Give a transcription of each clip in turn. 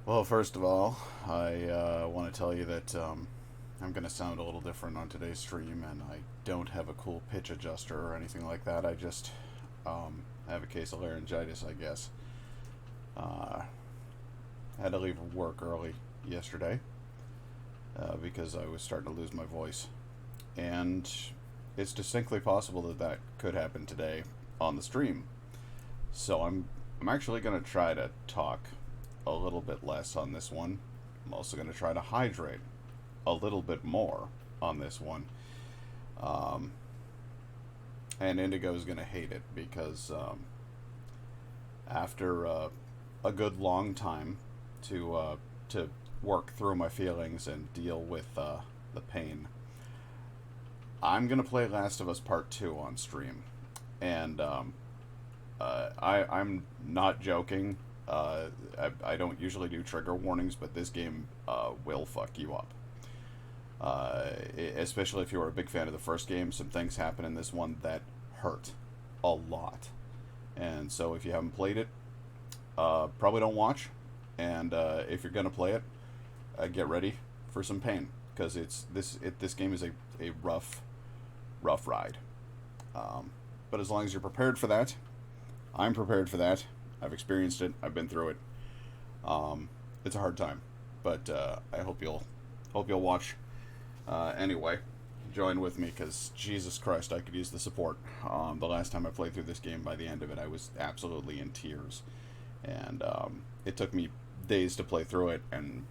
Well, first of all, I want to tell you that I'm going to sound a little different on today's stream, and I don't have a cool pitch adjuster or anything like that. I just have a case of laryngitis, I guess. Uh, had to leave work early yesterday because I was starting to lose my voice. And it's distinctly possible that that could happen today on the stream. So I'm actually going to try to talk a little bit less on this one. I'm also going to try to hydrate a little bit more on this one. Um, and Indigo is going to hate it because after a good long time to work through my feelings and deal with the pain, I'm going to play Last of Us Part 2 on stream. And I'm not joking. I don't usually do trigger warnings, but this game will fuck you up. Especially if you were a big fan of the first game, some things happen in this one that hurt a lot. And so if you haven't played it, probably don't watch. And if you're gonna play it, get ready for some pain because this game is a rough ride. But as long as you're prepared for that, I'm prepared for that. I've experienced it. I've been through it. It's a hard time, but I hope you'll watch anyway. Join with me because Jesus Christ, I could use the support. The last time I played through this game, by the end of it, I was absolutely in tears, and it took me days to play through it. And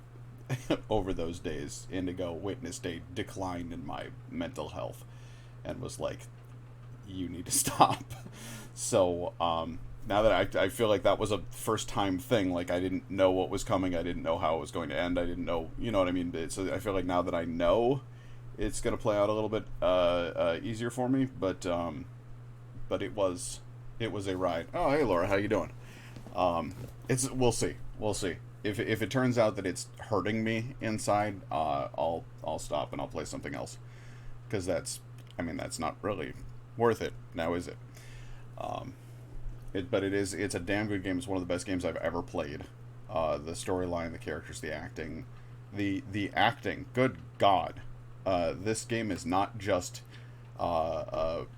over those days, Indigo witnessed a decline in my mental health, and was like, "You need to stop." So now that I feel like that was a first time thing, like I didn't know what was coming, I didn't know how it was going to end, I didn't know, you know what I mean. I feel like now that I know, it's going to play out a little bit easier for me, but it was a ride. Oh, hey Laura, how you doing? It's we'll see. If it turns out that it's hurting me inside, I'll stop and I'll play something else because that's not really worth it now, is it? Um, but it's a damn good game. It's one of the best games I've ever played. The storyline, the characters, the acting, the acting. Good God, this game is not just some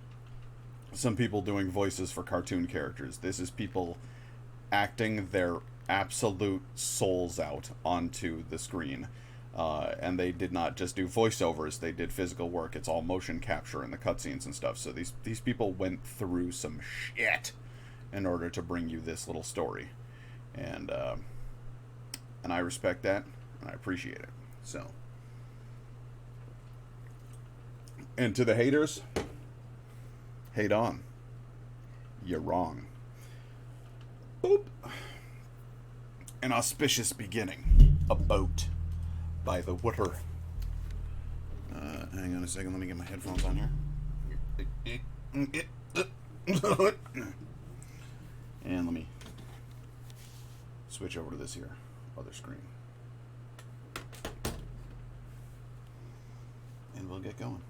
people doing voices for cartoon characters. This is people acting their absolute souls out onto the screen. And they did not just do voiceovers; they did physical work. It's all motion capture in the cutscenes and stuff. So these people went through some shit in order to bring you this little story, and and I respect that and I appreciate it. So, and to the haters, hate on. You're wrong. Boop. An auspicious beginning. A boat by the water. Hang on a second. Let me get my headphones on here. And let me switch over to this here other screen. And we'll get going.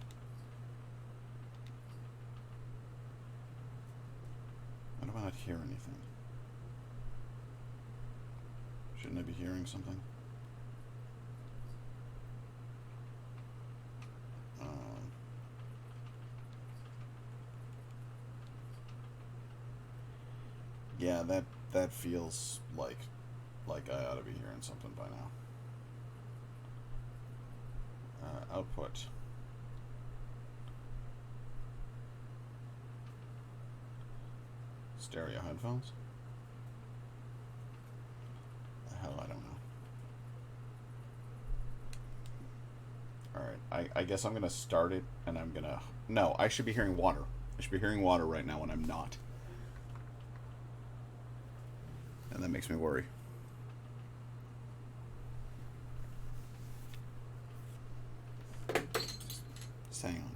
What do I not hear anything? Shouldn't I be hearing something? Yeah, that feels like I ought to be hearing something by now. Output. Stereo headphones? The hell, I don't know. Alright, I guess I'm gonna start it and I'm gonna. No, I should be hearing water. I should be hearing water right now when I'm not. And that makes me worry. Just hang on.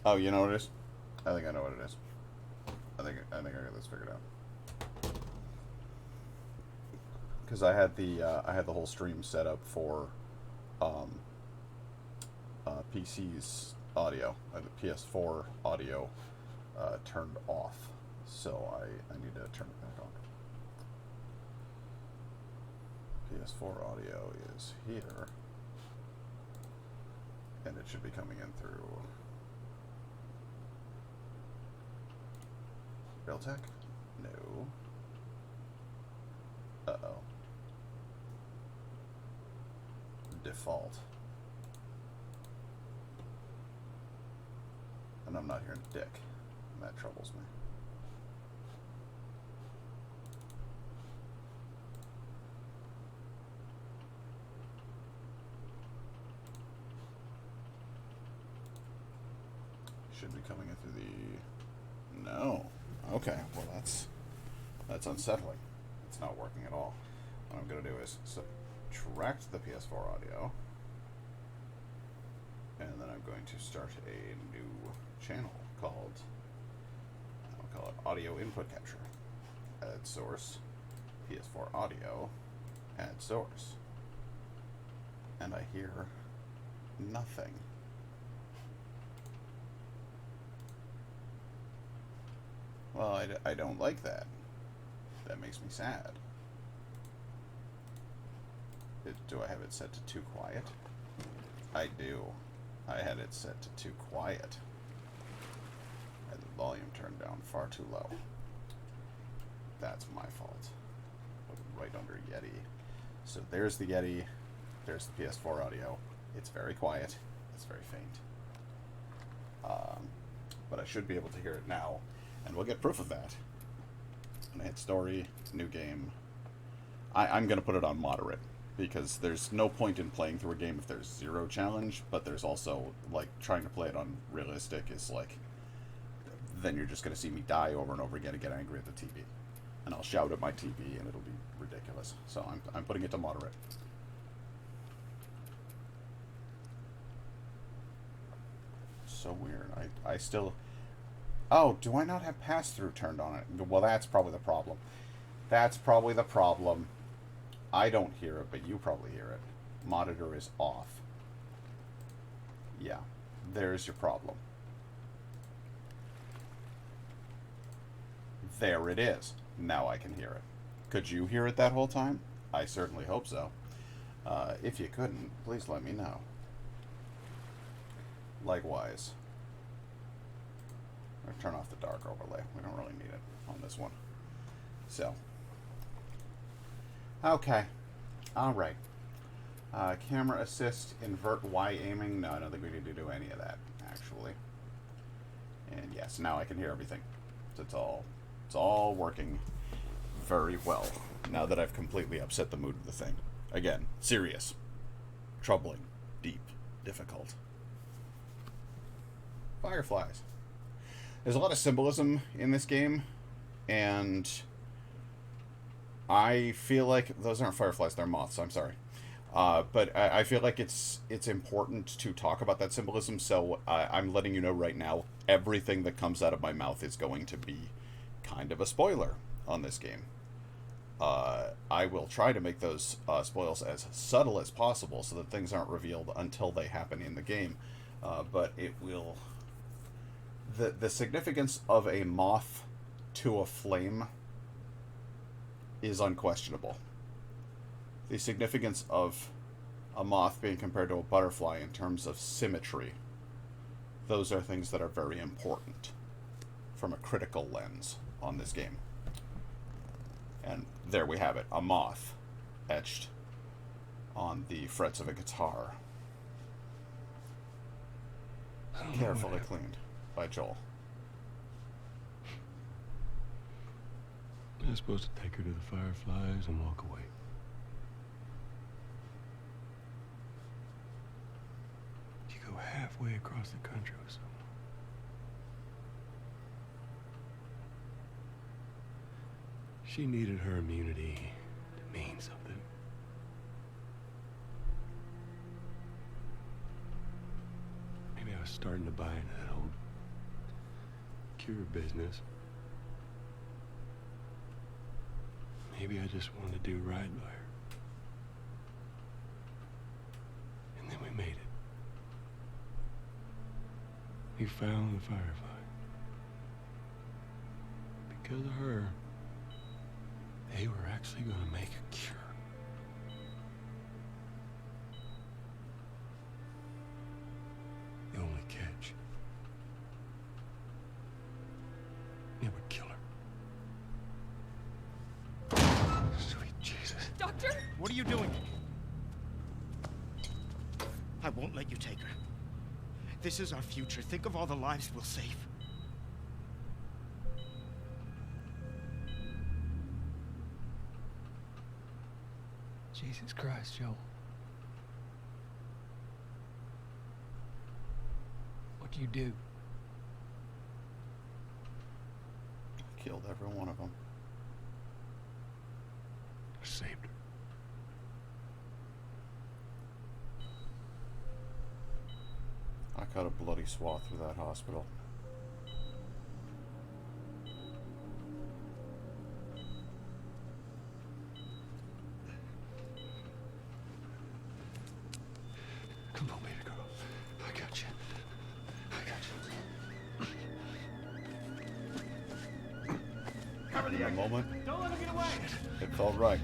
Oh, you know what it is? I think I know what it is. I think I got this figured out. because I had the whole stream set up for um, PC's audio. I had the PS4 audio turned off, so I need to turn it back on. PS4 audio is here, and it should be coming in through Realtek? No. Uh-oh. Default. And I'm not hearing dick. And that troubles me. Should be coming in through the... No. Okay, well that's unsettling. It's not working at all. What I'm going to do is subtract the PS4 audio, and then I'm going to start a new channel called, I'll call it Audio Input Capture. Add source, PS4 audio, add source. And I hear nothing. Well, I don't like that. That makes me sad. Do I have it set to too quiet? I do. I had it set to too quiet. I had the volume turned down far too low. That's my fault. Put it right under Yeti. So there's the Yeti. There's the PS4 audio. It's very quiet. It's very faint. But I should be able to hear it now. And we'll get proof of that. I'm gonna hit story, new game. I'm gonna put it on moderate, because there's no point in playing through a game if there's zero challenge, but there's also, like, trying to play it on realistic is like, then you're just gonna see me die over and over again and get angry at the TV. And I'll shout at my TV and it'll be ridiculous. So I'm putting it to moderate. So weird. I still... Oh, do I not have pass-through turned on it? Well, that's probably the problem. That's probably the problem. I don't hear it, but you probably hear it. Monitor is off. Yeah, there's your problem. There it is. Now I can hear it. Could you hear it that whole time? I certainly hope so. If you couldn't, please let me know. Likewise. I'm going to turn off the dark overlay. We don't really need it on this one. So. Okay. Alright. Camera assist, invert Y aiming. No, I don't think we need to do any of that, actually. And yes, now I can hear everything. So it's all working very well. Now that I've completely upset the mood of the thing. Again, serious. Troubling. Deep. Difficult. Fireflies. There's a lot of symbolism in this game, and I feel like those aren't fireflies; they're moths. I'm sorry, but I feel like it's important to talk about that symbolism. So I'm letting you know right now, everything that comes out of my mouth is going to be kind of a spoiler on this game. I will try to make those spoils as subtle as possible, so that things aren't revealed until they happen in the game. But it will. The significance of a moth to a flame is unquestionable. The significance of a moth being compared to a butterfly in terms of symmetry, those are things that are very important from a critical lens on this game. And there we have it, a moth etched on the frets of a guitar. Carefully cleaned by Joel. I was supposed to take her to the fireflies and walk away. You go halfway across the country with someone. She needed her immunity to mean something. Maybe I was starting to buy into that old cure business. Maybe I just wanted to do right by her. And then we made it. We found the Firefly. Because of her, they were actually going to make a cure. The only catch, it would kill her. Sweet Jesus. Doctor? What are you doing? I won't let you take her. This is our future. Think of all the lives we'll save. Jesus Christ, Joel. What do you do? Killed every one of them. I saved her. I cut a bloody swath through that hospital. Come on, baby girl. I got you. I got you. Cover In a moment, Don't let him get away! it felt right.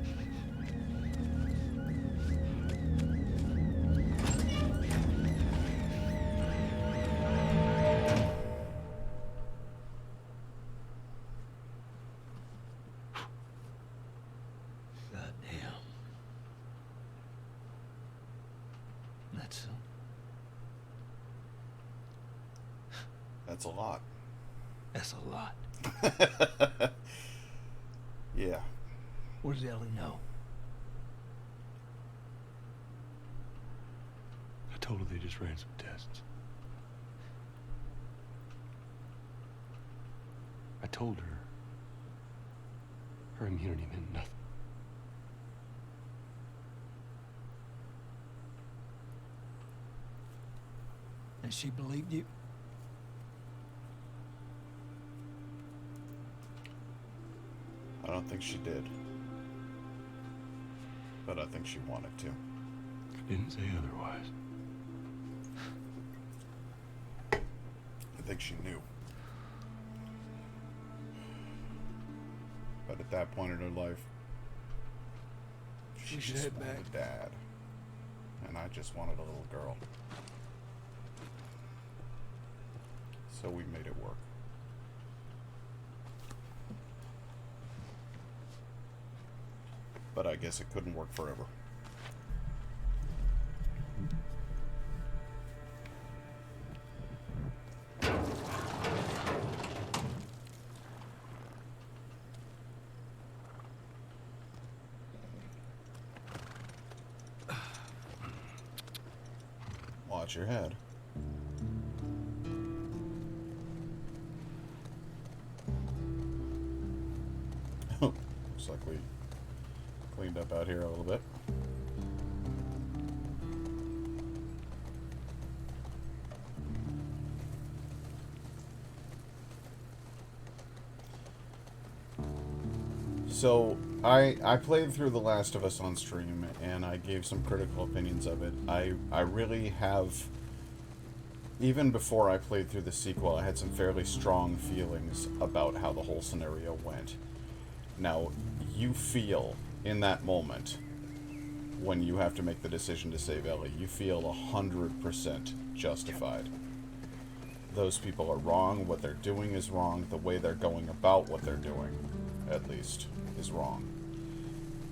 Goddamn. That's a lot. That's a lot. Yeah. What does Ellie know? I told her they just ran some tests. I told her her immunity meant nothing. And she believed you? I don't think she did. But I think she wanted to. I didn't say otherwise. I think she knew. But at that point in her life, she should just head wanted back. dad. And I just wanted a little girl. So we made it work. But I guess it couldn't work forever. Watch your head. Looks like we cleaned up out here a little bit. So I played through The Last of Us on stream and I gave some critical opinions of it. I really have, even before I played through the sequel, I had some fairly strong feelings about how the whole scenario went. Now, you feel in that moment when you have to make the decision to save Ellie, you feel 100% justified. Those people are wrong, what they're doing is wrong, the way they're going about what they're doing, at least, is wrong.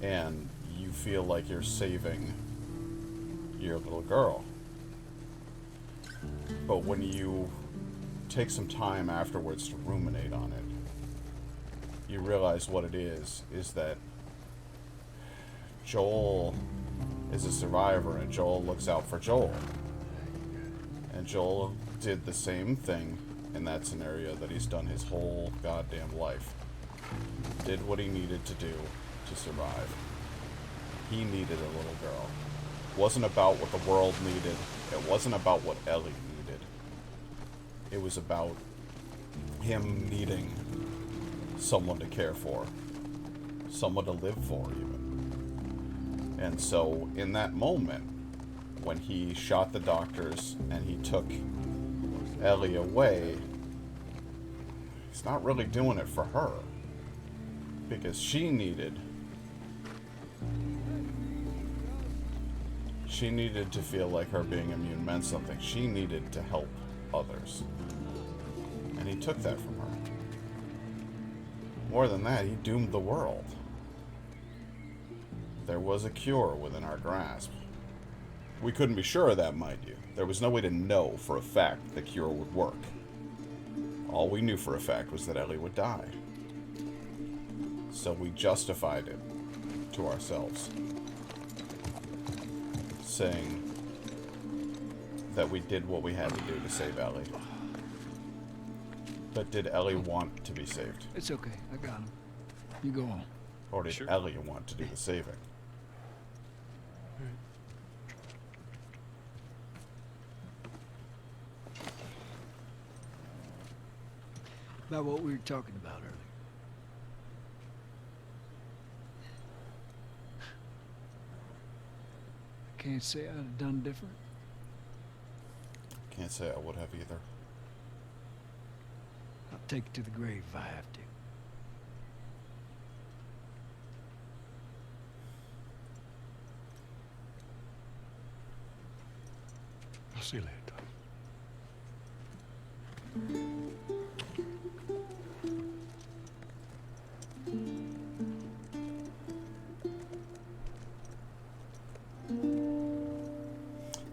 And you feel like you're saving your little girl. But when you take some time afterwards to ruminate on it, you realize what it is that Joel is a survivor and Joel looks out for Joel. And Joel did the same thing in that scenario that he's done his whole goddamn life. Did what he needed to do to survive. He needed a little girl. It wasn't about what the world needed. It wasn't about what Ellie needed. It was about him needing someone to care for. someone to live for, even. And so, in that moment, when he shot the doctors and he took Ellie away, he's not really doing it for her. Because she needed to feel like her being immune meant something. She needed to help others. And he took that from her. More than that, he doomed the world. There was a cure within our grasp. We couldn't be sure of that, mind you. There was no way to know for a fact the cure would work. All we knew for a fact was that Ellie would die. So we justified it to ourselves, saying that we did what we had to do to save Ellie. But did Ellie want to be saved? It's okay. I got him. You go on. Or did Sure. Ellie want to do the saving? About what we were talking about earlier. I can't say I'd have done different. Can't say I would have either. I'll take it to the grave if I have to. I'll see you later, Tom.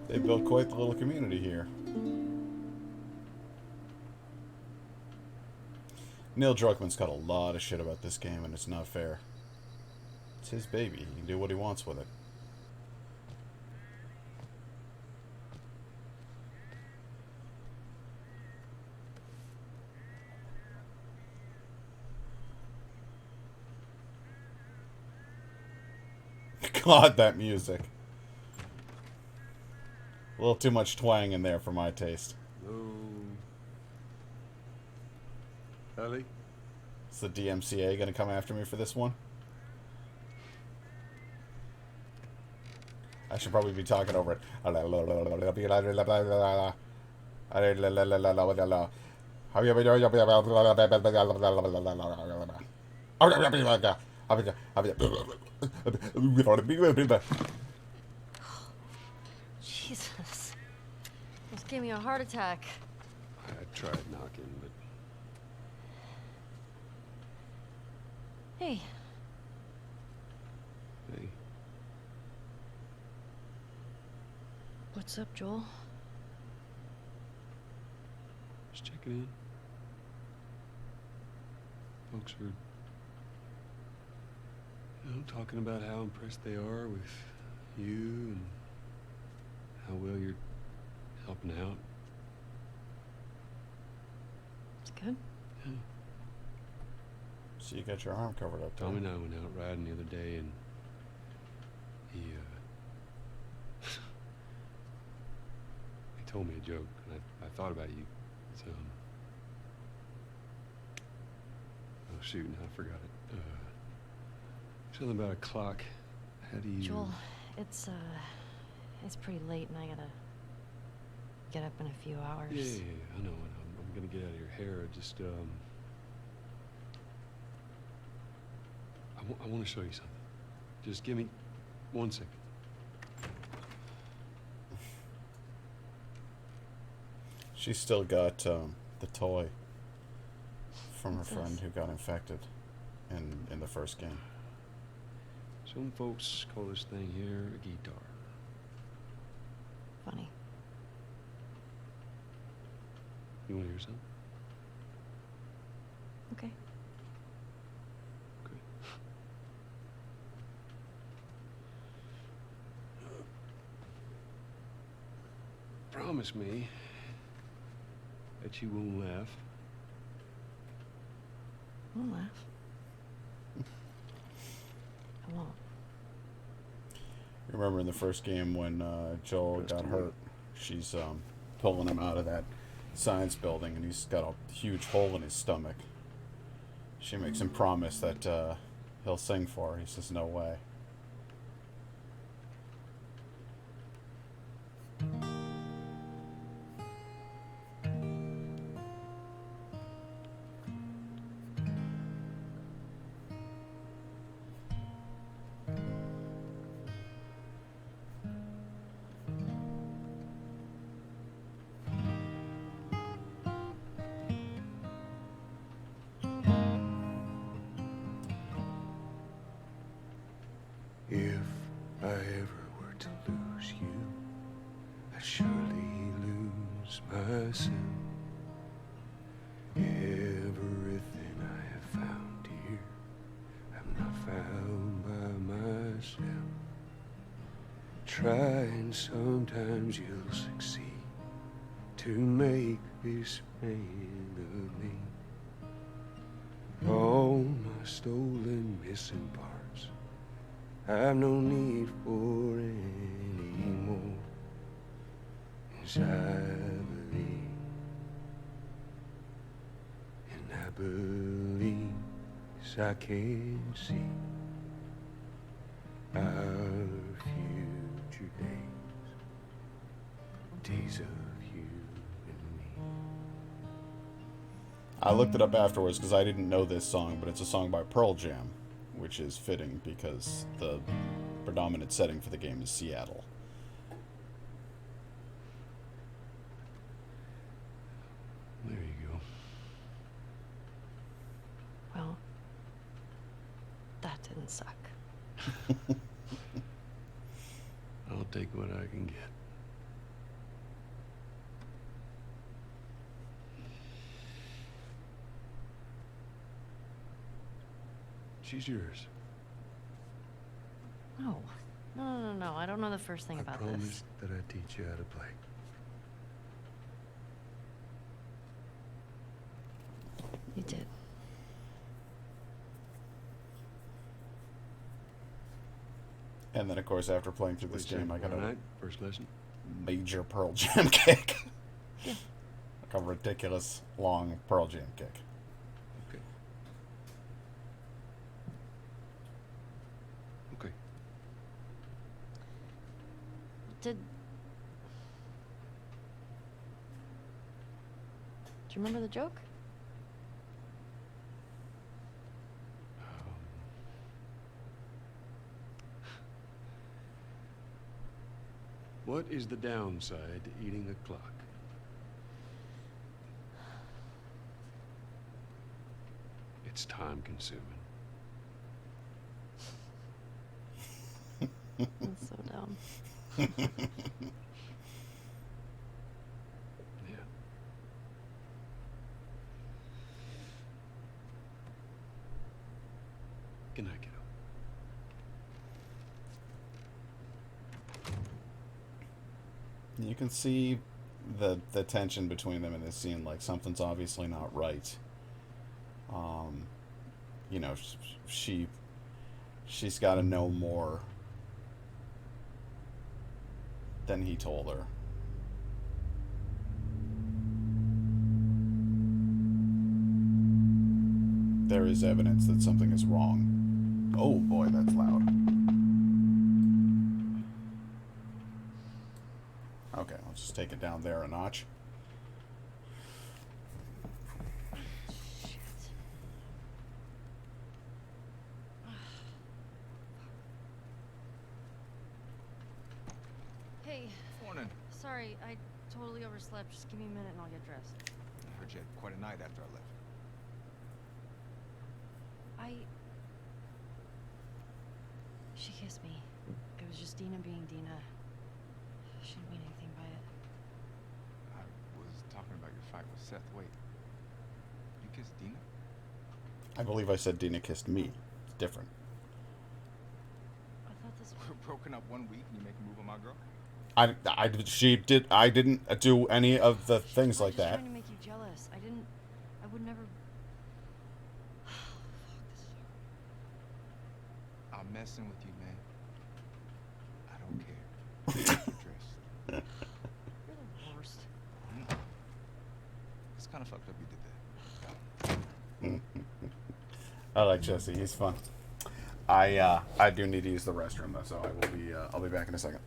They built quite the little community here. Neil Druckmann's got a lot of shit about this game, and it's not fair. It's his baby. He can do what he wants with it. God, that music. A little too much twang in there for my taste. Hello. Ellie? Is the DMCA gonna come after me for this one? I should probably be talking over it. Jesus. Almost gave me a heart attack. I tried knocking, but Hey, hey, what's up, Joel? just checking in. Folks are, talking about how impressed they are with you and how well you're helping out. It's good. Yeah. So you got your arm covered up, Tommy Tom. and I went out riding the other day, and he he told me a joke, and I thought about you. It's oh shoot, now I forgot it. Something about a clock. How do you? Joel, it's pretty late and I gotta get up in a few hours. Yeah, I know. And I'm gonna get out of your hair. I just I want to show you something. Just give me 1 second. She's still got the toy from her What's friend this? who got infected in the first game. Some folks call this thing here a guitar. Funny. You want to hear something? Okay. Okay. Promise me that you won't laugh. I won't laugh. I won't. Remember in the first game when Joel Rest got in hurt, she's pulling him out of that science building, and he's got a huge hole in his stomach. She makes him promise that he'll sing for her. He says, no way. If I ever were to lose you, I'd surely lose myself. Everything I have found here, I'm not found by myself. Try and sometimes you'll succeed to make this man of me. All my stolen missing parts I've no need for any more. Yes, I believe, and I believe as I can see our future days of you and me. I looked it up afterwards because I didn't know this song, but it's a song by Pearl Jam, which is fitting because the predominant setting for the game is Seattle. There you go. Well, that didn't suck. I'll take what I can get. She's yours. No. No. I don't know the first thing I about promise this. that I teach you how to play. You did. And then, of course, after playing through this Wait, game, I got tomorrow a night, first lesson. major Pearl Jam kick. Yeah. Like a ridiculous long Pearl Jam kick. Okay. Okay. Do you remember the joke? What is the downside to eating a clock? It's time consuming. That's so dumb. Yeah. Good night, kiddo. You can see the tension between them in this scene. Like, something's obviously not right. You know, she's got to know more than he told her. There is evidence that something is wrong. Oh boy, that's loud. Okay, let's just take it down there a notch. Shit. Hey, Morning. sorry, I totally overslept. Just give me a minute and I'll get dressed. I heard you had quite a night after I left. She kissed me. It was just Dina being Dina. She didn't mean anything by it. I was talking about your fight with Seth. Wait, you kissed Dina? I believe I said Dina kissed me. It's different. I thought this We're broken up 1 week and you make a move on my girl? I didn't do any of the things I'm like just that. trying to make you jealous. I would never. Fuck, this is I'm messing with you, man. I don't care. Get dressed. You're the worst. It's kind of fucked up you did that. I like Jesse. He's fun. I do need to use the restroom though, so I'll be back in a second.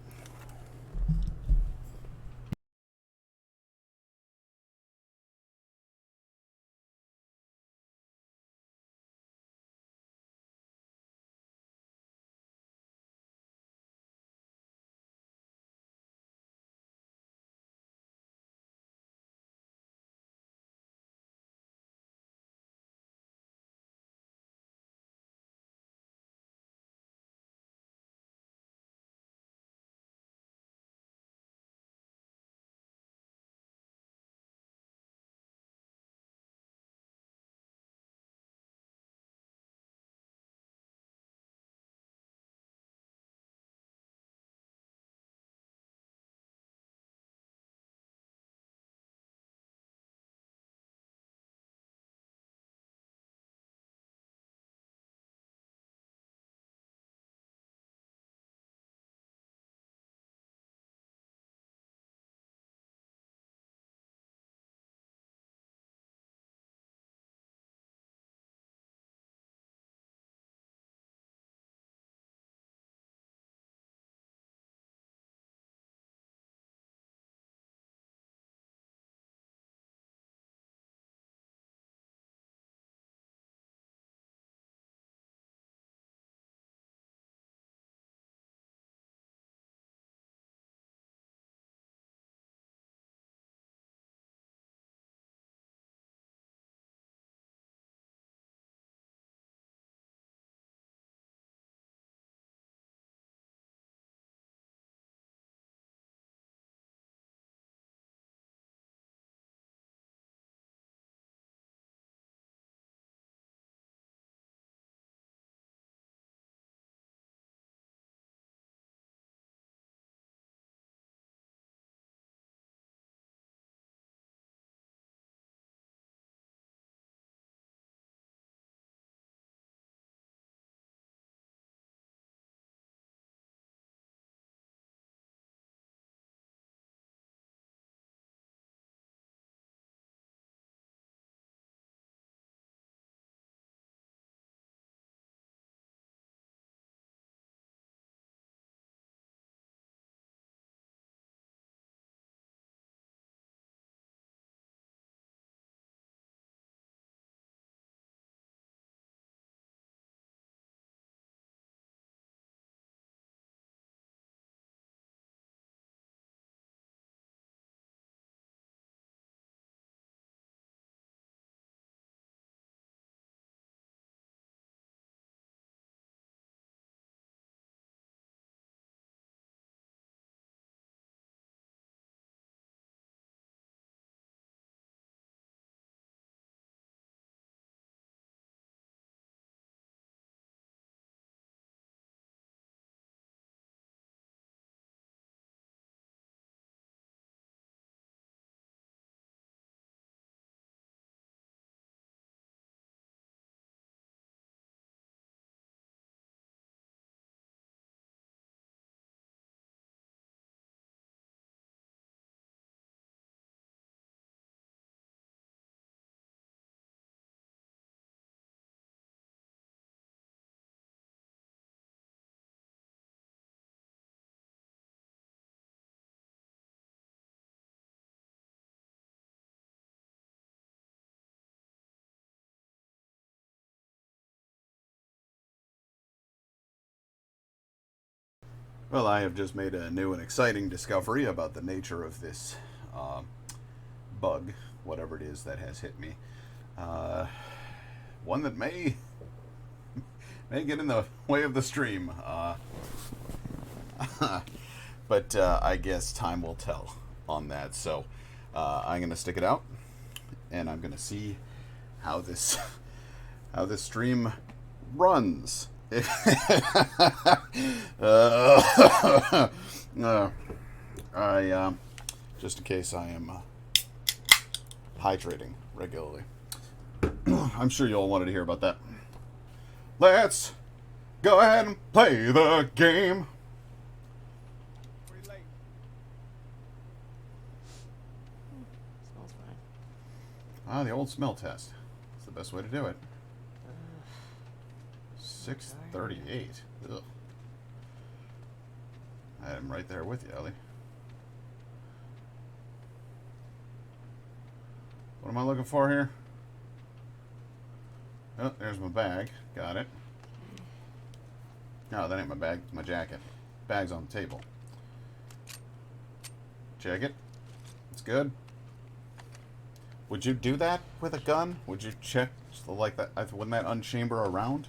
Well, I have just made a new and exciting discovery about the nature of this bug, whatever it is that has hit me. Uh, One that may get in the way of the stream. But I guess time will tell on that. So I'm gonna stick it out, and I'm gonna see how this stream runs. I just in case I am hydrating regularly. I'm sure you all wanted to hear about that. Let's go ahead and play the game. Smells fine. Ah, the old smell test. It's the best way to do it. 6:38. Ugh. I'm right there with you, Ellie. What am I looking for here? Oh, there's my bag. Got it. No, that ain't my bag. It's my jacket. Bag's on the table. Check it. It's good. Would you do that with a gun? Would you check like that? Wouldn't that unchamber a round?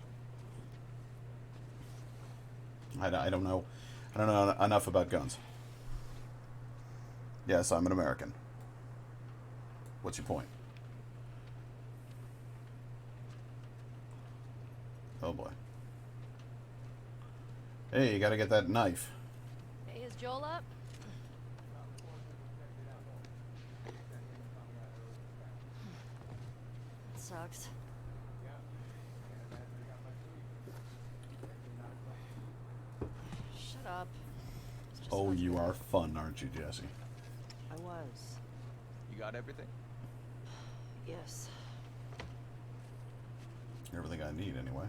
I don't know. I don't know enough about guns. Yes, I'm an American. What's your point? Oh boy. Hey, you gotta get that knife. Hey, is Joel up? That sucks. Shut up. It's just Oh, not you fair. are fun, aren't you, Jesse? I was. You got everything? Yes. Everything I need, anyway.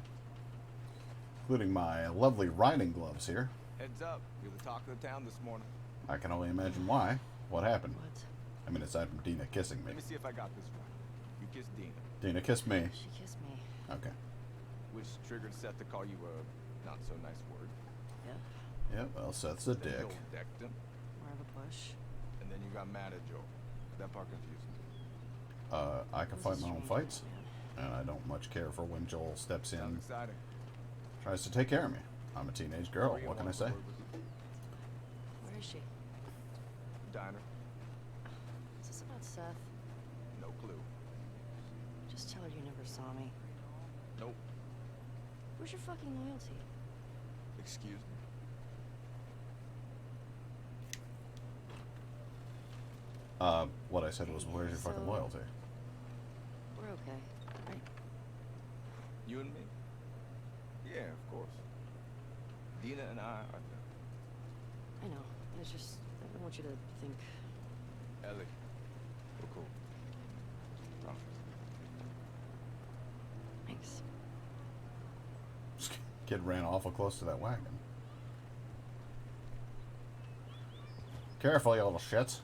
Including my lovely riding gloves here. Heads up, you're the talk of the town this morning. I can only imagine why. What happened? What? I mean, aside from Dina kissing me. Let me see if I got this right. You kissed Dina, Dina kissed me. She kissed me. Okay. which triggered Seth to call you a not so nice word. Yep. Yep, well, Seth's a Then dick. Joel decked him, More of a push. and then you got mad at Joel. That part confused me. I can It fight was a my own strange fights, man. and I don't much care for when Joel steps Sounds in, exciting. tries to take care of me. I'm a teenage girl, Maria what can I wants a say? word with you. Where is she? Diner, Is this about Seth? no clue. Just tell her you never saw me. Nope. Where's your fucking loyalty? Excuse me. What I said was, where's your fucking So- loyalty? We're okay, right? You and me? Yeah, of course. Dina and I are I know. It's just, I don't want you to think. Ellie. We're cool. Promise. Thanks. Kid ran awful close to that wagon. Careful, you little shits.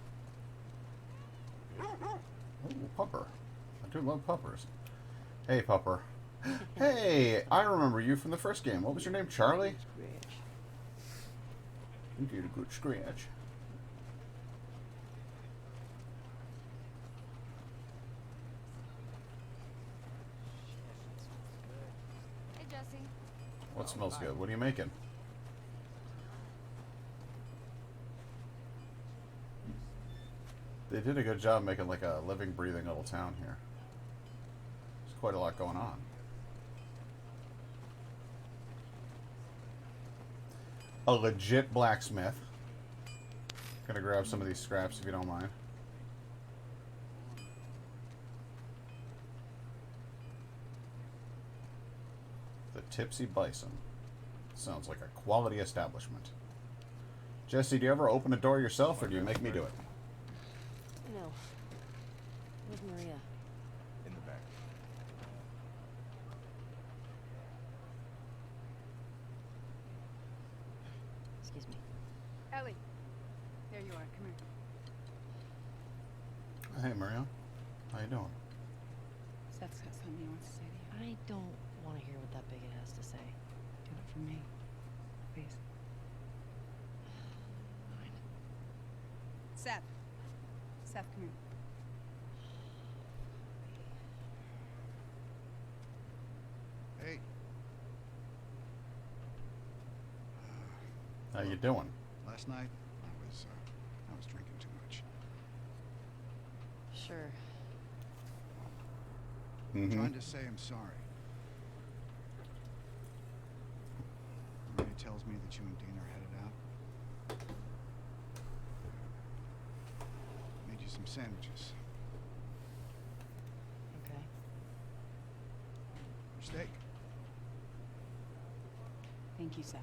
Ooh, pupper. I do love puppers. Hey, pupper. Hey, I remember you from the first game. What was your name, Charlie? Scratch. You did a good scratch. Hey, Jesse. What smells good? What are you making? They did a good job making like a living, breathing little town here. There's quite a lot going on. A legit blacksmith. Gonna grab some of these scraps if you don't mind. The Tipsy Bison. Sounds like a quality establishment. Jesse, do you ever open a door yourself or do you make me do it? No. Where's Maria? In the back. Excuse me. Ellie. There you are. Come here. Hey, Mario. How you doing? Seth's got something he wants to say to you. I don't want to hear what that bigot has to say. Do it for me. Please. Fine. Seth. Seth, come here. Hey, How you doing? last night I was drinking too much. Sure. I'm Mm-hmm. trying to say I'm sorry. Maria tells me that you and Dean are headed out. Made you some sandwiches. Okay. Your steak. Thank you, Seth.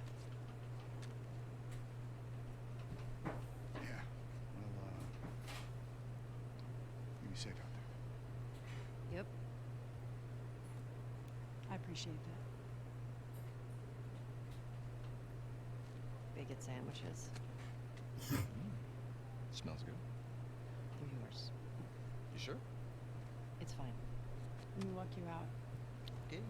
Yeah. Well, you be safe out there. Yep. I appreciate that. they get sandwiches. Smells good. They're yours. You sure? It's fine. Let me walk you out. Okay.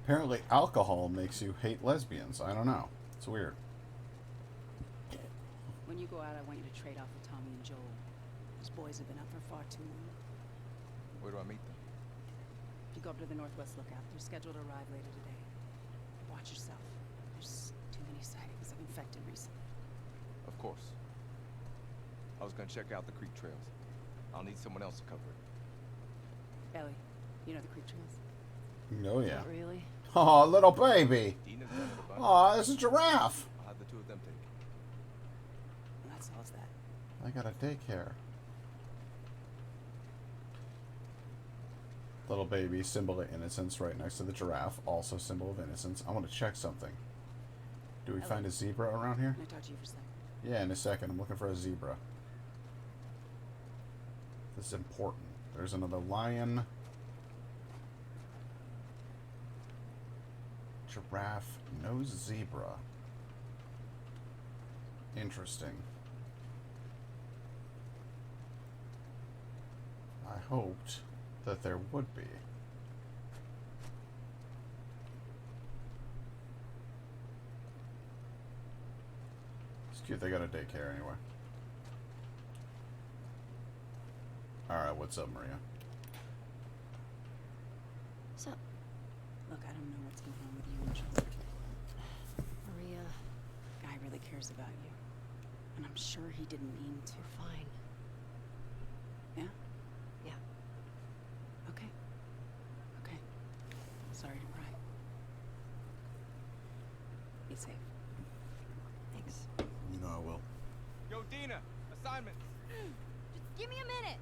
Apparently, alcohol makes you hate lesbians. I don't know. It's weird. When you go out, I want you to trade off with Tommy and Joel. Those boys have been up for far too long. Where do I meet them? You go up to the Northwest Lookout. They're scheduled to arrive later today. Watch yourself. There's too many sightings of infected recently. Of course. I was gonna check out the creek trails. I'll need someone else to cover it. Ellie, you know the creek trails? Oh, yeah. Not really. Oh, little baby. Dina's done it a bunch. Oh, there's a giraffe. I'll have the two of them take it. Well, that solves that. I got a daycare. Little baby, symbol of innocence, right next to the giraffe, also symbol of innocence. I want to check something. Do we Ellie. find a zebra around here? Can I talk to you for a second? Yeah, in a second. I'm looking for a zebra. This is important. There's another lion. Giraffe, no zebra. Interesting. I hoped that there would be. It's cute they got a daycare anyway. Alright, what's up, Maria? So, Look, I don't know what's going on with you and Joel. Maria, Guy really cares about you. And I'm sure he didn't mean to. we're fine. Yeah? Yeah. Okay. Okay. Sorry to pry. Be safe. Thanks. You know I will. Yo, Dina! Assignments! Just give me a minute.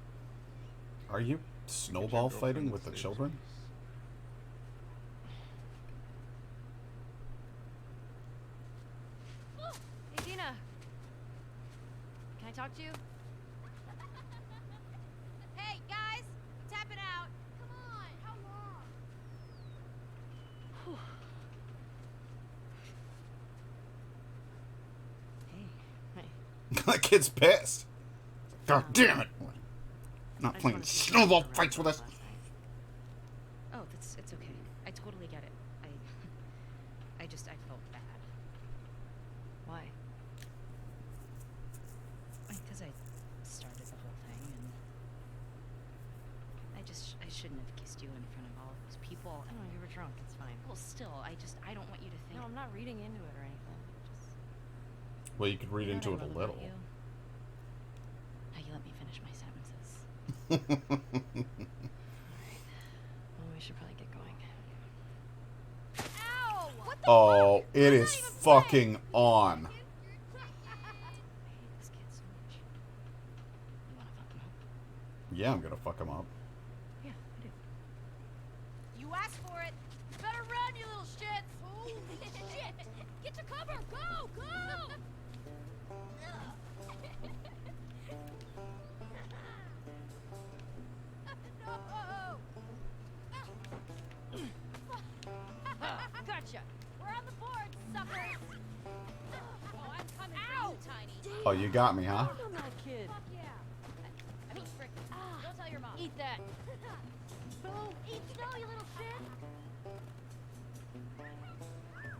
Are you snowball fighting with the children? Hey, Dina. Can I talk to you? Hey, guys! I'm tapping out. Come on, how long? Hey. Hey. That kid's pissed. God damn it! Not I just playing wanted to see snowball you fights with us. last night. Oh, it's okay. I totally get it. I felt bad. Why? Because I started the whole thing, and I shouldn't have kissed you in front of all of those people. I don't know, you were drunk. It's fine. Well, still, I don't want you to think. No, I'm not reading into it or anything. Just. Well, you could read You know into what it I a love little. about you? How you let me finish my sentences. Well, we should probably get going. Ow! What the Oh, fuck? it I'm is not even fucking on. I hate this kid so much. You wanna fuck him up? Yeah, I'm gonna fuck him up. Yeah, I do. You asked for it. You better run, you little shits. Oh, shit! Get to cover. Go, go! Gotcha. We're on the board, suckers. Oh, I'm coming for you, Tiny. Oh, you got me, huh? On that kid. Fuck yeah. I mean, frick. Don't tell your mom. Eat that. Boom. Eat snow, you little shit.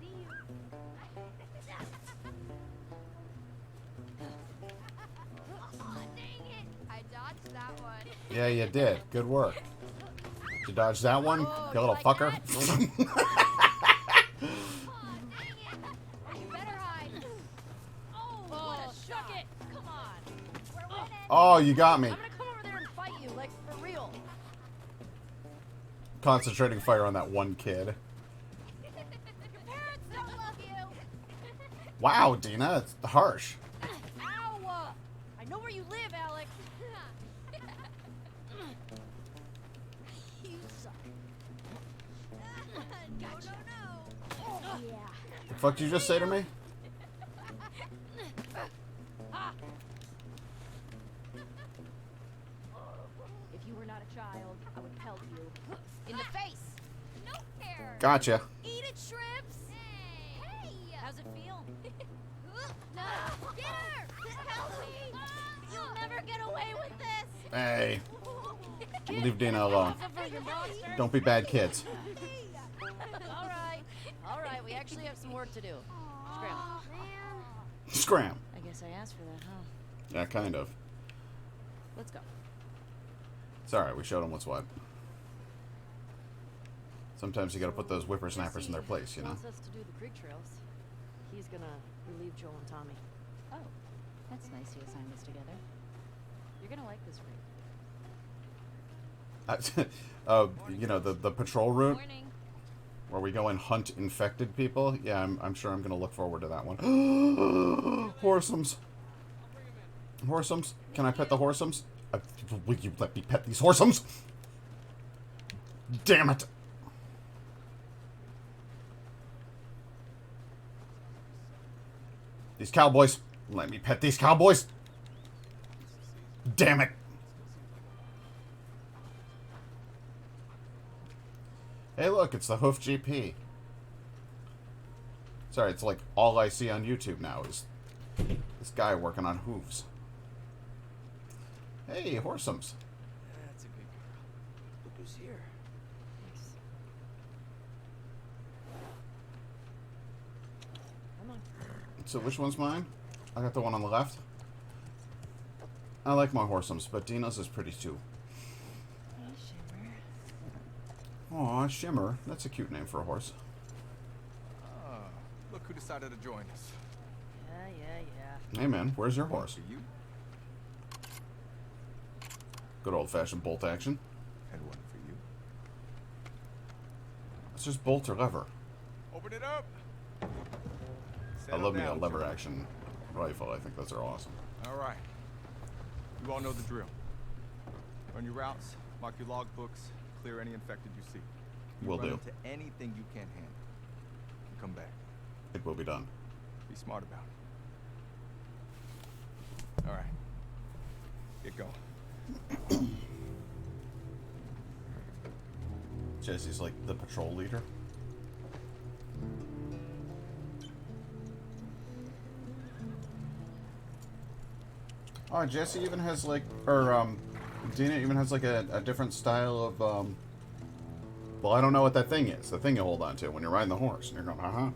See you. Oh, dang it. I dodged that one. Yeah, you did. Good work. Did you dodge that one, Oh, you little like fucker? Oh, dang it. Oh, you better hide. Oh, what a shot. It. Come on. We're winning. Oh, you got me. I'm gonna come over there and fight you, like, for real. Concentrating fire on that one kid. Your parents don't love you. Wow, Dina, it's harsh. Ow! I know where you live, Alex. You suck. Gotcha. No. Oh, yeah. The fuck did you just say to me? If you were not a child, I would pelt you in the face. No care. Gotcha. Eat eat shrimps? Hey! How's it feel? No! Get her! Help me! You'll never get away with this! Hey, leave Dina alone. Don't be bad kids. Alright, we actually have some work to do. Scram. Scram. I guess I asked for that, huh? Yeah, kind of. Let's go. It's alright, we showed him what's what. Sometimes you gotta put those whippersnappers in their place, you know? Wants us to do the creek trails. He's gonna relieve Joel and Tommy. Oh, that's nice you assigned this together. You're gonna like this route. You know, the patrol route Morning. where we go and hunt infected people. Yeah, I'm sure I'm gonna look forward to that one. Horseums. Horseums. Can I pet the horseums? Will you let me pet these horseums? Damn it. These cowboys. Let me pet these cowboys. Damn it. Hey, look, it's the Hoof GP. Sorry, it's like all I see on YouTube now is this guy working on hooves. Hey, horseums. That's a good girl. Look who's here. Come on. So which one's mine? I got the one on the left. I like my horseums, but Dina's is pretty too. Hey, Shimmer. Aw, Shimmer. That's a cute name for a horse. Ah, look who decided to join us. Yeah. Hey man, where's your One horse? for you, Good old-fashioned bolt action. and one for you. It's just bolt or lever. Open it up. I Settle love me a down, lever Joe. action rifle. I think those are awesome. All right. You all know the drill. Run your routes, mark your logbooks, clear any infected you see. You Will run do. into anything you can't handle. You come back. It will be done. Be smart about it. All right. Get going. Jesse's like the patrol leader. Oh, Jesse even has like, or Dina even has like a different style of well, I don't know what that thing is. The thing you hold on to when you're riding the horse and you're going,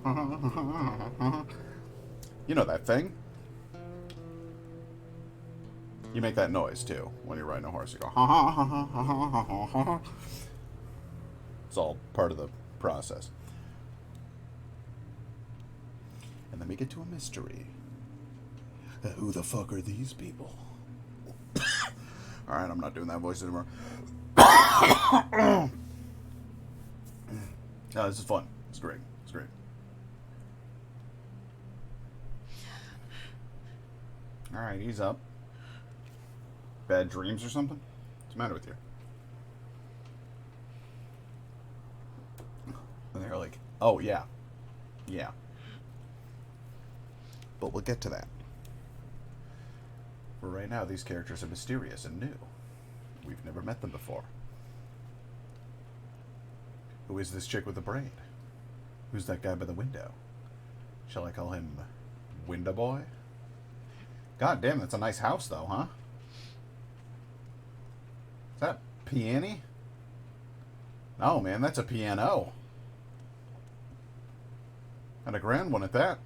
you know that thing? You make that noise too when you're riding a horse. You go, It's all part of the process. And then we get to a mystery. Who the fuck are these people? Alright, I'm not doing that voice anymore. No, this is fun. It's great. It's great. Alright, he's up. Bad dreams or something? What's the matter with you? And they're like, oh, yeah. Yeah. But we'll get to that. For right now, these characters are mysterious and new. We've never met them before. Who is this chick with the braid? Who's that guy by the window? Shall I call him Window Boy? God damn, that's a nice house, though, huh? Is that a piano? No, man, that's a piano. And a grand one at that.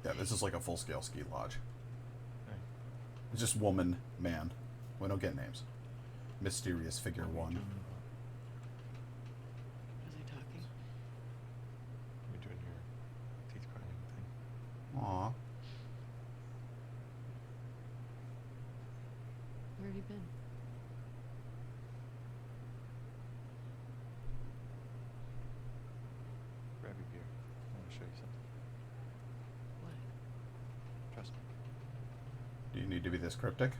Yeah, this is like a full-scale ski lodge. It's just woman, man. We don't get names. Mysterious figure one. Are they talking? You're doing your teeth grinding thing. Aw. Where have you been? Grab your gear. I want to show you something. What? Trust me. Do you need to be this cryptic?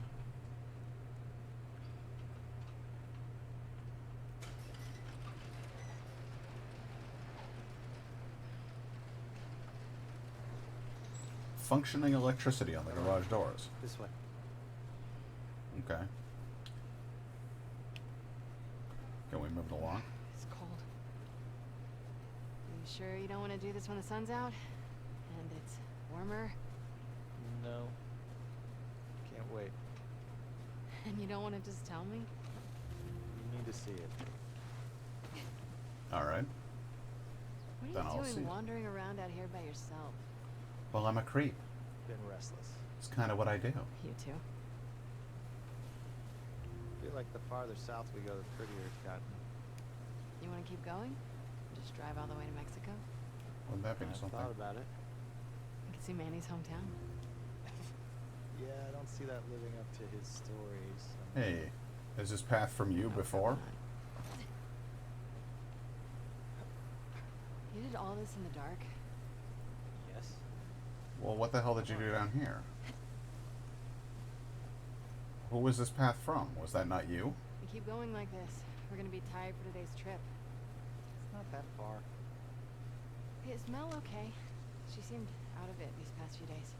Functioning electricity on the garage doors. This way. Okay. Can we move it along? It's cold. You sure you don't want to do this when the sun's out? And it's warmer? No. Can't wait. And you don't want to just tell me? You need to see it. All right. What Then are I'll you see doing it. wandering around out here by yourself? Well, I'm a creep. Been restless. It's kind of what I do. You too? Feel like the farther south we go, the prettier it's gotten. You want to keep going? Just drive all the way to Mexico? Wouldn't that be I've something? thought about it. You can see Manny's hometown. Yeah, I don't see that living up to his stories. Hey, is this path from you Oh, before? come on. You did all this in the dark? Yes. Well, what the hell did you do down here? Who was this path from? Was that not you? We keep going like this. We're gonna be tired for today's trip. It's not that far. Hey, is Mel okay? She seemed out of it these past few days.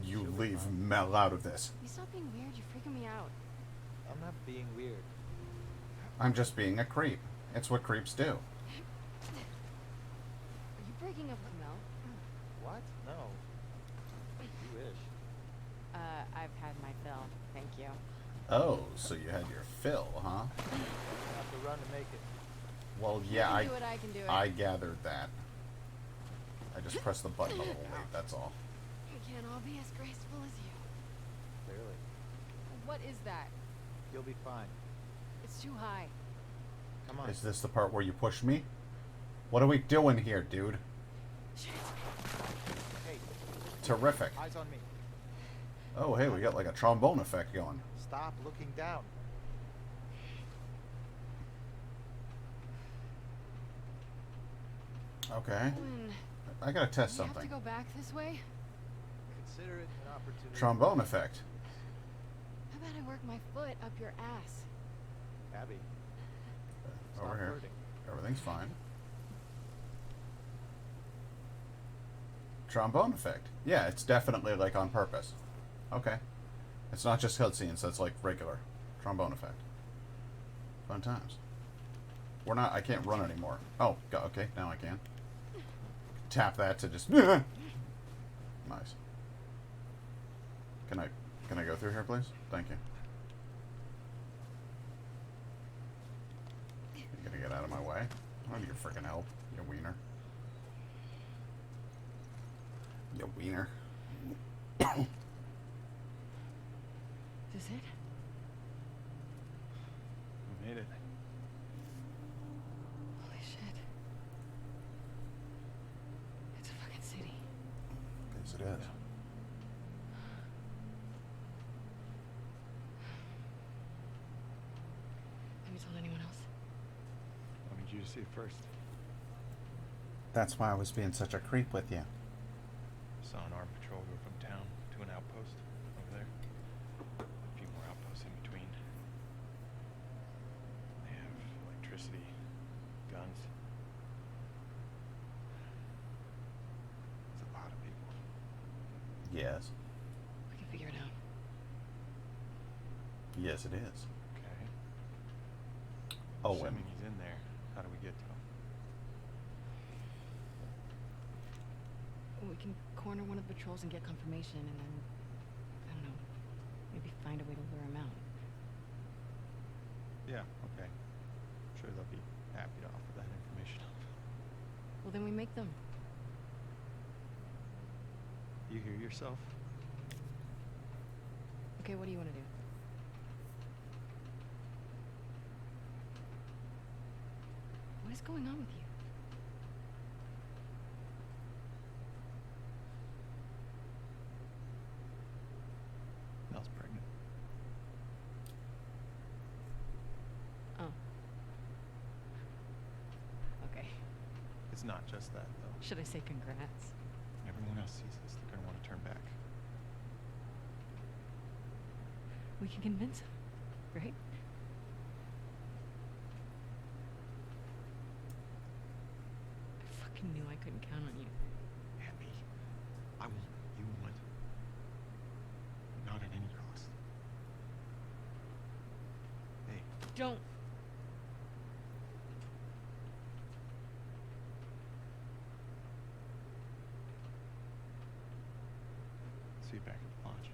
You She'll be leave fine. Mel out of this. You stop being weird. You're freaking me out. I'm not being weird. I'm just being a creep. It's what creeps do. Are you breaking up with Mel? What? No. You wish. I've had my fill. Thank you. Oh, so you had your fill, huh? You have to run to make it. Well, You yeah, can do it, I can do it. I gathered that. I just pressed the button a little late, that's all. We can't all be as graceful as you. Clearly. What is that? You'll be fine. It's too high. Come on. Is this the part where you push me? What are we doing here, dude? Shit. Hey, Terrific. eyes on me. Oh, hey, we got like a trombone effect going. Stop looking down. Okay. When I gotta test we have to something. go back this way? Consider it an opportunity. Trombone effect. How about I work my foot up your ass? Abby, stop Over here. flirting. Everything's fine. Trombone effect. Yeah, it's definitely like on purpose. Okay. It's not just cutscenes, that's like regular. Trombone effect. Fun times. We're not, I can't run anymore. Oh, okay, now I can. Tap that to just... Nice. Can I go through here, please? Thank you. You gonna get out of my way? I don't need your freaking help, you wiener. You wiener. Is this it? We made it. Holy shit. It's a fucking city. Yes, it is. Have you told anyone else? I wanted you to see it first. That's why I was being such a creep with you. Saw an armed patrol go from town to an outpost over there. A few more outposts in between. They have electricity, guns. It's a lot of people. Yes. We can figure it out. Yes, it is. Okay. Oh, Assuming he's in there, how do we get to him? We can corner one of the patrols and get confirmation, and then, I don't know, maybe find a way to lure him out. Yeah, okay. I'm sure they'll be happy to offer that information up. Well, then we make them. You hear yourself? Okay, what do you want to do? What is going on with you? Mel's pregnant. Oh. Okay. It's not just that, though. Should I say congrats? When everyone else sees this, they're gonna want to turn back. We can convince him, right? I fucking knew I couldn't count on you. Abby, I want you want. Not at any cost. Hey, Don't. See you back at the lodge.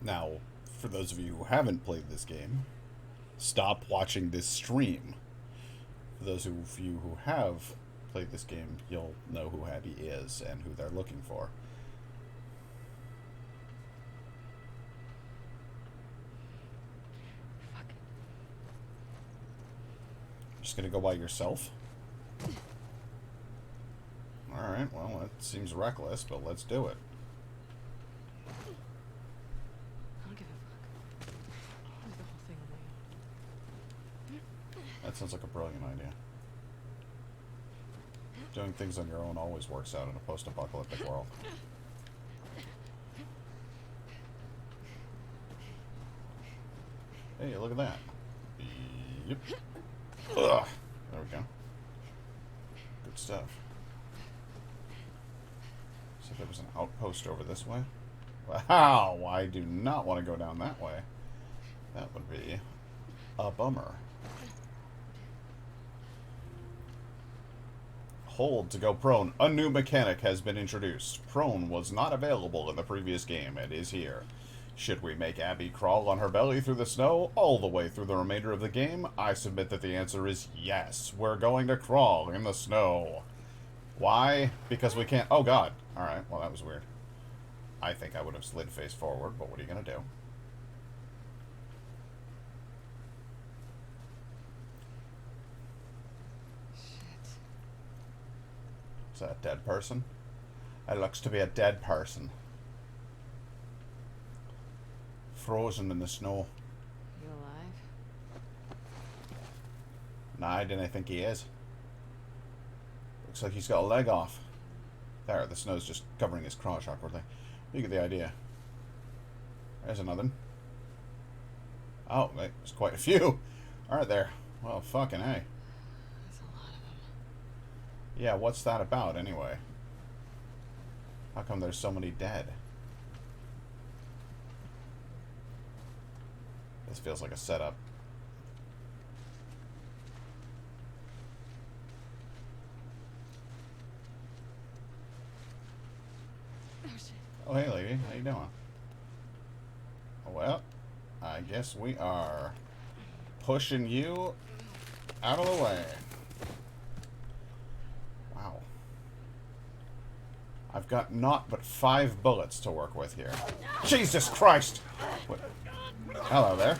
Now, for those of you who haven't played this game, stop watching this stream. For those of you who have played this game, you'll know who Abby is and who they're looking for. Fuck. Just gonna go by yourself? Alright, well, that seems reckless, but let's do it. I don't give a fuck. Leave the whole thing alone. That sounds like a brilliant idea. Doing things on your own always works out in a post-apocalyptic world. Hey, look at that. Yep. Ugh. There we go. Good stuff. So there was an outpost over this way. Wow, I do not want to go down that way. That would be a bummer. Hold to go prone. A new mechanic has been introduced. Prone was not available in the previous game and is here. Should we make Abby crawl on her belly through the snow all the way through the remainder of the game? I submit that the answer is yes. We're going to crawl in the snow. Why? Because we can't... Oh, God. Alright, well, that was weird. I think I would have slid face forward, but what are you going to do? Is that a dead person? It looks to be a dead person. Frozen in the snow. You alive? Nah, I didn't think he is. Looks like he's got a leg off. There, the snow's just covering his crotch awkwardly. You get the idea. There's another. Oh, there's quite a few. Alright there. Well, fucking hey. That's a lot of them. Yeah, what's that about, anyway? How come there's so many dead? This feels like a setup. Oh, shit. Oh, hey, lady. How you doing? Well, I guess we are pushing you out of the way. Wow. I've got naught but 5 bullets to work with here. Jesus Christ! What? Hello there.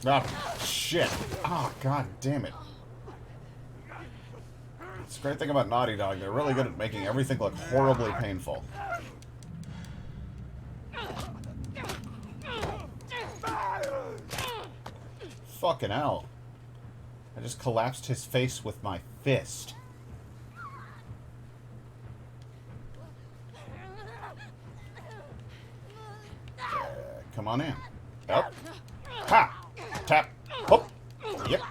Oh, shit. Oh, God damn it. It's a great thing about Naughty Dog. They're really good at making everything look horribly painful. Fucking hell. I just collapsed his face with my fist. Come on in. Up. Ha! Tap. Hoop. Yep.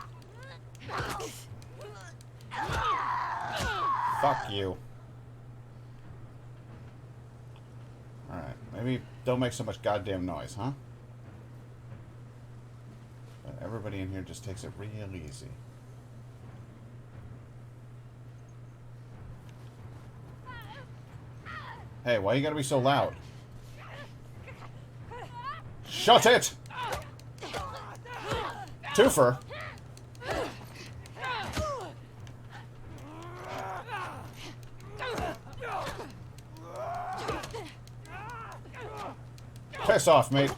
Fuck you. Alright. Maybe don't make so much goddamn noise, huh? But everybody in here just takes it real easy. Hey, why you gotta be so loud? Shut it! Twofer. Piss off, mate.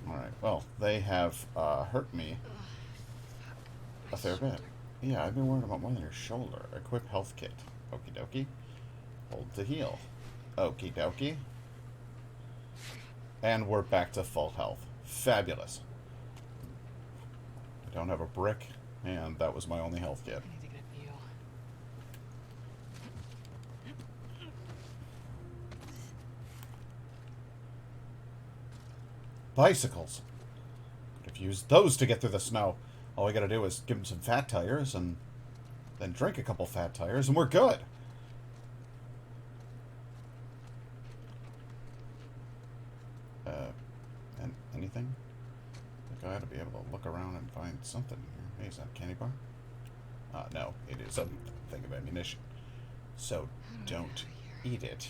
Alright, well, they have hurt me a fair bit. Yeah, I've been worried about more than your shoulder. Equip health kit. Okie dokie. Hold to heal. Okie dokie. And we're back to full health. Fabulous. I don't have a brick, and that was my only health kit. I need to get a view. Bicycles. Could have used those to get through the snow. All we gotta do is give them some fat tires, and then drink a couple fat tires, and we're good. anything. I think I ought to be able to look around and find something here. Hey, is that a candy bar? No, it is a thing of ammunition. So don't eat it.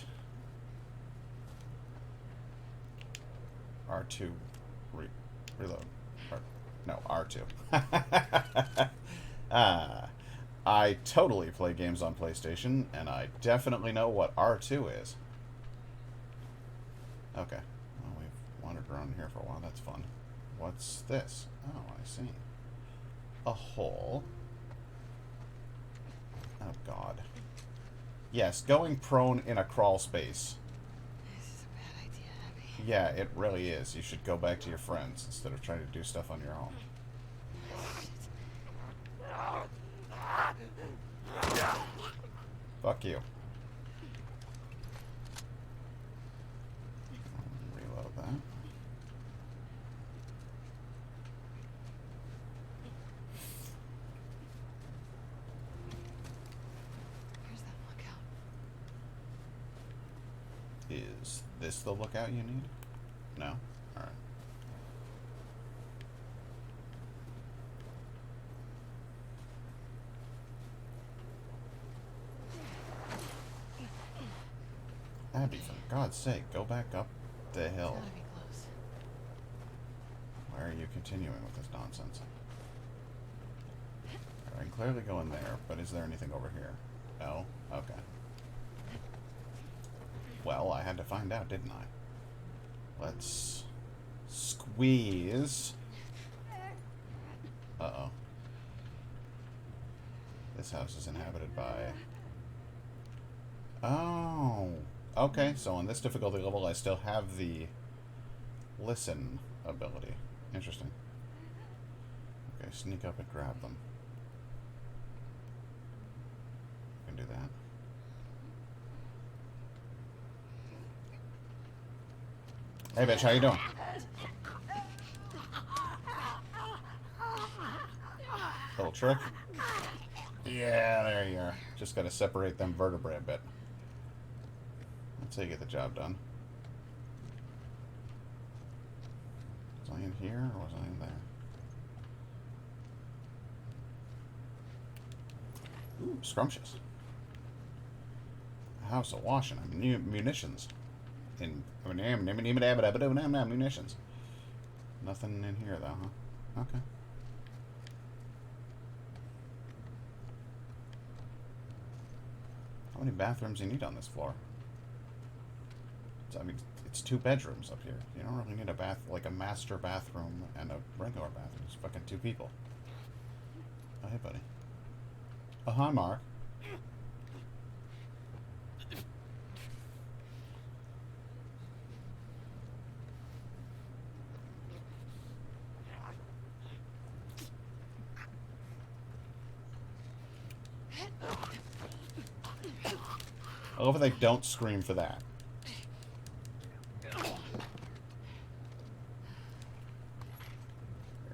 R2 reload. No, R2. I totally play games on PlayStation, and I definitely know what R2 is. Okay. Well, we've wandered around here for a while. That's fun. What's this? Oh, I see. A hole. Oh, God. Yes, going prone in a crawl space. This is a bad idea, Abby. Yeah, it really is. You should go back to your friends instead of trying to do stuff on your own. Fuck you. Reload that. Where's that lookout? Is this the lookout you need? No? Alright. Abby, for God's sake, go back up the hill. It's gotta be close. Why are you continuing with this nonsense? I can clearly go in there, but is there anything over here? No? Okay. Well, I had to find out, didn't I? Let's squeeze. Uh-oh. This house is inhabited by... Oh. Okay, so on this difficulty level, I still have the listen ability. Interesting. Okay, sneak up and grab them. I can do that. Hey, bitch, how you doing? Little trick. Yeah, there you are. Just gotta separate them vertebrae a bit. That's how you get the job done. Was I in here or was I in there? Ooh, scrumptious. A house of washing. Munitions. Munitions. Nothing in here though, huh? Okay. How many bathrooms do you need on this floor? I mean, it's 2 bedrooms up here. You don't really need a like a master bathroom and a regular bathroom. It's fucking 2 people. Oh, hey, buddy. Oh, hi, Mark. I love how they don't scream for that. Here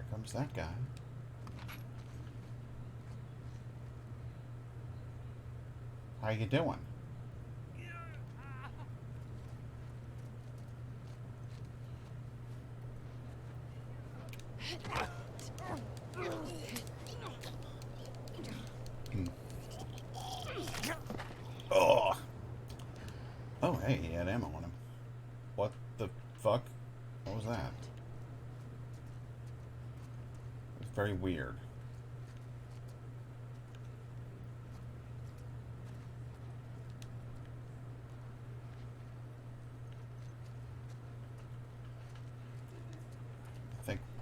comes that guy. How you doing? Oh. Oh, hey, he had ammo on him. What the fuck? What was that? It was very weird.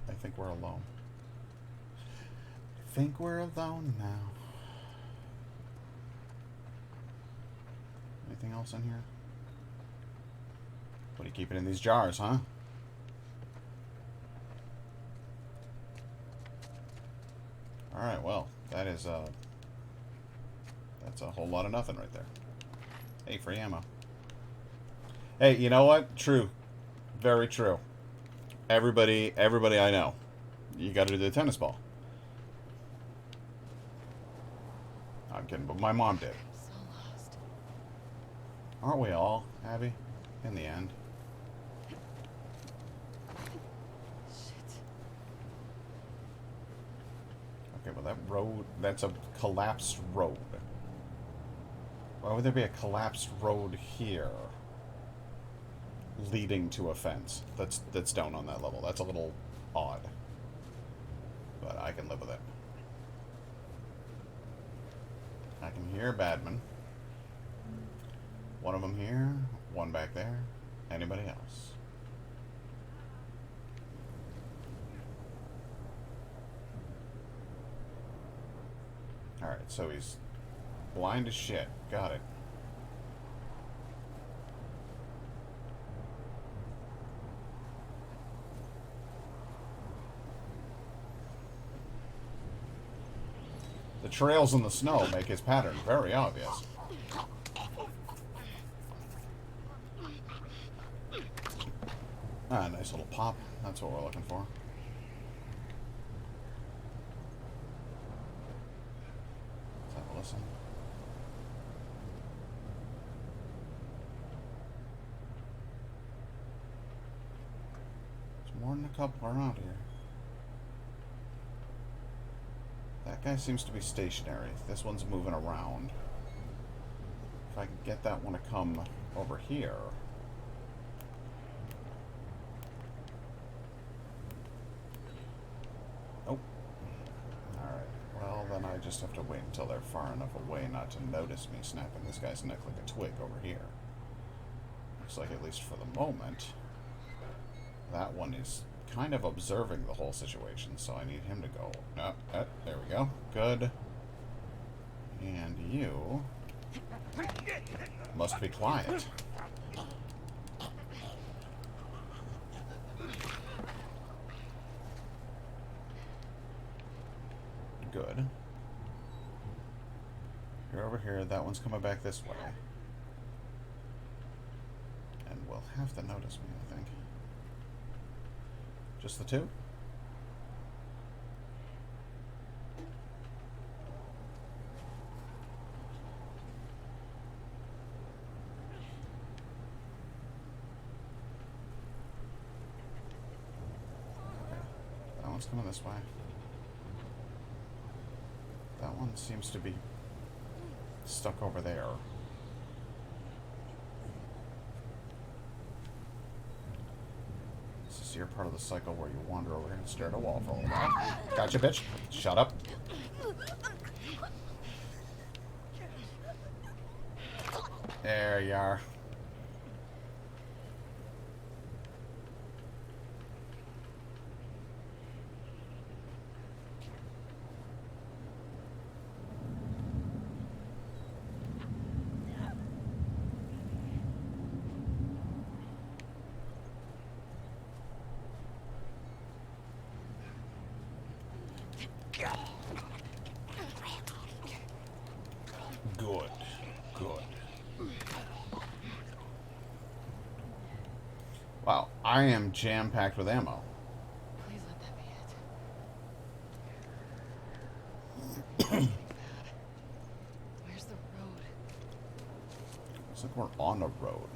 I think we're alone. I think we're alone now. Anything else in here? What are you keeping in these jars, huh? Alright, well, that is, that's a whole lot of nothing right there. Hey, free ammo. Hey, you know what? True. Very true. Everybody I know. You gotta do the tennis ball. I'm kidding, but my mom did. So lost. Aren't we all, Abby? In the end. Okay, well that road, that's a collapsed road. Why would there be a collapsed road here leading to a fence that's down on that level? That's a little odd. But I can live with it. I can hear Badman. One of them here, one back there. Anybody else? Alright, so he's blind as shit. Got it. The trails in the snow make his pattern very obvious. Ah, nice little pop. That's what we're looking for. Let's have a listen. There's more than a couple around here. That guy seems to be stationary. This one's moving around. If I can get that one to come over here. Nope. Alright. Well, then I just have to wait until they're far enough away not to notice me snapping this guy's neck like a twig over here. Looks like, at least for the moment, that one is kind of observing the whole situation, so I need him to go. There we go. Good. And you must be quiet. Good. You're over here. That one's coming back this way. And will have to notice me, I think. Just the two? Okay. That one's coming this way. That one seems to be stuck over there. This is your part of the cycle where you wander over here and stare at a wall for a little while. Gotcha, bitch. Shut up. There you are. Good. Good. Wow, I am jam-packed with ammo. Please let that be it. Where's the road? Looks like we're on a road.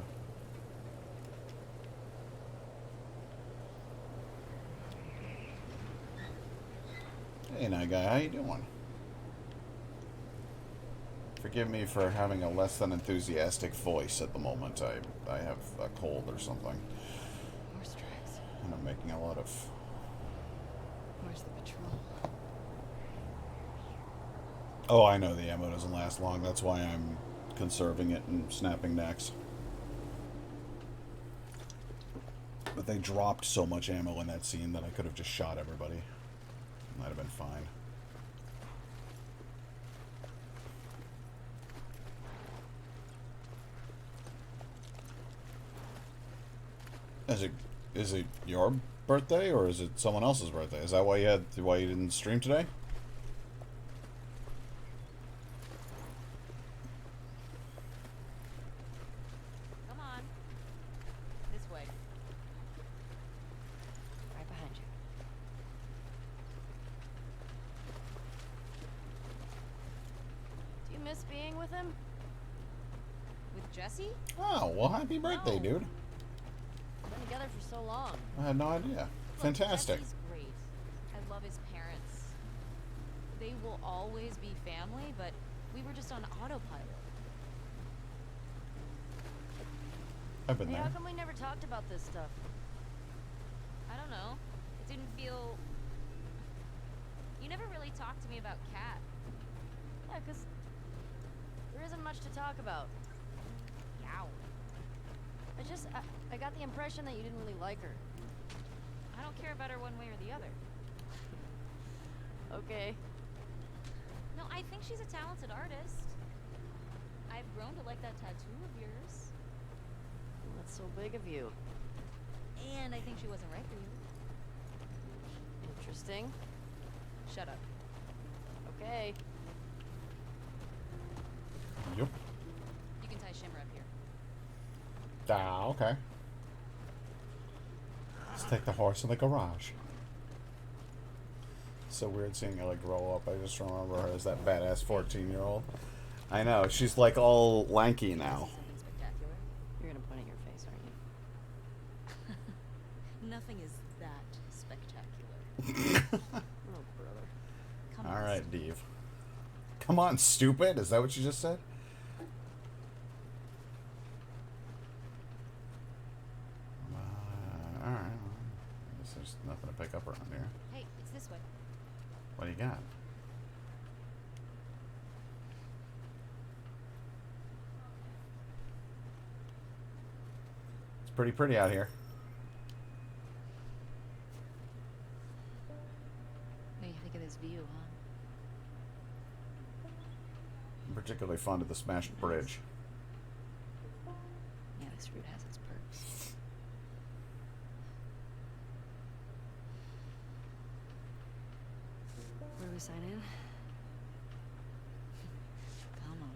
Hey, night guy, how you doing? Forgive me for having a less than enthusiastic voice at the moment. I have a cold or something. More strikes. And I'm making a lot of... Where's the patrol? Oh, I know the ammo doesn't last long. That's why I'm conserving it and snapping necks. But they dropped so much ammo in that scene that I could have just shot everybody. Might have been fine. Is it your birthday or is it someone else's birthday? Is that why you didn't stream today? Come on. This way. Right behind you. Do you miss being with him? With Jesse? Oh, well, happy birthday, No. dude. We've been together for so long. I had no idea. Look, Fantastic. Jesse's great. I love his parents. they will always be family, but we were just on autopilot. I've been Hey, there. how come we never talked about this stuff? I don't know. It didn't feel... You never really talked to me about Kat. Yeah, 'cause there isn't much to talk about. Yow. I got the impression that you didn't really like her. I don't care about her one way or the other. Okay. No, I think she's a talented artist. I've grown to like that tattoo of yours. That's so big of you. And I think she wasn't right for you. Interesting. Shut up. Okay. Yep. You can tie Shimmer up here. Ah, okay. Let's take the horse in the garage. So weird seeing her like grow up. I just remember her as that badass 14-year-old. I know, she's like all lanky now. Something spectacular. You're gonna point at your face, aren't you? Nothing is that spectacular. Oh, brother. Come on. Alright, Dave. Come on, stupid. Is that what you just said? Alright. I guess there's nothing to pick up around here. Hey, it's this way. What do you got? It's pretty out here. What do you think of this view, huh? I'm particularly fond of the smashed bridge. Yeah, this route has its perks. Where do we sign in? Come on.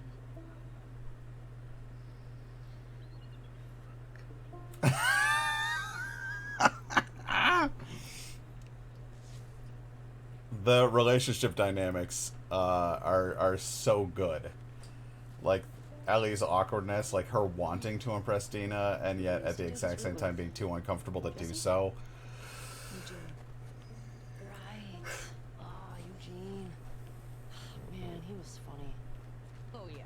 The relationship dynamics are so good. Like Ellie's awkwardness, like her wanting to impress Dina, and yet at the exact same time being too uncomfortable to do so. Eugene. Right. Oh, Eugene. Man, he was funny. Oh, yeah.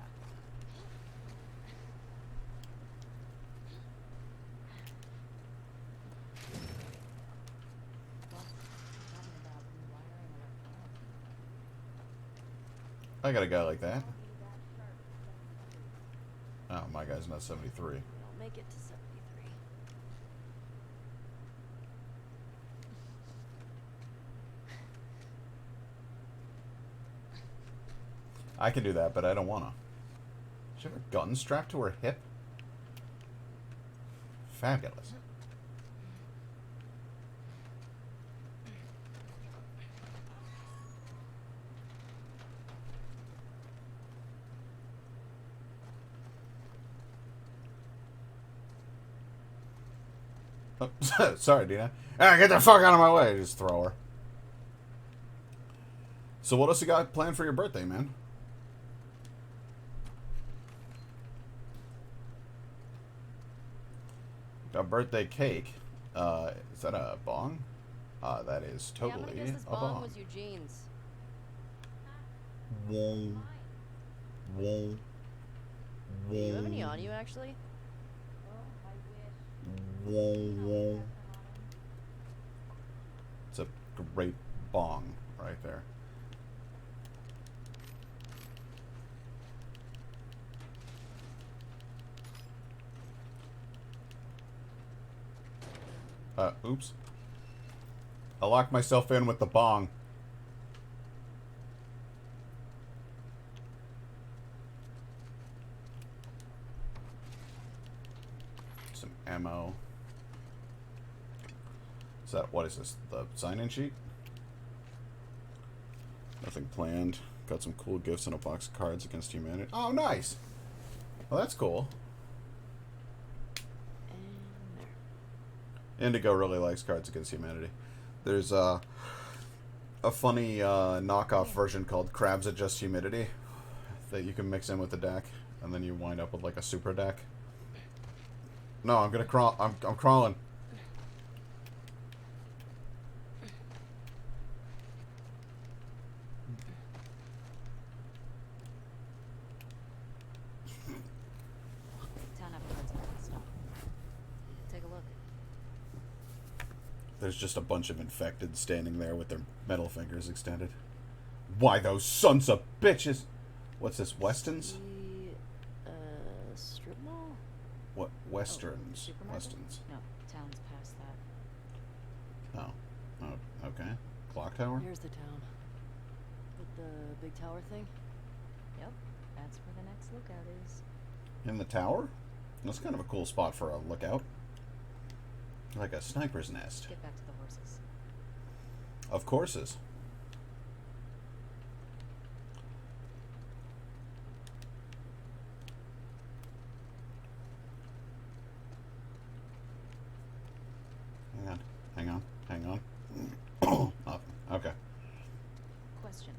I got a guy like that. Oh, my guy's not 73. Don't make it to 73. I can do that, but I don't wanna. She have a gun strapped to her hip? Fabulous. Oh, sorry, Dina. Ah, get the fuck out of my way. Just throw her. So what else you got planned for your birthday, man? Got birthday cake. Is that a bong? That is Yeah, I'm totally gonna guess this a bong bong. was Eugene's. Whoa. Whoa. Do you have any Whoa. on you, actually? Whoa, whoa. It's a great bong right there. Oops. I locked myself in with the bong. Some ammo. Is that, what is this? The sign-in sheet? Nothing planned. Got some cool gifts and a box of Cards Against Humanity. Oh, nice! Well, that's cool. And there. Indigo really likes Cards Against Humanity. There's a funny knockoff version called Crabs Adjust Humidity that you can mix in with the deck, and then you wind up with like a super deck. No, I'm gonna crawl. I'm crawling. There's just a bunch of infected standing there with their metal fingers extended. Why, those sons of bitches! What's this, Westons? Strip mall? What, Westerns? Supermarket? Westons. No, town's past that. Oh, okay. Clock tower? Here's the town. With the big tower thing? Yep, that's where the next lookout is. In the tower? That's kind of a cool spot for a lookout. Like a sniper's nest. Get back to the horses. Of courses. Hang on. Nothing. Okay. Question.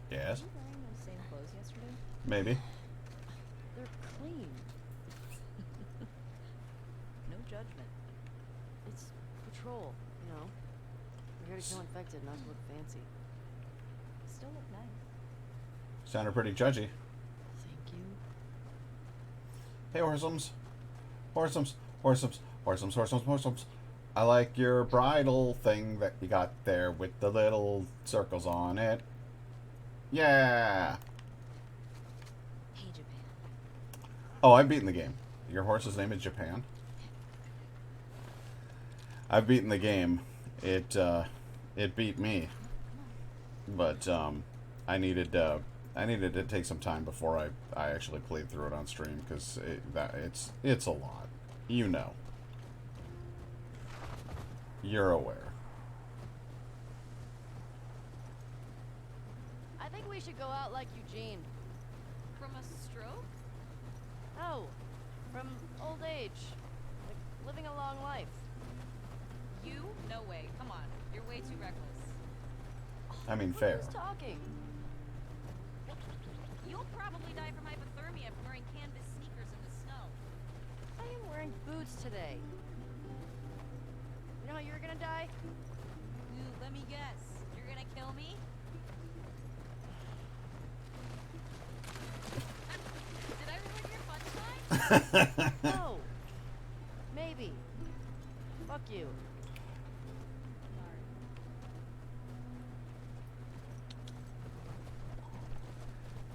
Yes? Were you wearing those same clothes yesterday? Maybe. They're clean. No judgment. It's patrol, you know? We're here to kill infected, not to look fancy. Still look nice. Sounded pretty judgy. Thank you. Hey, Horsums. Horsums. I like your bridle thing that you got there with the little circles on it. Yeah. Hey, Japan. Oh, I've beaten the game. Your horse's name is Japan? I've beaten the game. It beat me. But, I needed to take some time before I actually played through it on stream, because it's a lot. You know. You're aware. I think we should go out like Eugene. From a stroke? No, from old age. Like, living a long life. You? No way. Come on. You're way too reckless. I mean, fair. Who's talking? You'll probably die from hypothermia from wearing canvas sneakers in the snow. I am wearing boots today. You know how you're gonna die? Ooh, let me guess. You're gonna kill me? Did I ruin your punchline? No. Maybe. Fuck you. Sorry.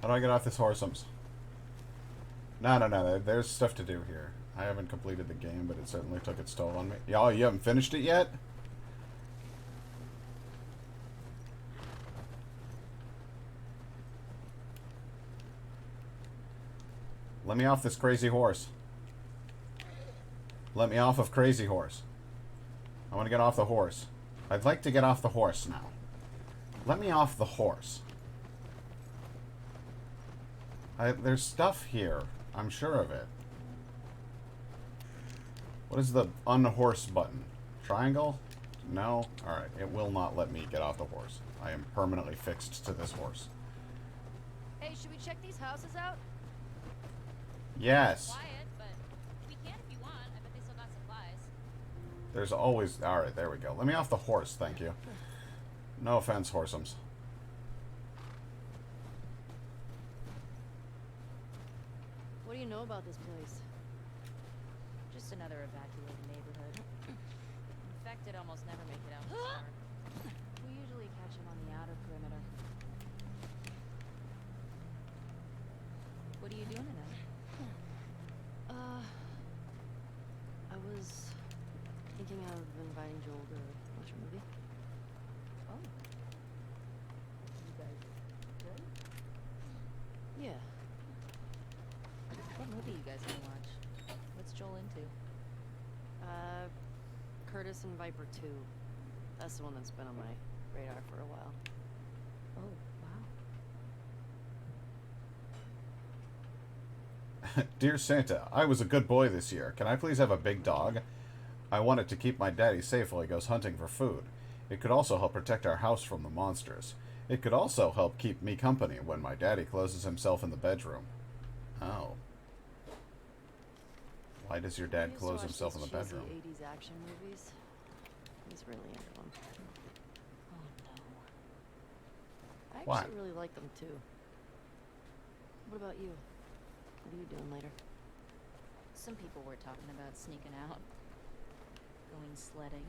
How do I get off this Horsums? No. There's stuff to do here. I haven't completed the game, but it certainly took its toll on me. Y'all, you haven't finished it yet? Let me off this crazy horse. Let me off of Crazy Horse. I want to get off the horse. I'd like to get off the horse now. Let me off the horse. There's stuff here. I'm sure of it. What is the unhorse button? Triangle? No? Alright, it will not let me get off the horse. I am permanently fixed to this horse. Hey, should we check these houses out? Yes. Quiet, but we can if you want. I bet they still got supplies. There's always... Alright, there we go. Let me off the horse, thank you. No offense, Horsums. What do you know about this place? Just another evacuated neighborhood. Infected almost never make it out this far. We usually catch them on the outer perimeter. What are you doing tonight? I was thinking of inviting Joel to watch a movie. Oh. You guys good? Yeah. What movie you guys gonna watch? What's Joel into? Curtis and Viper 2. That's the one that's been on my radar for a while. Oh, wow. Dear Santa, I was a good boy this year. Can I please have a big dog? I want it to keep my daddy safe while he goes hunting for food. It could also help protect our house from the monsters. It could also help keep me company when my daddy closes himself in the bedroom. Oh. Why does your dad I used to close watch himself in these the cheesy bedroom? 80s action movies. He's really into them. Oh, no. I actually What? really like them too. What about you? What are you doing later? Some people were talking about sneaking out. Going sledding.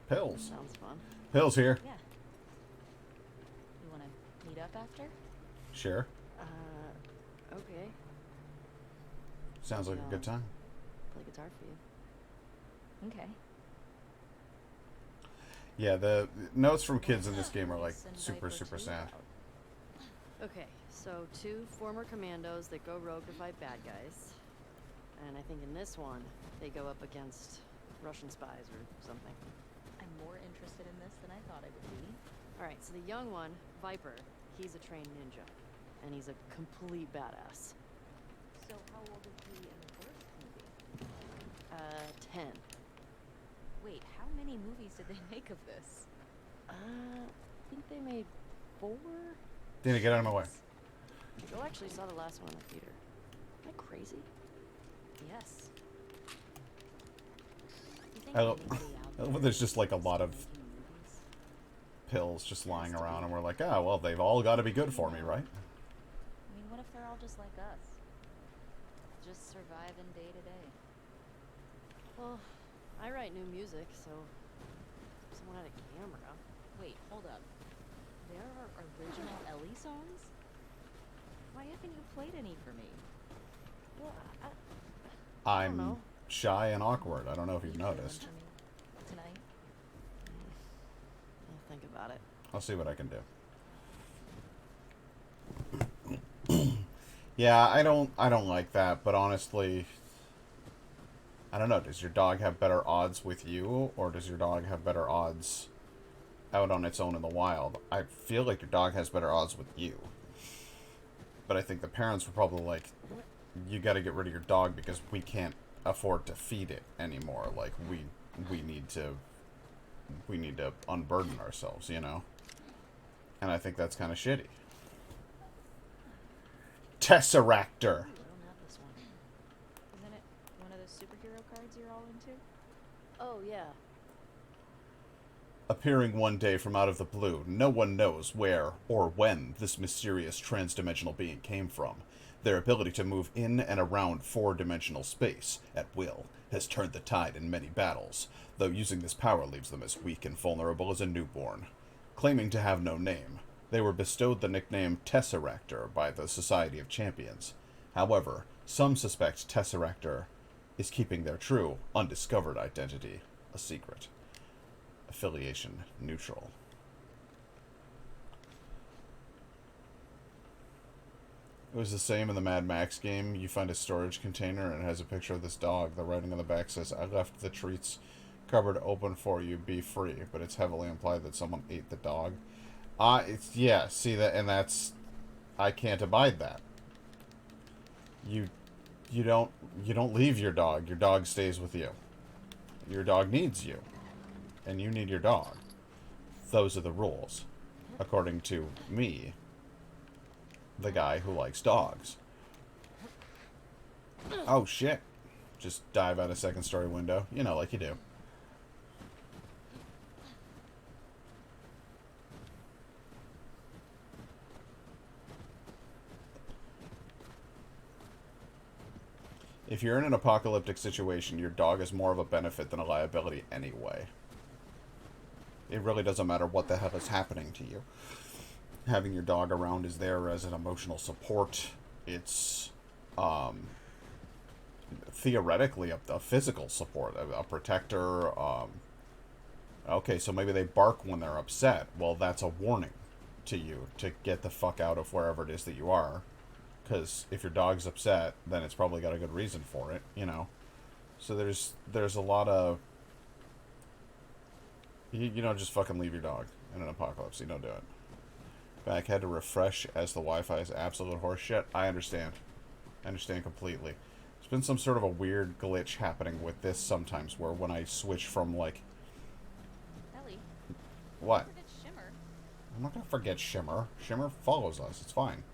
Pills. Sounds fun. Pills here. Yeah. You wanna meet up after? Sure. Okay. Sounds like a good time. Play guitar for you. Okay. Yeah, the notes from kids in this game are like super sad. Okay, so 2 former commandos that go rogue to fight bad guys. And I think in this one, they go up against Russian spies or something. I'm more interested in this than I thought I would be. Alright, so the young one, Viper, he's a trained ninja. And he's a complete badass. So how old is he in the first movie? 10. Wait, how many movies did they make of this? I think they made 4? Dana, get out of my way. Joel actually saw the last one in the theater. Am I crazy? Yes. I love there's just like a lot of pills just lying around, and we're like, ah, well, they've all got to be good for me, right? I mean, what if they're all just like us? Just surviving day to day. Well, I write new music, so if someone had a camera. Wait, hold up. There are original Ellie songs? Why haven't you played any for me? Well, I'm shy and awkward. I don't know if you've noticed. Tonight? I'll think about it. I'll see what I can do. Yeah, I don't like that, but honestly, I don't know. Does your dog have better odds with you, or does your dog have better odds out on its own in the wild? I feel like your dog has better odds with you. But I think the parents were probably like, you got to get rid of your dog because we can't afford to feed it anymore. Like, we need to unburden ourselves, you know? And I think that's kind of shitty. Tesseractor. I don't have this one. Isn't it one of those superhero cards you're all into? Oh, yeah. Appearing one day from out of the blue, no one knows where or when this mysterious transdimensional being came from. Their ability to move in and around four-dimensional space, at will, has turned the tide in many battles, though using this power leaves them as weak and vulnerable as a newborn. Claiming to have no name, they were bestowed the nickname Tesseractor by the Society of Champions. However, some suspect Tesseractor is keeping their true, undiscovered identity a secret. Affiliation neutral. It was the same in the Mad Max game. You find a storage container and it has a picture of this dog. The writing on the back says, I left the treats cupboard open for you, be free. But it's heavily implied that someone ate the dog. Yeah, see that, and that's, I can't abide that. You don't leave your dog. Your dog stays with you. Your dog needs you. And you need your dog. Those are the rules. According to me, the guy who likes dogs. Oh shit. Just dive out a second story window. You know, like you do. If you're in an apocalyptic situation, your dog is more of a benefit than a liability anyway. It really doesn't matter what the hell is happening to you. Having your dog around is there as an emotional support. It's theoretically a physical support, a protector. Okay, so maybe they bark when they're upset. Well, that's a warning to you to get the fuck out of wherever it is that you are. Because if your dog's upset, then it's probably got a good reason for it, you know. So there's a lot of... You don't just fucking leave your dog in an apocalypse. You don't do it. Back had to refresh as the Wi-Fi is absolute horseshit. I understand. I understand completely. There's been some sort of a weird glitch happening with this sometimes, where when I switch from, like... Ellie. What? Don't forget Shimmer. I'm not gonna forget Shimmer. Shimmer follows us. It's fine.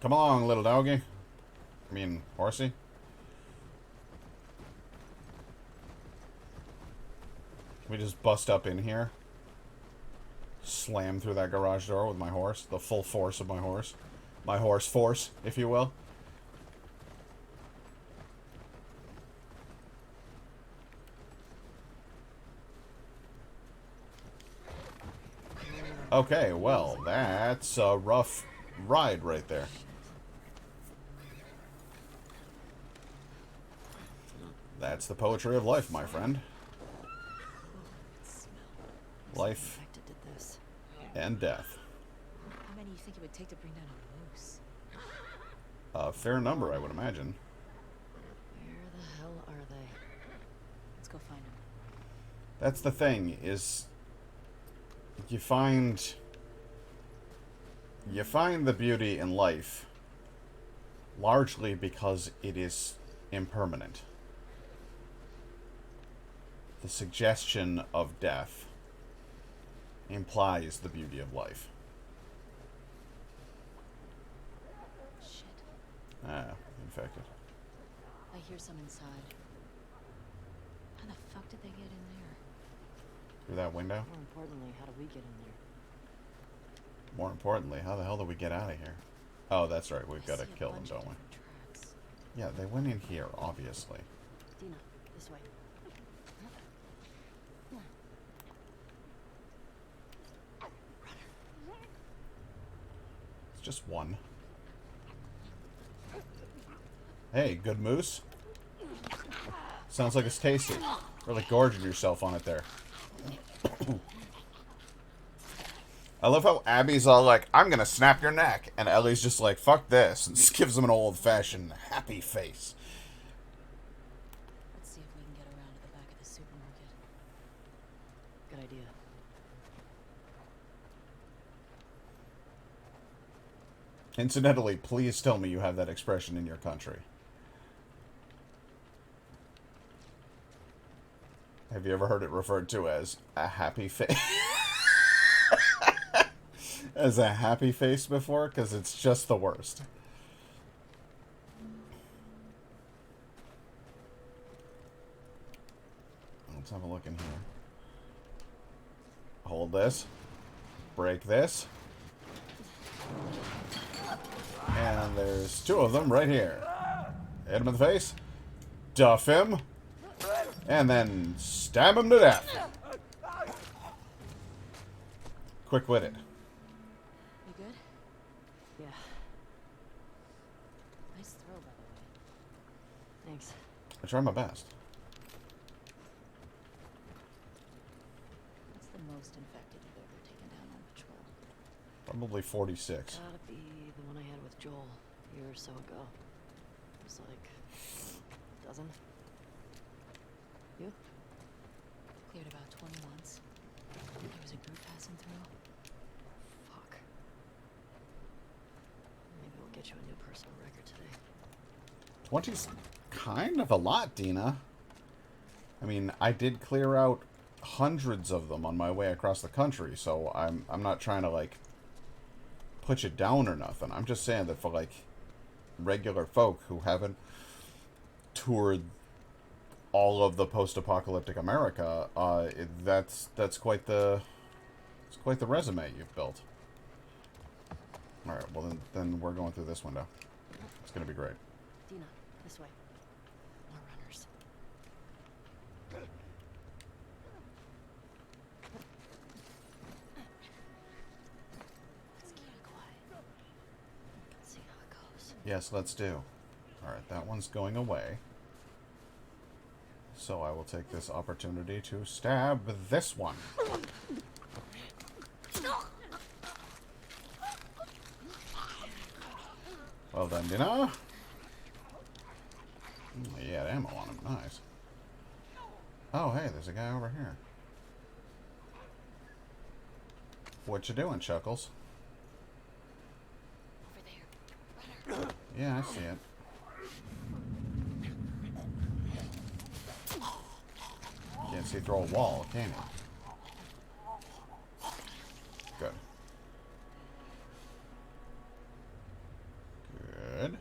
Come along, little doggy. I mean, horsey. Can we just bust up in here? slam through that garage door with my horse. The full force of my horse. My horse force, if you will. Okay, well, that's a rough ride right there. That's the poetry of life, my friend. Life Infected did this. and death. How many do you think it would take to bring down a moose? A fair number, I would imagine. Where the hell are they? Let's go find him. That's the thing, is you find the beauty in life largely because it is impermanent. The suggestion of death implies the beauty of life. Shit. Ah, infected. I hear some inside. How the fuck did they get in there? Through that window? More importantly, how do we get in there? More importantly, how the hell do we get out of here? Oh, that's right, we've I got to see a kill them, bunch of don't we? different tracks. Yeah, they went in here, obviously. Dina, this way. It's just one. Hey, good moose. Sounds like it's tasty. Really gorging yourself on it there. I love how Abby's all like, I'm gonna snap your neck. And Ellie's just like, fuck this. And just gives him an old-fashioned happy face. Let's see if we can get around to the back of the supermarket. Good idea. Incidentally, please tell me you have that expression in your country. Have you ever heard it referred to as a happy face? As a happy face before? Because it's just the worst. Let's have a look in here. Hold this. Break this. And there's two of them right here. Hit him in the face. Duff him. And then stab him to death. Quick-witted. You good? Yeah, Nice throw, by the way. thanks. I try my best. What's the most infected you've ever taken down on patrol? Probably 46. Gotta be the one I had with Joel a year or so ago. It was like a dozen. You? Cleared about 20 once. There was a group passing through. Fuck. Maybe we'll get you a new personal record today. 20's kind of a lot, Dina. I mean, I did clear out hundreds of them on my way across the country, so I'm not trying to, like, put you down or nothing. I'm just saying that for, like, regular folk who haven't toured all of the post-apocalyptic America, that's quite the resume you've built. All right, well then we're going through this window. It's gonna be great. Dina, this way. More runners. Let's keep it quiet. Let's see how it goes. Yes, let's do. All right, that one's going away. So I will take this opportunity to stab this one. Well done, Dina. He had ammo on him. Nice. Oh, hey, there's a guy over here. What you doing, Chuckles? Over there. Runner. Yeah, I see it. Can't see through a wall, can you? Good. Good.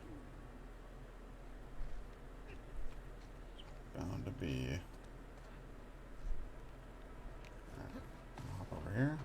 Bound to be. Alright, hop over here.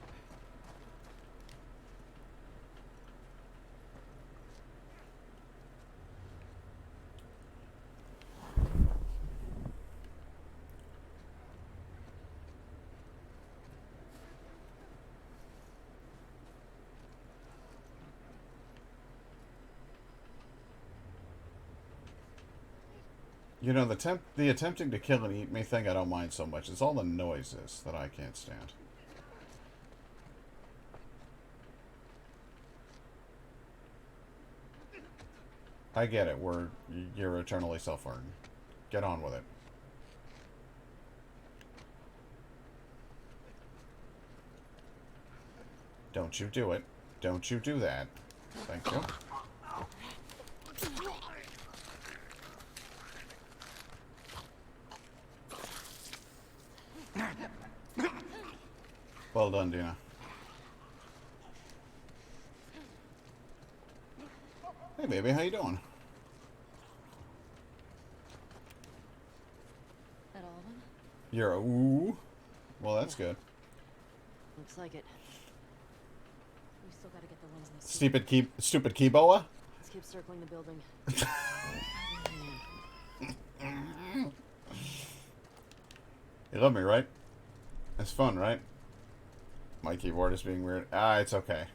You know, the attempting to kill and eat me thing I don't mind so much. It's all the noises that I can't stand. I get it. You're eternally self-learning. Get on with it. Don't you do it. Don't you do that. Thank you. Well done, Dina. Hey, baby, how you doing? That all of them? You're a ooh. Well, that's good. Looks like it. We still gotta get the ones in the Stupid Kiboa? Let's keep circling the building. You love me, right? It's fun, right? My keyboard is being weird. Ah, it's okay.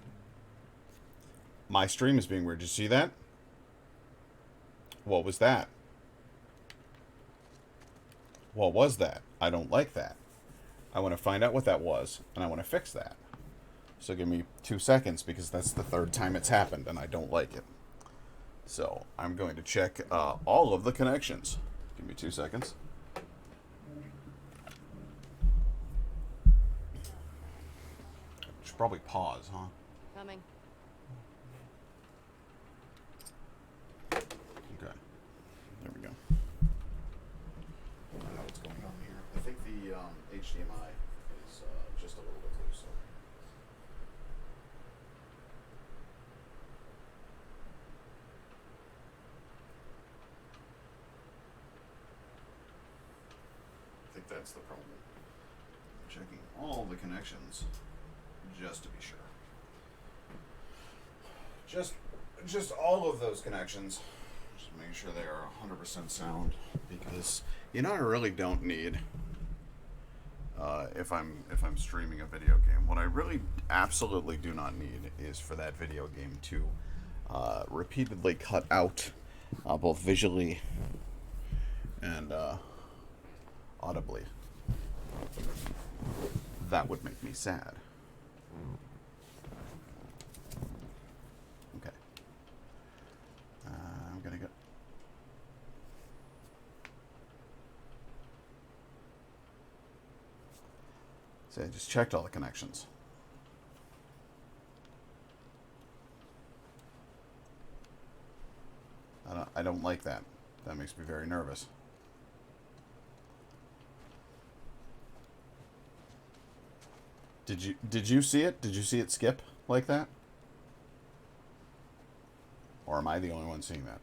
My stream is being weird. Did you see that? What was that? What was that? I don't like that. I want to find out what that was, and I want to fix that. So give me 2 seconds, because that's the third time it's happened, and I don't like it. So I'm going to check all of the connections. Give me 2 seconds. Should probably pause, huh? Coming. Okay. There we go. I don't know what's going on here. I think the HDMI is just a little bit loose. I think that's the problem. Checking all the connections just to be sure. Just all of those connections. Just make sure they are 100% sound, because you know I really don't need if I'm streaming a video game. What I really absolutely do not need is for that video game to repeatedly cut out both visually and audibly. That would make me sad. Okay. I'm gonna go. So I just checked all the connections. I don't like that. That makes me very nervous. Did you see it? Did you see it skip like that? Or am I the only one seeing that?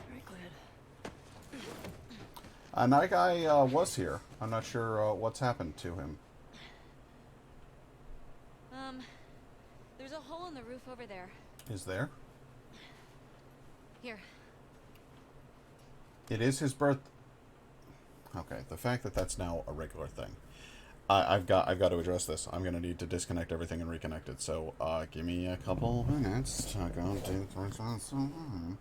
Very good. And that guy was here. I'm not sure what's happened to him. There's a hole in the roof over there. Is there? Here. It is his birth. Okay, the fact that that's now a regular thing. I've got to address this. I'm gonna need to disconnect everything and reconnect it. So give me a couple minutes to go do something.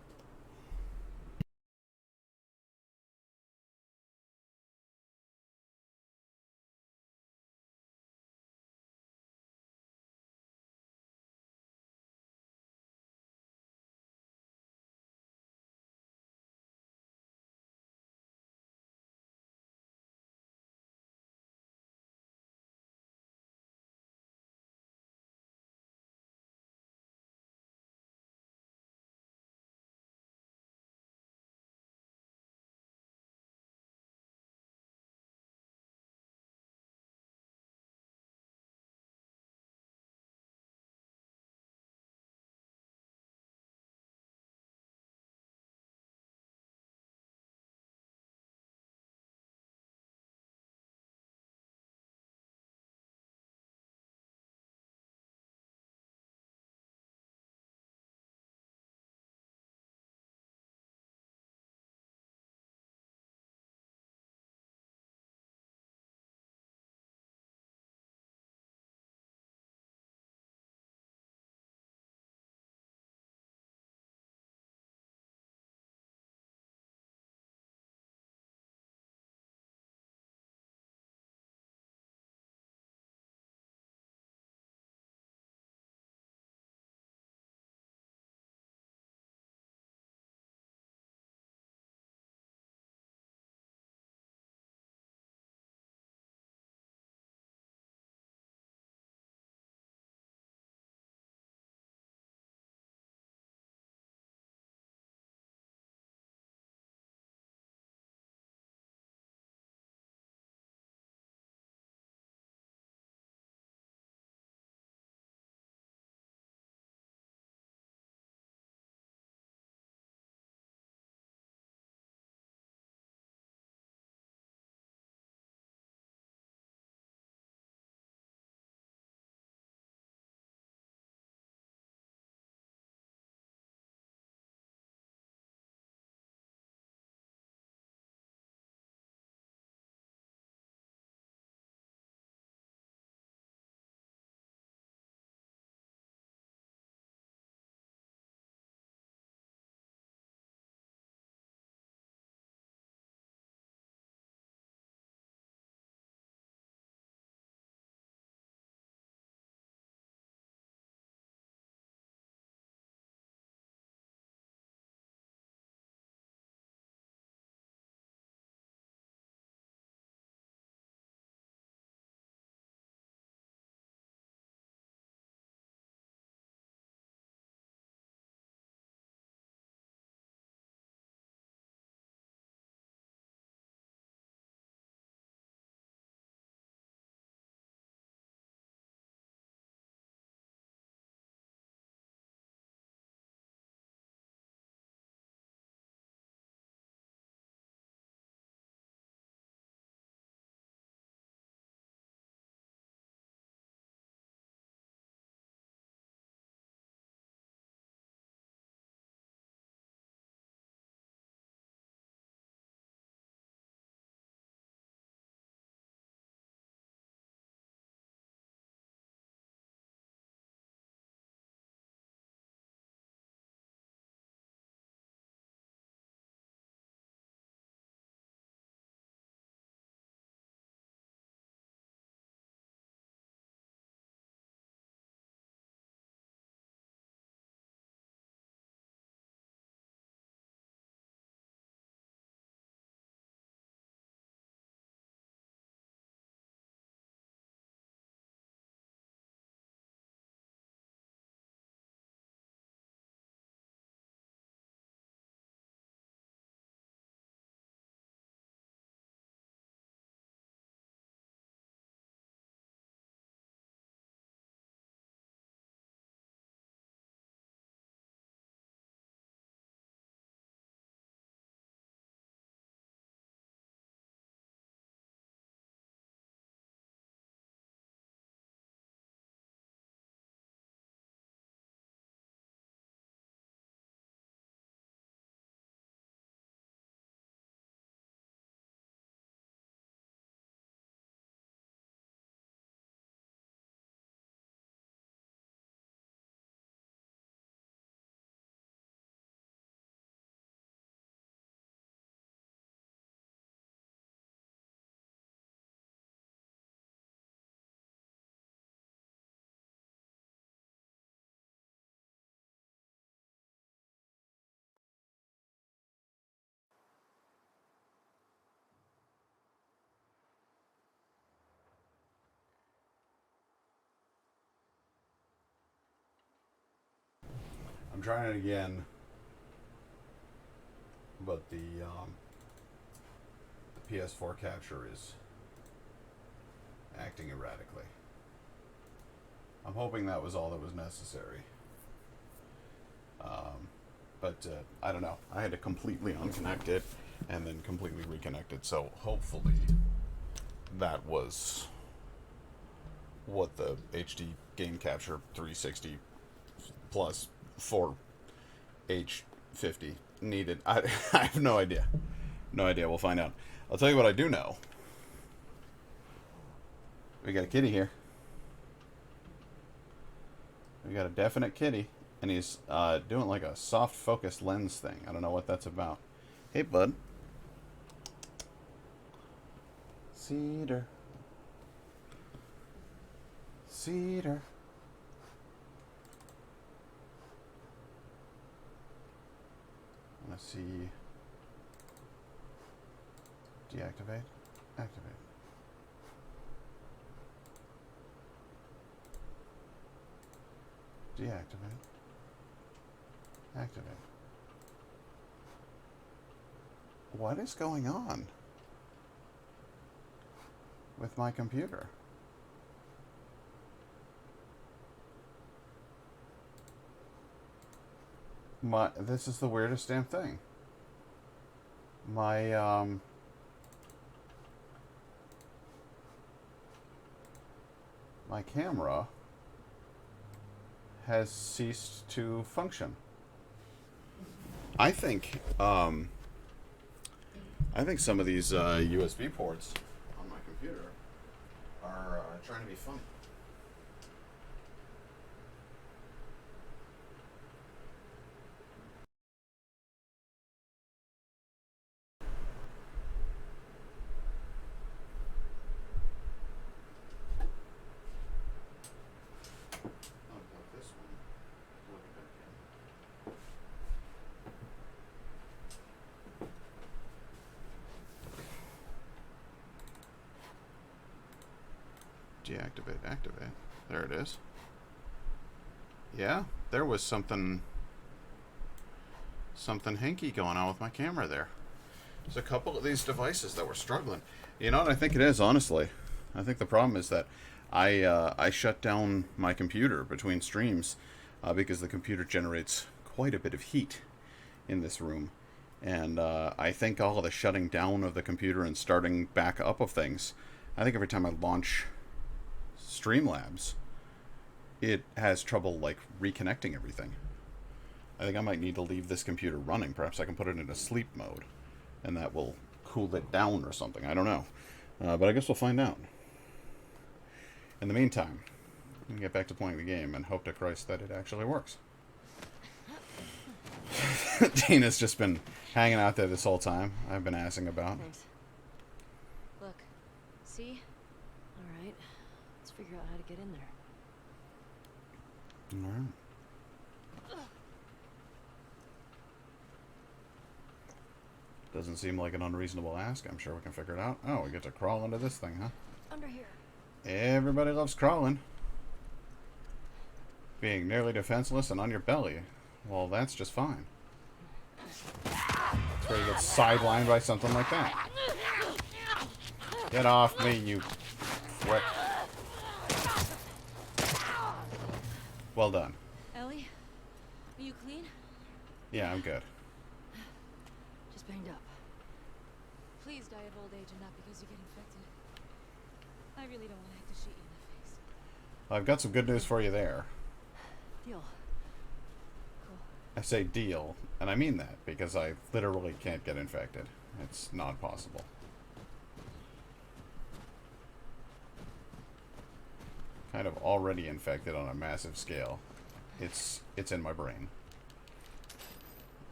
trying it again, but the PS4 capture is acting erratically. I'm hoping that was all that was necessary. But I don't know. I had to completely unconnect it and then completely reconnect it. So hopefully that was what the HD game capture 360 plus 4H50 needed. I have no idea. No idea. We'll find out. I'll tell you what I do know. We got a kitty here. We got a definite kitty. And he's doing like a soft focus lens thing. I don't know what that's about. Hey, bud. Cedar. Cedar. Let's see. Deactivate. Activate. Deactivate. Activate. What is going on with my computer? This is the weirdest damn thing. My my camera has ceased to function. I think some of these USB ports on my computer are trying to be funny. Deactivate, activate. There it is. Yeah, there was something hinky going on with my camera there. There's a couple of these devices that were struggling. You know what I think it is, honestly? I think the problem is that I shut down my computer between streams because the computer generates quite a bit of heat in this room. And I think all of the shutting down of the computer and starting back up of things, I think every time I launch Streamlabs, it has trouble like reconnecting everything. I think I might need to leave this computer running. Perhaps I can put it into sleep mode and that will cool it down or something. I don't know. But I guess we'll find out. In the meantime, we can get back to playing the game and hope to Christ that it actually works. Dina's just been hanging out there this whole time. I've been asking about. Thanks. Look, see? Alright. Let's figure out how to get in there. Alright. Doesn't seem like an unreasonable ask. I'm sure we can figure it out. Oh, we get to crawl into this thing, huh? Under here. Everybody loves crawling. Being nearly defenseless and on your belly. Well, that's just fine. That's where you get sidelined by something like that. Get off me, you prick. Well done. Ellie? Are you clean? Yeah, I'm good. Just banged up. Please die of old age and not because you get infected. I really don't want to have to shoot you in the face. I've got some good news for you there. Deal. Cool. I say deal, and I mean that, because I literally can't get infected. It's not possible. Kind of already infected on a massive scale. It's in my brain.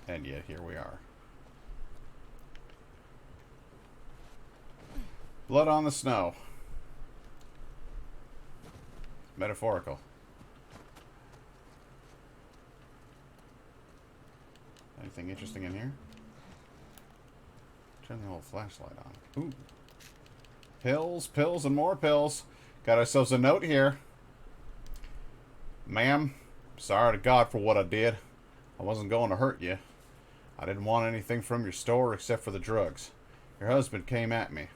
And yet here we are. Blood on the snow. Metaphorical. Anything interesting in here? Turn the old flashlight on. Ooh. Pills, pills, and more pills. Got ourselves a note here. Ma'am, sorry to God for what I did. I wasn't going to hurt you. I didn't want anything from your store except for the drugs. Your husband came at me.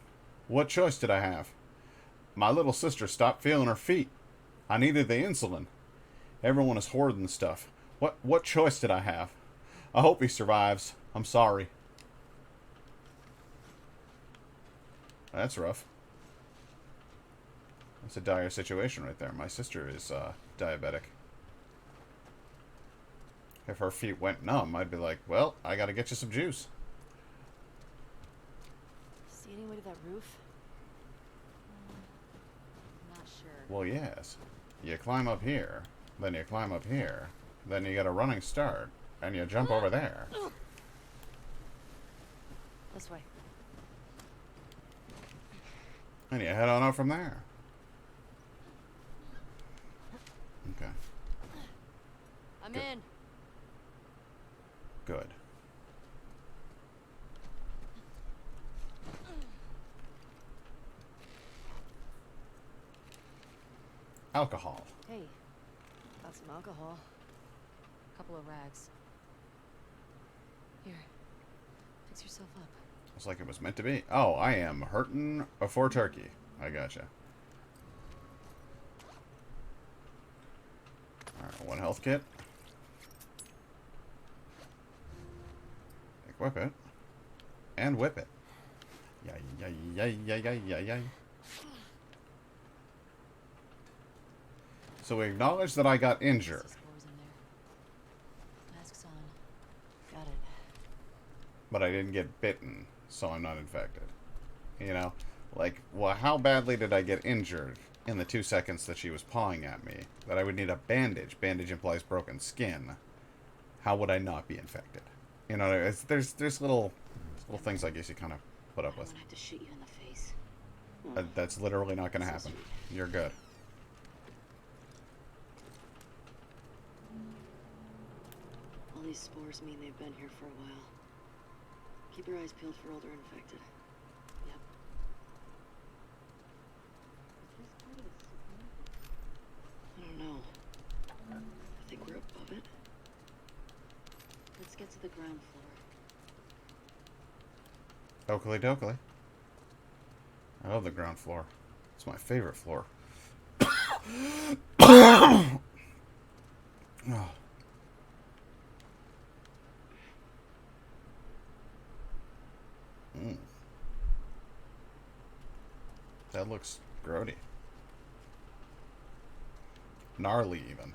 What choice did I have? My little sister stopped feeling her feet. I needed the insulin. Everyone is hoarding stuff. What choice did I have? I hope he survives. I'm sorry. That's rough. That's a dire situation right there. My sister is diabetic. If her feet went numb, I'd be like, well, I gotta get you some juice. See any way to that roof? Not sure. Well, yes. You climb up here, then you climb up here, then you get a running start, and you jump over there. This way. And you head on up from there. Okay, I'm Good. in. good. Alcohol. Hey, got some alcohol. Couple of rags. Here, fix yourself up. It's like it was meant to be. Oh, I am hurting for turkey. I gotcha. Alright, 1 health kit. Equip it. And whip it. Yay, yay, yay, yay, yay, yay, yay. So we acknowledge that I got injured. Spores in there. Mask's on. Got it. But I didn't get bitten, so I'm not infected. You know? Like, well, how badly did I get injured in the 2 seconds that she was pawing at me that I would need a bandage? Bandage implies broken skin. How would I not be infected? You know, there's little things I guess you kind of put up with. I have to shoot you in the face. That's literally not going to happen. You're good. All these spores mean they've been here for a while. Keep your eyes peeled for older infected. Yep. I don't know. I think we're above it. Let's get to the ground floor. Oakley dokley. I love the ground floor. It's my favorite floor. Oh. Mm. That looks grody. Gnarly, even.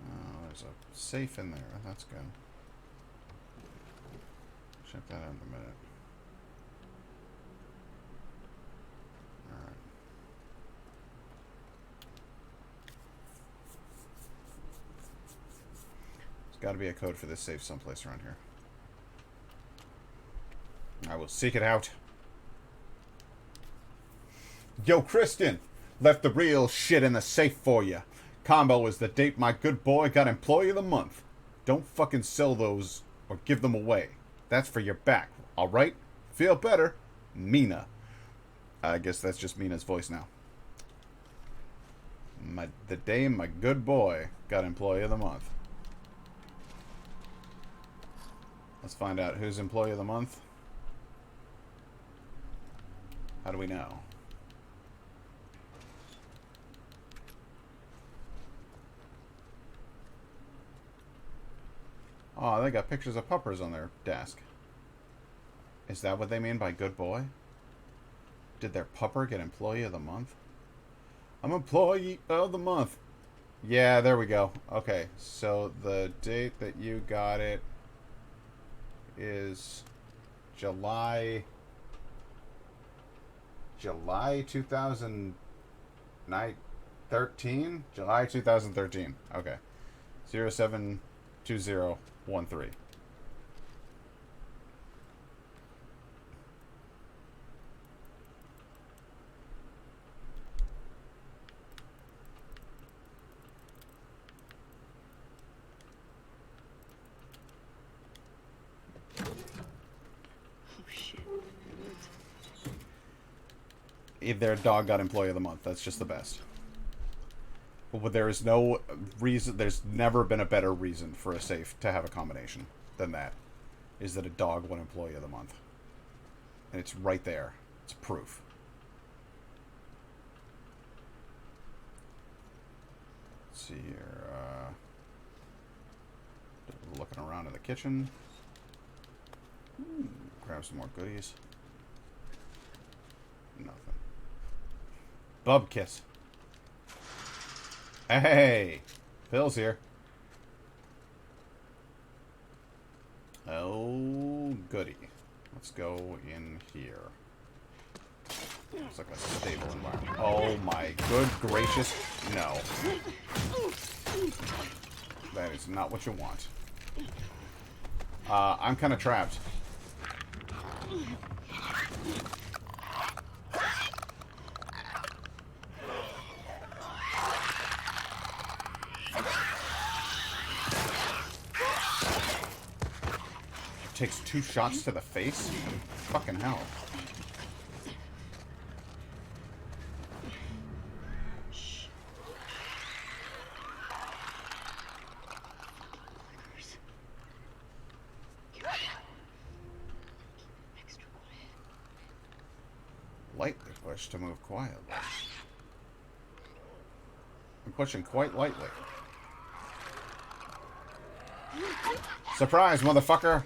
Oh, there's a safe in there. That's good. Check that out in a minute. Alright. There's got to be a code for this safe someplace around here. I will seek it out. Yo, Kristen! Left the real shit in the safe for you. Combo is the date my good boy got Employee of the Month. Don't fucking sell those or give them away. That's for your back, alright? Feel better? Mina. I guess that's just Mina's voice now. The day my good boy got Employee of the Month. Let's find out who's Employee of the Month. How do we know? Oh, they got pictures of puppers on their desk. Is that what they mean by good boy? Did their pupper get Employee of the Month? I'm Employee of the Month. Yeah, there we go. Okay, so the date that you got it is July 2013? July 2013. Okay. 072013. Oh shit, it worked. Their dog got Employee of the Month. That's just the best. But there is no reason. There's never been a better reason for a safe to have a combination than that. Is that a dog won Employee of the Month, and it's right there. It's proof. Let's see here. Looking around in the kitchen. Grab some more goodies. Nothing. Bub kiss. Hey! Phil's here. Oh, goody. Let's go in here. Looks like a stable environment. Oh my good gracious. No. That is not what you want. I'm kind of trapped. Takes 2 shots to the face? Fucking hell. Lightly push to move quietly. I'm pushing quite lightly. Surprise, motherfucker!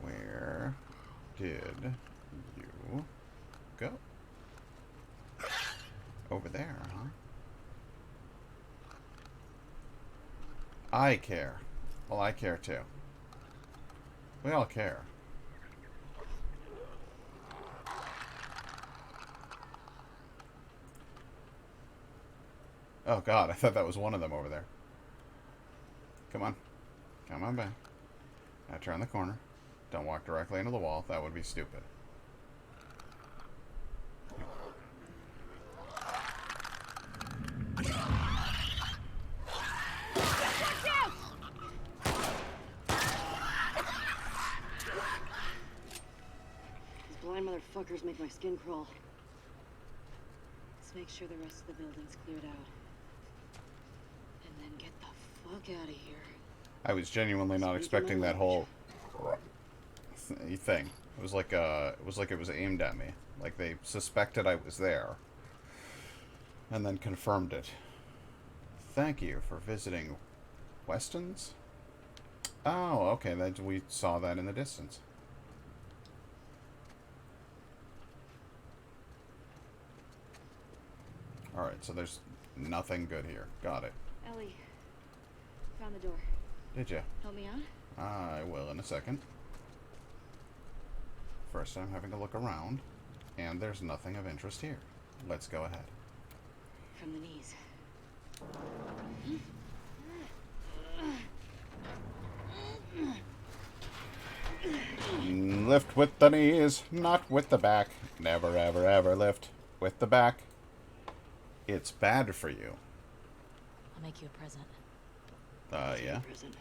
Where did you go? Over there, huh? I care. Well, I care too. We all care. Oh god, I thought that was one of them over there. Come on. Come on back. Now turn the corner. Don't walk directly into the wall. That would be stupid. These blind motherfuckers make my skin crawl. Let's make sure the rest of the building's cleared out. And then get the fuck out of here. I was genuinely not expecting that whole thing. It was like it was aimed at me. Like they suspected I was there. And then confirmed it. Thank you for visiting Weston's? Oh, okay, we saw that in the distance. Alright, so there's nothing good here. Got it. Ellie, found the door. Did you? Help me out? I will in a second. First, I'm having to look around, and there's nothing of interest here. Let's go ahead. From the knees. Lift with the knees, not with the back. Never, ever, ever lift with the back. It's bad for you. I'll make you a present. Yeah? Present.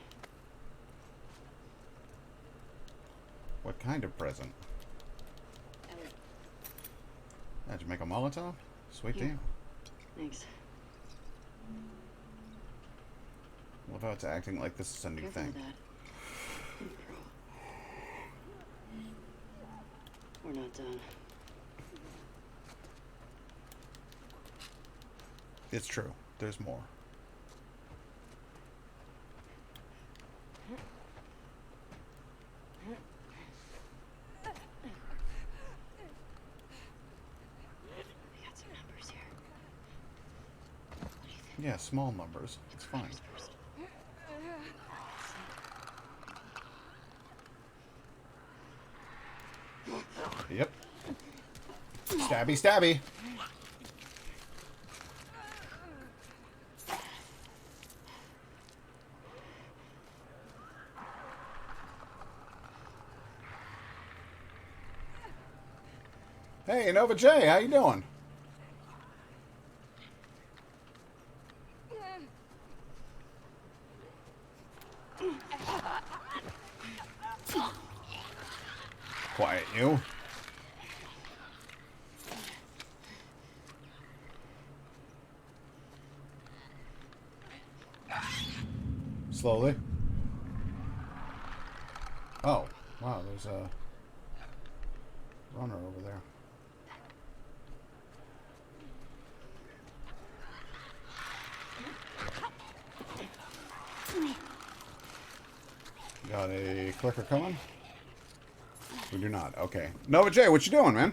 What kind of present? Ellie. Did you make a Molotov? Sweet Here. deal. Thanks. What about it's acting like this is a new Careful thing? with that. We're not done. It's true. There's more. We got some numbers here. What do you think? Yeah, small numbers. It's fine. First. Yep. Stabby, stabby. Hey, Nova J, how you doing? Quiet you. Slowly. Oh, wow, there's a runner over there. Got a clicker coming? We do not. Okay. Nova J, what you doing, man?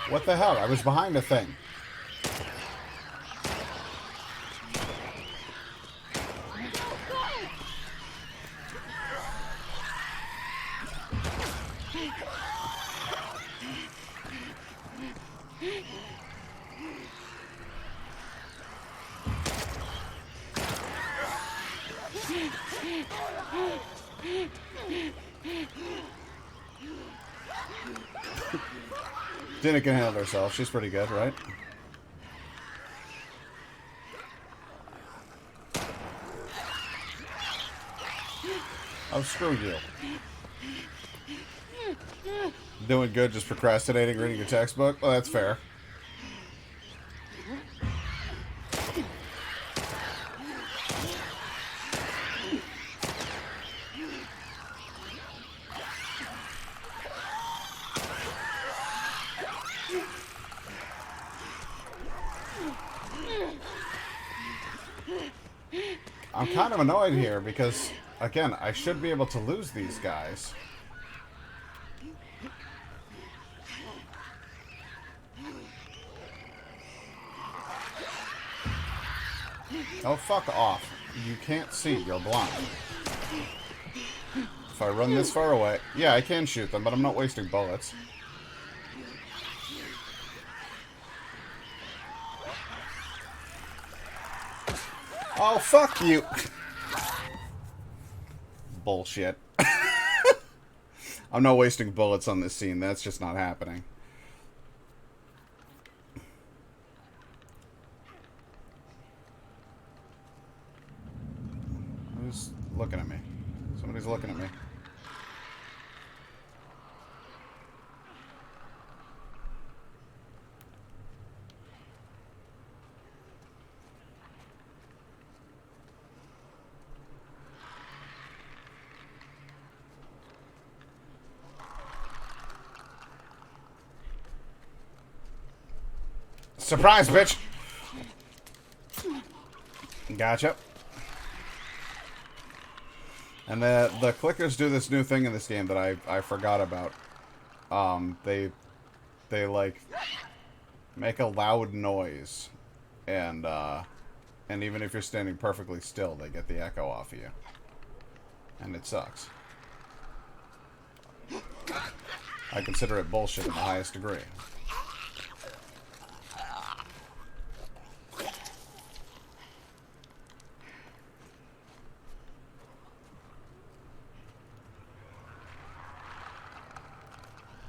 What the hell? I was behind a thing. Dina can handle herself. She's pretty good, right? Oh, screw you. Doing good, just procrastinating, reading your textbook? Well, that's fair. I'm kind of annoyed here because, again, I should be able to lose these guys. Oh, fuck off. You can't see. You're blind. If I run this far away... Yeah, I can shoot them, but I'm not wasting bullets. Oh, fuck you! Bullshit. I'm not wasting bullets on this scene. That's just not happening. Who's looking at me? Somebody's looking at me. Surprise, bitch! Gotcha. And the clickers do this new thing in this game that I forgot about. They like make a loud noise, and even if you're standing perfectly still, they get the echo off of you, and it sucks. I consider it bullshit in the highest degree.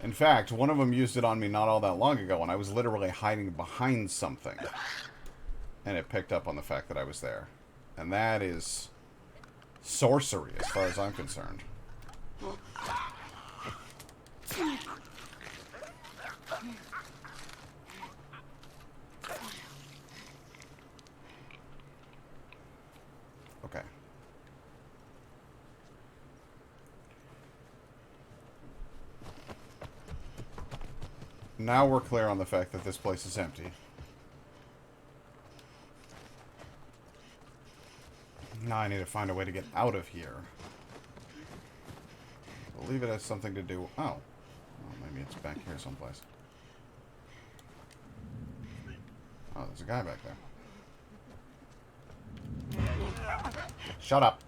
In fact, one of them used it on me not all that long ago when I was literally hiding behind something. And it picked up on the fact that I was there. And that is sorcery as far as I'm concerned. Okay. Now we're clear on the fact that this place is empty. Now I need to find a way to get out of here. I believe it has something to do... Oh. Well, maybe it's back here someplace. Oh, there's a guy back there. Shut up.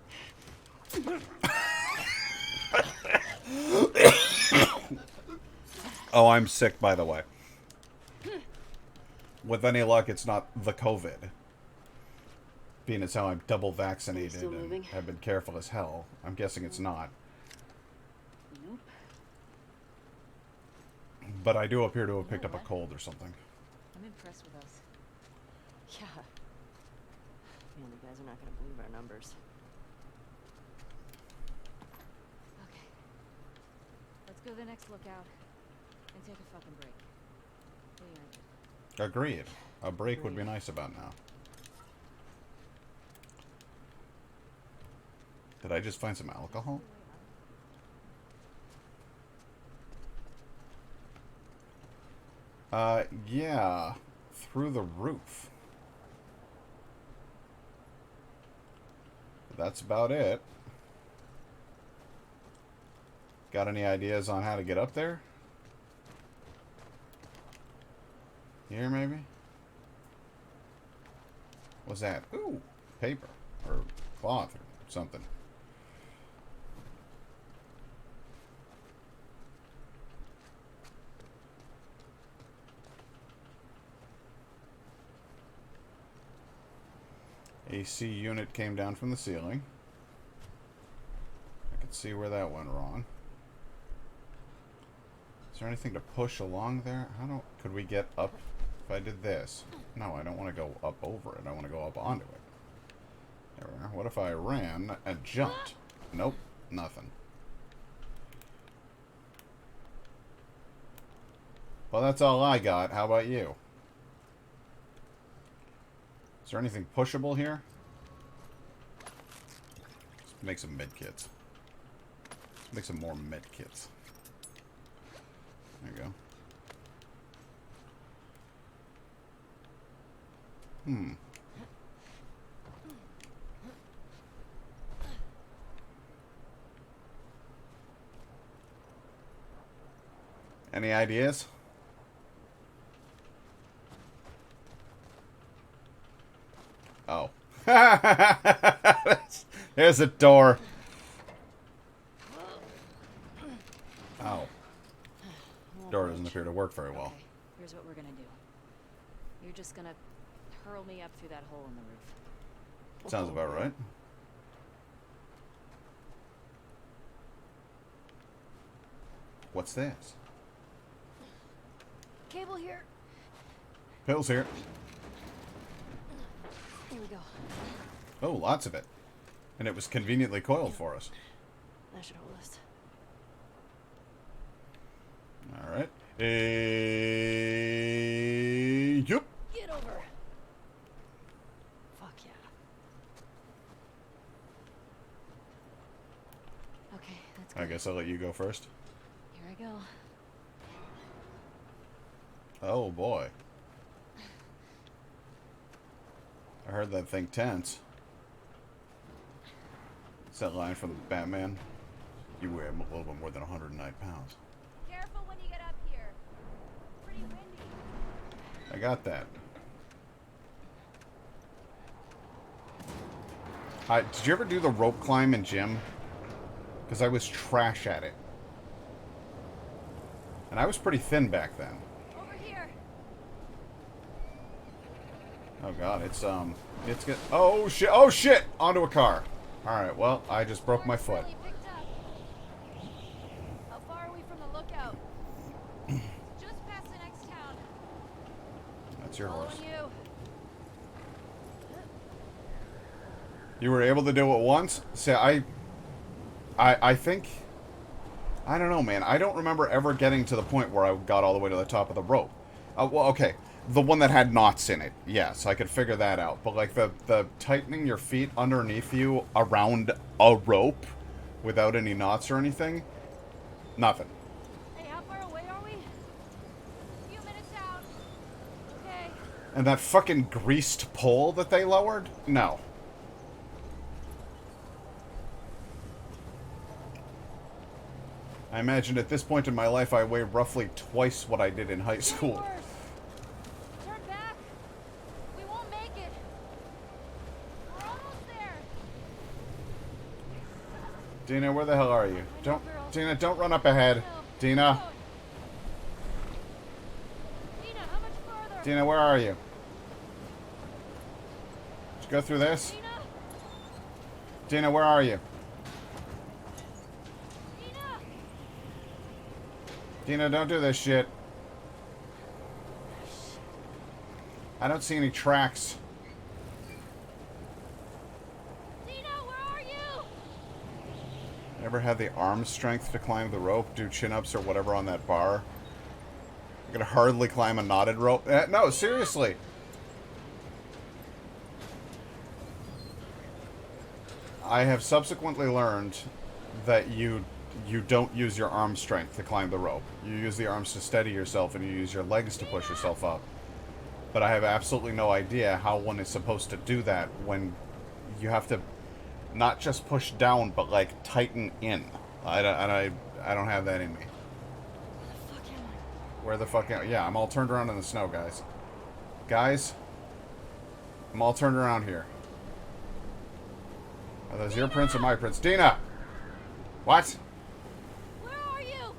Oh, I'm sick, by the way. With any luck, it's not the COVID. being as how I'm double vaccinated still and moving? have been careful as hell. I'm guessing it's not. Nope. But I do appear to have You picked know up a what? cold or something. I'm impressed with us. Yeah. Man, the guys are not gonna believe our numbers. Okay. Let's go to the next lookout and take a fucking break. We earned it. Agreed. A break would be nice about now. Did I just find some alcohol? Yeah. Through the roof. That's about it. Got any ideas on how to get up there? Here, maybe? What's that? Ooh, paper. Or cloth or something. AC unit came down from the ceiling. I can see where that went wrong. Is there anything to push along there? Could we get up if I did this? No, I don't want to go up over it. I want to go up onto it. There we are. What if I ran and jumped? Nope, nothing. Well, that's all I got. How about you? Is there anything pushable here? Let's make some med kits. Let's make some more med kits. There you go. Any ideas? Oh. There's a door. Ow. Door doesn't appear to work very well. Okay, here's what we're gonna do. You're just gonna hurl me up through that hole in the roof. Sounds about right. What's this? Cable here. Pills here. Here we go. Oh, lots of it. And it was conveniently coiled for us. That should hold us. Alright. Yup. Get over. Fuck yeah. Okay, that's good. I guess I'll let you go first. Here I go. Oh boy. I heard that thing tense. It's that line from Batman. You weigh a little bit more than 109 pounds. Careful when you get up here. Pretty windy. I got that. Did you ever do the rope climb in gym? Because I was trash at it. And I was pretty thin back then. Over here. Oh god, it's good. Oh shit! Oh shit! Onto a car. All right. Well, I just broke my foot. Really picked up. How far are we from the lookout? Just past the next town. That's your horse. Following you. You were able to do it once? See, I think, I don't know, man. I don't remember ever getting to the point where I got all the way to the top of the rope. Well, okay. The one that had knots in it. Yes, I could figure that out. But, like, the tightening your feet underneath you around a rope without any knots or anything, nothing. Hey, how far away are we? A few minutes out. Okay. And that fucking greased pole that they lowered? No. I imagine at this point in my life I weigh roughly twice what I did in high school. Worse. Turn back. We won't make it. We're almost there. Dina, where the hell are you? Don't, girl. Dina, don't run up ahead. No. Dina, Dina, how much farther? Dina, where are you? Just go through this? Dina! Dina, where are you? Dina! Dina, don't do this shit. I don't see any tracks. Dina, where are you? Ever had the arm strength to climb the rope, do chin-ups or whatever on that bar? I could hardly climb a knotted rope. No, seriously. I have subsequently learned that you don't use your arm strength to climb the rope. You use the arms to steady yourself and you use your legs to push yourself up. But I have absolutely no idea how one is supposed to do that when you have to not just push down, but like tighten in. I don't have that in me. Where the fuck am I? Yeah, I'm all turned around in the snow, guys. Guys, I'm all turned around here. Are those your prints or my prints? Dina! What? Where are you?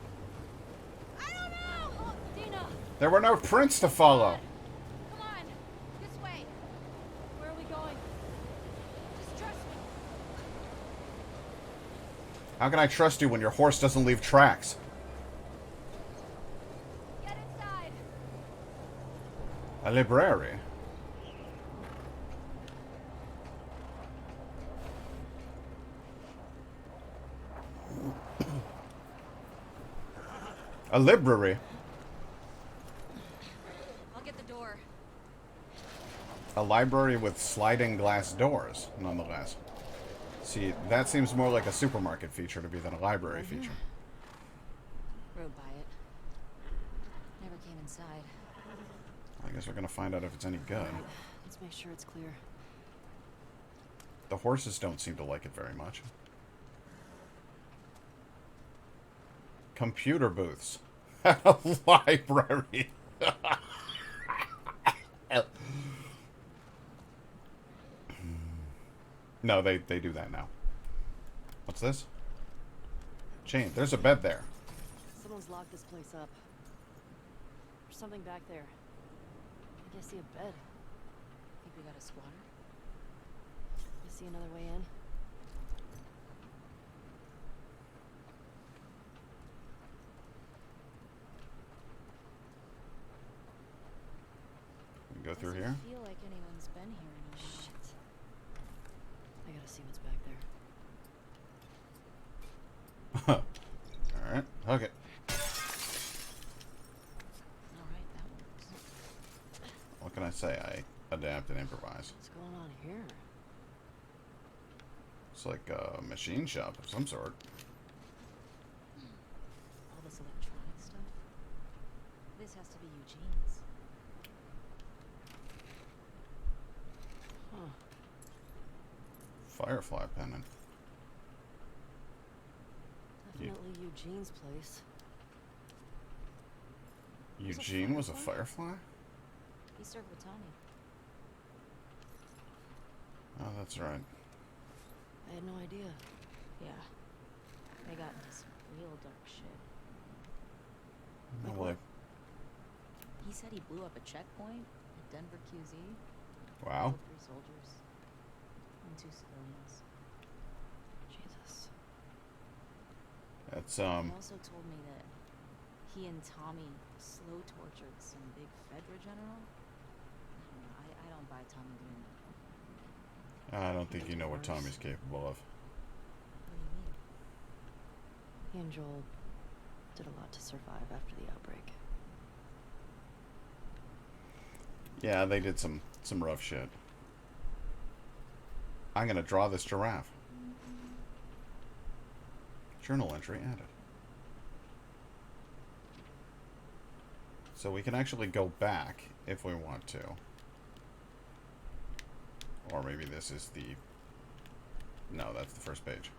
I don't know! Oh, Dina! There were no prints to follow. Come on! This way! Where are we going? Just trust me. How can I trust you when your horse doesn't leave tracks? Get inside! A library? A library? I'll get the door. A library with sliding glass doors, nonetheless. See, that seems more like a supermarket feature to be than a library feature. Rode by it. Never came inside. I guess we're gonna find out if it's any good. Let's make sure it's clear. The horses don't seem to like it very much. Computer booths. A library. No, they do that now. What's this? Chain. There's a bed there. Someone's locked this place up. There's something back there. I guess see a bed. Think we got a squatter? You see another way in? We can go through here. Feel like anyone's been here in a while. Shit. I gotta see what's back there. Alright, hook it. Alright, that works. What can I say? I adapt and improvise. What's going on here? It's like a machine shop of some sort. All this electronic stuff? This has to be Eugene's. Huh. Firefly pendant. Definitely Eugene's place. Eugene was a firefly? He served with Tommy. Oh, that's right. I had no idea. Yeah. They got into some real dark shit. No way. He said he blew up a checkpoint at Denver QZ. Wow. Killed 3 soldiers and 2 civilians. Jesus. That's, He also told me that he and Tommy slow tortured some big Fedra general. I don't know. I don't buy Tommy doing that. I don't think you know what Tommy's capable of. What do you mean? He and Joel did a lot to survive after the outbreak. Yeah, they did some rough shit. I'm gonna draw this giraffe. Journal entry added. So we can actually go back if we want to. Or maybe this is the... No, that's the first page.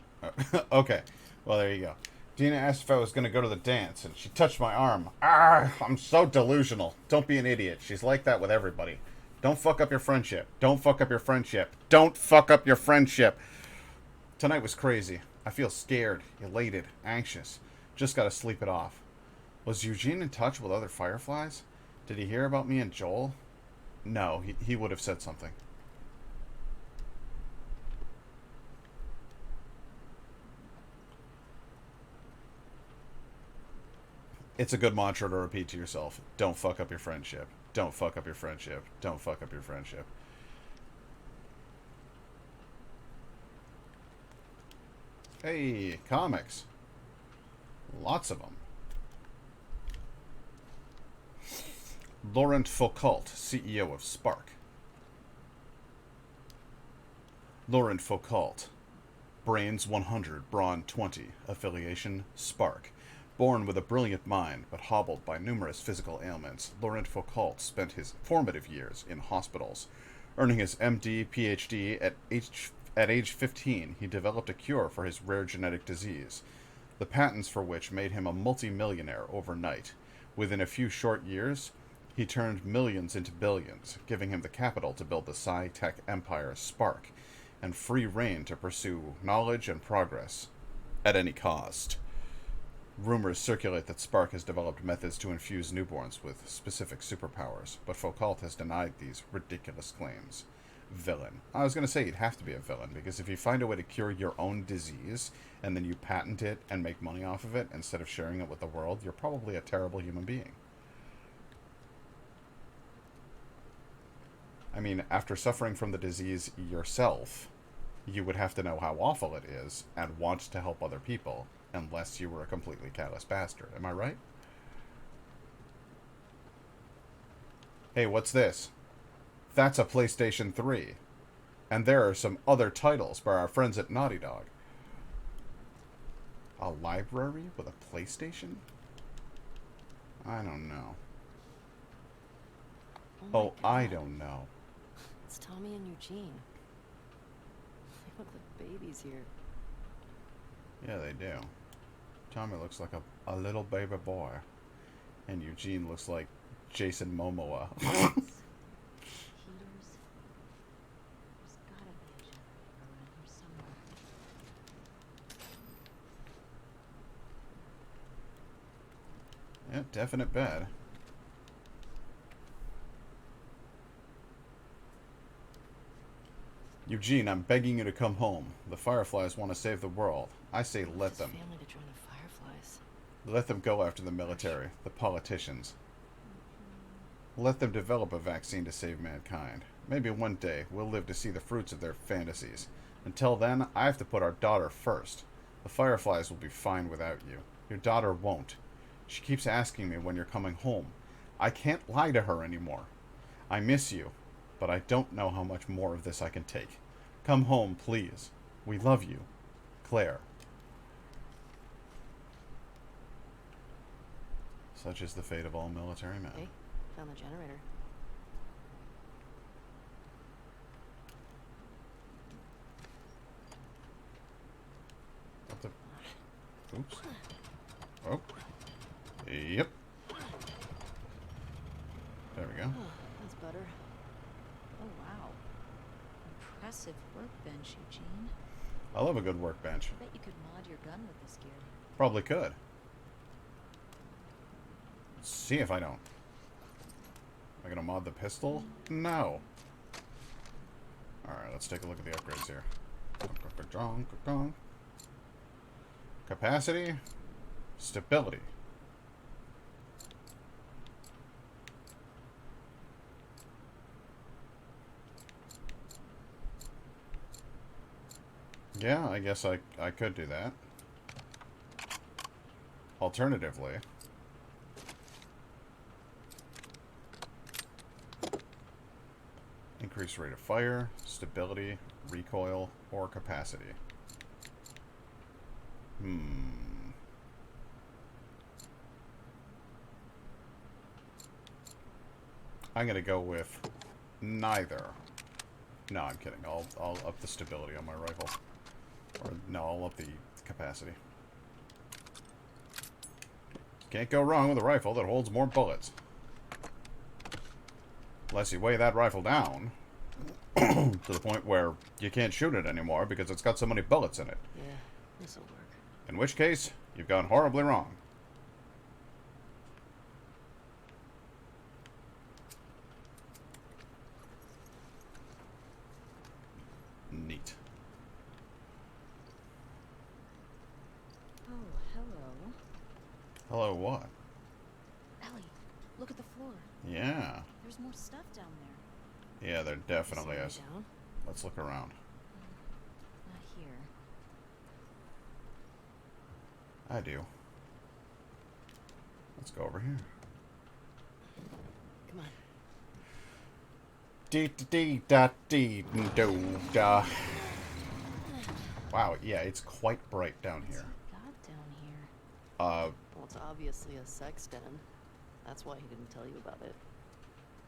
Okay. Well, there you go. Dina asked if I was going to go to the dance, and she touched my arm. Ah, I'm so delusional. Don't be an idiot. She's like that with everybody. Don't fuck up your friendship. Don't fuck up your friendship. Don't fuck up your friendship. Tonight was crazy. I feel scared, elated, anxious. Just got to sleep it off. Was Eugene in touch with other Fireflies? Did he hear about me and Joel? No, he would have said something. It's a good mantra to repeat to yourself. Don't fuck up your friendship. Don't fuck up your friendship. Don't fuck up your friendship. Hey, comics. Lots of them. Laurent Foucault, CEO of Spark. Laurent Foucault. Brains 100, Brawn 20. Affiliation, Spark. Born with a brilliant mind, but hobbled by numerous physical ailments, Laurent Foucault spent his formative years in hospitals. Earning his MD, PhD at age 15, he developed a cure for his rare genetic disease, the patents for which made him a multi-millionaire overnight. Within a few short years, he turned millions into billions, giving him the capital to build the sci-tech empire Spark, and free rein to pursue knowledge and progress at any cost. Rumors circulate that Spark has developed methods to infuse newborns with specific superpowers, but Foucault has denied these ridiculous claims. Villain. I was going to say he'd have to be a villain, because if you find a way to cure your own disease, and then you patent it and make money off of it, instead of sharing it with the world, you're probably a terrible human being. I mean, after suffering from the disease yourself, you would have to know how awful it is, and want to help other people, unless you were a completely callous bastard. Am I right? Hey, what's this? That's a PlayStation 3. And there are some other titles by our friends at Naughty Dog. A library with a PlayStation? I don't know. Oh, I don't know. It's Tommy and Eugene. They look like babies here. Yeah, they do. Tommy looks like a little baby boy. And Eugene looks like Jason Momoa. Yeah, definite bad. Eugene, I'm begging you to come home. The Fireflies want to save the world. I say let them. Family to join the Fireflies. Let them go after the military, the politicians. Let them develop a vaccine to save mankind. Maybe one day we'll live to see the fruits of their fantasies. Until then, I have to put our daughter first. The Fireflies will be fine without you. Your daughter won't. She keeps asking me when you're coming home. I can't lie to her anymore. I miss you, but I don't know how much more of this I can take. Come home, please. We love you. Claire. Such is the fate of all military men. Hey, found the generator. What the? Oops. Oh. Yep. There we go. Oh, that's better. Oh, wow. Impressive workbench, Eugene. I love a good workbench. I bet you could mod your gun with this gear. Probably could. Let's see if I don't. Am I gonna mod the pistol? No. Alright, let's take a look at the upgrades here. Capacity. Stability. Yeah, I guess I could do that. Alternatively, increase rate of fire, stability, recoil, or capacity. I'm gonna go with neither. No, I'm kidding. I'll up the stability on my rifle. Or no, I'll up the capacity. Can't go wrong with a rifle that holds more bullets. Unless you weigh that rifle down to the point where you can't shoot it anymore because it's got so many bullets in it. Yeah, this'll work. In which case, you've gone horribly wrong. Neat. Oh, hello. Hello, what? Look at the floor. Yeah. There's more stuff down there. Yeah, there definitely See is. way down? Let's look around. Not here. I do. Let's go over here. Come on. Dee dee da dee do da. Wow, yeah, it's quite bright down here. God down here. Well, it's obviously a sex den. That's why he didn't tell you about it.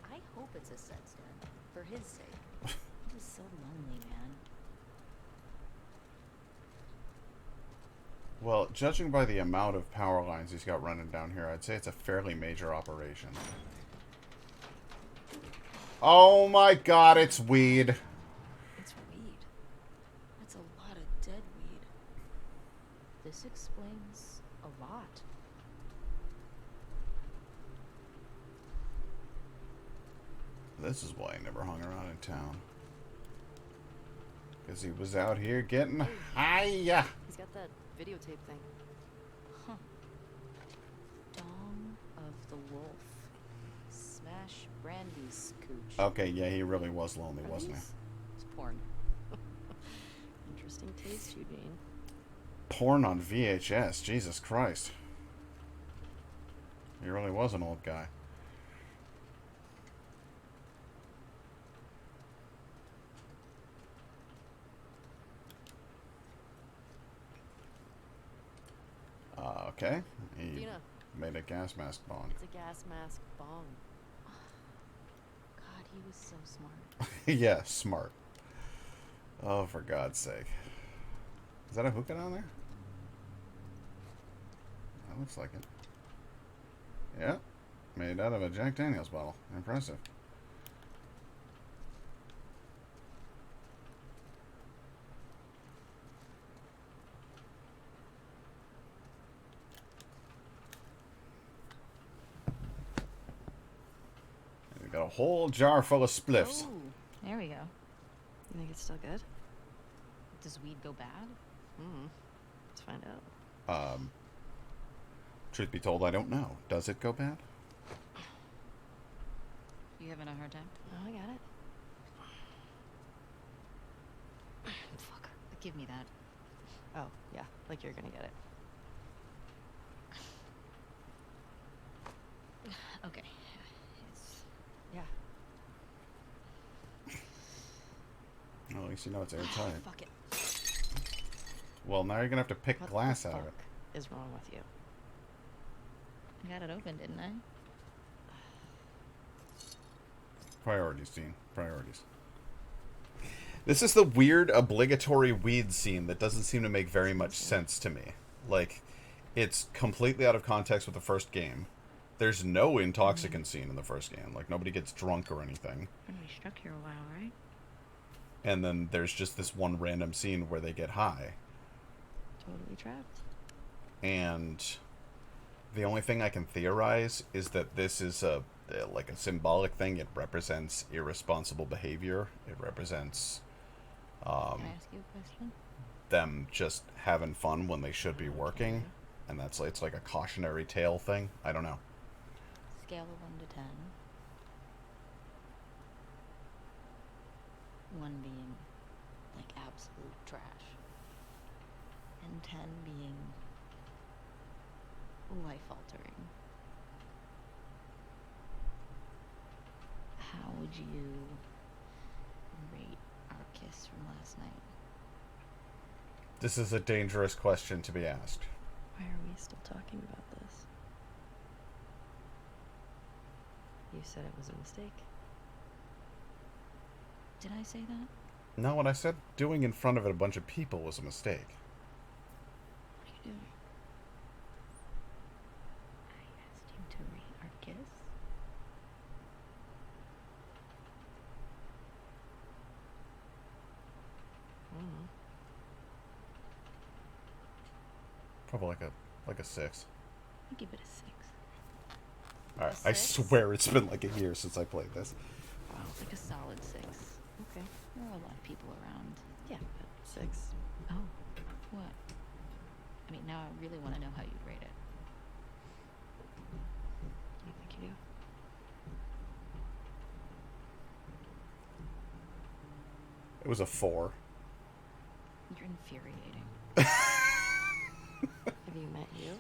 I hope it's a sex den. For his sake. He was so lonely, man. Well, judging by the amount of power lines he's got running down here, I'd say it's a fairly major operation. Oh my god, it's weed. It's weed. That's a lot of dead weed. This explains a lot. This is why he never hung around in town. Because he was out here getting high. He's got that videotape thing. Huh. Dong of the Wolf. Smash Brandy's cooch. Okay, yeah, he really was lonely, wasn't he? It's porn. Interesting taste, Eugene. Porn on VHS, Jesus Christ. He really was an old guy. Okay. He Dina. made a gas mask bong. It's a gas mask bong. God, he was so smart. Yeah, smart. Oh, for God's sake. Is that a hookah down there? That looks like it. Yeah. Made out of a Jack Daniels bottle. Impressive. And we got a whole jar full of spliffs. Oh, there we go. You think it's still good? Does weed go bad? Let's find out. Truth be told, I don't know. Does it go bad? You having a hard time? Oh, I got it. Fuck. Give me that. Oh, yeah, like you're gonna get it. Okay. It's... Yeah. Well, at least you know it's airtight. Fuck it. Well, now you're gonna have to pick What glass the out of fuck it. is wrong with you? I got it open, didn't I? Priorities, Dean. Priorities. This is the weird obligatory weed scene that doesn't seem to make very much sense to me. Like, it's completely out of context with the first game. There's no intoxicant scene in the first game. Like, nobody gets drunk or anything. Been stuck here a while, right? And then there's just this one random scene where they get high. Totally trapped. And the only thing I can theorize is that this is like a symbolic thing. It represents irresponsible behavior. It represents Can I ask you a question? them just having fun when they should be working, and that's it's like a cautionary tale thing. I don't know. Scale of 1 to 10. 1 being like absolute trash, and 10 being life altering. How would you rate our kiss from last night? This is a dangerous question to be asked. Why are we still talking about this? You said it was a mistake. Did I say that? No, what I said doing in front of a bunch of people was a mistake. What are you doing? I asked you to rate our kiss. Mm-hmm. Probably like a 6. I'll give it a 6. All right, A I 6? swear it's been like a year since I played this. Wow, like a solid 6. Okay. There are a lot of people around. Yeah, but 6. Oh, what? I mean, now I really want to know how you'd rate it. I think you do. It was a 4. You're infuriating. Have you met you?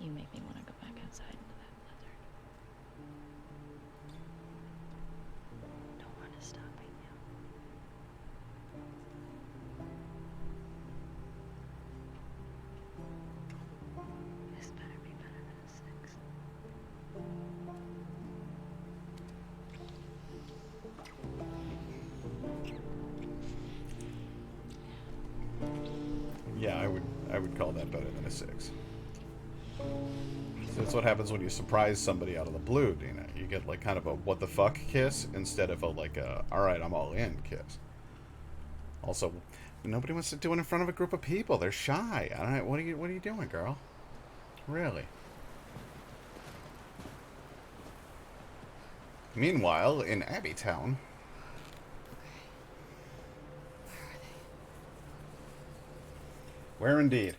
You make me want to go back outside into that blizzard. Don't want to stop right now. This better be better than a 6. Yeah, I would call that better than a 6. So that's what happens when you surprise somebody out of the blue, Dina. You get like kind of a what the fuck kiss instead of a like a alright, I'm all in kiss. Also, nobody wants to do it in front of a group of people. They're shy. I don't know, what are you doing, girl? Really? Meanwhile, in Abbeytown. Where indeed?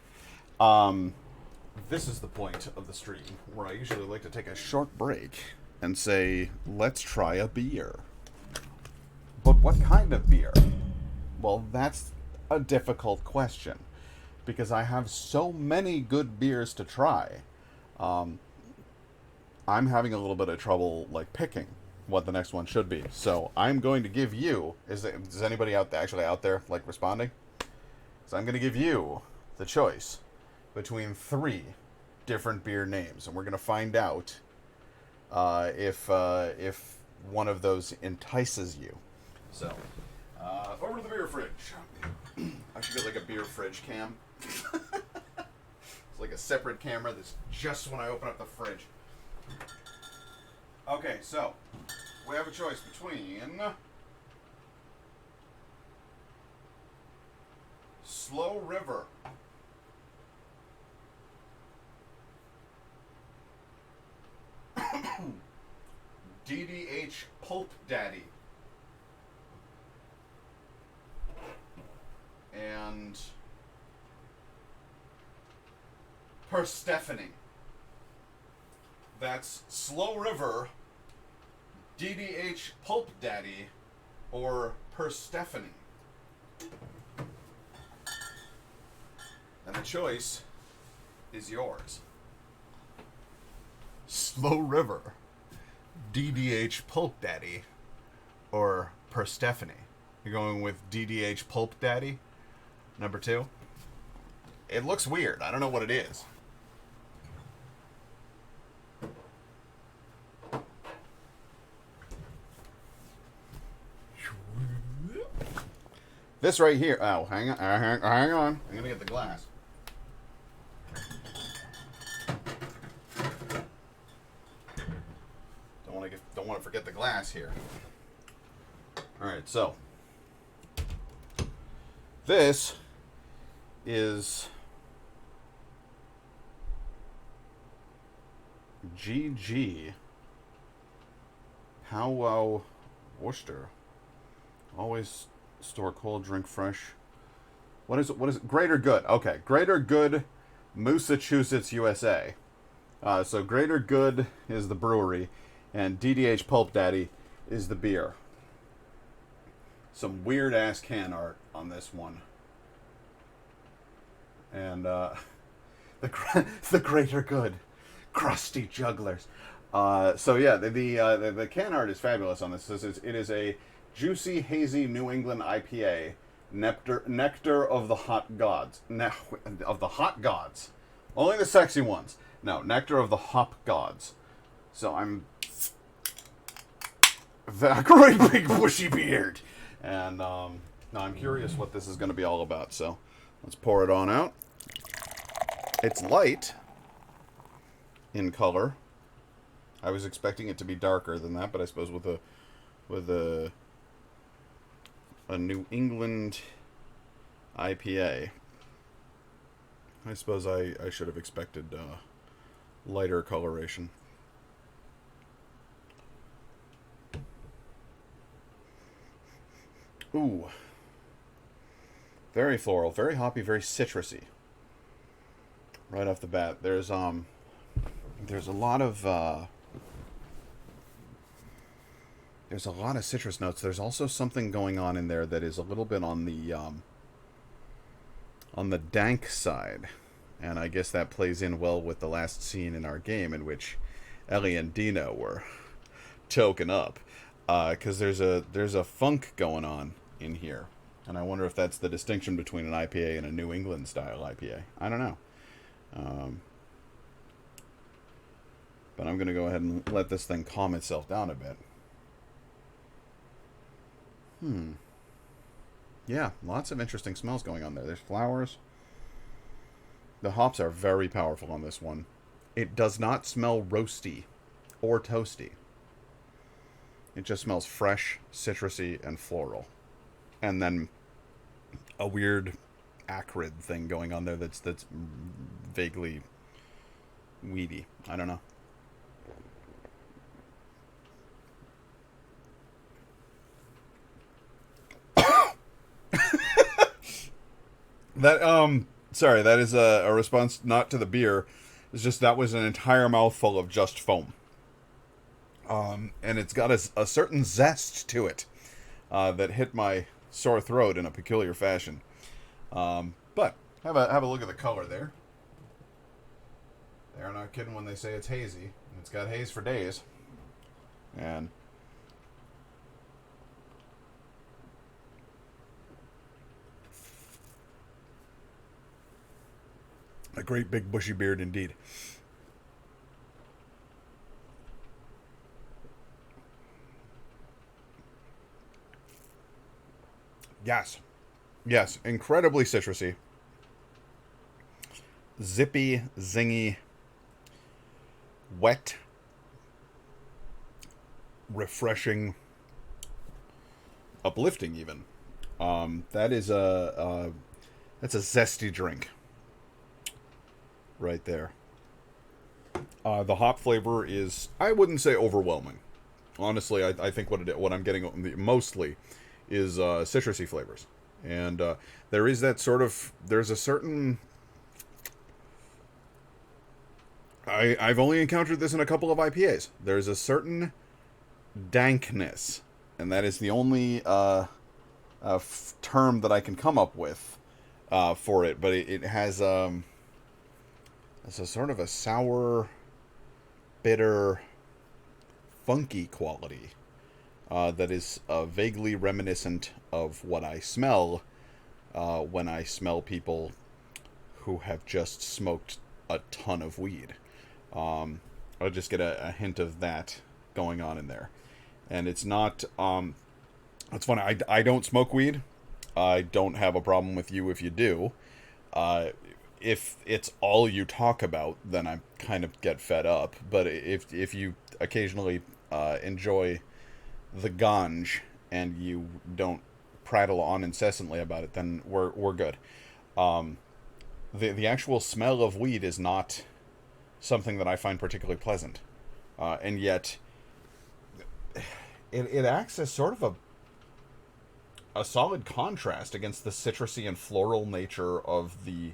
This is the point of the stream where I usually like to take a short break and say, let's try a beer. But what kind of beer? Well, that's a difficult question because I have so many good beers to try. I'm having a little bit of trouble like picking what the next one should be. So I'm going to give you, is anybody out there like responding? So I'm going to give you the choice between 3 different beer names, and we're going to find out if one of those entices you. So, over to the beer fridge. I should get like a beer fridge cam. It's like a separate camera that's just when I open up the fridge. Okay, so we have a choice between Slow River, DDH Pulp Daddy, and Persephone. That's Slow River, DDH Pulp Daddy, or Persephone. And the choice is yours. Slow River, DDH Pulp Daddy, or Persephone. You're going with DDH Pulp Daddy, number 2? It looks weird. I don't know what it is. This right here. Oh, hang on. Hang on. I'm gonna get the glass. Don't want to forget the glass here. All right, so this is GG Powwow Worcester. Always store cold, drink fresh. What is it? Greater Good. Okay, Greater Good, Massachusetts, USA. So Greater Good is the brewery, and DDH Pulp Daddy is the beer. Some weird ass can art on this one, and the Greater Good, crusty jugglers. So yeah, the can art is fabulous on this. It is a juicy, hazy New England IPA, nectar of the hot gods, of the hot gods, only the sexy ones. No, nectar of the hop gods. So I'm that great big bushy beard, and now I'm curious what this is going to be all about. So let's pour it on out. It's light in color. I was expecting it to be darker than that, but I suppose with a New England IPA, I suppose I should have expected lighter coloration. Ooh. Very floral, very hoppy, very citrusy. Right off the bat. There's a lot of there's a lot of citrus notes. There's also something going on in there that is a little bit on the dank side. And I guess that plays in well with the last scene in our game in which Ellie and Dino were choking up. Because there's a funk going on in here. And I wonder if that's the distinction between an IPA and a New England style IPA. I don't know. But I'm going to go ahead and let this thing calm itself down a bit. Yeah, lots of interesting smells going on there. There's flowers. The hops are very powerful on this one. It does not smell roasty or toasty. It just smells fresh, citrusy, and floral. And then a weird acrid thing going on there that's vaguely weedy. I don't know. Sorry, that is a response not to the beer. It's just that was an entire mouthful of just foam. And it's got a certain zest to it that hit my sore throat in a peculiar fashion. But have a look at the color there. They're not kidding when they say it's hazy. It's got haze for days. And a great big bushy beard indeed. Yes, incredibly citrusy. Zippy, zingy, wet, refreshing, uplifting even. That's a zesty drink right there. The hop flavor is, I wouldn't say overwhelming. Honestly, I think what I'm getting mostly is citrusy flavors. And there is that sort of, there's a certain, I've only encountered this in a couple of IPAs. There's a certain dankness, and that is the only term that I can come up with for it. But it has it's a sort of a sour, bitter, funky quality that is vaguely reminiscent of what I smell when I smell people who have just smoked a ton of weed. I'll just get a hint of that going on in there. And it's not, it's funny, I don't smoke weed. I don't have a problem with you if you do. If it's all you talk about, then I kind of get fed up. But if you occasionally enjoy the ganj and you don't prattle on incessantly about it, then we're good. The actual smell of weed is not something that I find particularly pleasant, and yet it acts as sort of a solid contrast against the citrusy and floral nature of the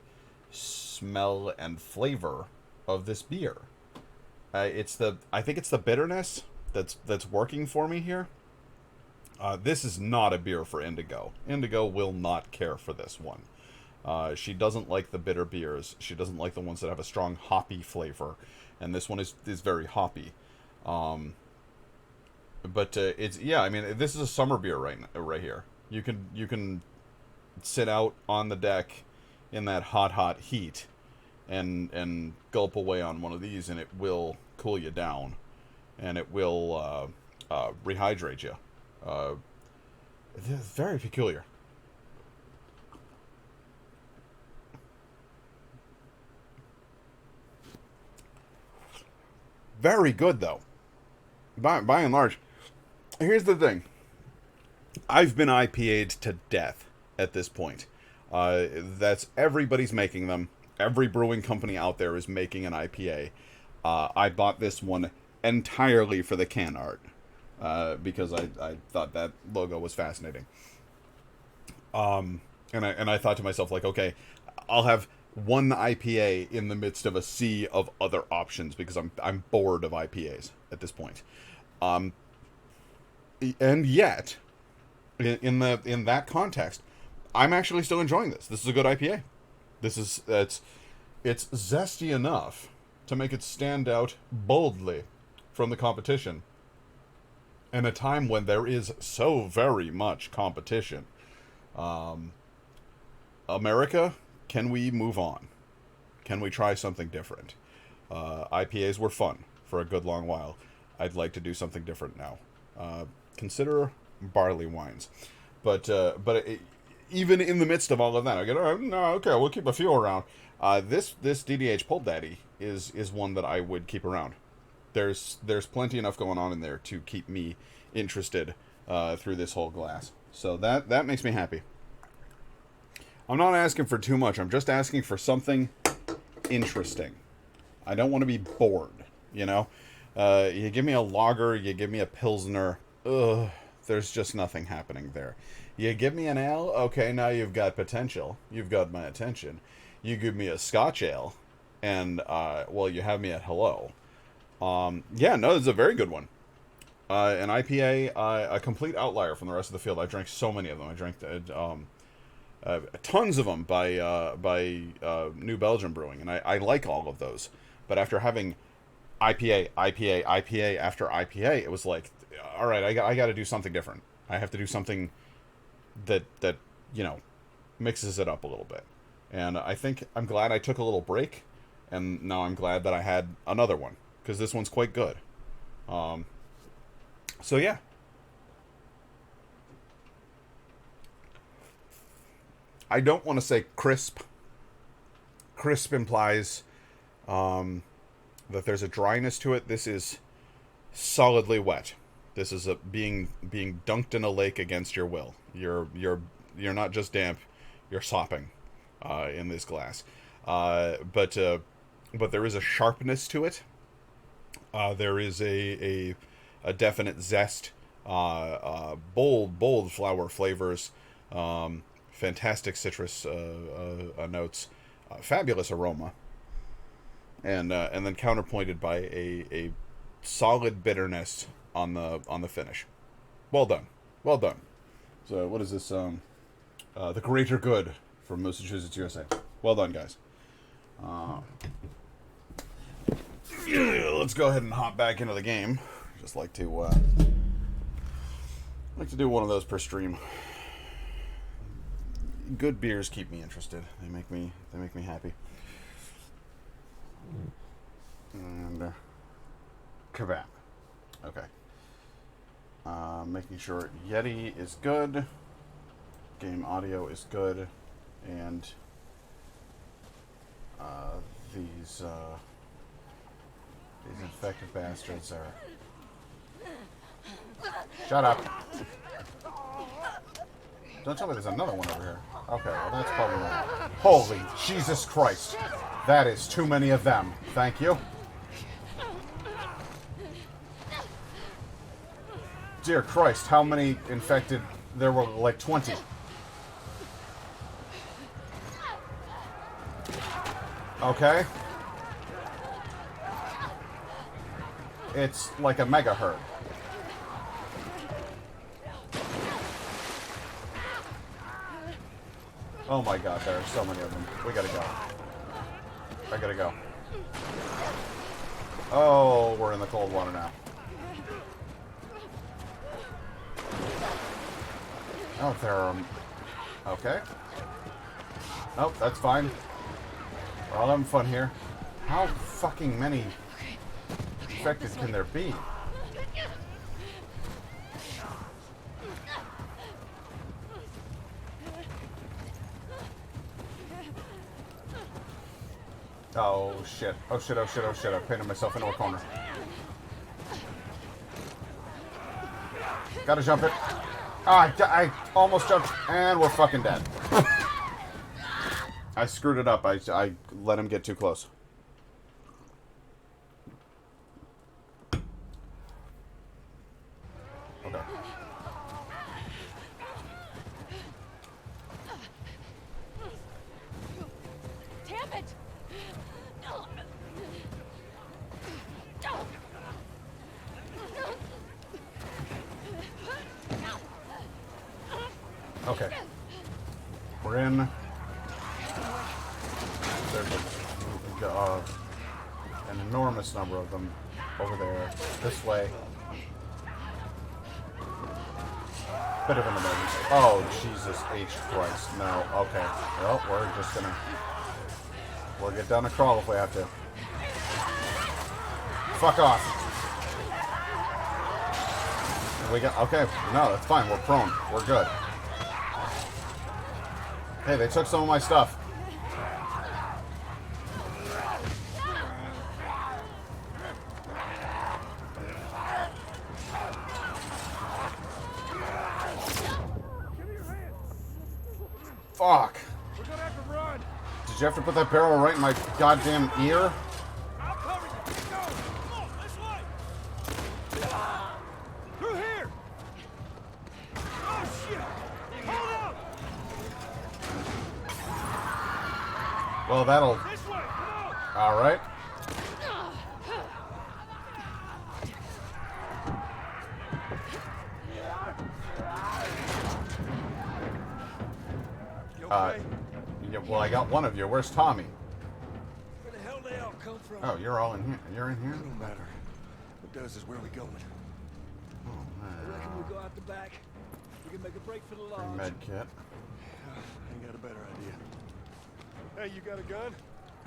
smell and flavor of this beer. I think it's the bitterness that's working for me here. This is not a beer for Indigo. Indigo will not care for this one. She doesn't like the bitter beers. She doesn't like the ones that have a strong hoppy flavor, and this one is very hoppy. But it's, yeah, I mean, this is a summer beer right here. You can sit out on the deck in that hot heat and gulp away on one of these, and it will cool you down, and it will rehydrate you. It's very peculiar. Very good, though. By and large. Here's the thing. I've been IPA'd to death at this point. That's everybody's making them. Every brewing company out there is making an IPA. I bought this one entirely for the can art. Because I thought that logo was fascinating. And I thought to myself, like, okay, I'll have one IPA in the midst of a sea of other options because I'm bored of IPAs at this point. And yet, in that context, I'm actually still enjoying this. This is a good IPA. It's zesty enough to make it stand out boldly from the competition in a time when there is so very much competition. America, can we move on? Can we try something different? IPAs were fun for a good long while. I'd like to do something different now. Consider barley wines. But even in the midst of all of that, I go, oh, no, okay, we'll keep a few around. This DDH Pull Daddy is one that I would keep around. There's plenty enough going on in there to keep me interested through this whole glass. So that makes me happy. I'm not asking for too much. I'm just asking for something interesting. I don't want to be bored, you know? You give me a lager, you give me a pilsner, there's just nothing happening there. You give me an ale, okay, now you've got potential. You've got my attention. You give me a Scotch ale, and, well, you have me at hello. Yeah, no, this is a very good one. An IPA, a complete outlier from the rest of the field. I drank so many of them. I drank tons of them by New Belgium Brewing, and I like all of those. But after having IPA after IPA, it was like, all right, I got to do something different. I have to do something that you know, mixes it up a little bit. And I think I'm glad I took a little break, and now I'm glad that I had another one, because this one's quite good. So yeah. I don't want to say crisp. Crisp implies that there's a dryness to it. This is solidly wet. This is being dunked in a lake against your will. You're not just damp, you're sopping in this glass. But there is a sharpness to it. There is a definite zest, bold flower flavors, fantastic citrus notes, fabulous aroma, and then counterpointed by a solid bitterness on the finish. Well done. So what is this? The Greater Good from Massachusetts, USA. Well done, guys. Let's go ahead and hop back into the game. Just like to do one of those per stream. Good beers keep me interested. They make me happy. And kebab. Okay. Making sure Yeti is good. Game audio is good, and these infected bastards are. Shut up! Don't tell me there's another one over here. Okay, well that's probably not. Holy Jesus Christ! That is too many of them. Thank you. Dear Christ, how many infected? There were like 20. Okay. It's like a mega herd. Oh my god, there are so many of them. We gotta go. I gotta go. Oh, we're in the cold water now. Oh, there are... Okay. Nope, that's fine. We're all having fun here. How fucking many infected can there be? Oh shit. Oh shit, oh shit, oh shit. I've painted myself into a corner. Gotta jump it. Ah, I almost jumped, and we're fucking dead. I screwed it up. I let him get too close. Okay. Damn it! Okay. We're in. There's an enormous number of them over there. This way. Bit of an emergency. Oh, Jesus H. Christ. No. Okay. Well, we're just gonna... We'll get down a crawl if we have to. Fuck off. We got... Okay. No, that's fine. We're prone. We're good. Hey, they took some of my stuff. Fuck. We're gonna have to run. Did you have to put that barrel right in my goddamn ear? I'll cover you. Keep going. Come on, this way. Through here. Oh shit. Hold up. Well, that'll... This way. Come on. All right. You okay? Yeah, well, I got one of you. Where's Tommy? Where the hell they all come from? Oh, you're all in here. You're in here? It don't matter. What does is where we going. I reckon we go out the back. We can make a break for the lodge. Med kit. I ain't got a better idea. Hey, you got a gun?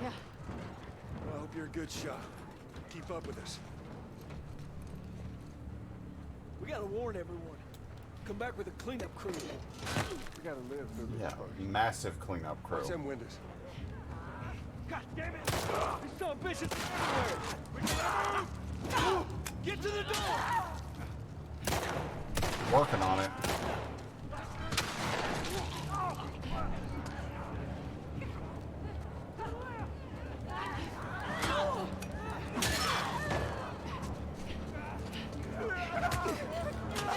Yeah. Well, I hope you're a good shot. Keep up with us. We gotta warn everyone. Come back with a cleanup crew. We gotta live through this Yeah, part. massive cleanup crew. Watch them windows. God damn it! These son of bitches everywhere! Get to the door! Working on it.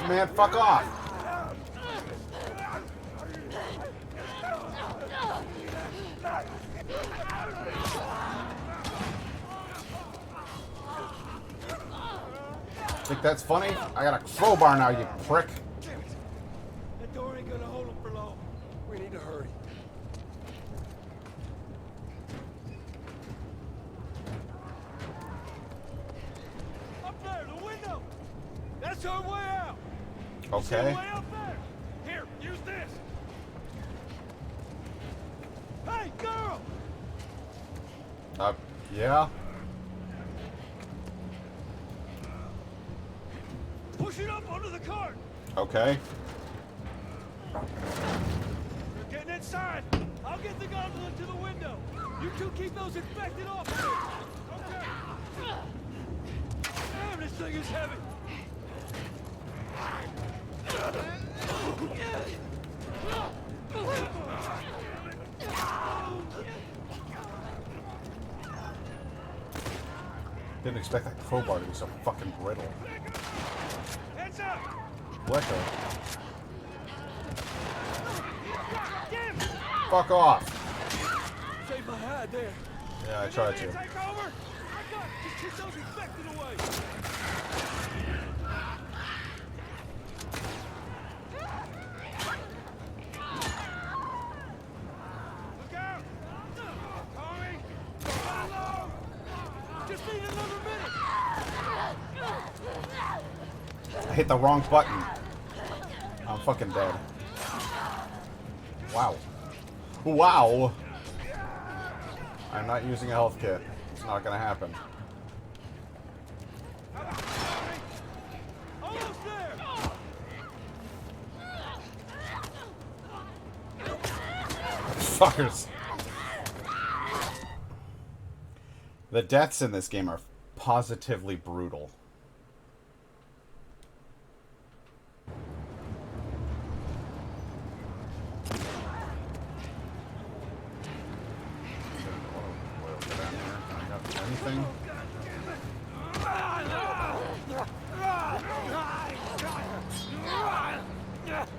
Man, fuck off. Think that's funny? I got a crowbar now, you prick. That door ain't gonna hold them for long. We need to hurry. Up there, the window! That's our way out! See the Okay. way up there? Here, use this! Hey, girl! Yeah. Push it up onto the cart! Okay. You're getting inside! I'll get the gondola to the window! You two keep those infected off of it! Okay! Damn, this thing is heavy! Didn't expect that crowbar to be so fucking brittle. Heads up! Echo. Fuck off. Save my hide there. Yeah, I tried to. Take over! I got it! Just kick those infected away! Look out! Tommy! Follow! Just need another minute! I hit the wrong button. I'm fucking dead. Wow. Wow! I'm not using a health kit. It's not gonna happen. Almost there! Fuckers. The deaths in this game are positively brutal. Anything?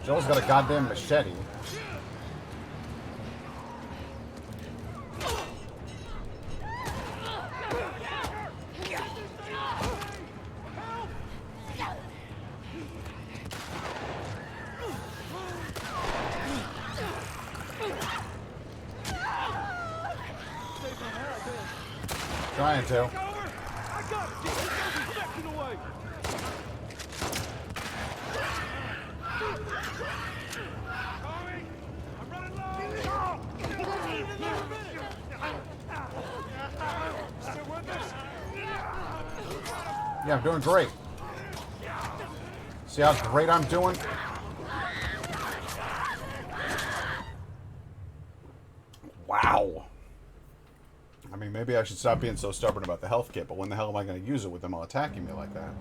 Joel's got a goddamn machete. Trying to. I got it. Get those infected away. Tommy, I'm running low. Still with us? Yeah, I'm doing great. See how great I'm doing? Wow. I mean, maybe I should stop being so stubborn about the health kit, but when the hell am I going to use it with them all attacking me like that?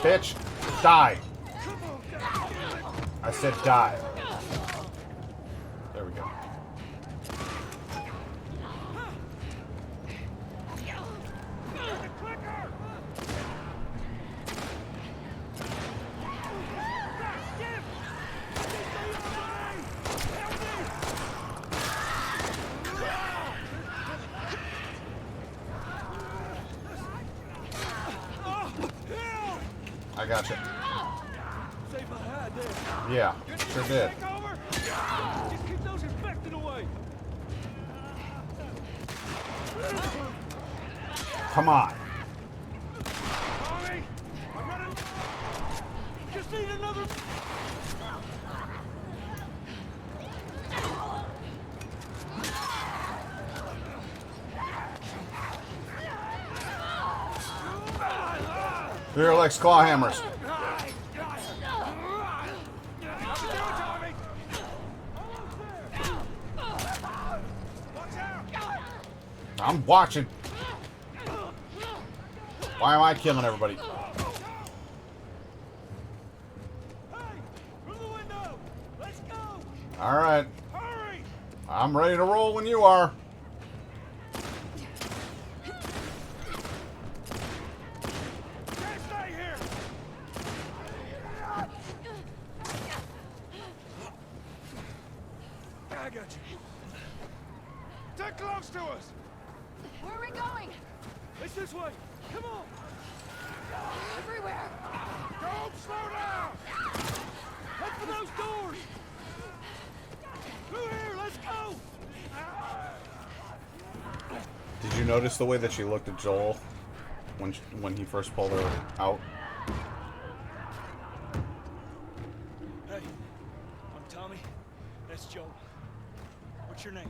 Bitch, die. I said die. There we go. I gotcha. Save my hide there. Yeah, sure did. Just keep those infected away. Come on. Tommy, I'm running. Just need another. Here, Lex claw hammers. I'm watching. Why am I killing everybody? All right. I'm ready to roll when you are. I got you. They're close to us. Where are we going? It's this way. Come on. Everywhere. Don't slow down. Head for those doors. Through here. Let's go. Did you notice the way that she looked at Joel when he first pulled her out? Hey, I'm Tommy. That's Joel. What's your name?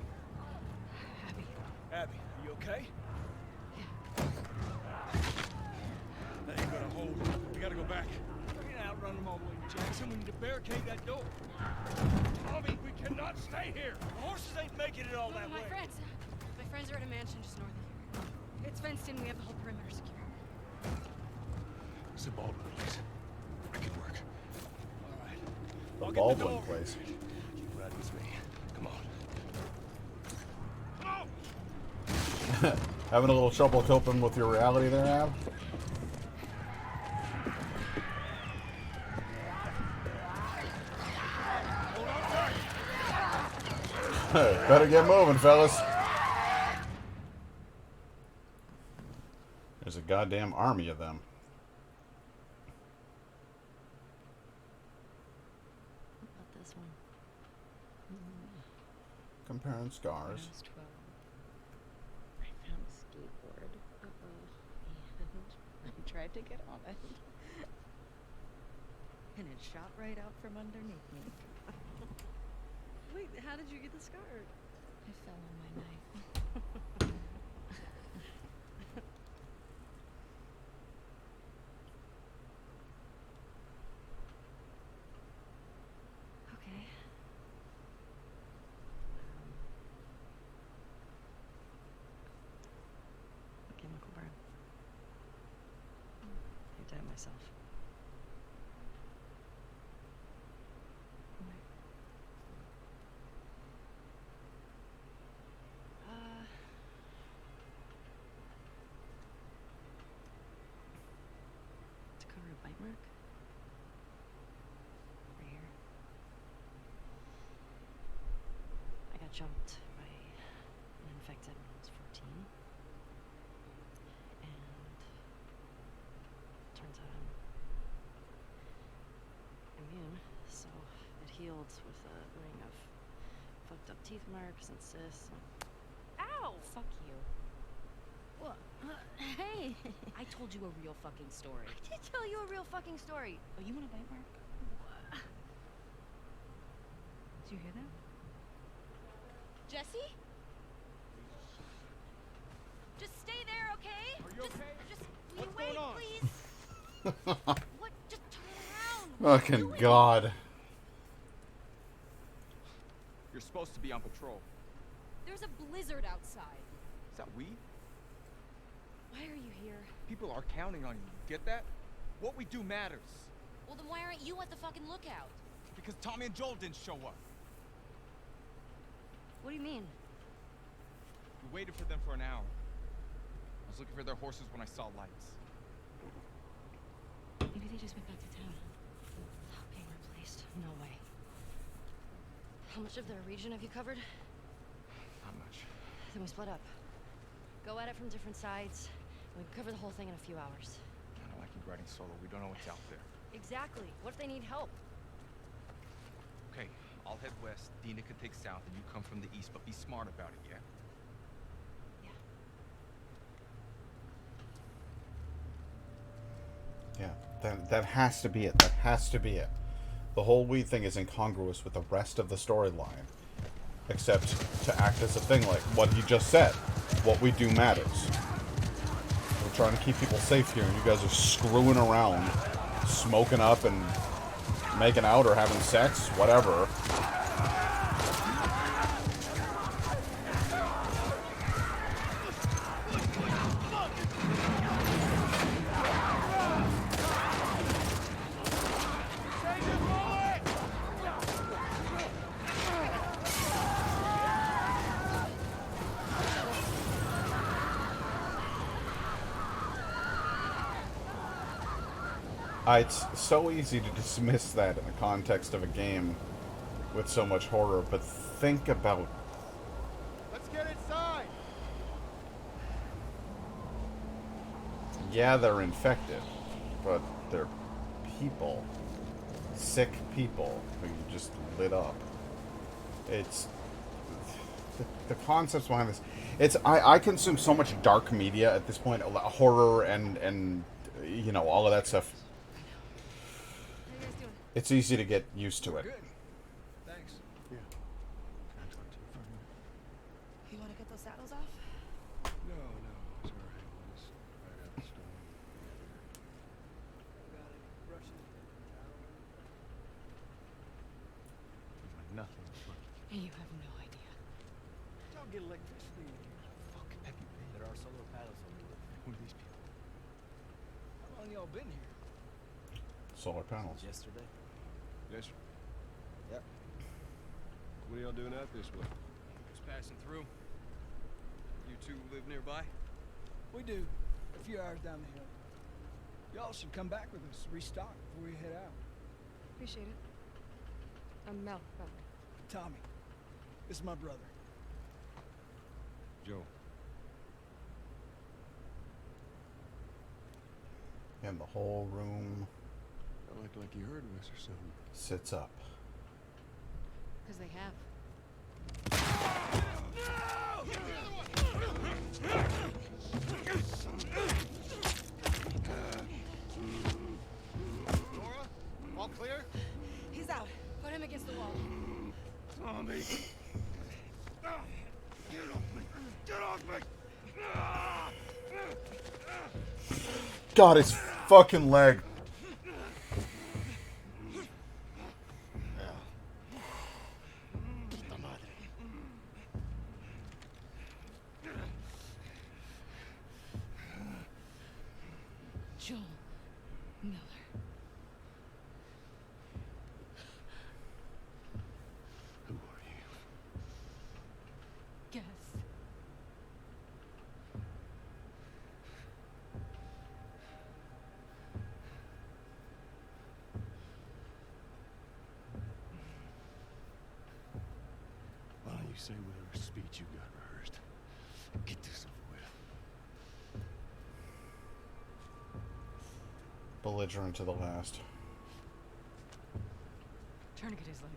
Abby. Abby, are you okay? That ain't gonna hold. We gotta go back. We can outrun them all the way to Jackson. We need to barricade that door. Tommy, we cannot stay here. The horses ain't making it all that way. My friends are at a mansion just north of here. It's fenced in. We have the whole perimeter secure. It's a Baldwin place. I can work. All right. The I'll get Baldwin door. place. You ride with me. Come on. Having a little trouble coping with your reality there, Ab? Better get moving, fellas. There's a goddamn army of them. What about this one? Comparing scars. Minus 12. I found a skateboard. And I tried to get on it. And it shot right out from underneath me. Wait, how did you get the scar? I fell on my knife. Okay. Chemical burn. I did it myself. To cover a bite mark? Right here. I got jumped by an infected when I was 14. And turns out I'm immune, so it healed with a ring of fucked up teeth marks and cysts. Ow! Fuck you. What? Hey! I told you a real fucking story. I did tell you a real fucking story. Oh, you want a bite mark? Did you hear that? Jesse? Just stay there, okay? Are you okay? Will you What's wait, going on? please? What? Just turn around. Fucking God. You're supposed to be on patrol. There's a blizzard outside. Is that weed? Why are you here? People are counting on you. Get that? What we do matters. Well, then why aren't you at the fucking lookout? Because Tommy and Joel didn't show up. What do you mean? We waited for them for an hour. I was looking for their horses when I saw lights. Maybe they just went back to town. Without being replaced? No way. How much of their region have you covered? Not much. Then we split up. Go at it from different sides, and we can cover the whole thing in a few hours. I don't like you riding solo. We don't know what's out there. Exactly. What if they need help? Okay, I'll head west. Dina can take south, and you come from the east, but be smart about it, yeah? Yeah, that has to be it. That has to be it. The whole weed thing is incongruous with the rest of the storyline, except to act as a thing like what he just said. What we do matters. We're trying to keep people safe here, and you guys are screwing around, smoking up and making out or having sex, whatever. It's so easy to dismiss that in the context of a game with so much horror, but think about... Let's get inside! Yeah, they're infected, but they're people. Sick people who you just lit up. It's... The concepts behind this... It's... I consume so much dark media at this point, horror and you know, all of that stuff. It's easy to get used to it. Good. Thanks. Yeah. Can I talk to you for a minute? You want to get those saddles off? No, it's all right. We'll just ride out the storm. Got any brushes? Like nothing. You have no idea. Don't get electricity in here. Fuck everything. There are solar panels on the roof. Who are these people? How long y'all been here? Solar panels. Yesterday? Yes, sir. Yep. What are y'all doing out this way? Just passing through. You two live nearby? We do. A few hours down the hill. Y'all should come back with us, restock before we head out. Appreciate it. I'm Mel. Tommy, this is my brother. Joe. And the whole room I looked like you heard of us or something. sits up. Because they have. Nora, all clear? He's out. Put him against the wall. Tommy! Get off me! Get off me! God, his fucking leg. Joel Miller. Who are you? Guess. Why don't you say whatever speech you got rehearsed? Get this over with. Belligerent to the last. Tourniquet his leg.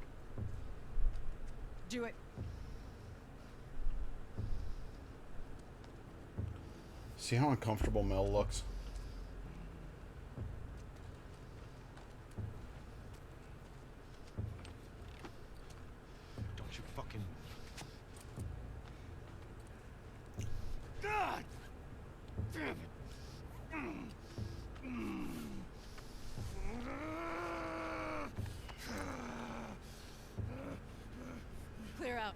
Do it. See how uncomfortable Mel looks? Don't you fucking move. God damn it. Clear out.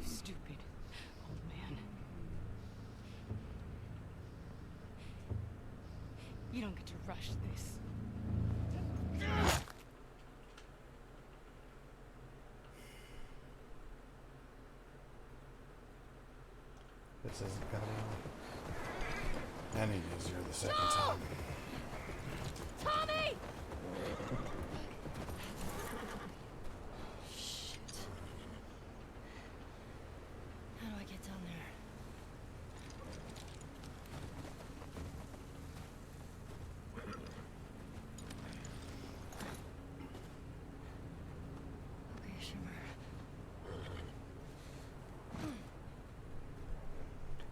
Stupid old man. You don't get to rush this. This isn't gonna be any easier the second time. Tommy! Shit. How do I get down there? Okay, Shimmer.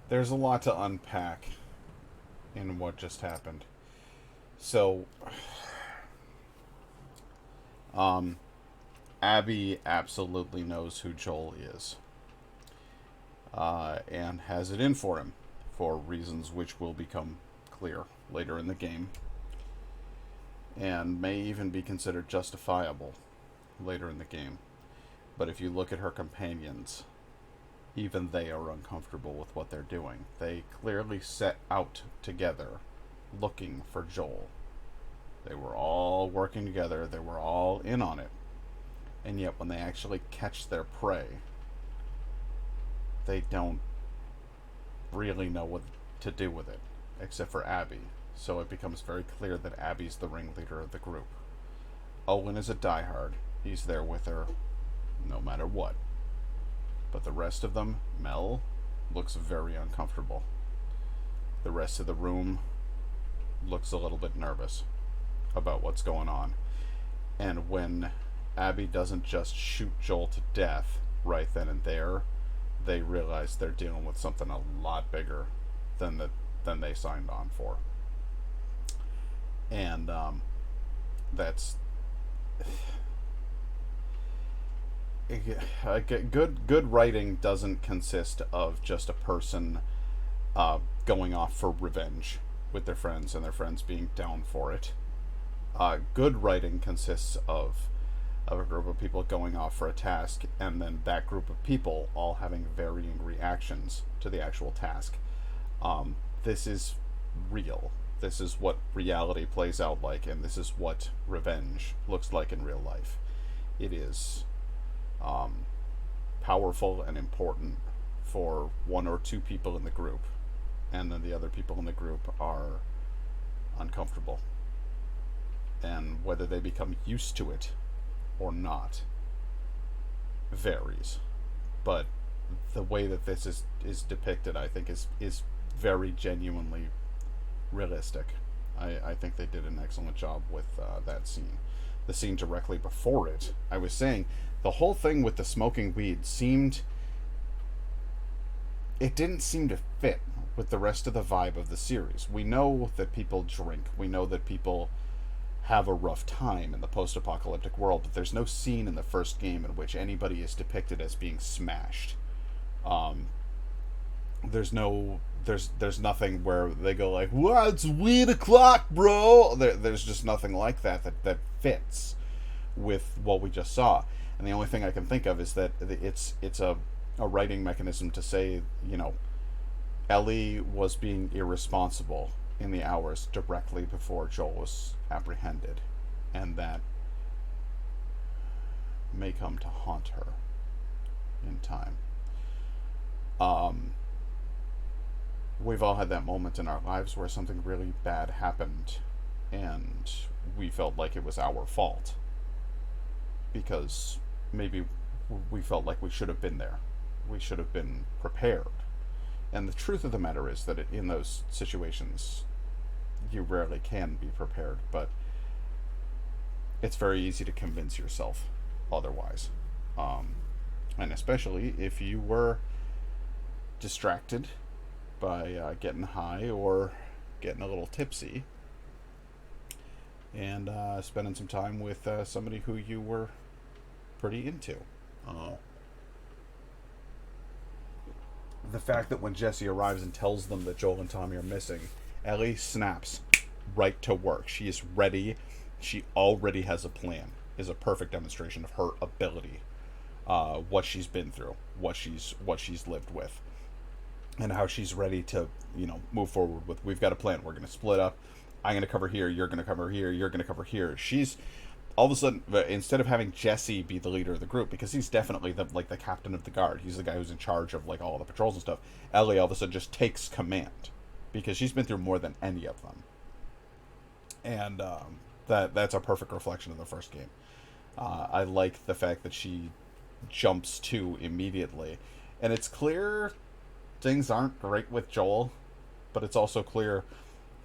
There's a lot to unpack in what just happened. So, Abby absolutely knows who Joel is. And has it in for him, for reasons which will become clear later in the game. And may even be considered justifiable later in the game. But if you look at her companions, even they are uncomfortable with what they're doing. They clearly set out together looking for Joel. They were all working together, they were all in on it. And yet when they actually catch their prey, they don't really know what to do with it, except for Abby. So it becomes very clear that Abby's the ringleader of the group. Owen is a diehard. He's there with her no matter what. But the rest of them, Mel, looks very uncomfortable. The rest of the room looks a little bit nervous about what's going on. And when Abby doesn't just shoot Joel to death right then and there, they realize they're dealing with something a lot bigger than they signed on for. And that's good writing doesn't consist of just a person going off for revenge with their friends and their friends being down for it. Good writing consists of a group of people going off for a task, and then that group of people all having varying reactions to the actual task. This is real. This is what reality plays out like, and this is what revenge looks like in real life. It is powerful and important for one or two people in the group, and then the other people in the group are uncomfortable. And whether they become used to it or not varies. But the way that this is depicted, I think, is very genuinely realistic. I think they did an excellent job with that scene. The scene directly before it, I was saying, the whole thing with the smoking weed didn't seem to fit with the rest of the vibe of the series. We know that people drink. We know that people have a rough time in the post-apocalyptic world, but there's no scene in the first game in which anybody is depicted as being smashed. There's nothing where they go like, "What? It's weed o'clock, bro." There's just nothing like that fits with what we just saw. And the only thing I can think of is that it's a writing mechanism to say, you know, Ellie was being irresponsible in the hours directly before Joel was apprehended, and that may come to haunt her in time. We've all had that moment in our lives where something really bad happened and we felt like it was our fault because maybe we felt like we should have been there. We should have been prepared. And the truth of the matter is that in those situations, you rarely can be prepared, but it's very easy to convince yourself otherwise. And especially if you were distracted by getting high or getting a little tipsy and spending some time with somebody who you were pretty into. The fact that when Jesse arrives and tells them that Joel and Tommy are missing, Ellie snaps right to work. She is ready. She already has a plan. Is a perfect demonstration of her ability, what she's been through, what she's lived with, and how she's ready to, move forward with. We've got a plan. We're going to split up. I'm going to cover here. You're going to cover here. You're going to cover here. She's all of a sudden, instead of having Jesse be the leader of the group, because he's definitely the captain of the guard, he's the guy who's in charge of all the patrols and stuff, Ellie all of a sudden just takes command because she's been through more than any of them, and that's a perfect reflection of the first game. I like the fact that she jumps to immediately, and it's clear things aren't great with Joel, but it's also clear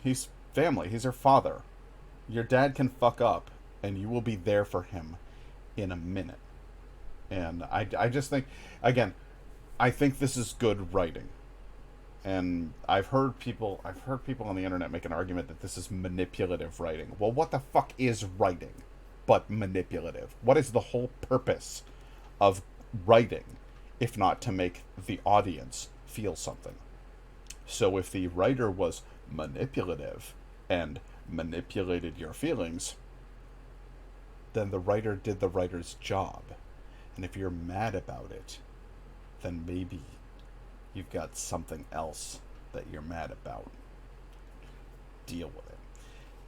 he's family. He's her father. Your dad can fuck up, and you will be there for him in a minute. And I just think, again, I think this is good writing. And I've heard people on the internet make an argument that this is manipulative writing. Well, what the fuck is writing but manipulative? What is the whole purpose of writing if not to make the audience feel something? So if the writer was manipulative and manipulated your feelings, then the writer did the writer's job. And if you're mad about it, then maybe you've got something else that you're mad about. Deal with it.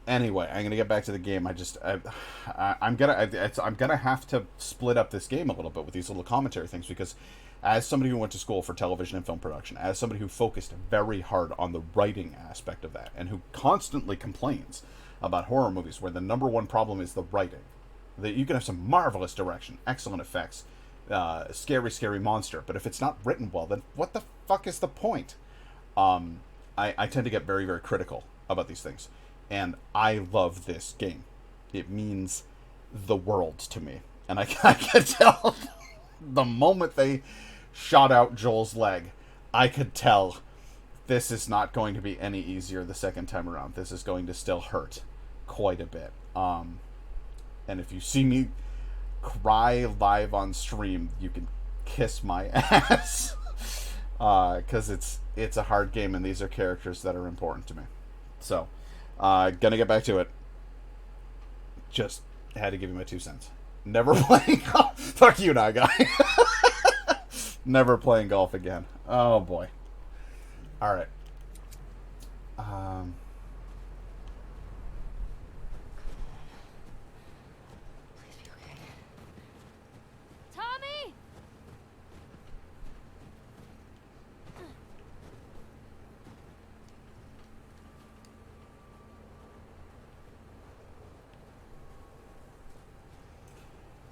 Anyway, I'm gonna get back to the game. I'm gonna have to split up this game a little bit with these little commentary things, because as somebody who went to school for television and film production, as somebody who focused very hard on the writing aspect of that, and who constantly complains about horror movies where the number one problem is the writing. That you can have some marvelous direction, excellent effects, scary monster, but if it's not written well, then what the fuck is the point? I tend to get very, very critical about these things, and I love this game. It means the world to me, and I could tell the moment they shot out Joel's leg, I could tell this is not going to be any easier the second time around. This is going to still hurt quite a bit. And if you see me cry live on stream, you can kiss my ass. Because it's a hard game, and these are characters that are important to me. So, gonna get back to it. Just had to give you my 2 cents. Never playing golf. Fuck you, now, guy. Never playing golf again. Oh, boy. Alright. Tommy!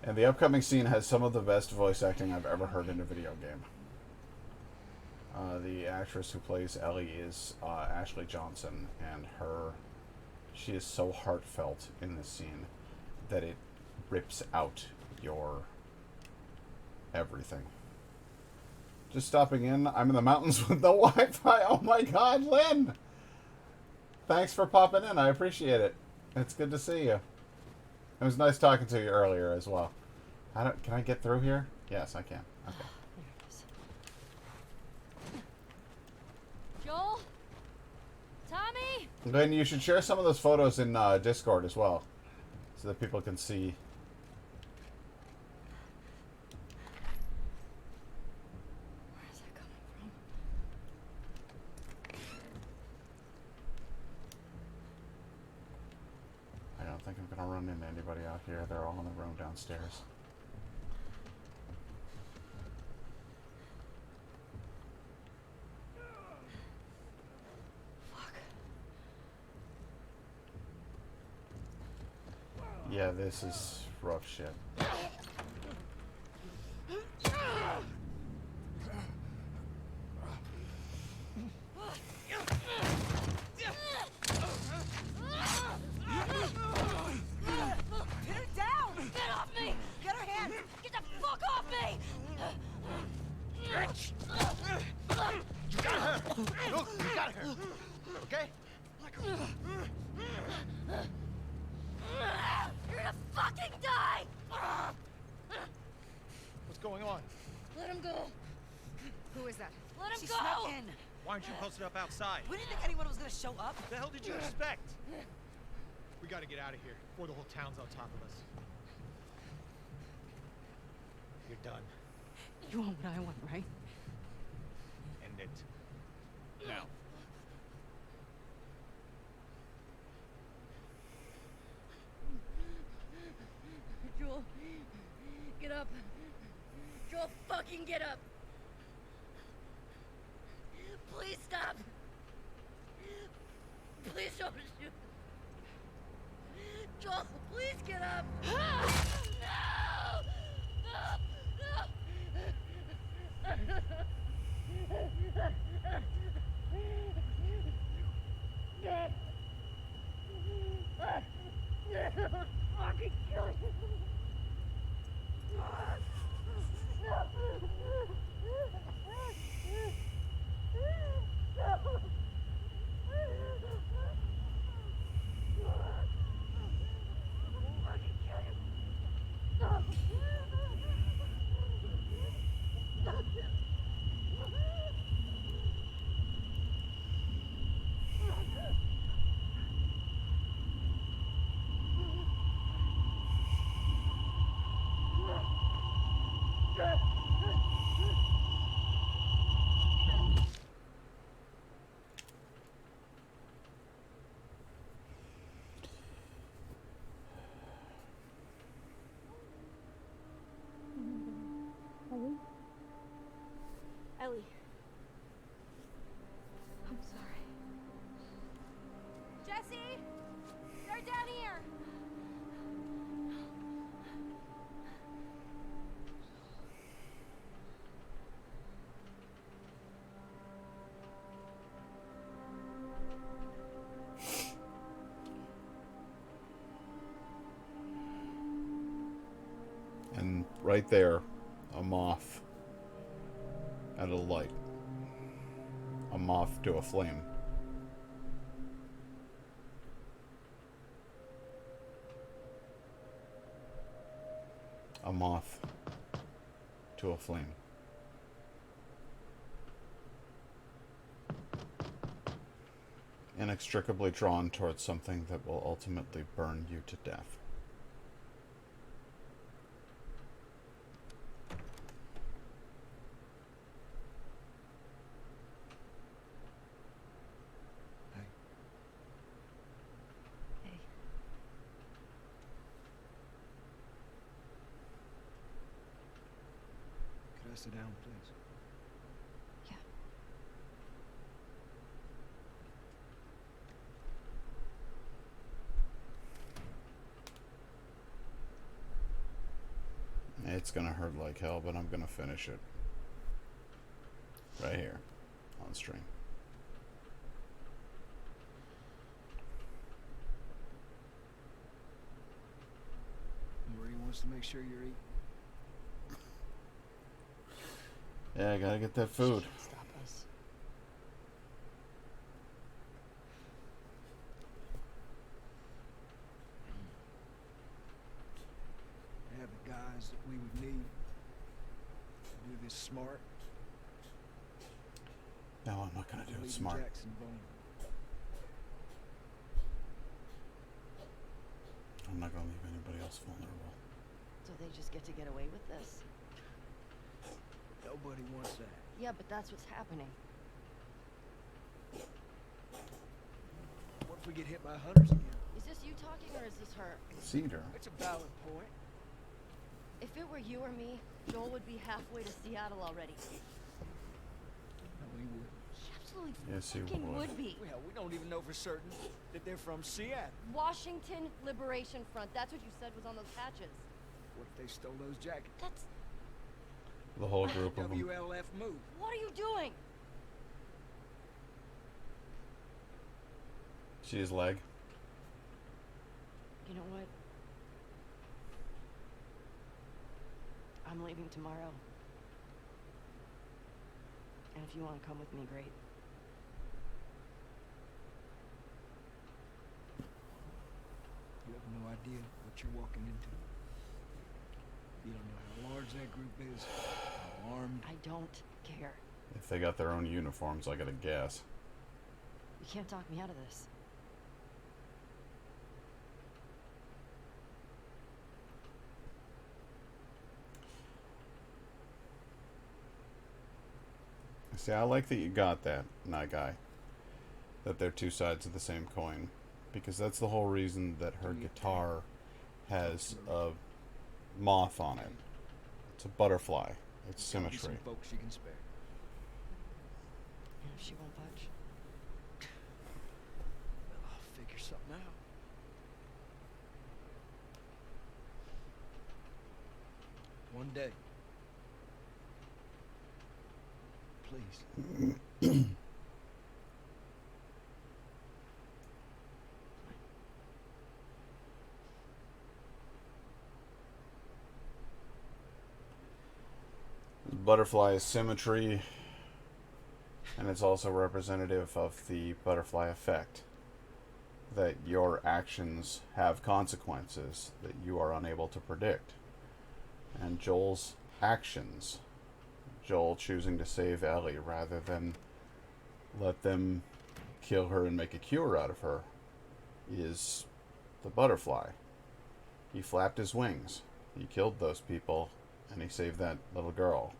And the upcoming scene has some of the best voice acting I've ever heard in a video game. The actress who plays Ellie is Ashley Johnson, and she is so heartfelt in this scene that it rips out your everything. Just stopping in. I'm in the mountains with no Wi-Fi. Oh my god, Lynn! Thanks for popping in. I appreciate it. It's good to see you. It was nice talking to you earlier as well. Can I get through here? Yes, I can. Okay. Joel? Tommy? Then you should share some of those photos in Discord as well, so that people can see. Where's that coming from? I don't think I'm gonna run into anybody out here. They're all in the room downstairs. Yeah, this is rough shit. Got her! Look, we got her! Okay? You're gonna fucking die! What's going on? Let him go! Who is that? Let him She go! snuck in. Why aren't you posted up outside? We didn't think anyone was gonna show up. What the hell did you expect? We gotta get out of here before the whole town's on top of us. You're done. You want what I want, right? End it. Now. Joel, get up. Joel, fucking get up. Please stop. Please don't shoot. Joel, please get up. No! Fucking kill you. Ellie. I'm sorry. Jesse! They're down here! And right there, a moth at a light. A moth to a flame. A moth to a flame. Inextricably drawn towards something that will ultimately burn you to death. Could I sit down, please? It's gonna hurt like hell, but I'm gonna finish it. Right here. On stream. Marie wants to make sure you're eating. Yeah, I gotta get that food. Stop us. They have the guys that we would need to do this smart. No, I'm not gonna do it Leaving smart. Jackson Bone. I'm not gonna leave anybody else vulnerable. So they just get to get away with this? Nobody wants that. Yeah, but that's what's happening. What if we get hit by hunters again? Is this you talking or is this her? Cedar. It's a valid point. If it were you or me, Joel would be halfway to Seattle already. No, he would. He absolutely Yes, he fucking would. would be. Well, we don't even know for certain that they're from Seattle. Washington Liberation Front. That's what you said was on those patches. What if they stole those jackets? That's... The whole group of them. WLF move. What are you doing? See his leg? You know what? I'm leaving tomorrow. And if you want to come with me, great. You have no idea what you're walking into. You don't know how large that group is, how armed. I don't care. If they got their own uniforms, I gotta guess. You can't talk me out of this. See, I like that you got that, Night Guy. That they're two sides of the same coin. Because that's the whole reason that her guitar has a moth on it. It's a butterfly. It's symmetry. Some folks you can spare. And if she won't budge, Well, I'll figure something out. One day. Please. Butterfly is symmetry, and it's also representative of the butterfly effect. That your actions have consequences that you are unable to predict. And Joel's actions, Joel choosing to save Ellie rather than let them kill her and make a cure out of her, is the butterfly. He flapped his wings. He killed those people, and he saved that little girl.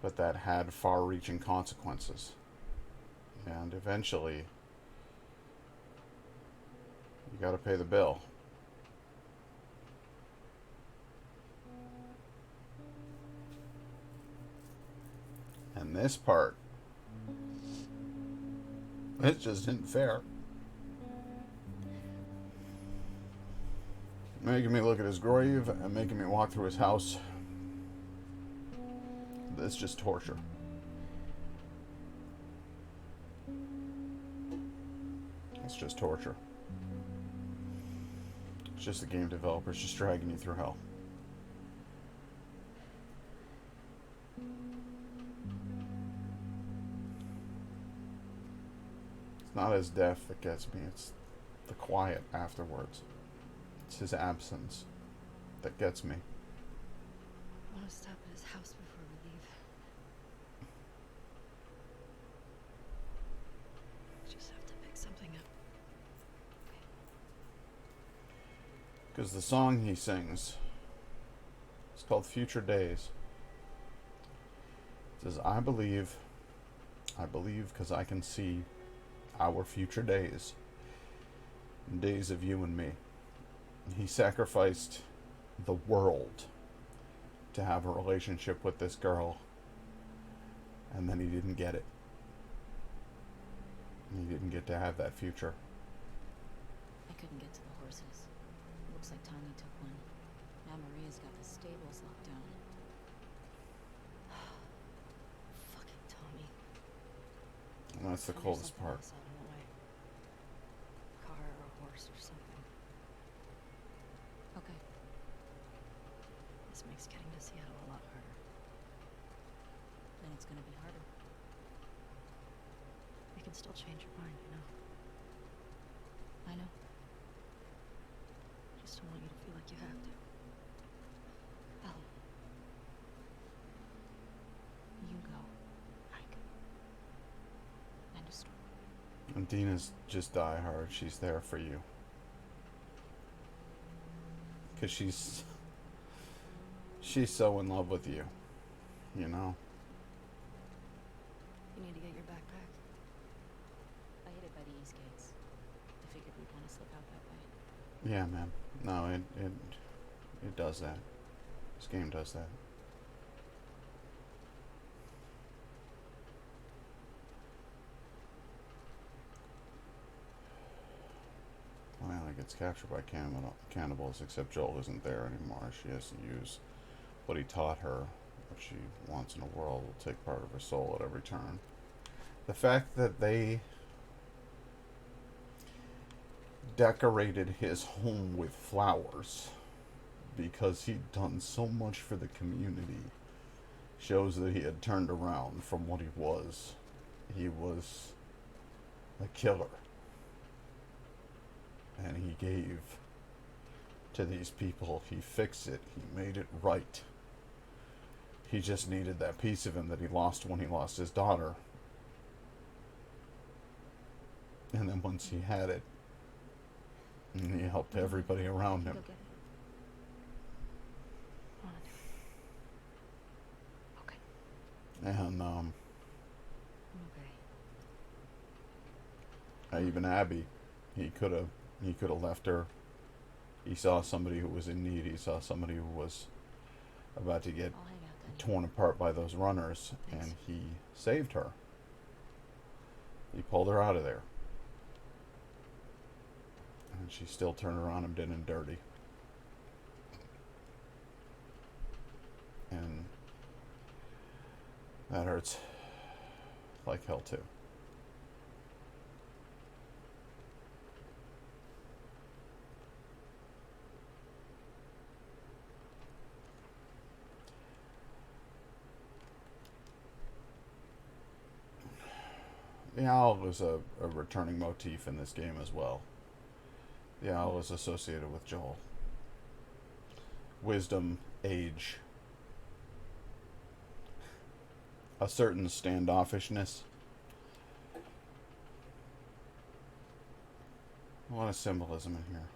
But that had far-reaching consequences. And eventually, you gotta pay the bill. And this part, it just isn't fair. Making me look at his grave and making me walk through his house. It's just torture. It's just torture. It's just the game developers just dragging you through hell. It's not his death that gets me, it's the quiet afterwards. It's his absence that gets me. I want to stop at his house before we leave. Just have to pick something up. Because the song he sings, it's called Future Days. It says, I believe because I can see our future days. Days of you and me. He sacrificed the world to have a relationship with this girl, and then he didn't get it. He didn't get to have that future. I couldn't get to the horses. Looks like Tommy took one. Now Maria's got the stables locked down. Fucking Tommy. And that's the Send her coldest something part. else out of the way. Car or a horse or something. Okay. This makes getting to Seattle a lot harder. Then it's gonna be harder. You can still change your mind, you know. I know. Just don't want you to feel like you have to. Oh. You go. I go. End of story. And Dina's just die hard. She's there for you. Because she's so in love with you. You know? You need to get your backpack. I hid it by the east gates. I figured we'd want to slip out that way. Yeah, man. No, it does that. This game does that. Well, it gets captured by cannibals, except Joel isn't there anymore. She has to use what he taught her. What she wants in a world will take part of her soul at every turn. The fact that they decorated his home with flowers because he'd done so much for the community shows that he had turned around from what he was. He was a killer. And he gave to these people. He fixed it. He made it right. He just needed that piece of him that he lost when he lost his daughter. And then once he had it, and he helped everybody around him. Go get it. I wanna do it. Okay. And I'm okay. even Abby, he could have left her. He saw somebody who was in need. He saw somebody who was about to get I'll hang out then. torn apart by those runners, Thanks. and he saved her. He pulled her out of there. And she still turned around and did him dirty. And that hurts like hell too. The owl was a returning motif in this game as well. The owl is associated with Joel. Wisdom, age, a certain standoffishness. A lot of symbolism in here.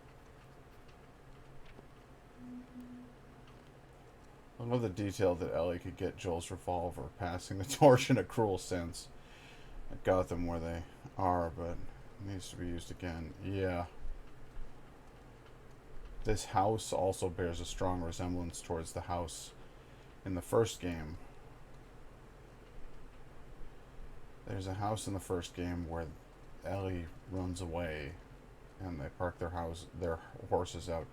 I love the detail that Ellie could get Joel's revolver, passing the torch in a cruel sense. It got them where they are, but it needs to be used again. Yeah. This house also bears a strong resemblance towards the house in the first game. There's a house in the first game where Ellie runs away and they park their horses out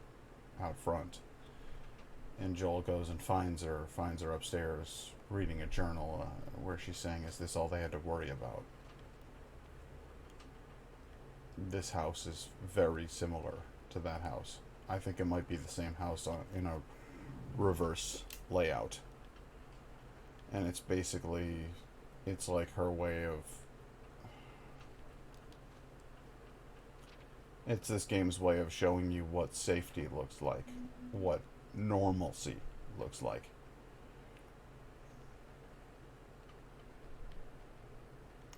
front. And Joel goes and finds her upstairs reading a journal where she's saying, is this all they had to worry about? This house is very similar to that house. I think it might be the same house in a reverse layout. And it's basically, it's like her way of, it's this game's way of showing you what safety looks like, what normalcy looks like.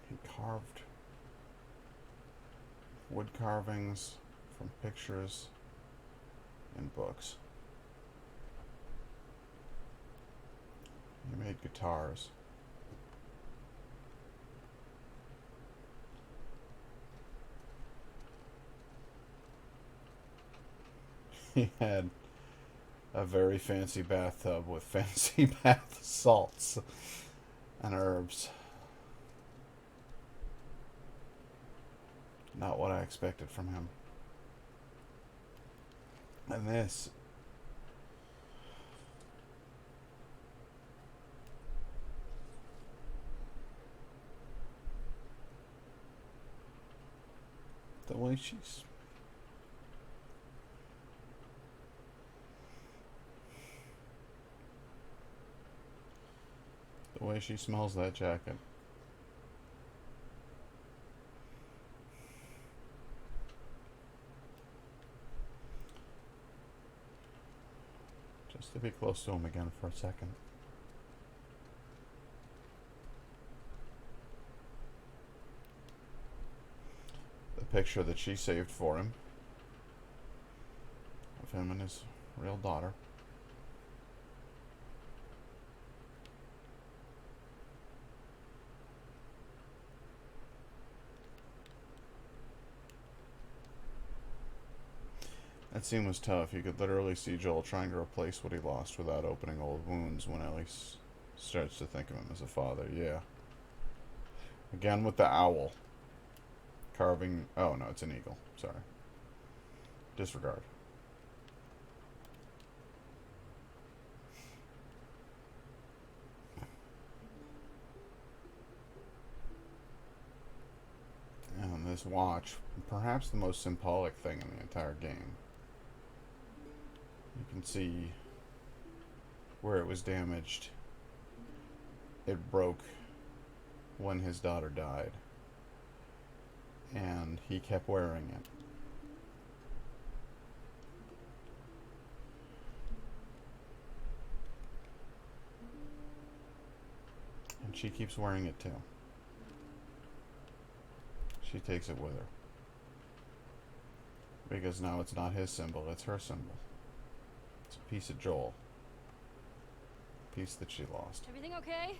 He carved wood carvings from pictures and books. He made guitars. He had a very fancy bathtub with fancy bath salts and herbs. Not what I expected from him. And this, the way she smells that jacket. Just to be close to him again for a second. The picture that she saved for him of him and his real daughter. That scene was tough. You could literally see Joel trying to replace what he lost without opening old wounds when Ellie starts to think of him as a father. Yeah. Again with the owl. Carving... Oh, no, it's an eagle. Sorry. Disregard. And this watch, perhaps the most symbolic thing in the entire game. You can see where it was damaged it broke when his daughter died. And he kept wearing it. And she keeps wearing it too. She takes it with her. Because now it's not his symbol, it's her symbol. It's a piece of Joel. A piece that she lost. Everything okay?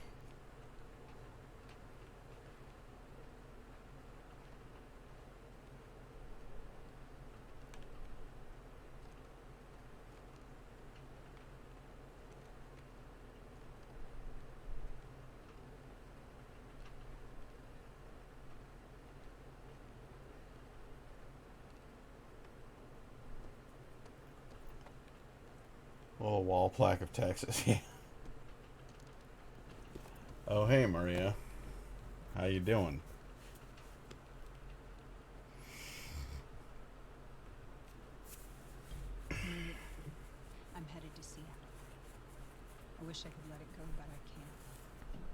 Little wall plaque of Texas, yeah. Oh, hey, Maria. How you doing? I'm headed to Seattle. I wish I could let it go, but I can't.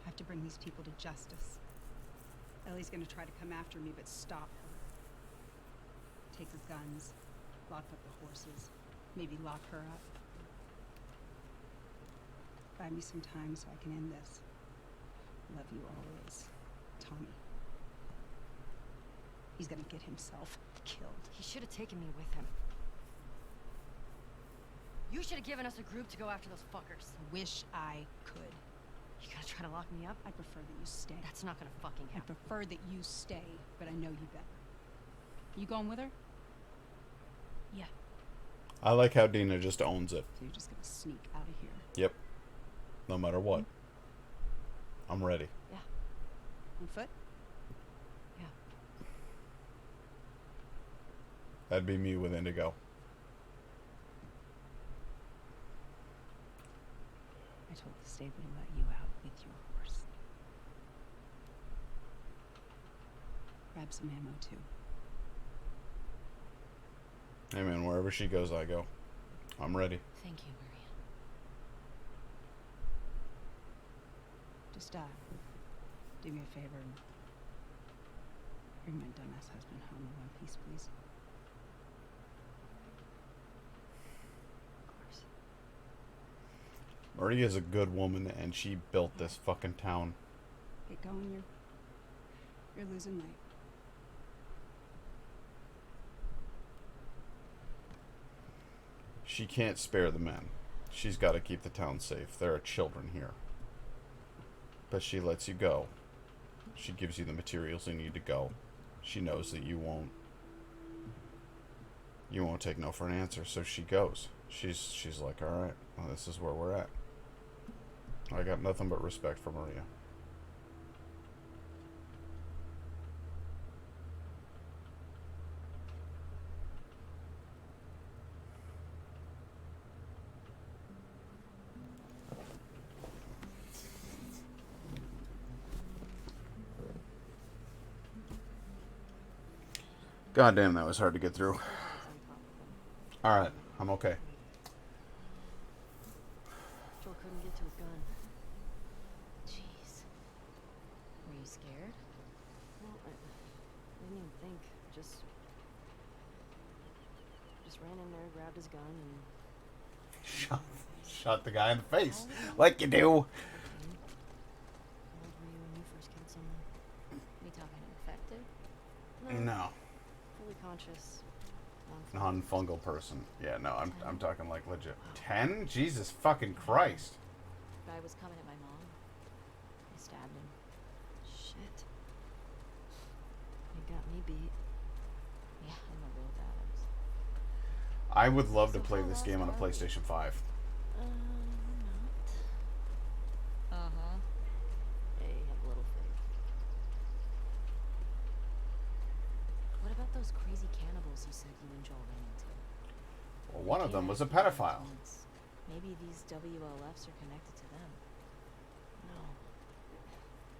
I have to bring these people to justice. Ellie's gonna try to come after me, but stop her. Take her guns, lock up the horses, maybe lock her up. Buy me some time so I can end this. Love you always, Tommy. He's gonna get himself killed. He should have taken me with him. You should have given us a group to go after those fuckers. I wish I could. You gonna try to lock me up? I prefer that you stay. That's not gonna fucking I happen. prefer that you stay, but I know you better. You going with her? Yeah. I like how Dina just owns it. So you're just gonna sneak out of here? Yep. No matter what. I'm ready. Yeah. On foot? Yeah. That'd be me with Indigo. I told the stable to let you out with your horse. Grab some ammo, too. Hey man, wherever she goes, I go. I'm ready. Thank you, Maria. Just, do me a favor and bring my dumbass husband home in one piece, please. Of course. Maria's a good woman, and she built this fucking town. Get going, you're losing light. She can't spare the men. She's got to keep the town safe. There are children here. But she lets you go. She gives you the materials you need to go. She knows that you won't take no for an answer, so she goes. She's like, all right, well, this is where we're at. I got nothing but respect for Maria. God damn, that was hard to get through. Alright, I'm okay. Joel couldn't get to his gun. Jeez. Were you scared? Well, I didn't even think. Just ran in there, grabbed his gun, and Shot the guy in the face. Like you do. How old were you when you first killed someone? We talking infected? No. Fully conscious. Non-fungal person. Yeah, no, I'm talking like legit. 10? Jesus fucking Christ. Guy was coming at my mom. I stabbed him. Shit. You got me beat. Yeah, I'm a real badass. I would love to play this game on a PlayStation 5. Not. Uh-huh. Hey, have a little faith. What about those crazy cannibals you said you and Joel ran into? Well, one of them was a Came after pedophile. once. Maybe these WLFs are connected to them. No.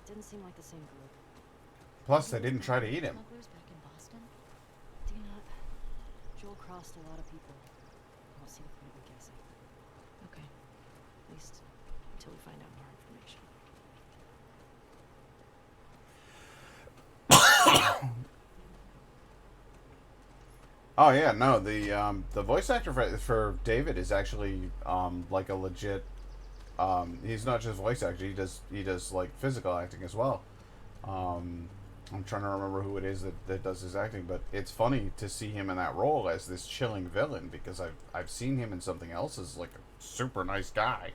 Didn't seem like the same group. Plus, they didn't try to eat him. Smugglers back in Boston? Dina, Joel crossed a lot of people. I don't see the point of guessing. Okay. At least until we find out more information. Oh yeah, no, the voice actor for David is actually like a legit. He's not just voice actor. He does like physical acting as well. I'm trying to remember who it is that does his acting, but it's funny to see him in that role as this chilling villain because I've seen him in something else as like a super nice guy.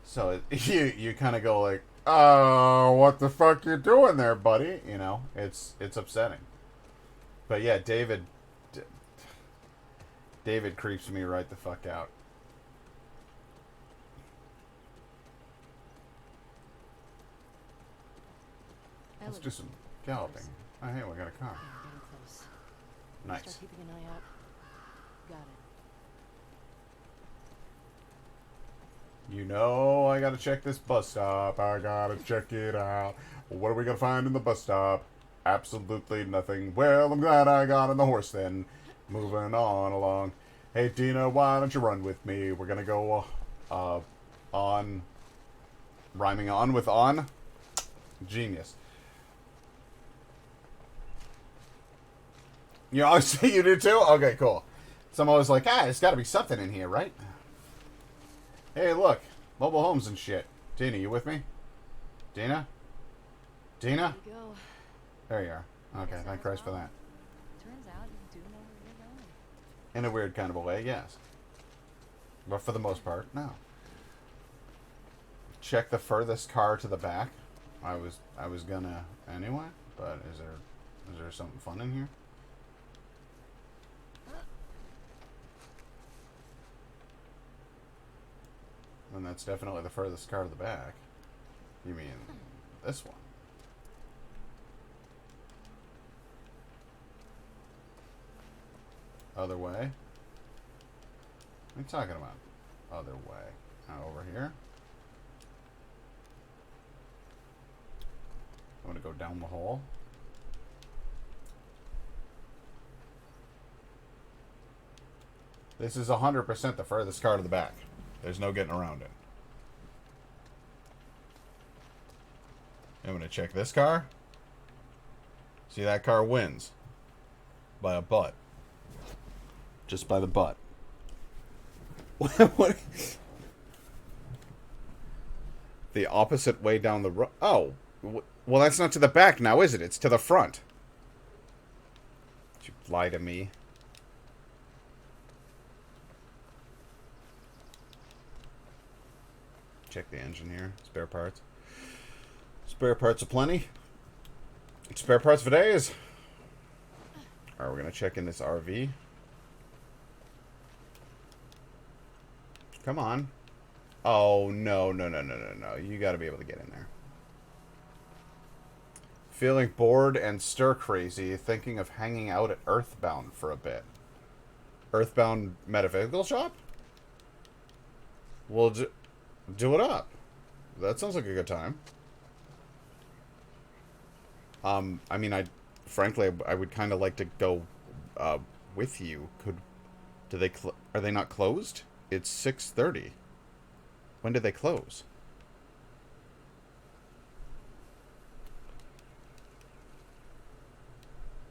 So you kind of go like, oh, what the fuck you doing there, buddy? You know, it's upsetting. But yeah, David creeps me right the fuck out. Let's do some galloping. Oh, hey, we got a car. Yeah, getting close. Nice. Start keeping an eye out. Got it. You know I gotta check this bus stop. I gotta check it out. What are we gonna find in the bus stop? Absolutely nothing. Well, I'm glad I got on the horse then. Moving on along. Hey, Dina, why don't you run with me? We're gonna go on. Rhyming on with on. Genius. You know, see you do too? Okay, cool. Someone was like, there's gotta be something in here, right? Hey, look. Mobile homes and shit. Dina, you with me? Dina? Dina? There you go. There you are. Okay, thank Christ for that. Turns out you do know where you're going. In a weird kind of a way, yes. But for the most part, no. Check the furthest car to the back. I was gonna anyway, but is there something fun in here? And that's definitely the furthest car to the back. You mean this one? Other way? What are you talking about? Other way. Now over here. I'm gonna go down the hall. This is 100% the furthest car to the back. There's no getting around it. I'm gonna check this car. See, that car wins. By a butt. Just by the butt. What? The opposite way down the road. Oh. Well, that's not to the back now, is it? It's to the front. You lie to me. Check the engine here. Spare parts. Spare parts aplenty. Spare parts for days. Alright, we're going to check in this RV. Come on. Oh, no. You got to be able to get in there. Feeling bored and stir crazy, thinking of hanging out at Earthbound for a bit. Earthbound Metaphysical Shop? Well, do it up. That sounds like a good time. I mean, frankly, I would kind of like to go with you. Are they not closed? It's 6:30. When did they close?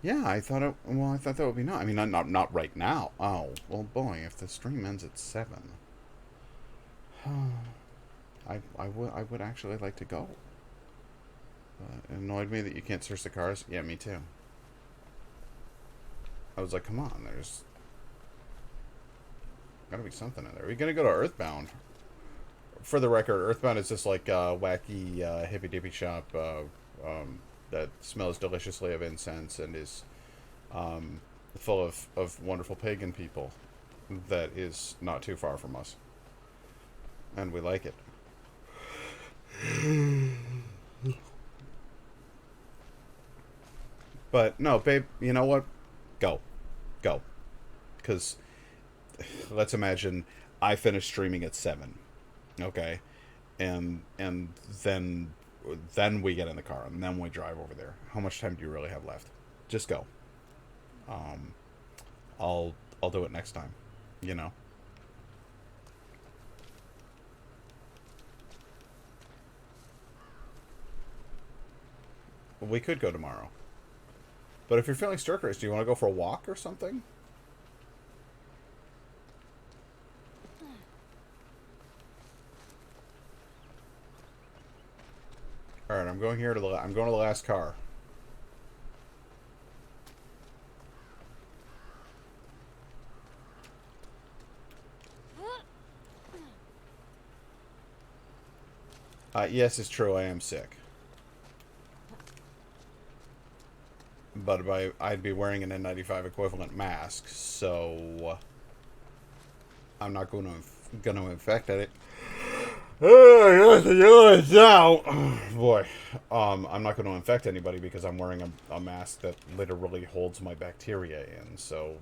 Yeah, I thought that would be not. I mean, not right now. Oh, well, boy, if the stream ends at 7, I would actually like to go. It annoyed me that you can't search the cars. Yeah, me too. I was like, come on, there's gotta be something in there. We're gonna go to Earthbound. For the record, Earthbound is just like a wacky hippy dippy shop that smells deliciously of incense and is full of wonderful pagan people. That is not too far from us, and we like it. But no, babe, you know what? Go. Because let's imagine I finish streaming at 7, okay, and then we get in the car and then we drive over there. How much time do you really have left? Just go. I'll do it next time. You know. We could go tomorrow. But if you're feeling stir crazy, do you want to go for a walk or something? All right, I'm going here to the. I'm going to the last car. Yes, it's true. I am sick. But I'd be wearing an N95 equivalent mask, so I'm not going to infect it. Boy, I'm not going to infect anybody because I'm wearing a mask that literally holds my bacteria in, so,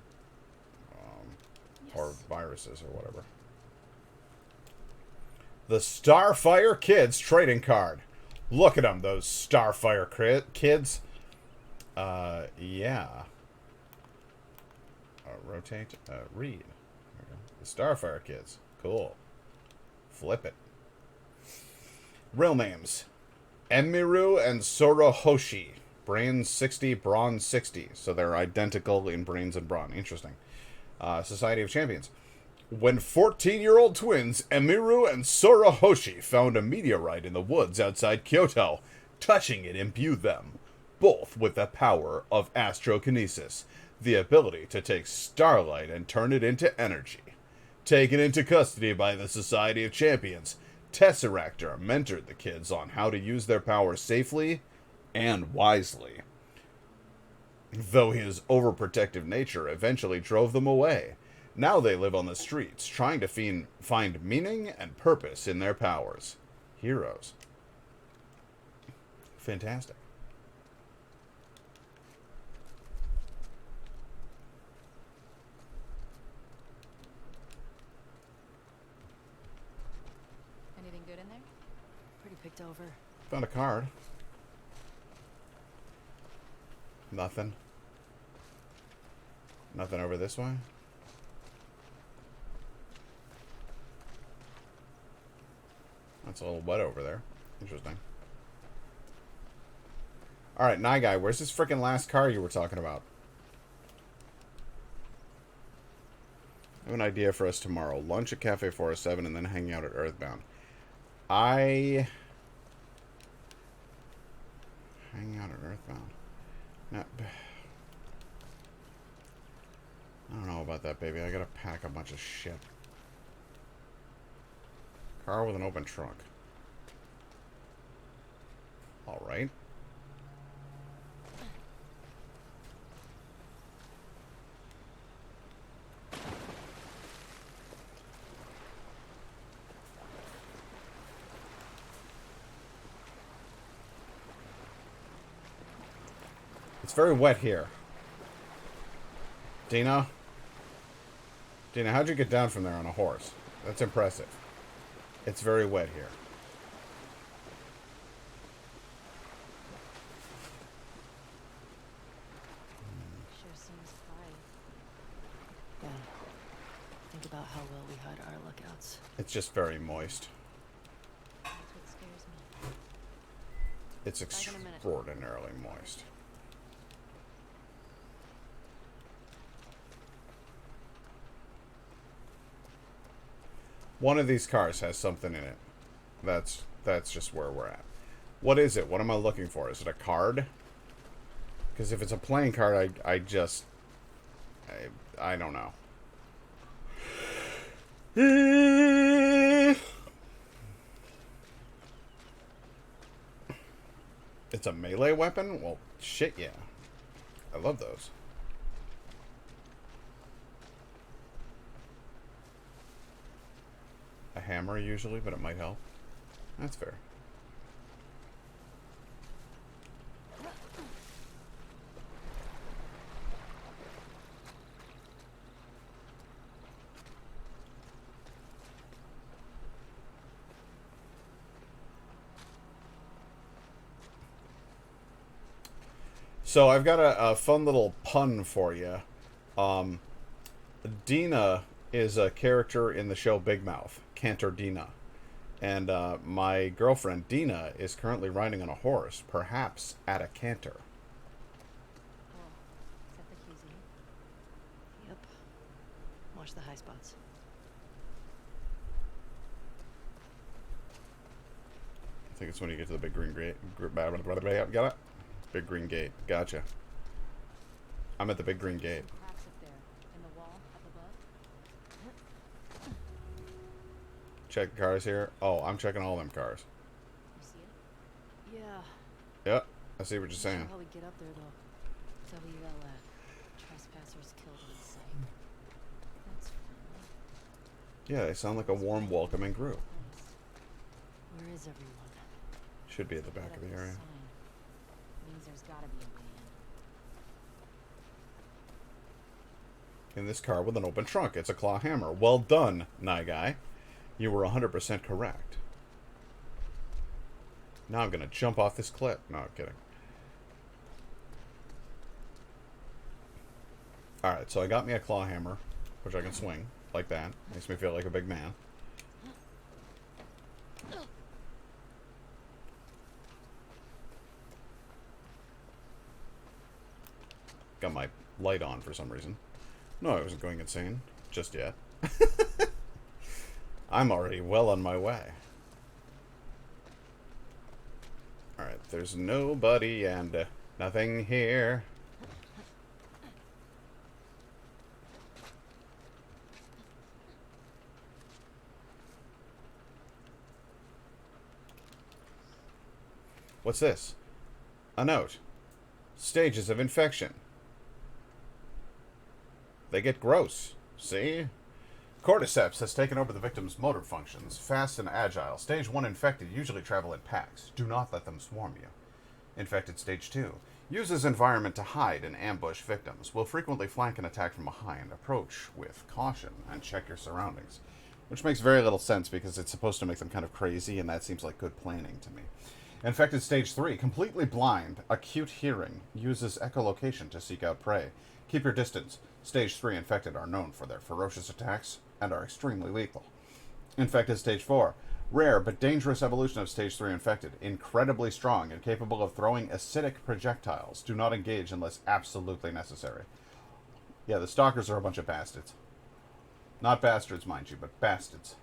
or viruses or whatever. The Starfire Kids trading card. Look at them, those Starfire kids. Yeah. Rotate. Read. There we go. The Starfire Kids. Cool. Flip it. Real names. Emiru and Sorohoshi. Brain 60, Brawn 60. So they're identical in brains and brawn. Interesting. Society of Champions. When 14-year-old twins Emiru and Sorohoshi found a meteorite in the woods outside Kyoto, touching it imbued them, both with the power of astrokinesis, the ability to take starlight and turn it into energy. Taken into custody by the Society of Champions, Tesseractor mentored the kids on how to use their powers safely and wisely. Though his overprotective nature eventually drove them away, now they live on the streets, trying to find meaning and purpose in their powers. Heroes. Fantastic. Anything good in there? Pretty picked over. Found a card. Nothing. Nothing over this way? That's a little wet over there. Interesting. Alright, Nye Guy, where's this freaking last car you were talking about? I have an idea for us tomorrow. Lunch at Cafe 407 and then hang out at Earthbound. Hang out at Earthbound. No, I don't know about that, baby. I gotta pack a bunch of shit. Car with an open trunk. Alright. It's very wet here. Dina? Dina, how'd you get down from there on a horse? That's impressive. It's very wet here. Sure seems fine. Yeah. Think about how well we hide our lookouts. It's just very moist. That's what scares me. It's Back in a minute. extraordinarily moist. One of these cars has something in it. That's just where we're at. What is it? What am I looking for? Is it a card? Because if it's a playing card, I don't know. It's a melee weapon? Well, shit, yeah. I love those. A hammer usually, but it might help. That's fair. So I've got a fun little pun for you. Dina is a character in the show Big Mouth, Cantor Dina. And my girlfriend, Dina, is currently riding on a horse, perhaps at a canter. Cool. Set the keys in. Yep. Watch the high spots. I think it's when you get to the big green gate. Got it? Big green gate. Gotcha. I'm at the big green gate. Cracks up there in the wall up above. Check cars here. Oh, I'm checking all them cars. You see it? Yeah. Yep. I see what you're Not saying. sure how we get up there, though. WLF. Trespassers killed on sight. That's fun. Yeah, they sound like a warm, welcoming group. Where is everyone? Should be at the back of the area. Means there's gotta be a van. In this car with an open trunk. It's a claw hammer. Well done, Guy. You were 100% correct. Now I'm going to jump off this cliff. No, I'm kidding. Alright, so I got me a claw hammer, which I can swing like that. Makes me feel like a big man. Got my light on for some reason. No, I wasn't going insane just yet. I'm already well on my way. Alright, there's nobody and nothing here. What's this? A note. Stages of infection. They get gross. See? Cordyceps has taken over the victim's motor functions. Fast and agile. Stage 1 infected usually travel in packs. Do not let them swarm you. Infected Stage 2. Uses environment to hide and ambush victims. Will frequently flank and attack from behind. Approach with caution and check your surroundings. Which makes very little sense because it's supposed to make them kind of crazy, and that seems like good planning to me. Infected Stage 3. Completely blind. Acute hearing. Uses echolocation to seek out prey. Keep your distance. Stage 3 infected are known for their ferocious attacks and are extremely lethal. Infected Stage 4. Rare but dangerous evolution of Stage 3 infected. Incredibly strong and capable of throwing acidic projectiles. Do not engage unless absolutely necessary. Yeah, the stalkers are a bunch of bastards. Not bastards, mind you, but bastards.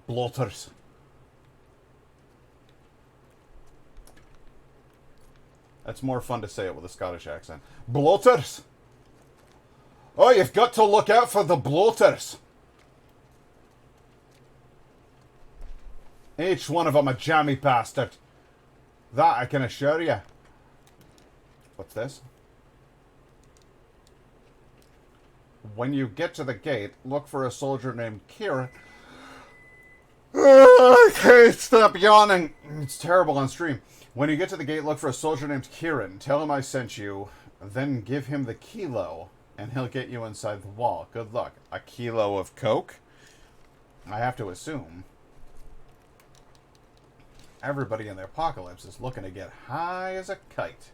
Bloaters. That's more fun to say it with a Scottish accent. Bloaters! Oh, you've got to look out for the bloaters! Each one of them a jammy bastard. That I can assure you. What's this? When you get to the gate, look for a soldier named Kieran. I can't stop yawning. It's terrible on stream. When you get to the gate, look for a soldier named Kieran. Tell him I sent you. Then give him the kilo, and he'll get you inside the wall. Good luck. A kilo of coke? I have to assume everybody in the apocalypse is looking to get high as a kite.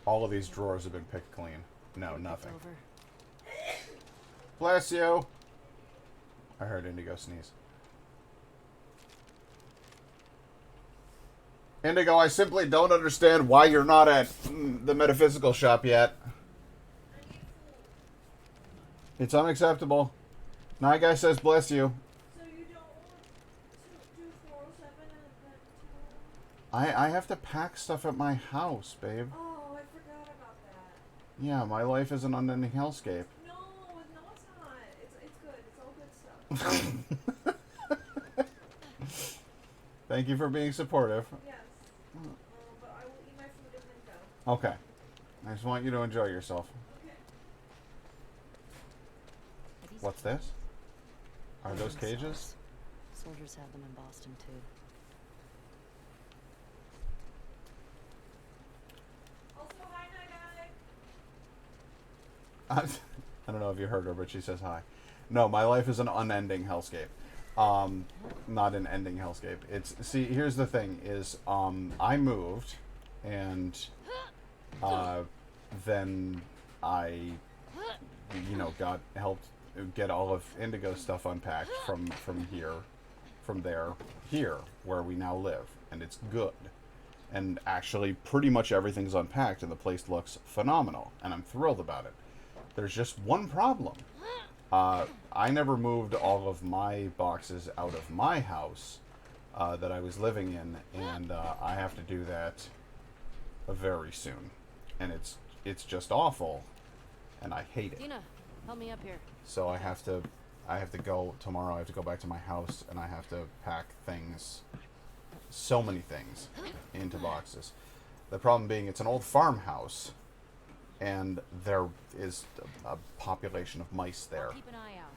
All of these drawers have been picked clean. No, nothing. Bless you. I heard Indigo sneeze. Indigo, I simply don't understand why you're not at the metaphysical shop yet. It's unacceptable. Night Guy says bless you. So you don't want to do 407 and then I have to pack stuff at my house, babe. Oh, I forgot about that. Yeah, my life is an unending hellscape. No, it's not. It's good. It's all good stuff. Thank you for being supportive. Yes. But I will eat my food and then go. Okay. I just want you to enjoy yourself. Okay. What's this? Are those cages? Soldiers have them in Boston, too. Also, hi, Night Guy. I don't know if you heard her, but she says hi. No, my life is an unending hellscape. Not an ending hellscape. It's, see, here's the thing is, I moved and, then I, you know, got helped get all of Indigo's stuff unpacked from there, here, where we now live. And it's good. And actually, pretty much everything's unpacked and the place looks phenomenal. And I'm thrilled about it. There's just one problem. I never moved all of my boxes out of my house that I was living in, and I have to do that very soon. And it's just awful, and I hate it. Dina, help me up here. So I have to go tomorrow. I have to go back to my house, and I have to pack things, so many things, into boxes. The problem being, it's an old farmhouse, and there is a population of mice there. Keep an eye out.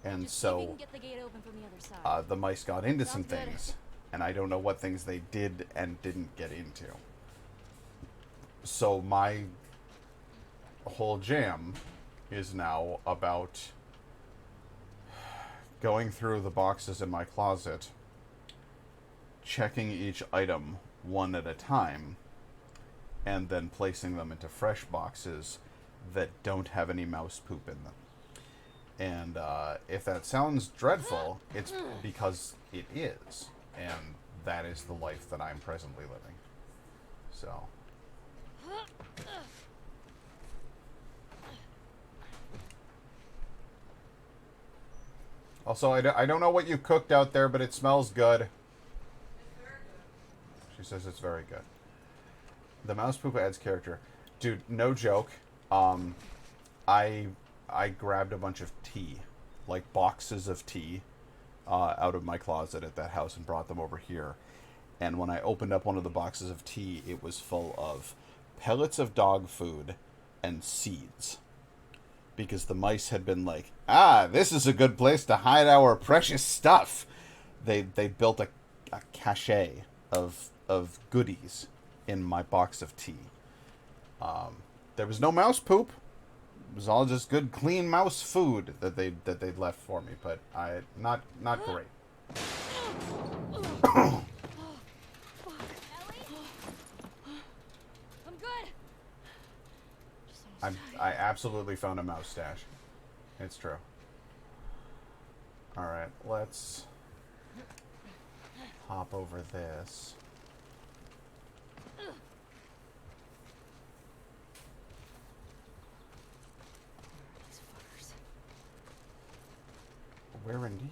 And Just see if you so can get the gate open from the other side. the mice got into some Sounds good. things, and I don't know what things they did and didn't get into. So my whole jam is now about going through the boxes in my closet, checking each item one at a time, and then placing them into fresh boxes that don't have any mouse poop in them. And if that sounds dreadful, it's because it is. And that is the life that I'm presently living. So. Also, I don't know what you cooked out there, but it smells good. She says it's very good. The mouse poop adds character. Dude, no joke. I grabbed a bunch of tea, like boxes of tea, out of my closet at that house and brought them over here. And when I opened up one of the boxes of tea, it was full of pellets of dog food and seeds. Because the mice had been like, this is a good place to hide our precious stuff. They built a cache of goodies in my box of tea. There was no mouse poop. It was all just good, clean mouse food that they'd left for me, but not great. I'm good. I absolutely found a mouse stash. It's true. Alright, let's hop over this. Where indeed?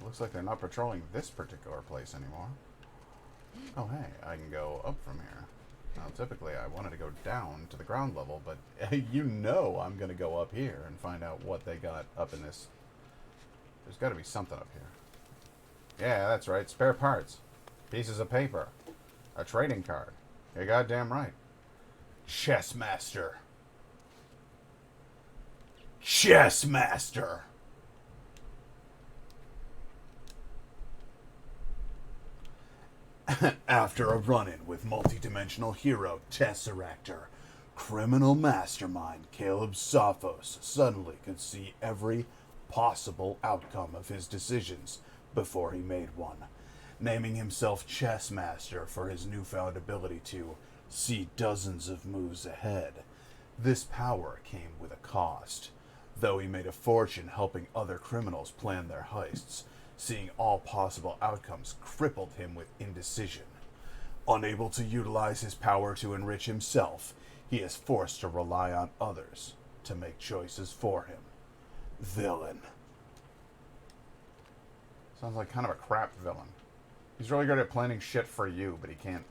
Looks like they're not patrolling this particular place anymore. Oh hey, I can go up from here. Now typically I wanted to go down to the ground level, but you know I'm going to go up here and find out what they got up in this. There's got to be something up here. Yeah, that's right, spare parts. Pieces of paper. A trading card. You're goddamn right. Chess Master. Chess Master! After a run-in with multidimensional hero Tesseractor, criminal mastermind Caleb Sophos suddenly could see every possible outcome of his decisions before he made one, naming himself Chess Master for his newfound ability to see dozens of moves ahead. This power came with a cost. Though he made a fortune helping other criminals plan their heists, seeing all possible outcomes crippled him with indecision. Unable to utilize his power to enrich himself, he is forced to rely on others to make choices for him. Villain. Sounds like kind of a crap villain. He's really good at planning shit for you, but he can't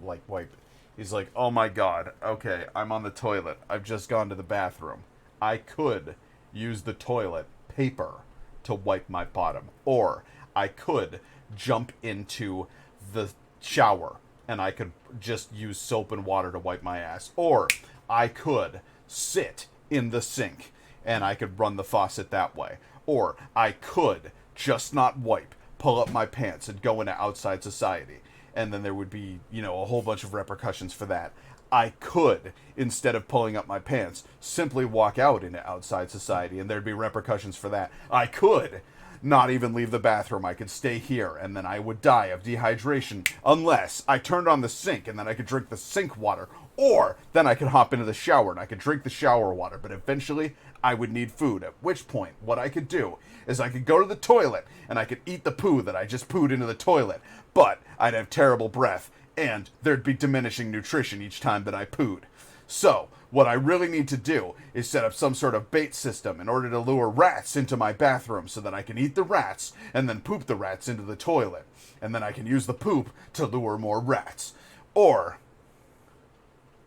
like wipe it. He's like, oh my god, okay, I'm on the toilet. I've just gone to the bathroom. I could use the toilet paper to wipe my bottom, or I could jump into the shower and I could just use soap and water to wipe my ass, or I could sit in the sink and I could run the faucet that way, or I could just not wipe, pull up my pants and go into outside society, and then there would be, you know, a whole bunch of repercussions for that. I could, instead of pulling up my pants, simply walk out into outside society, and there'd be repercussions for that. I could not even leave the bathroom. I could stay here, and then I would die of dehydration unless I turned on the sink, and then I could drink the sink water. Or then I could hop into the shower, and I could drink the shower water, but eventually I would need food, at which point what I could do is I could go to the toilet, and I could eat the poo that I just pooed into the toilet, but I'd have terrible breath, and there'd be diminishing nutrition each time that I pooed. So, What I really need to do is set up some sort of bait system in order to lure rats into my bathroom so that I can eat the rats and then poop the rats into the toilet. And then I can use the poop to lure more rats. Or,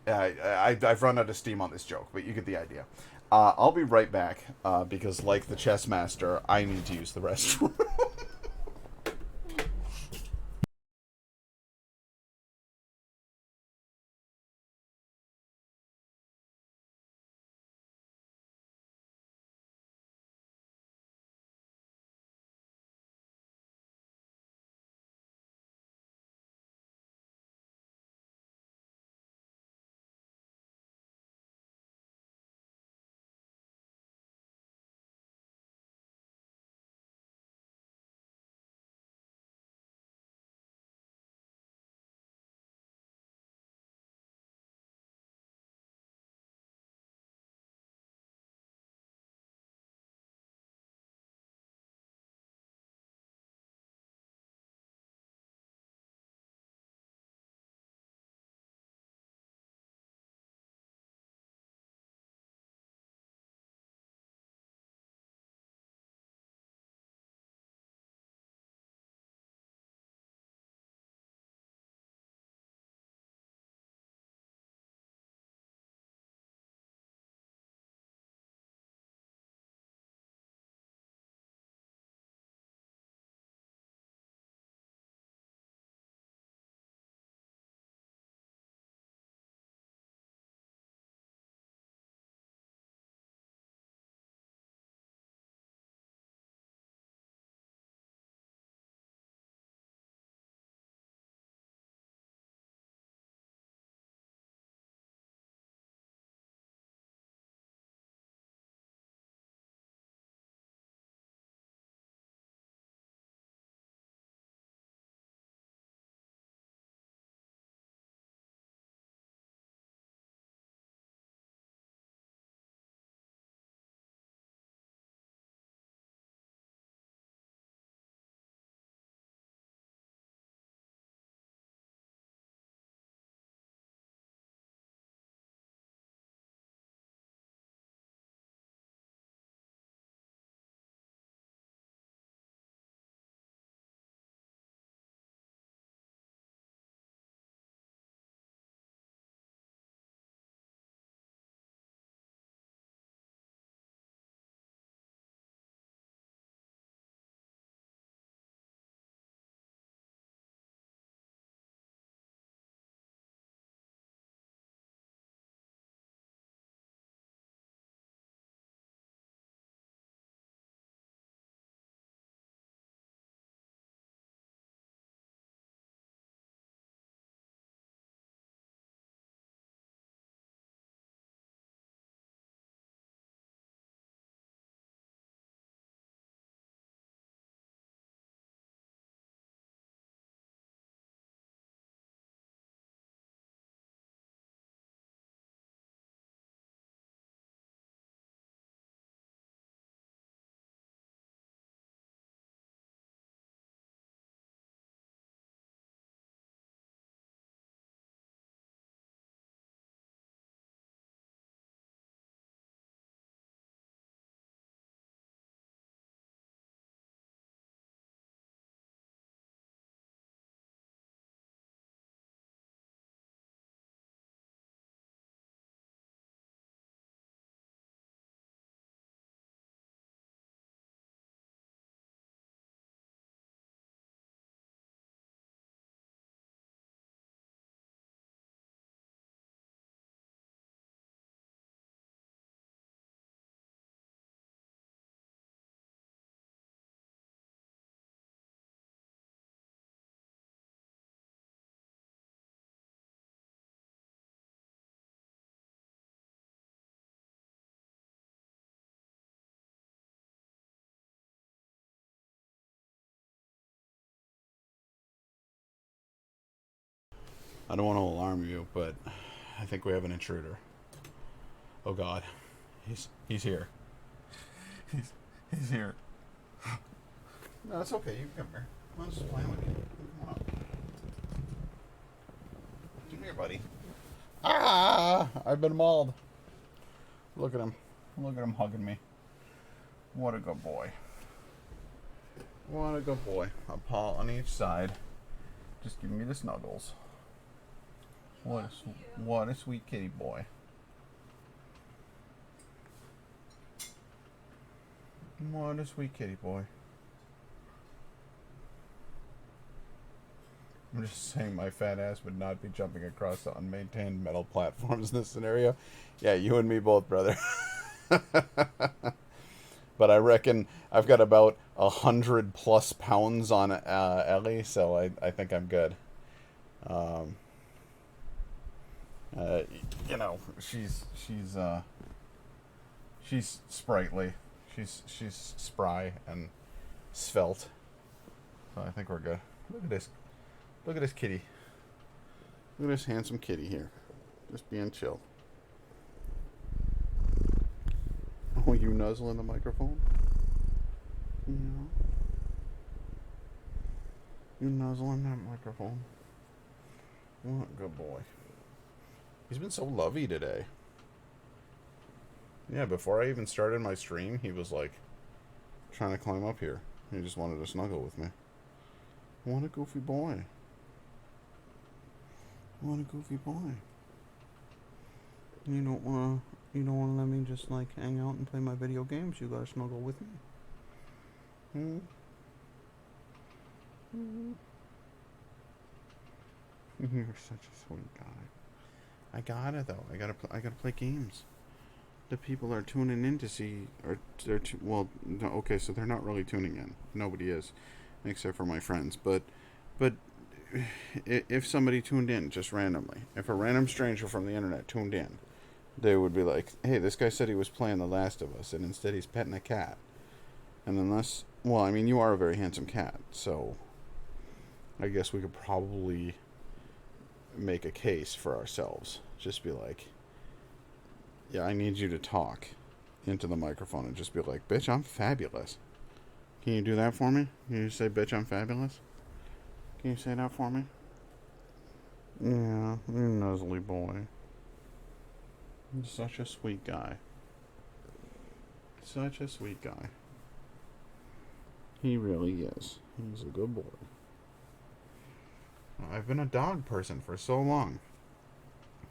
I've run out of steam on this joke, but you get the idea. I'll be right back, because like the chess master, I need to use the restroom. I don't want to alarm you, but I think we have an intruder. Oh God, he's here. He's here. No, it's okay. You can come here. I was just playing with you. Come on. Come here, buddy. Ah! I've been mauled. Look at him. Look at him hugging me. What a good boy. What a good boy. A paw on each side. Just giving me the snuggles. What a sweet kitty boy. What a sweet kitty boy. I'm just saying my fat ass would not be jumping across the unmaintained metal platforms in this scenario. Yeah, you and me both, brother. But I reckon I've got about 100+ pounds on Ellie, so I think I'm good. You know, she's sprightly. She's spry and svelte. So I think we're good. Look at this. Look at this kitty. Look at this handsome kitty here. Just being chill. Oh, you nuzzle in the microphone? Yeah. You nuzzle in that microphone. What a good boy. He's been so lovey today. Yeah, before I even started my stream, he was like trying to climb up here. He just wanted to snuggle with me. What a goofy boy. What a goofy boy. You don't wanna let me just like hang out and play my video games. You gotta snuggle with me. You're such a sweet guy. I gotta though. I gotta play games. The people are tuning in to see, or they're well. No, okay, so they're not really tuning in. Nobody is, except for my friends. But if somebody tuned in just randomly, if a random stranger from the internet tuned in, they would be like, "Hey, this guy said he was playing The Last of Us, and instead he's petting a cat." And unless, well, I mean, you are a very handsome cat, so I guess we could probably make a case for ourselves. Just be like, yeah, I need you to talk into the microphone and just be like, "Bitch, I'm fabulous." Can you do that for me? Can you say, "Bitch, I'm fabulous"? Can you say that for me? Yeah, you nuzzly boy. You're such a sweet guy. Such a sweet guy. He really is. He's a good boy. I've been a dog person for so long.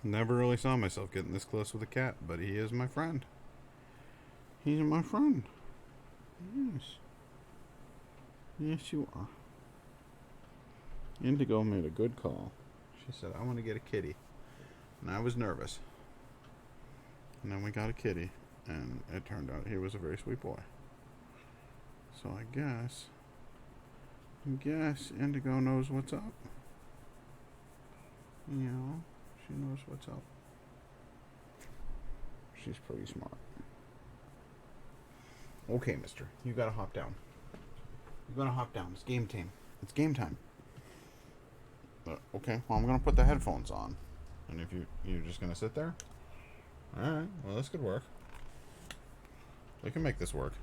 Never really saw myself getting this close with a cat, but he is my friend. He's my friend. Yes. Yes, you are. Indigo made a good call. She said, "I want to get a kitty." And I was nervous. And then we got a kitty, and it turned out he was a very sweet boy. So I guess Indigo knows what's up. You know, she knows what's up. She's pretty smart. Okay, mister, you gotta hop down. You gotta hop down. It's game time. It's game time. Okay, well, I'm gonna put the headphones on. And if you're just gonna sit there? Alright, well, this could work. We can make this work.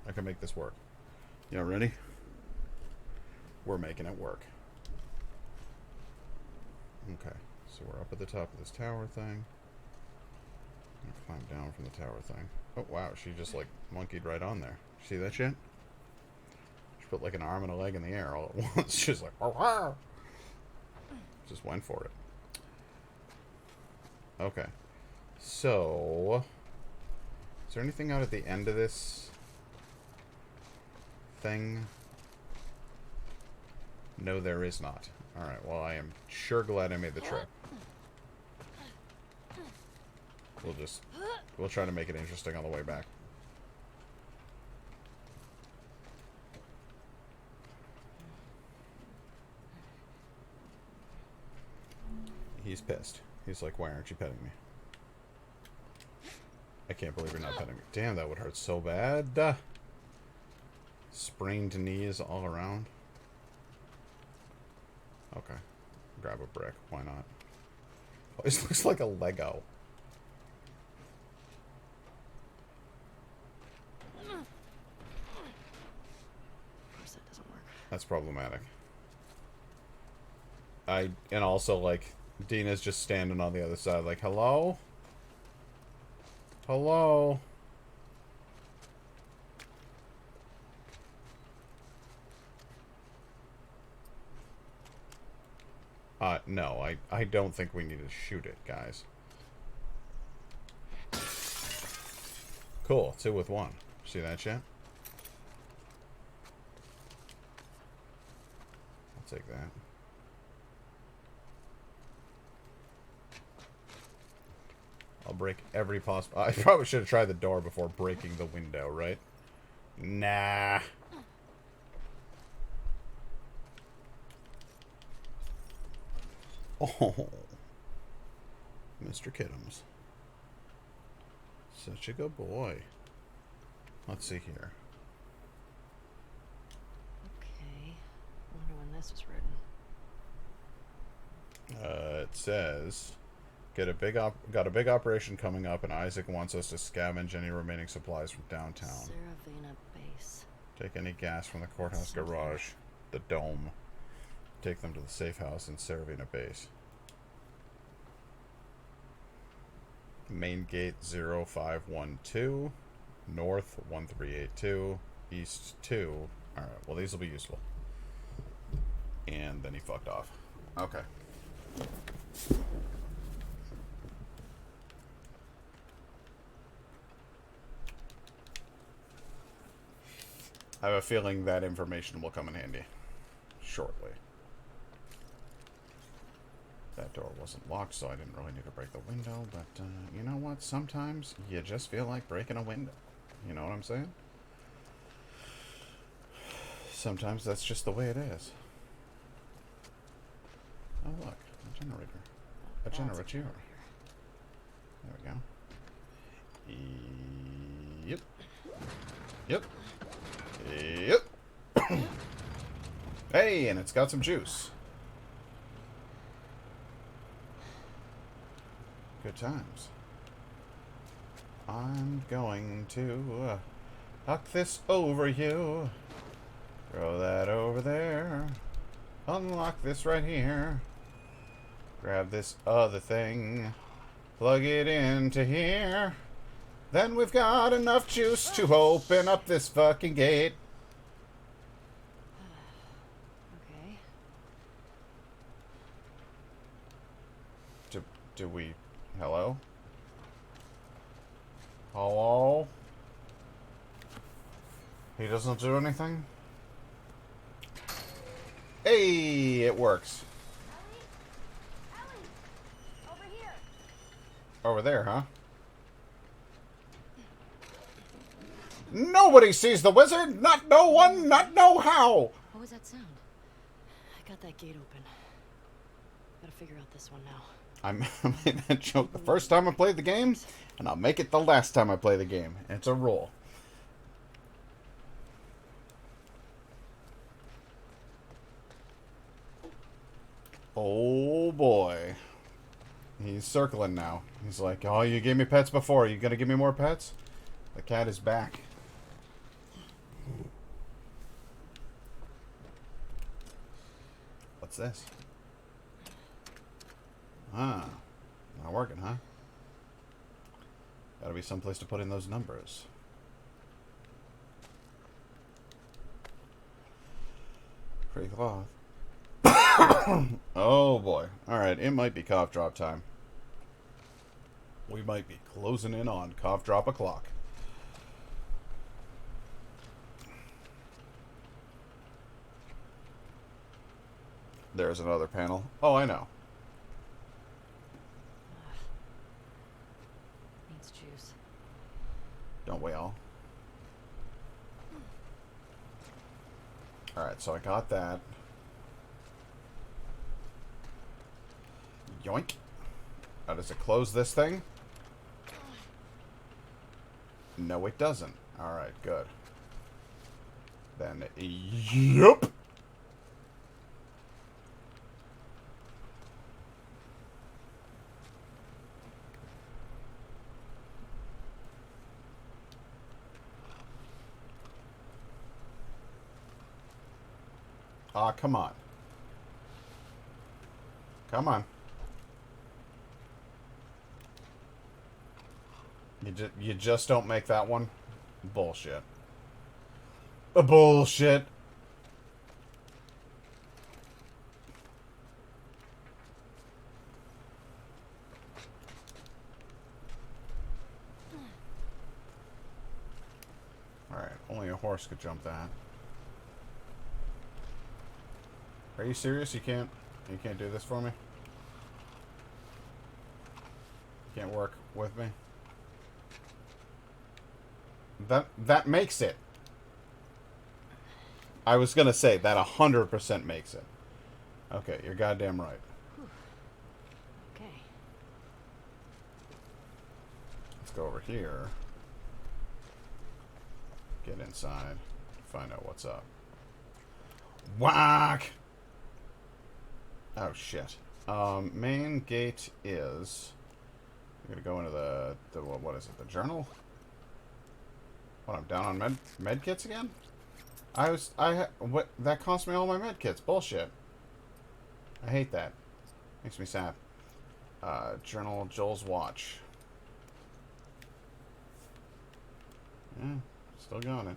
I can make this work. Yeah, ready? We're making it work. Okay, so we're up at the top of this tower thing. I'm gonna climb down from the tower thing. Oh, wow, she just, like, monkeyed right on there. See that shit? She put, like, an arm and a leg in the air all at once. She's like, "Arr, arr." Just went for it. Okay. So, is there anything out at the end of this thing? No, there is not. Alright, well, I am sure glad I made the trip. We'll try to make it interesting on the way back. He's pissed. He's like, "Why aren't you petting me?" I can't believe you're not petting me. Damn, that would hurt so bad. Sprained knees all around. Okay. Grab a brick. Why not? Oh, this looks like a Lego. Of course that doesn't work. That's problematic. And also, like, Dina's just standing on the other side like, "Hello?" Hello? No, I don't think we need to shoot it, guys. Cool, 2 with 1. See that shit? I'll take that. I'll break every possible... I probably should have tried the door before breaking the window, right? Nah. Oh. Mr. Kiddums. Such a good boy. Let's see here. Okay. Wonder when this was written. It says... got a big operation coming up, and Isaac wants us to scavenge any remaining supplies from downtown. Saravena Base. Take any gas from the courthouse garage, the dome. Take them to the safe house in Saravena Base. Main gate 0512, north 1382, east 2. Alright, well these will be useful. And then he fucked off. Okay. I have a feeling that information will come in handy shortly. That door wasn't locked, so I didn't really need to break the window, but you know what? Sometimes you just feel like breaking a window. You know what I'm saying? Sometimes that's just the way it is. Oh, look. A generator. A generator. There we go. Yep. Yep. Yep. Hey, and it's got some juice. Good times. I'm going to huck this over you. Throw that over there. Unlock this right here. Grab this other thing. Plug it into here. Then we've got enough juice to open up this fucking gate. Okay. Do we... Hello? Hello? He doesn't do anything? Hey, it works. Ellie, over here. Over there, huh? Nobody sees the wizard! Not no one, not no how! What was that sound? I got that gate open. Gotta figure out this one now. I made that joke the first time I played the game, and I'll make it the last time I play the game. It's a rule. Oh boy. He's circling now. He's like, oh, you gave me pets before. Are you gonna give me more pets? The cat is back. What's this? Ah, not working, huh? Gotta be someplace to put in those numbers. Pretty cloth. Oh boy. Alright, it might be cough drop time. We might be closing in on cough drop o'clock. There's another panel. Oh, I know. Needs juice. Don't we all? Alright, so I got that. Yoink. Now, does it close this thing? No, it doesn't. Alright, good. Then, yup! Ah, come on. Come on. You just don't make that one? Bullshit. Bullshit. Alright, only a horse could jump that. Are you serious? You can't do this for me? You can't work with me? That makes it. I was gonna say, that 100% makes it. Okay, you're goddamn right. Okay. Let's go over here. Get inside. Find out what's up. Whack! Oh, shit. Main gate is... I'm gonna go into the what is it? The journal? What, I'm down on med kits again? What? That cost me all my med kits. Bullshit. I hate that. Makes me sad. Journal, Joel's watch. Yeah, still got it.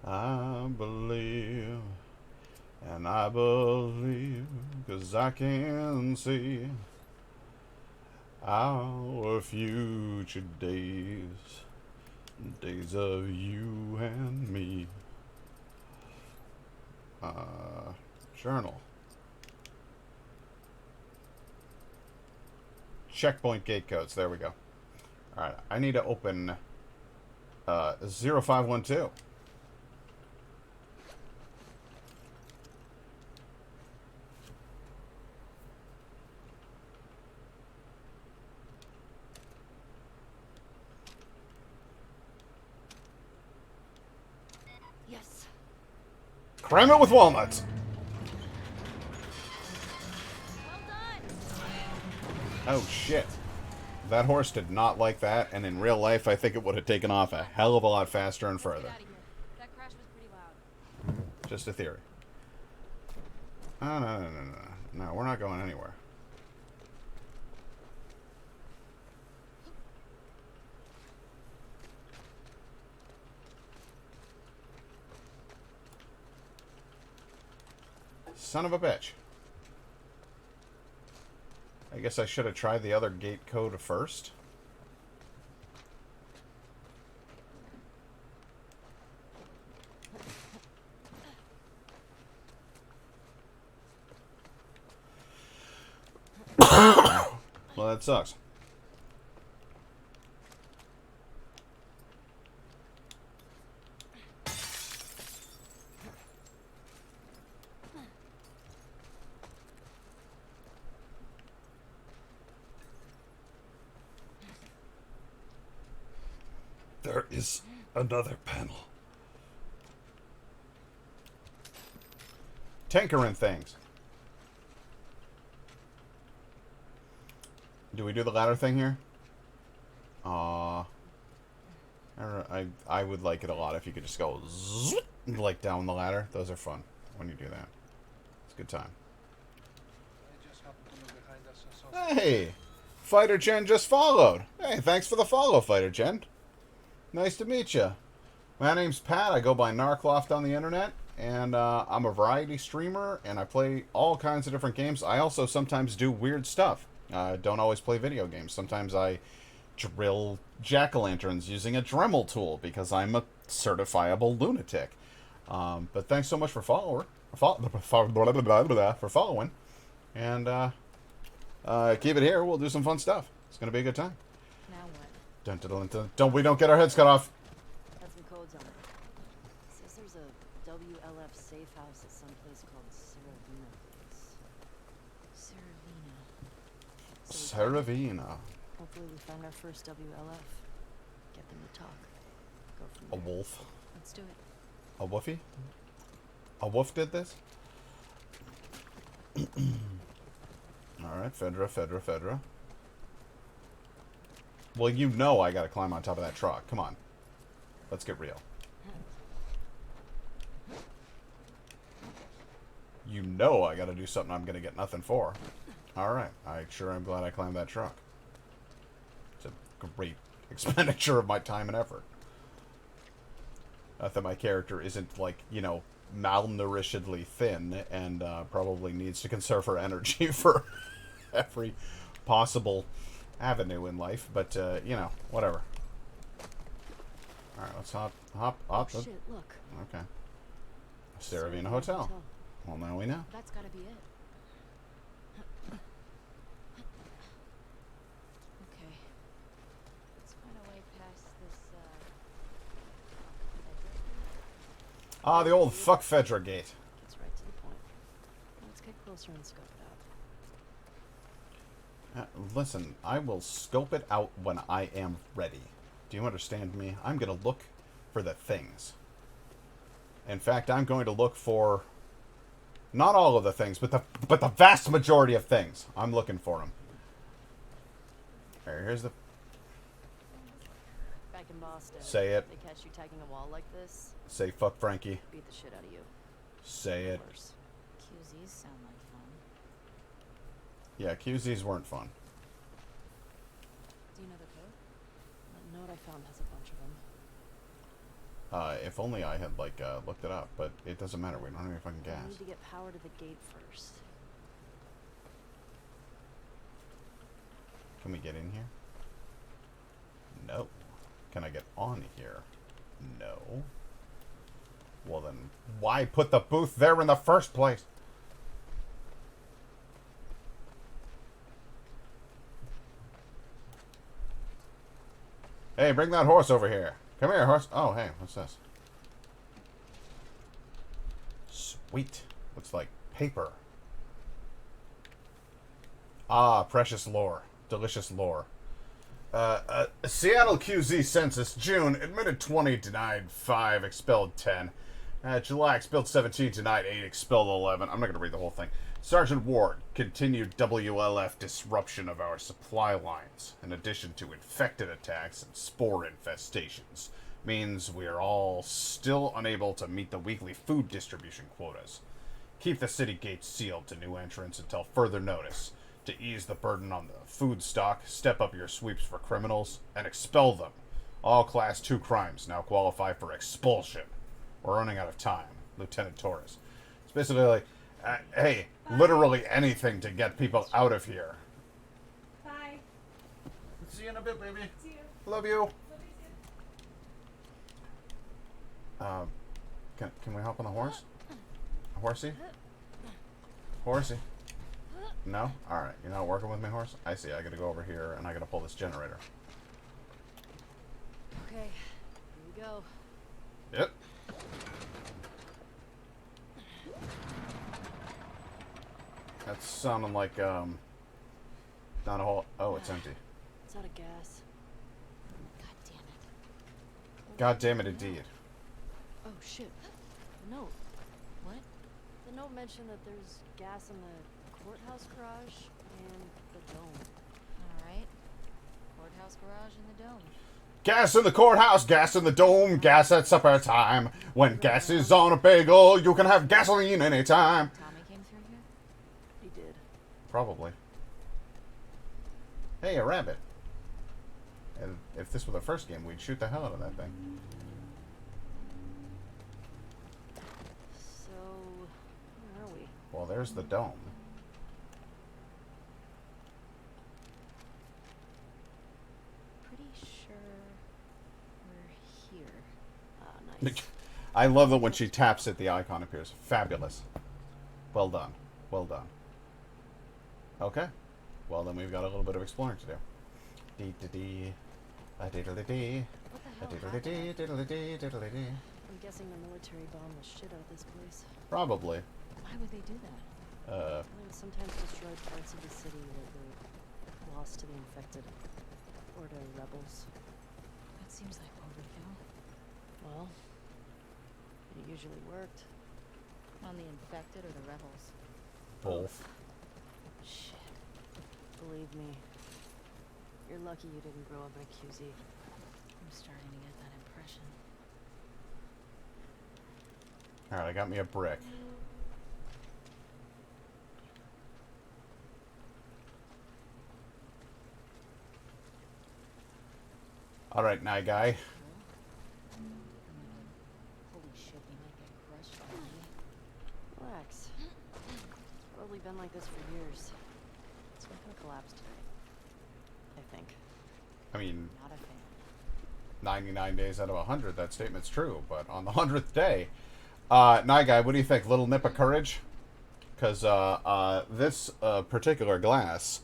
I believe, and I believe, 'cause I can see our future days. Days of you and me. Journal. Checkpoint gate codes. There we go. Alright, I need to open 0512. Yes. Cram it with walnuts. Oh shit. That horse did not like that, and in real life I think it would have taken off a hell of a lot faster and further. That crash was pretty loud. Just a theory. Oh, no. No, we're not going anywhere. Son of a bitch. I guess I should have tried the other gate code first. Well, that sucks. There is another panel. Tinkering things. Do we do the ladder thing here? I would like it a lot if you could just go zzz, like down the ladder. Those are fun when you do that. It's a good time. Hey! Fighter Jen just followed. Hey, thanks for the follow, Fighter Jen. Nice to meet you. My name's Pat. I go by Narcloft on the internet, and I'm a variety streamer, and I play all kinds of different games. I also sometimes do weird stuff. Don't always play video games. Sometimes I drill jack-o'-lanterns using a Dremel tool because I'm a certifiable lunatic. But thanks so much for following, and keep it here. We'll do some fun stuff. It's gonna be a good time. Now what? Dun, dun, dun, dun. We don't get our heads cut off. Got some codes on it. Says there's a WLF safe house at some place called Seravina Place. Seravina. Hopefully we find our first WLF. Get them to talk. Go from A there. wolf. Let's do it. A woofy? A wolf did this? Alright, Fedra. Well, you know I gotta climb on top of that truck. Come on. Let's get real. You know I gotta do something I'm gonna get nothing for. Alright, I'm glad I climbed that truck. great expenditure of my time and effort. Not that my character isn't, like, you know, malnourishedly thin and probably needs to conserve her energy for every possible avenue in life, but, you know, whatever. Alright, let's hop up. Oh, shit, look. Okay. Saravina Hotel. Well, now we know. That's gotta be it. Okay. Let's find a way past this, Ah, the old fuck Fedra gate. It's right to the point. Let's get closer and scope it out. Listen, I will scope it out when I am ready. Do you understand me? I'm going to look for the things. In fact, I'm going to look for not all of the things, but the vast majority of things. I'm looking for them. Alright, here's the... Back in Boston. Say it. They catch you tagging a wall like this. Say fuck Frankie. Beat the shit out of you. Say it. Worse. QZs sound like fun. Yeah, QZs weren't fun. Do you know the code? That note I found has a bunch of them. If only I had, like, looked it up, but it doesn't matter. We don't have any fucking We gas. need to get power to the gate first. Can we get in here? No. Can I get on here? No. Well then, why put the booth there in the first place? Hey, bring that horse over here. Come here, horse. Oh, hey, what's this? Sweet. Looks like paper. Ah, precious lore. Delicious lore. Seattle QZ census, June, admitted 20, denied 5, expelled 10. July, expelled 17, denied 8, expelled 11. I'm not going to read the whole thing. Sergeant Ward, continued WLF disruption of our supply lines, in addition to infected attacks and spore infestations, means we are all still unable to meet the weekly food distribution quotas. Keep the city gates sealed to new entrants until further notice. To ease the burden on the food stock, step up your sweeps for criminals, and expel them. All Class 2 crimes now qualify for expulsion. We're running out of time. Lieutenant Torres. It's basically like, hey, literally anything to get people out of here. Bye. See you in a bit, baby. See you. Love you. Love you too. Can we hop on the horse? Horsey? Horsey? No? Alright, you're not working with me, horse? I see, I gotta go over here and I gotta pull this generator. Okay, here we go. Yep. That's sounding like, not a whole... Oh, it's empty. It's out of gas. God damn it, indeed. Oh, shit. The note. What? The note mentioned that there's gas in the courthouse garage and the dome. Alright. Courthouse garage and the dome. Gas in the courthouse, gas in the dome, gas at supper time. When gas is on a bagel, you can have gasoline anytime. Tommy came through here? He did. Probably. Hey, a rabbit. And if this were the first game, we'd shoot the hell out of that thing. So, where are we? Well, there's the dome. Pretty sure we're here. Ah, nice. I love that when she taps it, the icon appears. Fabulous. Well done. Well done. Okay. Well, then we've got a little bit of exploring to do. Dee-dee-dee. A-diddle-dee-dee. A-diddle-dee-dee, diddle-dee-dee, diddle-dee-dee. I'm guessing the military bombed the shit out of this place. Probably. Why would they do that? I mean, sometimes destroy parts of the city that were lost to the infected. Or to rebels. That seems like overkill. Well, it usually worked. On the infected or the rebels? Both. Shit. Believe me. You're lucky you didn't grow up in a QZ. I'm starting to get that impression. Alright, I got me a brick. All right, night guy. Holy shit, he might get crushed on me. Relax. It's probably been like this for years. It's not gonna collapse tonight. I think. I mean, Not a fan. 99 days out of 100, that statement's true. But on the 100th day, night guy, what do you think? Little nip of courage? Because this particular glass,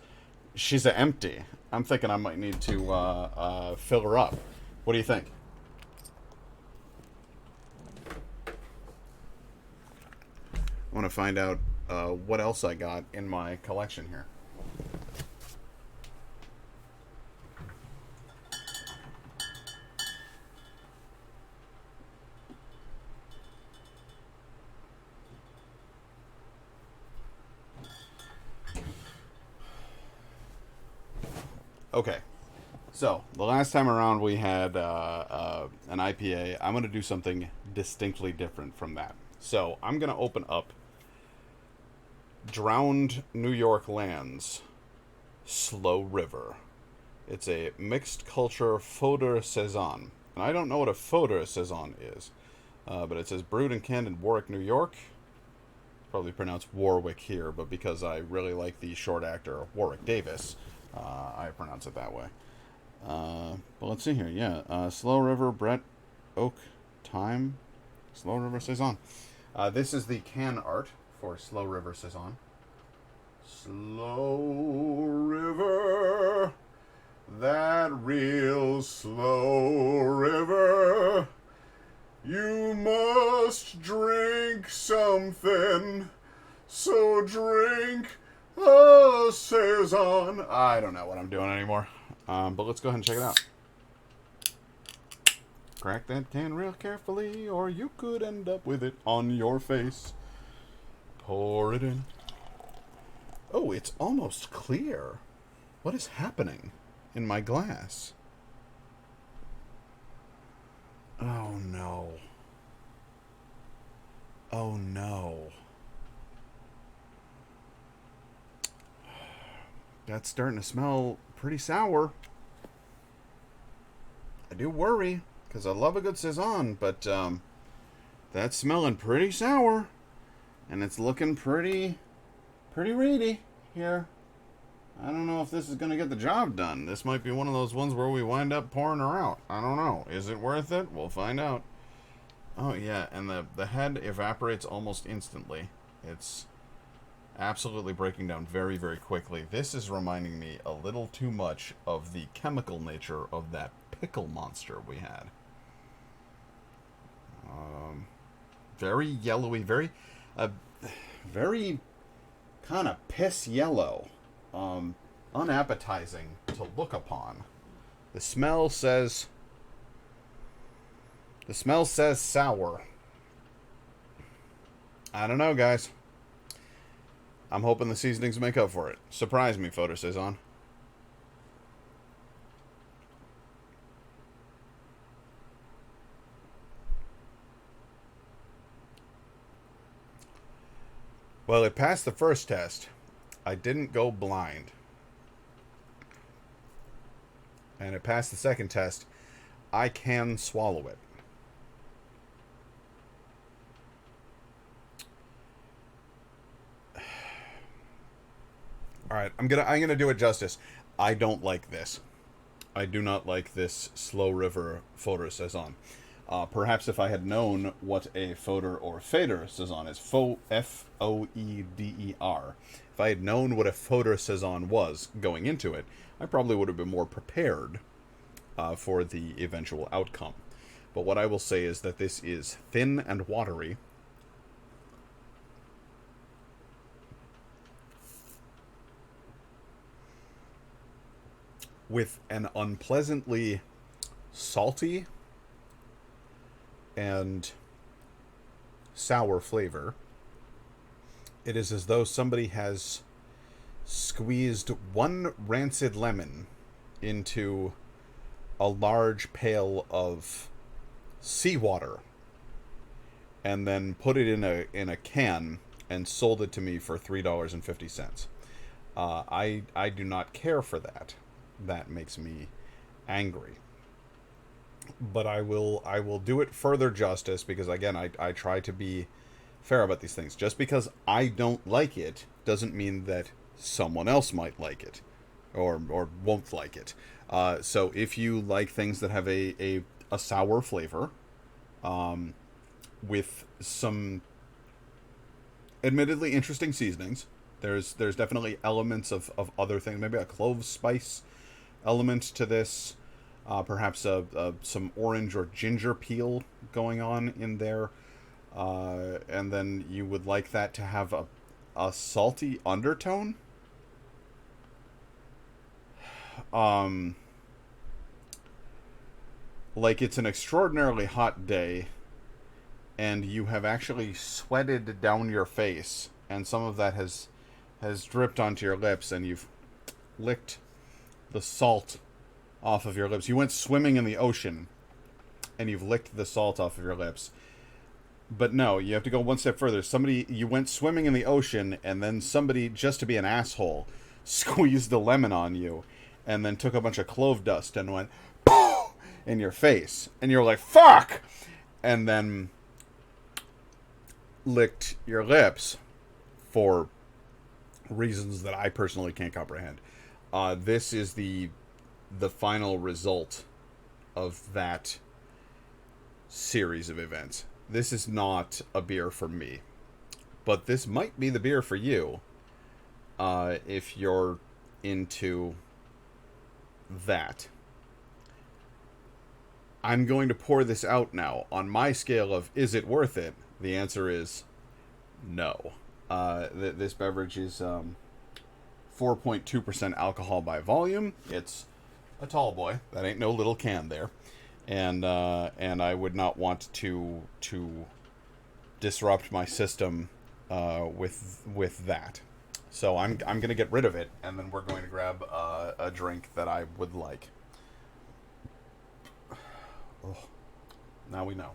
she's empty. I'm thinking I might need to fill her up. What do you think? I want to find out what else I got in my collection here. Okay, so the last time around we had an IPA. I'm going to do something distinctly different from that. So I'm going to open up Drowned New York Lands Slow River. It's a mixed culture Foder Saison. And I don't know what a Foder Saison is, but it says brewed and canned in Warwick, New York. Probably pronounced Warwick here, but because I really like the short actor Warwick Davis, I pronounce it that way. But let's see here. Yeah, Slow River, Brett Oak Time, Slow River Saison. This is the can art for Slow River Saison. Slow river, that real slow river. You must drink something, so drink a Saison. I don't know what I'm doing anymore, but let's go ahead and check it out. Crack that can real carefully, or you could end up with it on your face. Pour it in. Oh, it's almost clear. What is happening in my glass? Oh no. Oh no. That's starting to smell pretty sour. I do worry, because I love a good Saison, but that's smelling pretty sour. And it's looking pretty reedy here. I don't know if this is going to get the job done. This might be one of those ones where we wind up pouring her out. I don't know. Is it worth it? We'll find out. Oh, yeah, and the head evaporates almost instantly. It's absolutely breaking down very, very quickly. This is reminding me a little too much of the chemical nature of that pickle monster we had. Very yellowy, very kind of piss yellow. Unappetizing to look upon. The smell says sour. I don't know, guys. I'm hoping the seasonings make up for it. Surprise me, Foder Saison. Well, it passed the first test. I didn't go blind. And it passed the second test. I can swallow it. All right, I'm gonna do it justice. I don't like this. I do not like this Slow River Foder Saison. Perhaps if I had known what a Foder or Fader Saison is, F-O-E-D-E-R. If I had known what a Foder Saison was going into it, I probably would have been more prepared for the eventual outcome. But what I will say is that this is thin and watery. With an unpleasantly salty and sour flavor. It is as though somebody has squeezed one rancid lemon into a large pail of seawater and then put it in a can and sold it to me for $3.50. I do not care for that. That makes me angry. but I will do it further justice because again I try to be fair about these things. Just because I don't like it doesn't mean that someone else might like it or won't like it. So if you like things that have a sour flavor, with some admittedly interesting seasonings, there's definitely elements of other things, maybe a clove spice element to this, perhaps some orange or ginger peel going on in there, and then you would like that to have a salty undertone. Like it's an extraordinarily hot day and you have actually sweated down your face and some of that has dripped onto your lips and you've licked the salt off of your lips. You went swimming in the ocean and you've licked the salt off of your lips. But no, you have to go one step further. You went swimming in the ocean and then somebody, just to be an asshole, squeezed a lemon on you and then took a bunch of clove dust and went in your face. And you're like, fuck! And then licked your lips for reasons that I personally can't comprehend. This is the final result of that series of events. This is not a beer for me, but this might be the beer for you if you're into that. I'm going to pour this out now. On my scale of is it worth it, the answer is no. This beverage is 4.2% alcohol by volume. It's a tall boy. That ain't no little can there. And I would not want to disrupt my system with that. So I'm going to get rid of it, and then we're going to grab a drink that I would like. Oh, now we know.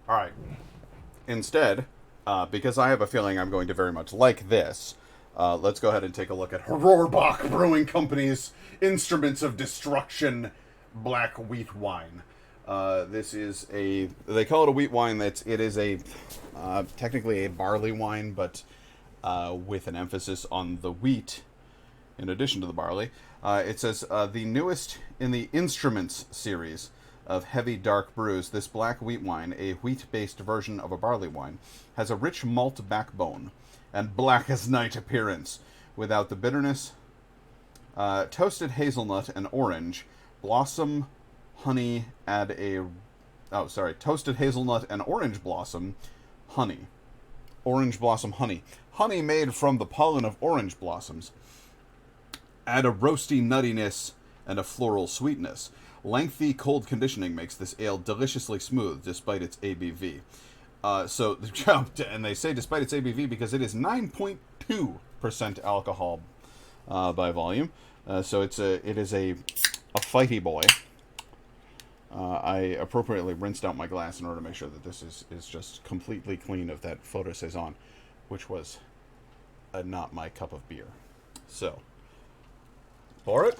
All right. Instead, because I have a feeling I'm going to very much like this, let's go ahead and take a look at Rohrbach Brewing Company's Instruments of Destruction Black Wheat Wine. This is they call it a wheat wine. It is technically a barley wine, but with an emphasis on the wheat in addition to the barley. It says, the newest in the Instruments series of heavy dark brews, this black wheat wine, a wheat-based version of a barley wine, has a rich malt backbone and black as night appearance, without the bitterness. Toasted hazelnut and orange blossom honey toasted hazelnut and orange blossom honey. Orange blossom honey. Honey made from the pollen of orange blossoms. Add a roasty nuttiness and a floral sweetness. Lengthy cold conditioning makes this ale deliciously smooth despite its ABV. And they say despite its ABV because it is 9.2% alcohol by volume. So it is a fighty boy. I appropriately rinsed out my glass in order to make sure that this is just completely clean of that photo saison, which was not my cup of beer. So, pour it.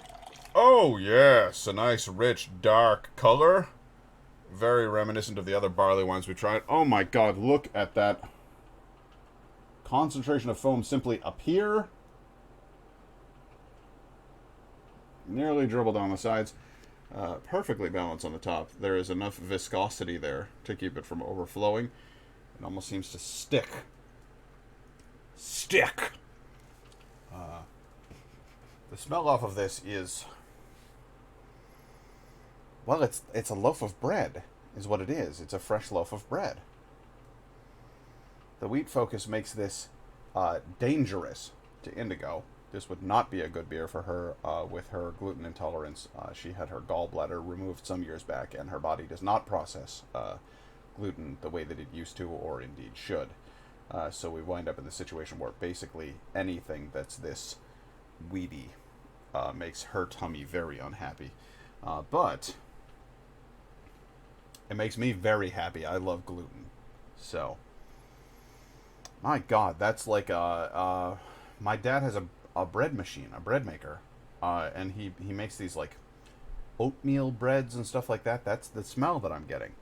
Oh, yes, a nice, rich, dark color. Very reminiscent of the other barley wines we tried. Oh my god, look at that concentration of foam simply appear nearly dribble down the sides. Perfectly balanced on the top. There is enough viscosity there to keep it from overflowing. It almost seems to stick. Stick! The smell off of this is... well, it's a loaf of bread, is what it is. It's a fresh loaf of bread. The wheat focus makes this dangerous to Indigo. This would not be a good beer for her with her gluten intolerance. She had her gallbladder removed some years back, and her body does not process gluten the way that it used to, or indeed should. So we wind up in the situation where basically anything that's this weedy makes her tummy very unhappy. But it makes me very happy. I love gluten. So, my God, that's like my dad has a bread machine, a bread maker, and he makes these like oatmeal breads and stuff like that. That's the smell that I'm getting.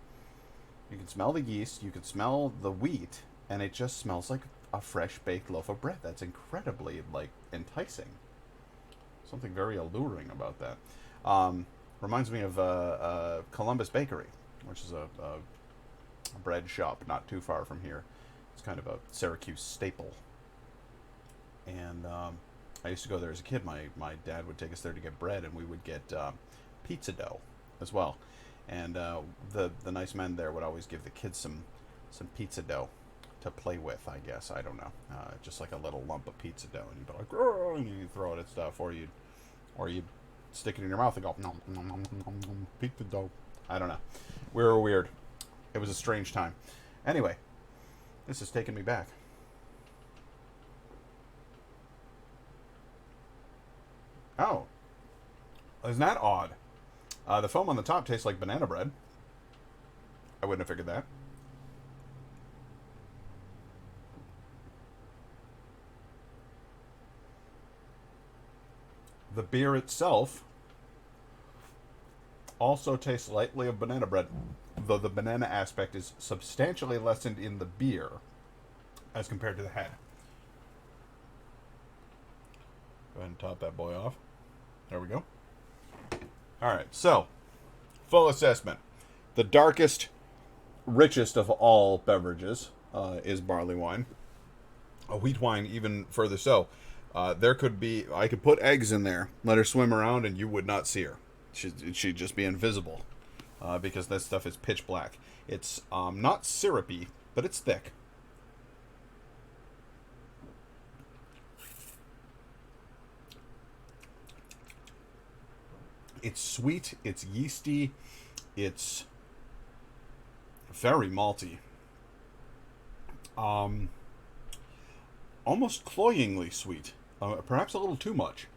You can smell the yeast, you can smell the wheat, and it just smells like a fresh baked loaf of bread. That's incredibly like enticing. Something very alluring about that. Reminds me of Columbus Bakery, which is a bread shop not too far from here. It's kind of a Syracuse staple. And I used to go there as a kid. My dad would take us there to get bread, and we would get pizza dough as well. And the nice men there would always give the kids some pizza dough to play with, I guess. I don't know. Just like a little lump of pizza dough, and you'd be like, "Grr," and you throw it at stuff, or you stick it in your mouth and go, nom, nom, nom, nom, nom, pizza dough. I don't know. We were weird. It was a strange time. Anyway, this is taking me back. Oh. Isn't that odd? The foam on the top tastes like banana bread. I wouldn't have figured that. The beer itself also tastes lightly of banana bread, though the banana aspect is substantially lessened in the beer as compared to the head. Go ahead and top that boy off. There we go. Alright, so, full assessment. The darkest, richest of all beverages is barley wine. A wheat wine even further so. There could be, I could put eggs in there, let her swim around, and you would not see her. She'd just be invisible, because that stuff is pitch black. It's not syrupy, but it's thick. It's sweet, it's yeasty, it's very malty. Almost cloyingly sweet. Perhaps a little too much.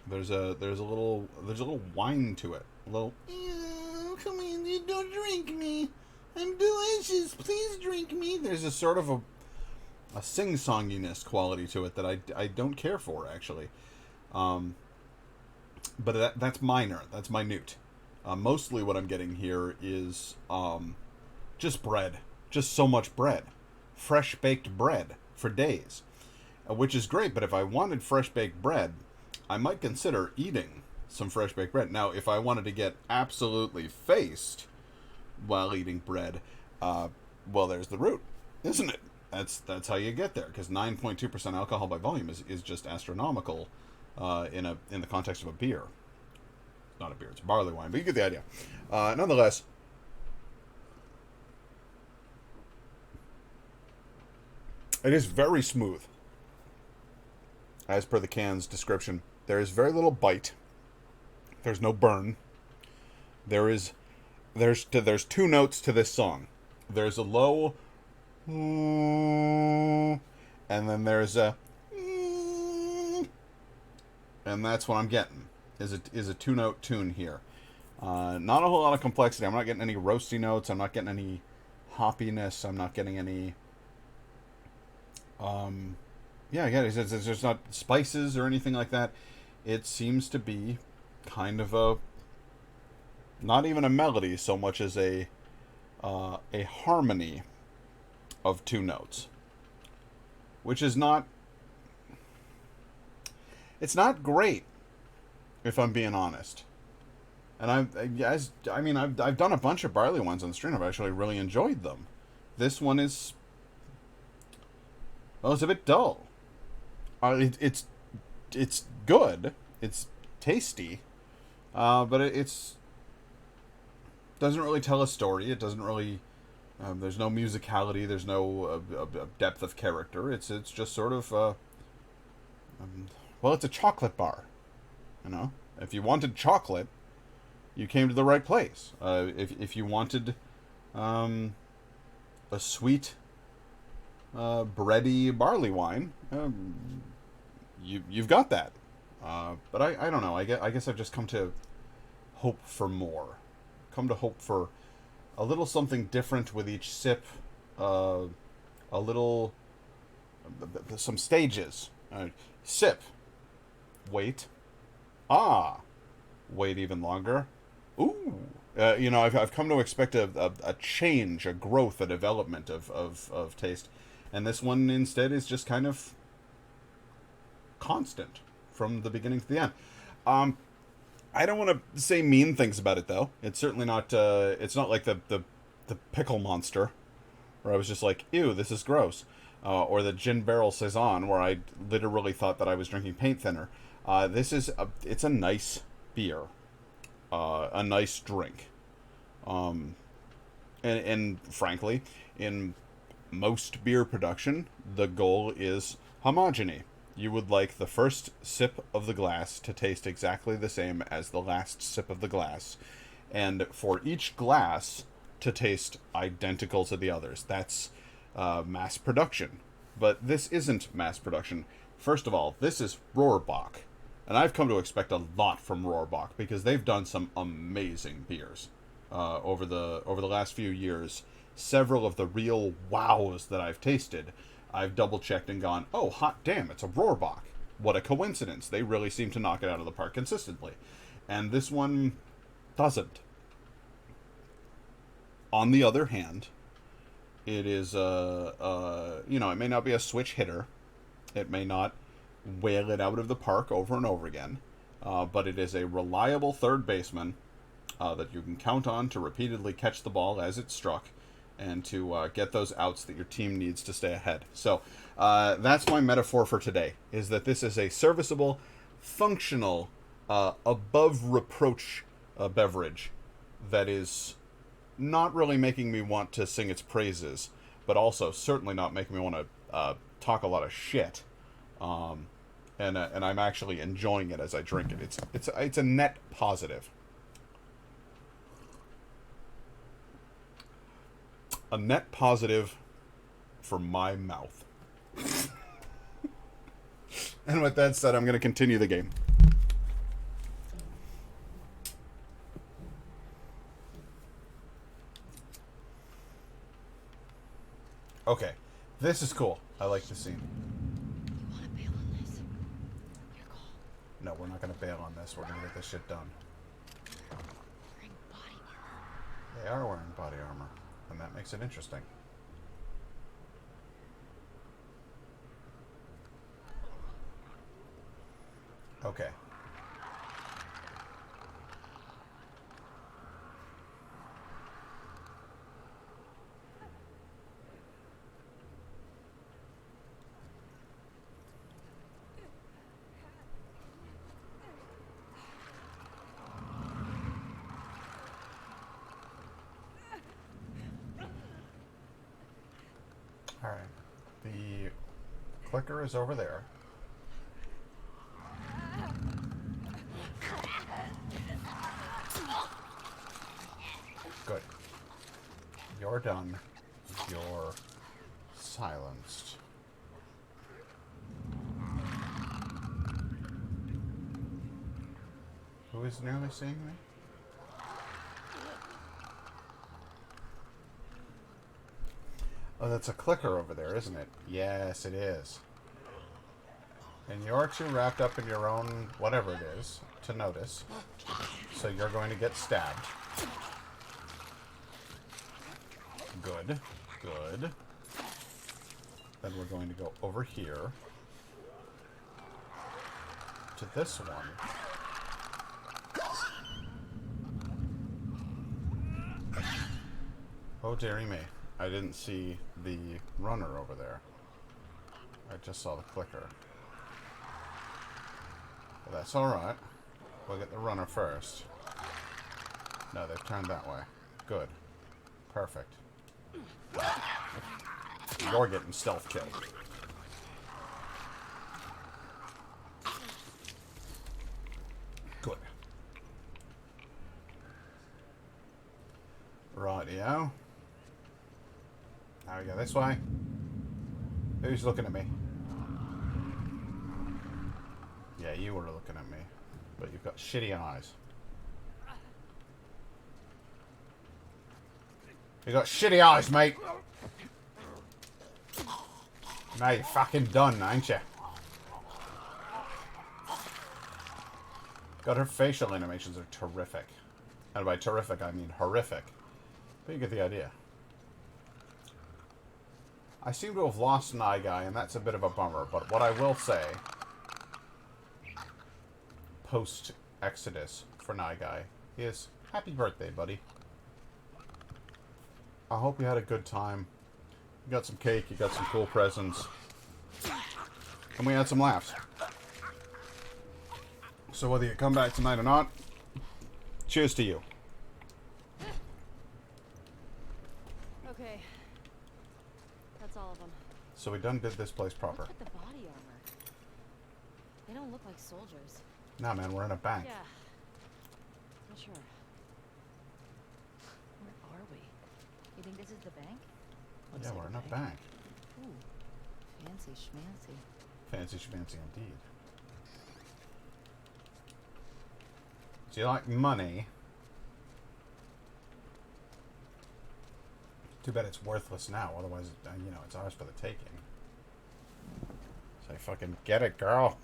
There's a little wine to it. A little, "Ew, come in, you don't drink me. I'm delicious. Please drink me." There's a sort of a sing-songiness quality to it that I don't care for, actually. But that's minor. That's minute. Mostly what I'm getting here is just bread. Just so much bread. Fresh baked bread for days. Which is great, but if I wanted fresh baked bread, I might consider eating some fresh baked bread. Now, if I wanted to get absolutely faced while eating bread, well, there's the route, isn't it? That's how you get there, because 9.2% alcohol by volume is just astronomical in the context of a beer. It's not a beer, it's a barley wine, but you get the idea. Nonetheless, it is very smooth. As per the can's description, there is very little bite. There's no burn. There's two notes to this song. There's a low, and then there's a, and that's what I'm getting. Is a two-note tune here. Not a whole lot of complexity. I'm not getting any roasty notes. I'm not getting any hoppiness. I'm not getting any. Yeah, there's not spices or anything like that. It seems to be kind of a, not even a melody so much as a harmony of two notes, which is not, it's not great. if I'm being honest. And I've done a bunch of barley ones on the stream. I've actually really enjoyed them. This one is, well, it's a bit dull. It's good. It's tasty, but it's doesn't really tell a story. It doesn't really. There's no musicality. There's no depth of character. It's just sort of. Well, it's a chocolate bar. You know, if you wanted chocolate, you came to the right place. If you wanted a sweet, bready barley wine, you've got that. But I don't know. I guess I've just come to hope for more. Come to hope for a little something different with each sip. A little, some stages. Sip. Wait. Ah. Wait even longer. Ooh. You know, I've come to expect a change, a growth, a development of taste. And this one instead is just kind of constant from the beginning to the end. I don't want to say mean things about it, though. It's certainly not, it's not like the pickle monster, where I was just like, ew, this is gross. Or the Gin Barrel Saison, where I literally thought that I was drinking paint thinner. It's a nice beer. A nice drink. And frankly, in most beer production, the goal is homogeny. You would like the first sip of the glass to taste exactly the same as the last sip of the glass, and for each glass to taste identical to the others. That's mass production. But this isn't mass production. First of all, this is Rohrbach. And I've come to expect a lot from Rohrbach, because they've done some amazing beers over the last few years. Several of the real wows that I've tasted, I've double-checked and gone, oh, hot damn, it's a Rohrbach. What a coincidence. They really seem to knock it out of the park consistently. And this one doesn't. On the other hand, it is, you know, it may not be a switch hitter. It may not whale it out of the park over and over again. But it is a reliable third baseman that you can count on to repeatedly catch the ball as it's struck, and to get those outs that your team needs to stay ahead. So that's my metaphor for today, is that this is a serviceable, functional, above reproach beverage that is not really making me want to sing its praises, but also certainly not making me want to talk a lot of shit. And I'm actually enjoying it as I drink it. It's a net positive. A net positive for my mouth. And with that said, I'm going to continue the game. Okay, this is cool. I like the scene. You want to bail on this? Your call. No, we're not going to bail on this. We're going to get this shit done. Wearing body armor. They are wearing body armor. And that makes it interesting. Okay. Alright. The clicker is over there. Good. You're done. You're silenced. Who is nearly seeing me? Oh, that's a clicker over there, isn't it? Yes, it is. And you're too wrapped up in your own whatever it is to notice. So you're going to get stabbed. Good. Good. Then we're going to go over here to this one. Oh, dearie me. I didn't see the runner over there. I just saw the clicker. But that's alright. We'll get the runner first. No, they've turned that way. Good. Perfect. You're getting stealth killed. Good. Rightio. Now we go this way. Who's looking at me? Yeah, you were looking at me. But you've got shitty eyes. You got shitty eyes, mate. Now you're fucking done, ain't you? God, her facial animations are terrific. And by terrific, I mean horrific. But you get the idea. I seem to have lost an eye guy, and that's a bit of a bummer. But what I will say, post-Exodus for Nye Guy, is happy birthday, buddy. I hope you had a good time. You got some cake, you got some cool presents. And we had some laughs. So whether you come back tonight or not, cheers to you. Okay. That's all of them. So we done did this place proper. Look at the body armor. They don't look like soldiers. Nah, man, we're in a bank. Yeah. Not sure. Where are we? You think this is the bank? Yeah, we're in a bank. Ooh, fancy schmancy. Fancy schmancy indeed. Do you like money? Too bad it's worthless now, otherwise, you know, it's ours for the taking. So fucking get it, girl.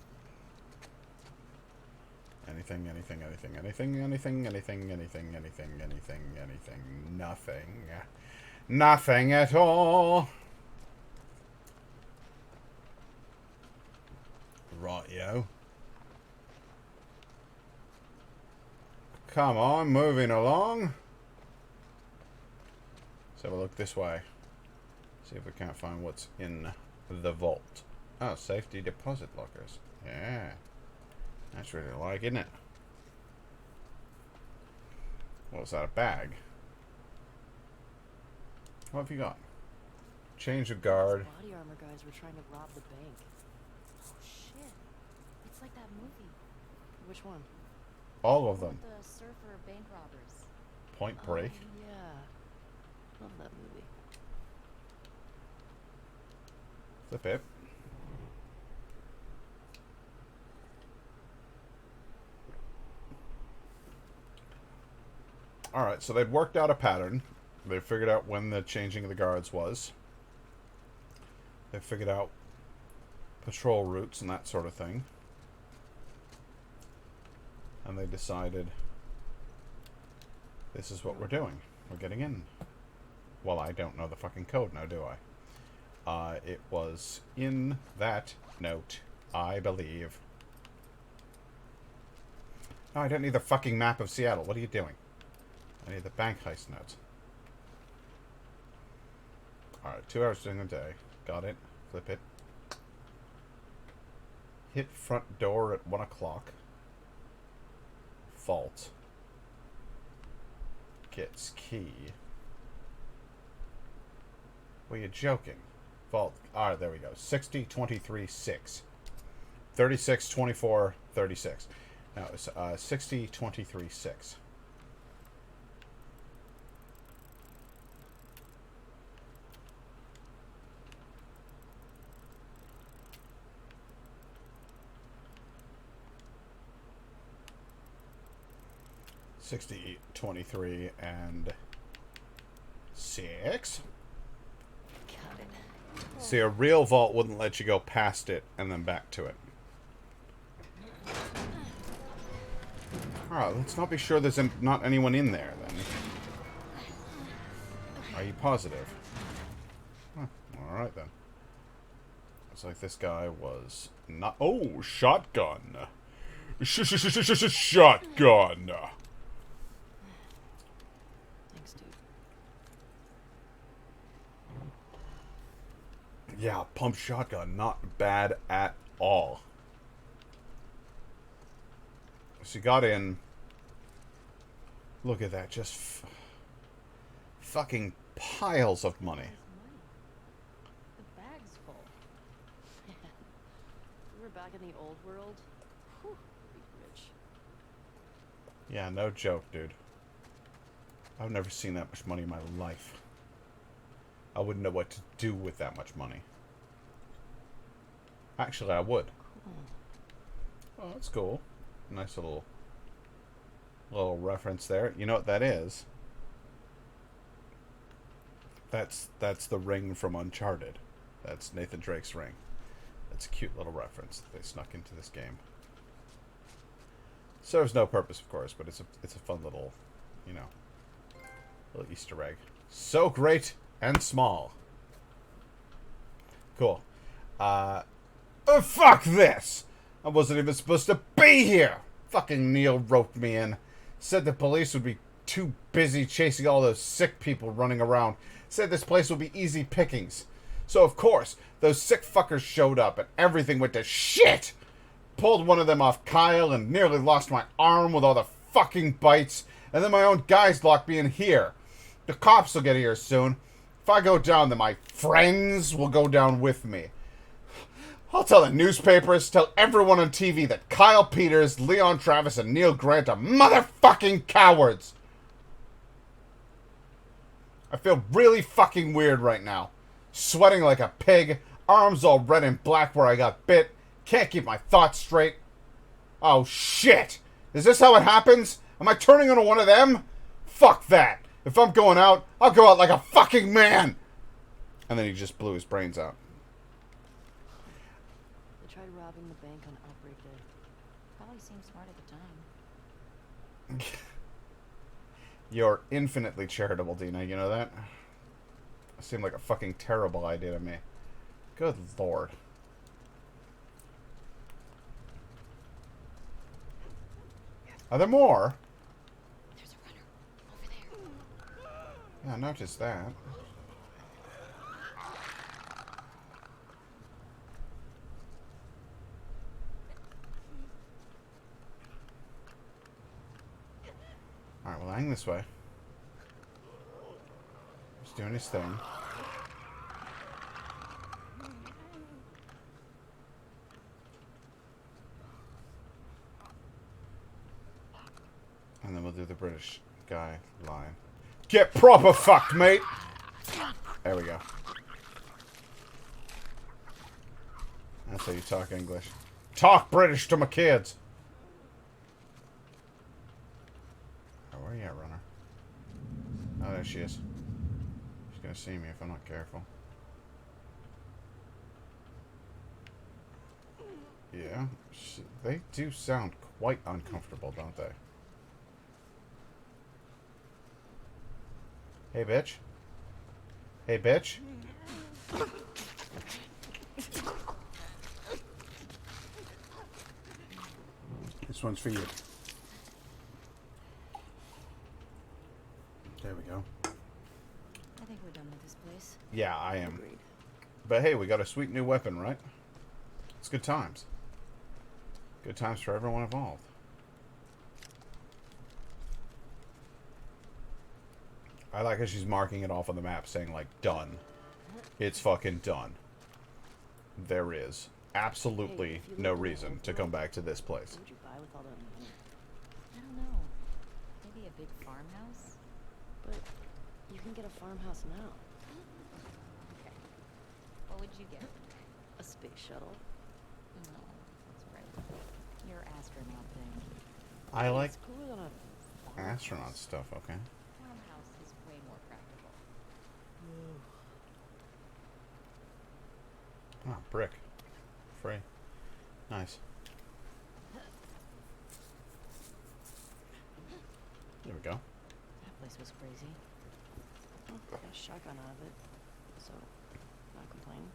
Anything, anything, anything, anything, anything, anything, anything, anything, anything, anything, nothing. Nothing at all. Rightio. Come on, moving along. Let's have a look this way. See if we can't find what's in the vault. Oh, safety deposit lockers. Yeah. That's really like, isn't it? What's that, a bag? What have you got? Change of guard. Those body armor guys were trying to rob the bank. Oh shit! It's like that movie. Which one? All of them. The surfer bank robbers. Point Break. Oh, yeah. Love that movie. Flip it. Alright, so they'd worked out a pattern. They figured out when the changing of the guards was. They figured out patrol routes and that sort of thing. And they decided, this is what we're doing. We're getting in. Well, I don't know the fucking code now, do I? It was in that note, I believe. No, I don't need the fucking map of Seattle. What are you doing? I need the bank heist notes. Alright, 2 hours during the day. Got it. Flip it. Hit front door at 1 o'clock. Vault. Gets key. Well, you're joking. Vault. Alright, there we go. 60, 23, 6. 36, 24, 36. No, it's 60, 23, 6. $60, 23, and 6. Got it. See, a real vault wouldn't let you go past it and then back to it. Alright, let's not be sure there's not anyone in there, then. Are you positive? Huh, alright, then. Looks like this guy was not... Oh, shotgun! Shotgun! Thanks, dude. Yeah, pump shotgun, not bad at all. So you got in. Look at that, just fucking piles of money. The bag's full. If we were back in the old world, whew, we'd be rich. Yeah, no joke, dude. I've never seen that much money in my life. I wouldn't know what to do with that much money. Actually, I would. Cool. Oh, that's cool. Nice little reference there. You know what that is? That's the ring from Uncharted. That's Nathan Drake's ring. That's a cute little reference that they snuck into this game. Serves no purpose, of course, but it's a fun little, you know, little Easter egg. So great and small. Cool. Oh, fuck this! I wasn't even supposed to be here! Fucking Neil roped me in. Said the police would be too busy chasing all those sick people running around. Said this place would be easy pickings. So, of course, those sick fuckers showed up and everything went to shit! Pulled one of them off Kyle and nearly lost my arm with all the fucking bites. And then my own guys locked me in here. The cops will get here soon. If I go down, then my friends will go down with me. I'll tell the newspapers, tell everyone on TV that Kyle Peters, Leon Travis, and Neil Grant are motherfucking cowards. I feel really fucking weird right now. Sweating like a pig, arms all red and black where I got bit, can't keep my thoughts straight. Oh shit! Is this how it happens? Am I turning into one of them? Fuck that! If I'm going out, I'll go out like a fucking man! And then he just blew his brains out. They tried robbing the bank on outbreak day. Probably seemed smart at the time. You're infinitely charitable, Dina, you know that? It seemed like a fucking terrible idea to me. Good lord. Are there more? There's a runner over there. Yeah, I noticed that. Alright, well, hang this way. He's doing his thing. And then we'll do the British guy line. Get proper fucked, mate! There we go. That's how you talk English. Talk British to my kids! Oh, where are you at, runner? Oh, there she is. She's gonna see me if I'm not careful. Yeah, they do sound quite uncomfortable, don't they? Hey, bitch. Hey, bitch. This one's for you. There we go. I think we're done with this place. Yeah, I am. Agreed. But hey, we got a sweet new weapon, right? It's good times. Good times for everyone involved. I like how she's marking it off on the map saying, like, done. It's fucking done. There is absolutely no reason to come back to this place. What would you buy with all that money? I don't know. Maybe a big farmhouse? But you can get a farmhouse now. Okay. What would you get? A space shuttle. No, that's right. Your astronaut thing. I like It's cooler than a astronaut stuff, okay? Farmhouse is way more practical. Ah, brick. Free. Nice. There we go. That place was crazy. Well, got a shotgun out of it, so not complaining.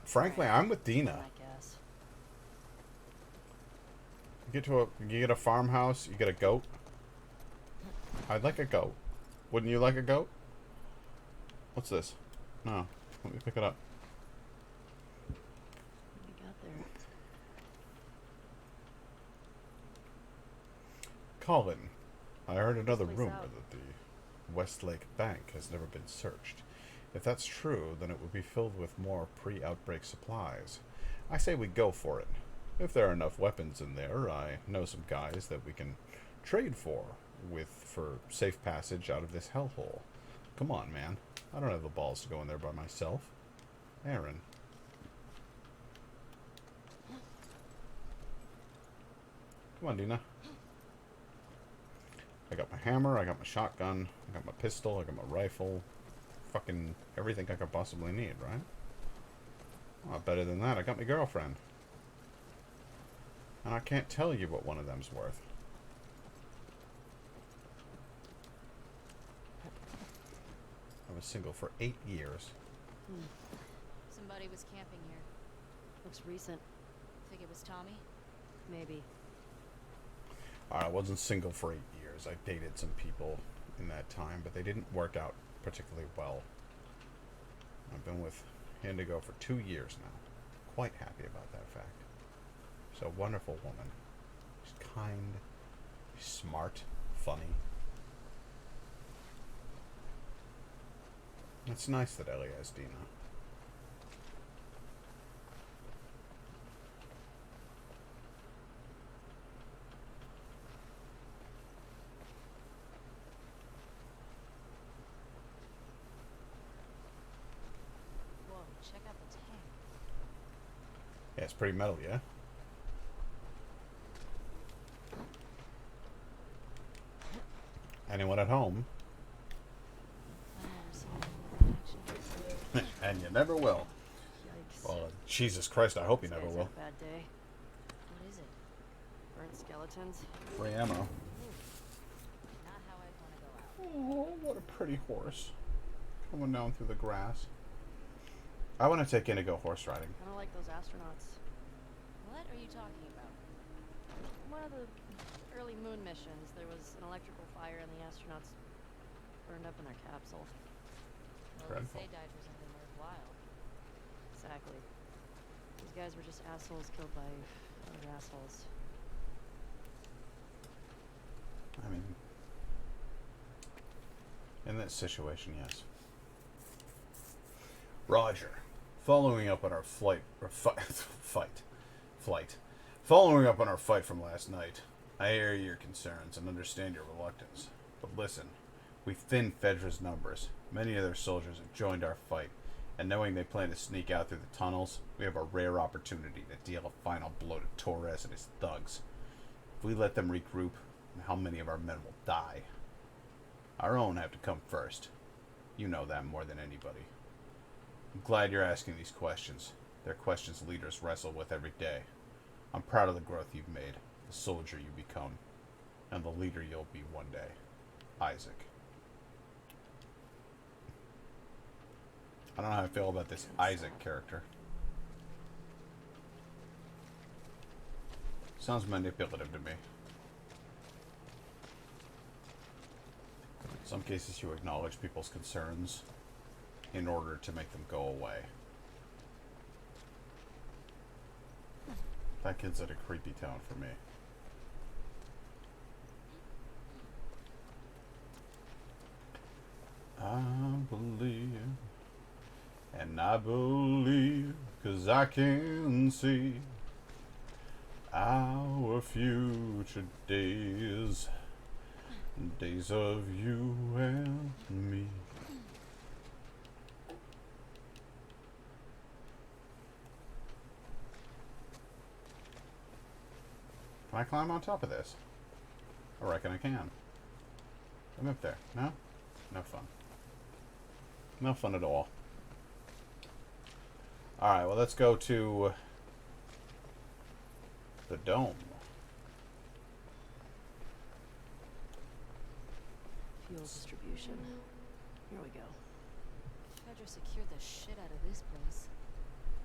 Frankly, I'm with Dina. I guess. You get a farmhouse, you get a goat. I'd like a goat. Wouldn't you like a goat? What's this? No. Let me pick it up. Colin, I heard another Place rumor out. that the Westlake Bank has never been searched. If that's true, then it would be filled with more pre-outbreak supplies. I say we go for it. If there are enough weapons in there, I know some guys that we can trade for safe passage out of this hellhole. Come on, man. I don't have the balls to go in there by myself. Aaron. Come on, Dina. I got my hammer, I got my shotgun, I got my pistol, I got my rifle. Fucking everything I could possibly need, right? Well, better than that, I got my girlfriend. And I can't tell you what one of them's worth. I was single for 8 years. Somebody was camping here. Looks recent. Think it was Tommy? Maybe. I wasn't single for 8 years. I dated some people in that time, but they didn't work out particularly well. I've been with Indigo for 2 years now. Quite happy about that fact. She's a wonderful woman. She's kind, she's smart, funny. It's nice that Ellie has Dina. Whoa, check out the tank. Yeah, it's pretty metal, yeah? Anyone at home? I've never seen anything in action. And you never will. Yikes. Well, Jesus Christ, I hope you This never guy's will. had a bad day. What is it? Burnt skeletons. Free ammo. Not how I want to go out. Oh, what a pretty horse. Coming down through the grass. I want to take Indigo horse riding. Kind of like those astronauts. What are you talking about? One of the early moon missions, there was an electrical fire and the astronauts burned up in their capsule. Well, at least they died for something worthwhile. Exactly. These guys were just assholes killed by other assholes. I mean, in that situation, yes. Roger. Following up on our flight. Following up on our fight from last night, I hear your concerns and understand your reluctance. But listen, we've thinned Fedra's numbers. Many of their soldiers have joined our fight, and knowing they plan to sneak out through the tunnels, we have a rare opportunity to deal a final blow to Torres and his thugs. If we let them regroup, how many of our men will die? Our own have to come first. You know that more than anybody. I'm glad you're asking these questions. They're questions leaders wrestle with every day. I'm proud of the growth you've made, the soldier you become, and the leader you'll be one day. Isaac. I don't know how I feel about this Isaac character. Sounds manipulative to me. In some cases you acknowledge people's concerns in order to make them go away. That kid's at a creepy tone for me. I believe, and I believe, 'cause I can see our future days, days of you and me. Can I climb on top of this? I reckon I can. I'm up there. No? No fun. No fun at all. Alright, well, let's go to the dome. Fuel distribution. Here we go. Fedra secured the shit out of this place.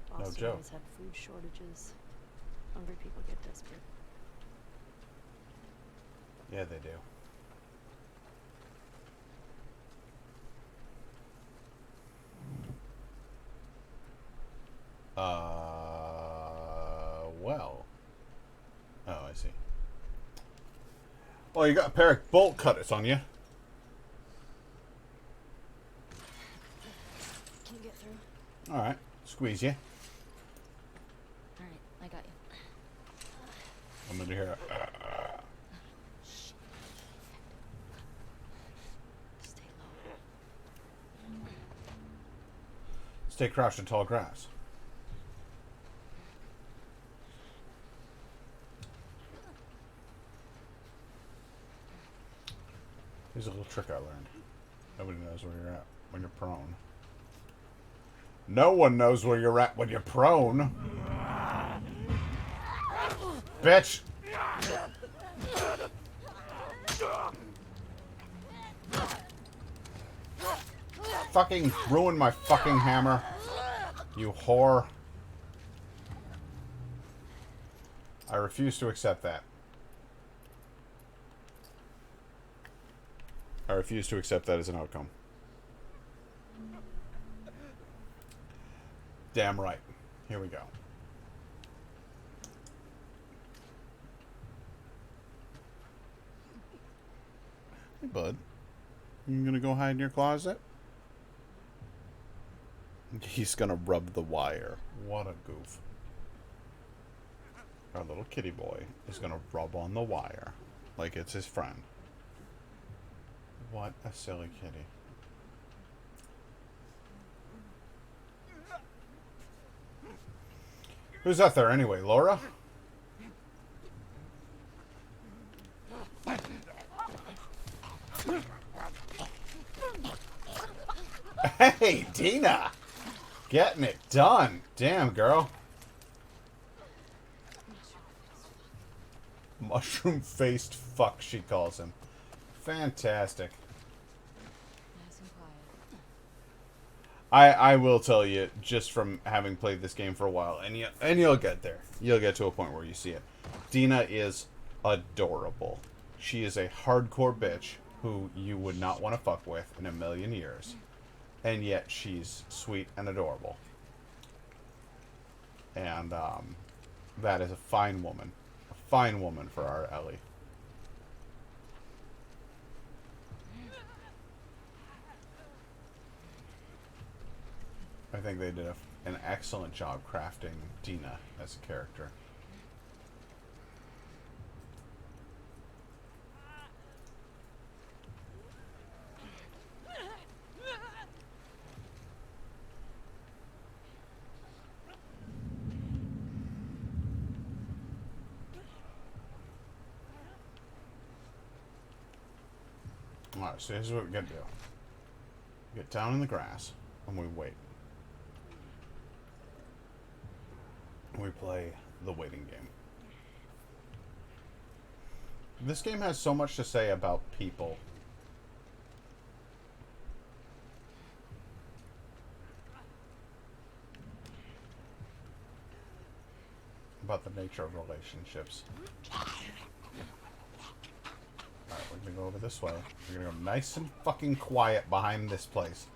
Boston joke. always had food shortages. Hungry people get desperate. Yeah, they do. Well. Oh, I see. Oh, you got a pair of bolt cutters on you. Can you get through? Alright, squeeze you. Alright, I got you. I'm gonna hear Stay crouched in tall grass. Here's a little trick I learned. Nobody knows where you're at when you're prone. No one knows where you're at when you're prone. Bitch! Fucking ruined my fucking hammer. You whore. I refuse to accept that. I refuse to accept that as an outcome. Damn right. Here we go. Hey, bud. You gonna go hide in your closet? He's gonna rub the wire. What a goof. Our little kitty boy is gonna rub on the wire like it's his friend. What a silly kitty. Who's up there anyway, Laura? Hey, Dina! Getting it done. Damn, girl. Mushroom-faced fuck, she calls him. Fantastic. Nice and quiet. I will tell you, just from having played this game for a while, and you'll get there. You'll get to a point where you see it. Dina is adorable. She is a hardcore bitch who you would not want to fuck with in a million years. And yet she's sweet and adorable. And that is a fine woman. A fine woman for our Ellie. I think they did an excellent job crafting Dina as a character. Alright, so here's what we're gonna do. Get down in the grass and we wait. We play the waiting game. This game has so much to say about people. About the nature of relationships. Alright, we're gonna go over this way. We're gonna go nice and fucking quiet behind this place.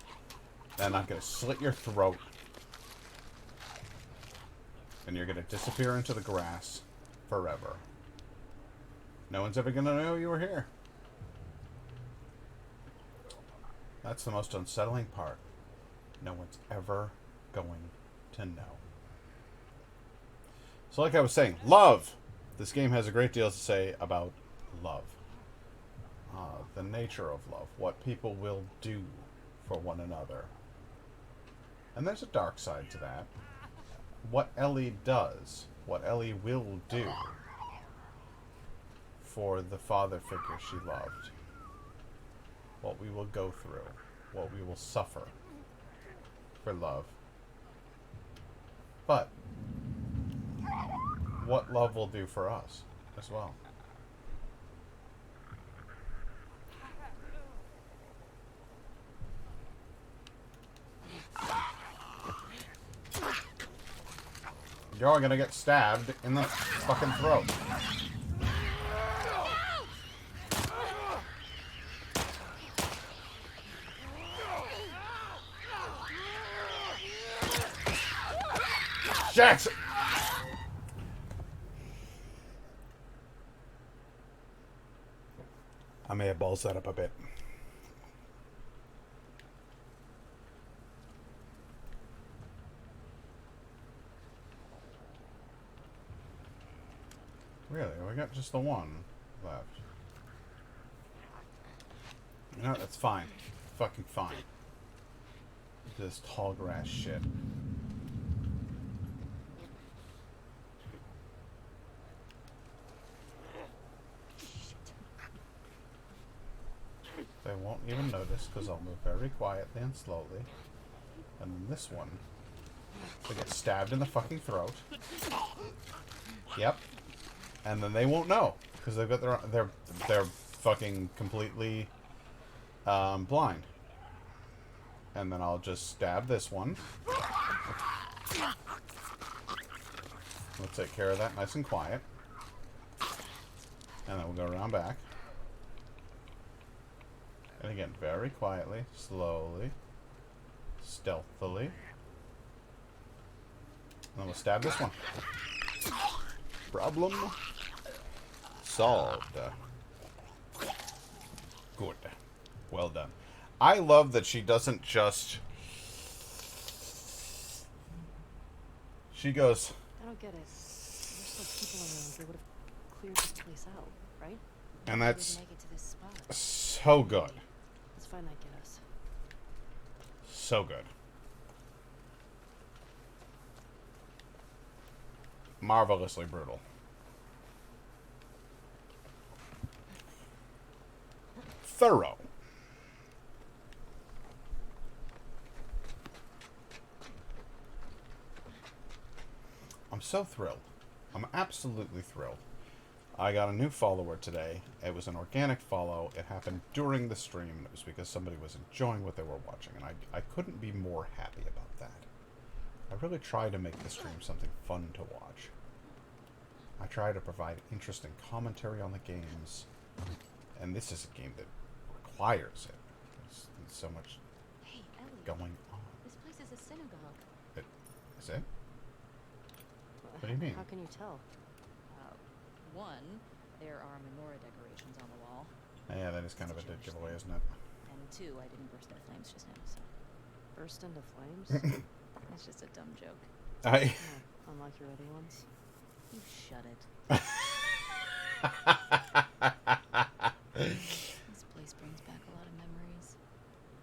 Then I'm gonna slit your throat. And you're gonna disappear into the grass forever. No one's ever gonna know you were here. That's the most unsettling part. No one's ever going to know. So like I was saying, love! This game has a great deal to say about love. The nature of love. What people will do for one another. And there's a dark side to that. What Ellie does, what Ellie will do for the father figure she loved. What we will go through, what we will suffer for love. But what love will do for us as well. You're gonna get stabbed in the fucking throat. Jackson! balls that up a bit. Really? We got just the one left. You know, that's fine. Fucking fine. This tall grass shit. They won't even notice because I'll move very quietly and slowly. And then this one, they get stabbed in the fucking throat. Yep. And then they won't know because they've got they're fucking completely blind. And then I'll just stab this one. We'll take care of that nice and quiet. And then we'll go around back. And again, very quietly, slowly, stealthily. And then we'll stab this one. Problem solved. Good. Well done. I love that she doesn't just... She goes... I don't get it. There's still people around. They would have cleared this place out, right? And that's Make it to this spot. so good. Let's find that get us. So good. Marvelously brutal. Thorough. I'm so thrilled. I'm absolutely thrilled. I got a new follower today. It was an organic follow. It happened during the stream, and it was because somebody was enjoying what they were watching, and I couldn't be more happy about that. I really try to make the stream something fun to watch. I try to provide interesting commentary on the games, and this is a game that requires it. There's so much going on. This place is a synagogue. Is it? What do you mean? How can you tell? One, there are menorah decorations on the wall. Yeah, that is kind of a dead giveaway, isn't it? And two, I didn't burst into flames just now, so. Burst into flames? That's just a dumb joke. Unlike your other ones. You shut it. This place brings back a lot of memories.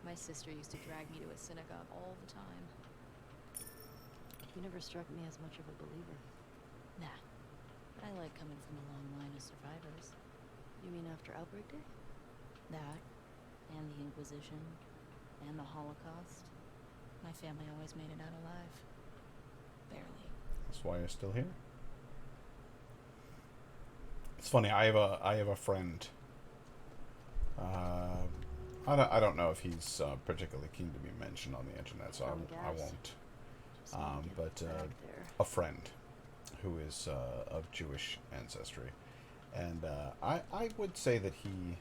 My sister used to drag me to a synagogue all the time. You never struck me as much of a believer. Nah. But I like coming from a long line of survivors. You mean after Outbreak Day? That, and the Inquisition, and the Holocaust. My family always made it out alive. Barely. That's why you're still here. It's funny. I have a friend. I don't know if he's particularly keen to be mentioned on the internet, so I won't. But a friend who is of Jewish ancestry, and I would say that he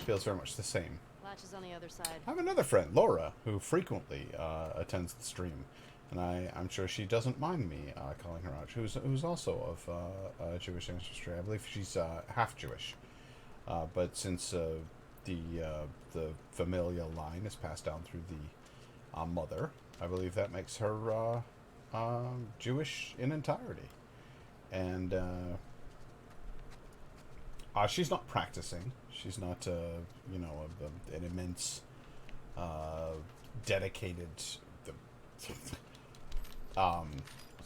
feels very much the same. Latch is on the other side. I have another friend, Laura, who frequently attends the stream, and I'm sure she doesn't mind me calling her out. Who's also of Jewish ancestry. I believe she's half Jewish, but since the familial line is passed down through the mother, I believe that makes her Jewish in entirety, and she's not practicing. She's not, an immense, dedicated,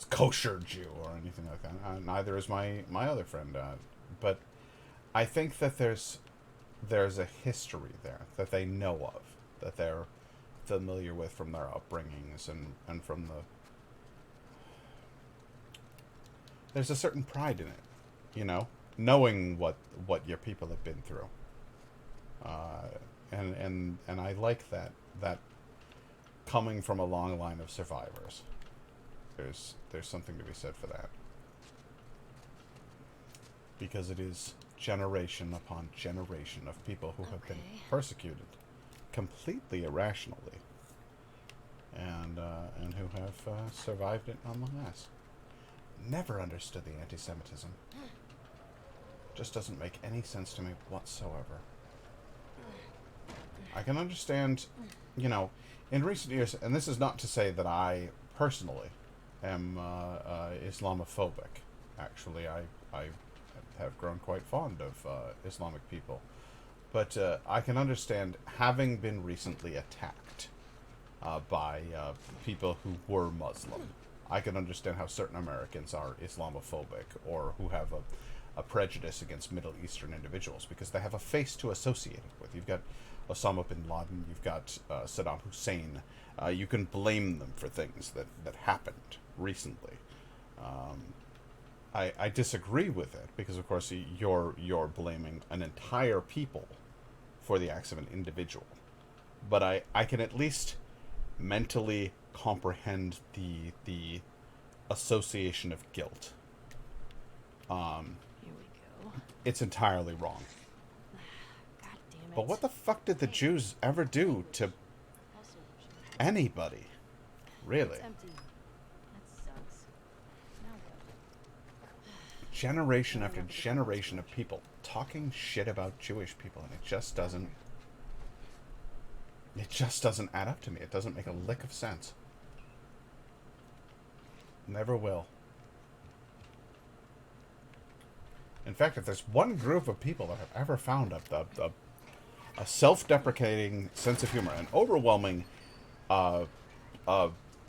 kosher Jew or anything like that. Neither is my other friend. But I think that there's a history there that they know of, that they're familiar with from their upbringings and from the... There's a certain pride in it, knowing what your people have been through. And I like that coming from a long line of survivors. There's something to be said for that. Because it is generation upon generation of people who have been persecuted completely irrationally, and who have survived it nonetheless. Never understood the anti-Semitism. Just doesn't make any sense to me whatsoever. I can understand, you know, in recent years, and this is not to say that I personally am Islamophobic. Actually, I have grown quite fond of Islamic people. But I can understand, having been recently attacked by people who were Muslim, I can understand how certain Americans are Islamophobic or who have a prejudice against Middle Eastern individuals because they have a face to associate it with. You've got Osama bin Laden, you've got Saddam Hussein. You can blame them for things that happened recently. I disagree with it because, of course, you're blaming an entire people for the acts of an individual. But I can at least mentally comprehend the association of guilt. Here we go. It's entirely wrong. God damn it. But what the fuck did the Jews ever do to anybody? Really? It's empty. That sucks. Now what? Generation after generation of people talking shit about Jewish people, and it just doesn't add up to me. It doesn't make a lick of sense. Never will. In fact, if there's one group of people that I've ever found a self-deprecating sense of humor, an overwhelming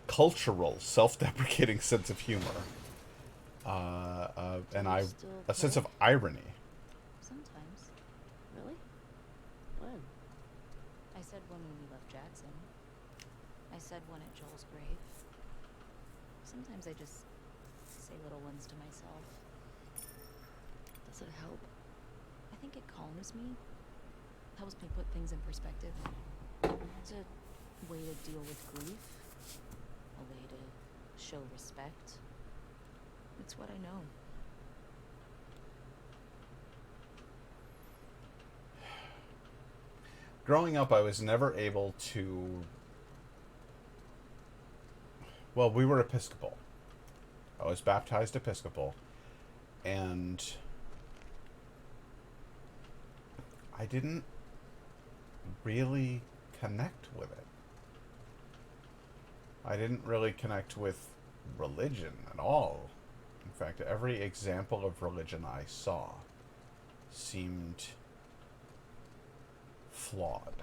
cultural self-deprecating sense of humor, and a sense of irony. Sometimes. Really? When? I said when we left Jackson. I said one at Joel's grave. Sometimes I just say little ones to myself. Does it help? I think it calms me. Helps me put things in perspective. It's a way to deal with grief. A way to show respect. It's what I know. Growing up, I was never able to... Well, we were Episcopal. I was baptized Episcopal. And I didn't really connect with it. I didn't really connect with religion at all. In fact, every example of religion I saw seemed flawed.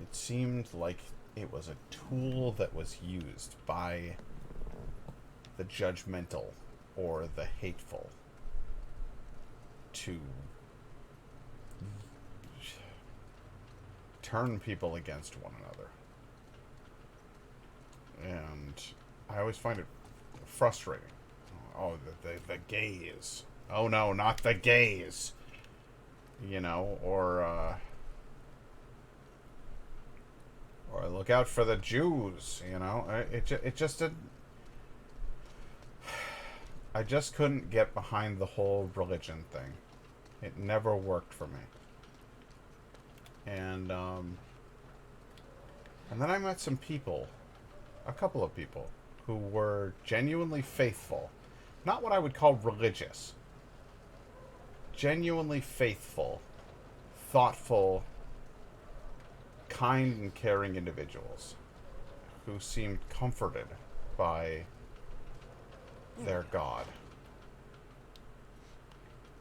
It seemed like it was a tool that was used by the judgmental or the hateful to turn people against one another. And I always find it frustrating. Oh, the gays. Oh no, not the gays. You know, or look out for the Jews, you know. It just didn't... I just couldn't get behind the whole religion thing. It never worked for me. And then I met some people, a couple of people, who were genuinely faithful. Not what I would call religious. Genuinely faithful, thoughtful, kind and caring individuals who seemed comforted by their God.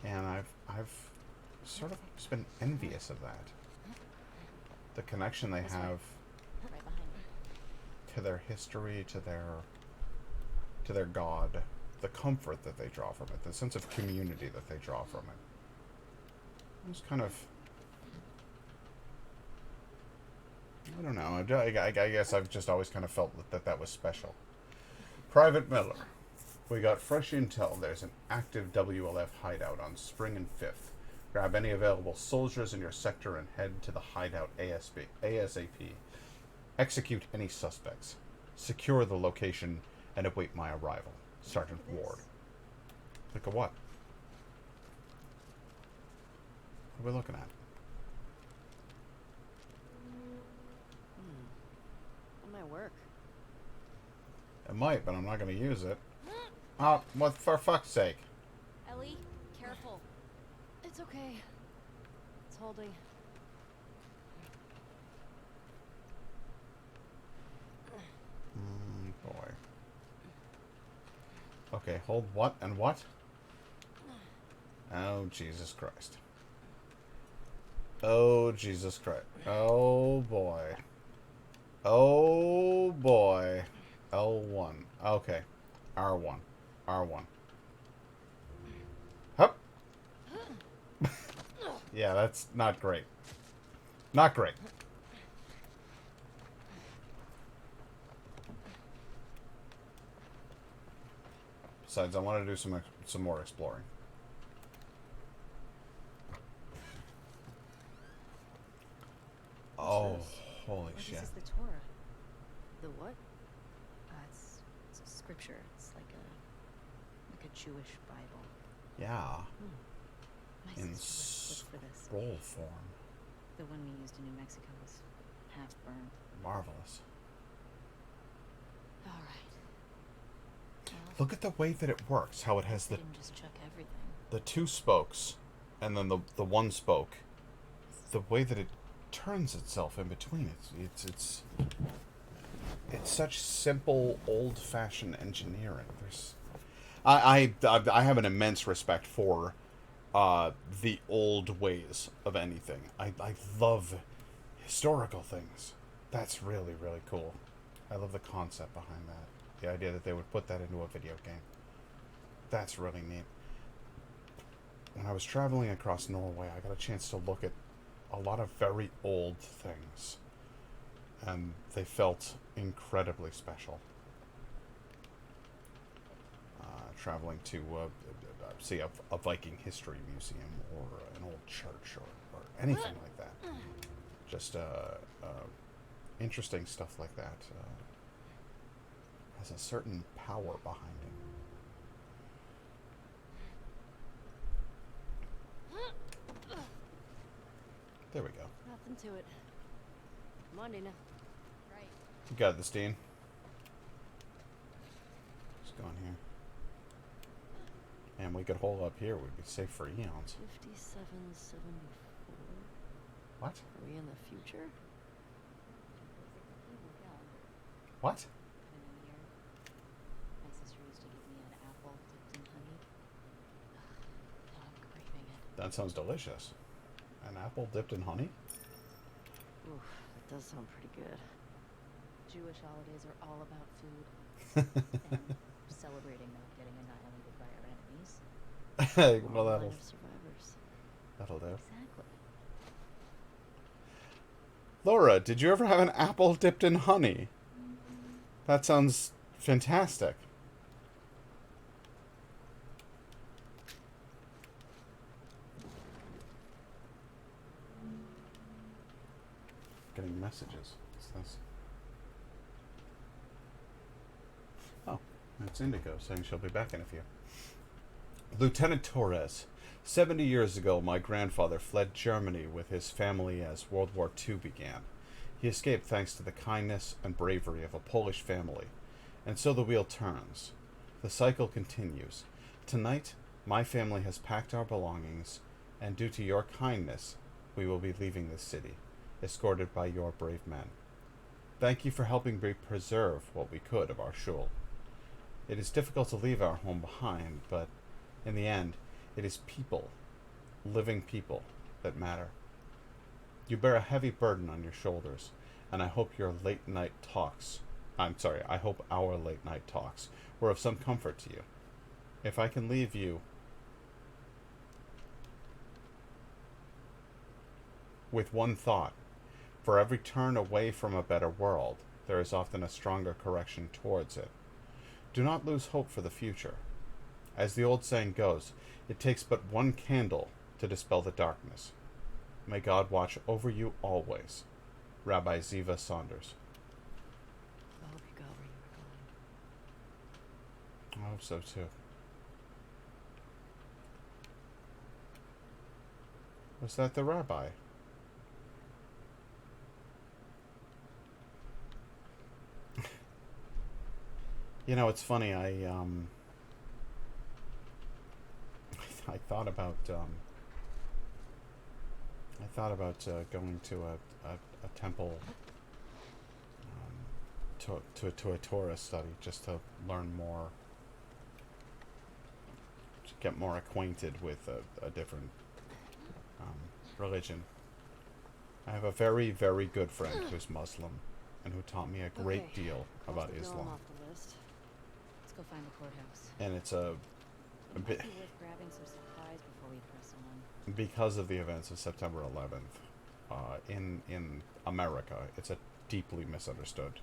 And I've sort of just been envious of that. The connection they have Right behind me. to their history, to their God, the comfort that they draw from it, the sense of community that they draw from it. It was kind of... I don't know. I guess I've just always kind of felt that was special. Private Miller. We got fresh intel. There's an active WLF hideout on Spring and 5th. Grab any available soldiers in your sector and head to the hideout ASAP. Execute any suspects. Secure the location and await my arrival. Sergeant Ward. Look at what? What are we looking at? It might work. It might, but I'm not going to use it. Oh, what, for fuck's sake. Ellie, careful. It's okay. It's holding. Okay, hold what and what? Oh, Jesus Christ. Oh, Jesus Christ. Oh, boy. Oh, boy. L1. Okay. R1. R1. Hup. Yeah, that's not great. Not great. Besides, I want to do some more exploring. Oh, holy shit. This is the Torah. The what? It's a scripture. It's like a Jewish Bible. Yeah. My In sister looked for this. scroll form. The one we used in New Mexico was half burned. Marvelous. All right. Well, Look at the way that it works. How it has they the didn't just chuck everything. two spokes, and then the one spoke. The way that it turns itself in between. It's such simple, old-fashioned engineering. I have an immense respect for the old ways of anything. I love historical things. That's really, really cool. I love the concept behind that. The idea that they would put that into a video game. That's really neat. When I was traveling across Norway, I got a chance to look at a lot of very old things. And they felt incredibly special. Traveling to see a Viking history museum or an old church or anything like that. Just interesting stuff like that has a certain power behind it. There we go. Nothing to it. Come on, Dina. Right. You got this, Dean. Just go in here. And we could hole up here. We'd be safe for eons. 5774. What? Are we in the future? What? My sister used to give me an apple dipped in honey. Now I'm craving it. That sounds delicious. An apple dipped in honey? Oof, that does sound pretty good. Jewish holidays are all about food. And celebrating not getting annihilated by our enemies. Well, Line that'll of survivors. do. Exactly. Laura, did you ever have an apple dipped in honey? That sounds fantastic. Getting messages. What's this? Oh, it's Indigo saying she'll be back in a few. Lieutenant Torres. 70 years ago, my grandfather fled Germany with his family as World War II began. He escaped thanks to the kindness and bravery of a Polish family. And so the wheel turns. The cycle continues. Tonight, my family has packed our belongings, and due to your kindness, we will be leaving this city, escorted by your brave men. Thank you for helping me preserve what we could of our shul. It is difficult to leave our home behind, but in the end, it is people, living people, that matter. You bear a heavy burden on your shoulders, and I hope I hope our late night talks were of some comfort to you. If I can leave you with one thought, for every turn away from a better world, there is often a stronger correction towards it. Do not lose hope for the future. As the old saying goes, it takes but one candle to dispel the darkness. May God watch over you always. Rabbi Ziva Saunders. I hope you got where you were going. I hope so too. Was that the rabbi? You know, it's funny, I thought about going to a temple, to a Torah study, just to learn more get more acquainted with a different religion. I have a very, very good friend who's Muslim and who taught me a great deal about Islam. Off the list. Let's go find the courthouse. And it's a bit Might be worth grabbing some supplies before we press on. because of the events of September 11th. In America, it's a deeply misunderstood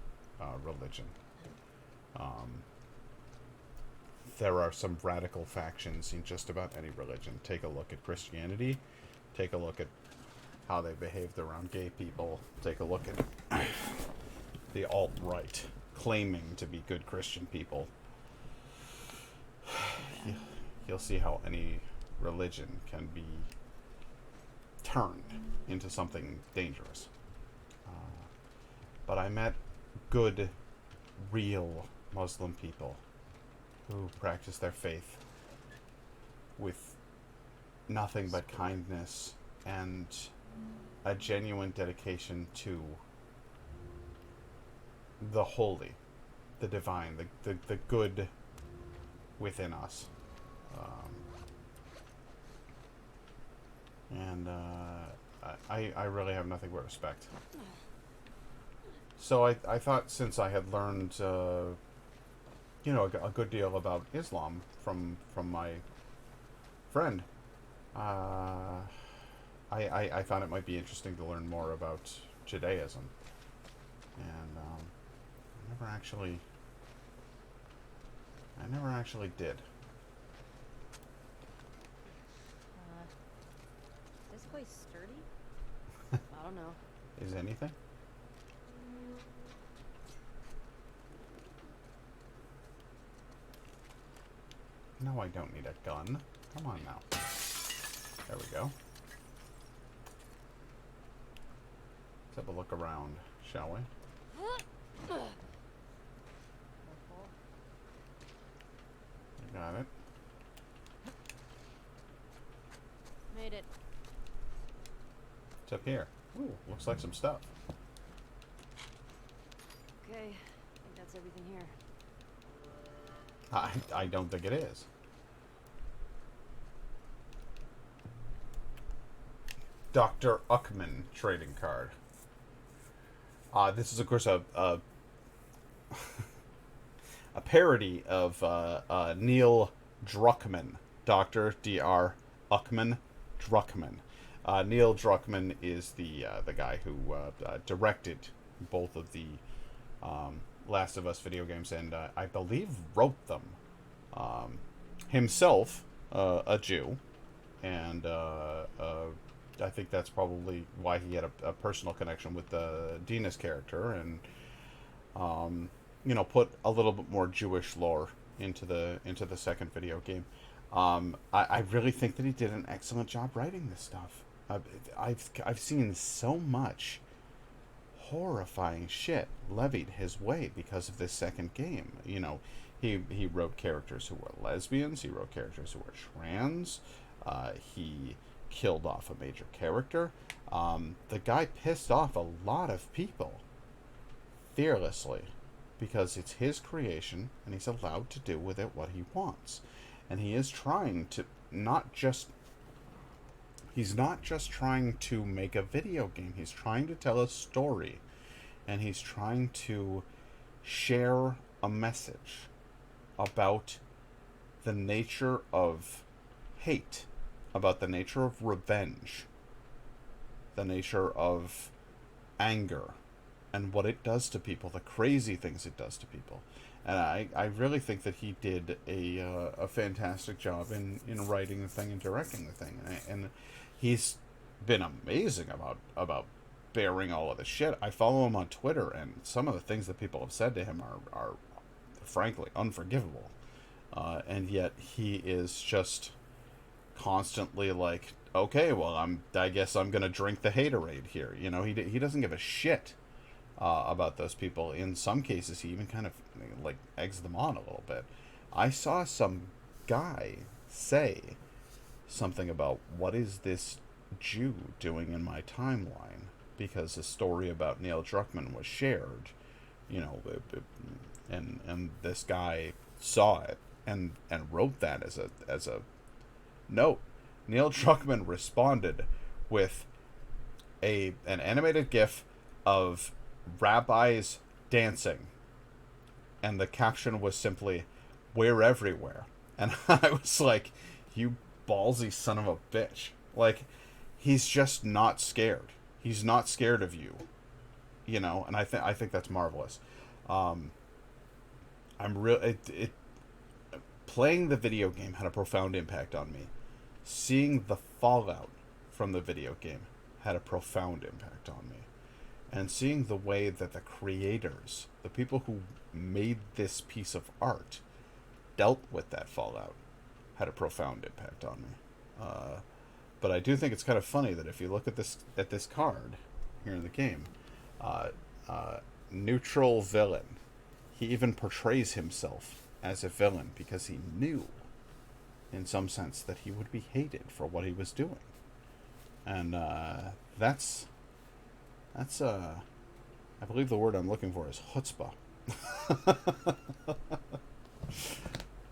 religion. There are some radical factions in just about any religion. Take a look at Christianity. Take a look at how they behaved around gay people. Take a look at the alt-right claiming to be good Christian people. You'll see how any religion can be turned into something dangerous. But I met good, real Muslim people who practice their faith with nothing but kindness and a genuine dedication to the holy, the divine, the good within us. I really have nothing but respect. So I thought, since I had learned, you know, a good deal about Islam from my friend, I found it might be interesting to learn more about Judaism. And I never actually did. This place sturdy? I don't know. Is anything? No, I don't need a gun. Come on now. There we go. Let's have a look around, shall we? You got it. Made it. It's up here. Ooh, looks like some stuff. Okay, I think that's everything here. I don't think it is. Dr. Uckman trading card. This is, of course, a parody of Neil Druckmann. Dr. D.R. Uckman Druckmann. Neil Druckmann is the guy who directed both of the Last of Us video games, and I believe wrote them. Himself, a Jew, and I think that's probably why he had a personal connection with Dina's character, and you know, put a little bit more Jewish lore into the second video game. I really think that he did an excellent job writing this stuff. I've seen so much horrifying shit levied his way because of this second game. You know, he wrote characters who were lesbians. He wrote characters who were trans. He killed off a major character. The guy pissed off a lot of people fearlessly because it's his creation and he's allowed to do with it what he wants. And he is trying to he's not just trying to make a video game. He's trying to tell a story. And he's trying to share a message about the nature of hate, about the nature of revenge, the nature of anger, and what it does to people, the crazy things it does to people. And I really think that he did a fantastic job in writing the thing and directing the thing. And he's been amazing about bearing all of this shit. I follow him on Twitter, and some of the things that people have said to him are frankly unforgivable. And yet he is just constantly like, okay, well, I guess I'm gonna drink the haterade here. You know, he doesn't give a shit about those people. In some cases, he even kind of like eggs them on a little bit. I saw some guy say something about, what is this Jew doing in my timeline? Because a story about Neil Druckmann was shared, you know, and this guy saw it and wrote that as No. Neil Druckmann responded with an animated GIF of rabbis dancing, and the caption was simply, "We're everywhere." And I was like, you ballsy son of a bitch. Like, he's just not scared. He's not scared of you. You know, and I think that's marvelous. Playing the video game had a profound impact on me. Seeing the fallout from the video game had a profound impact on me. And seeing the way that the creators, the people who made this piece of art, dealt with that fallout had a profound impact on me. But I do think it's kind of funny that if you look at this card here in the game, neutral villain, he even portrays himself as a villain because he knew, in some sense, that he would be hated for what he was doing. And that's I believe the word I'm looking for is chutzpah.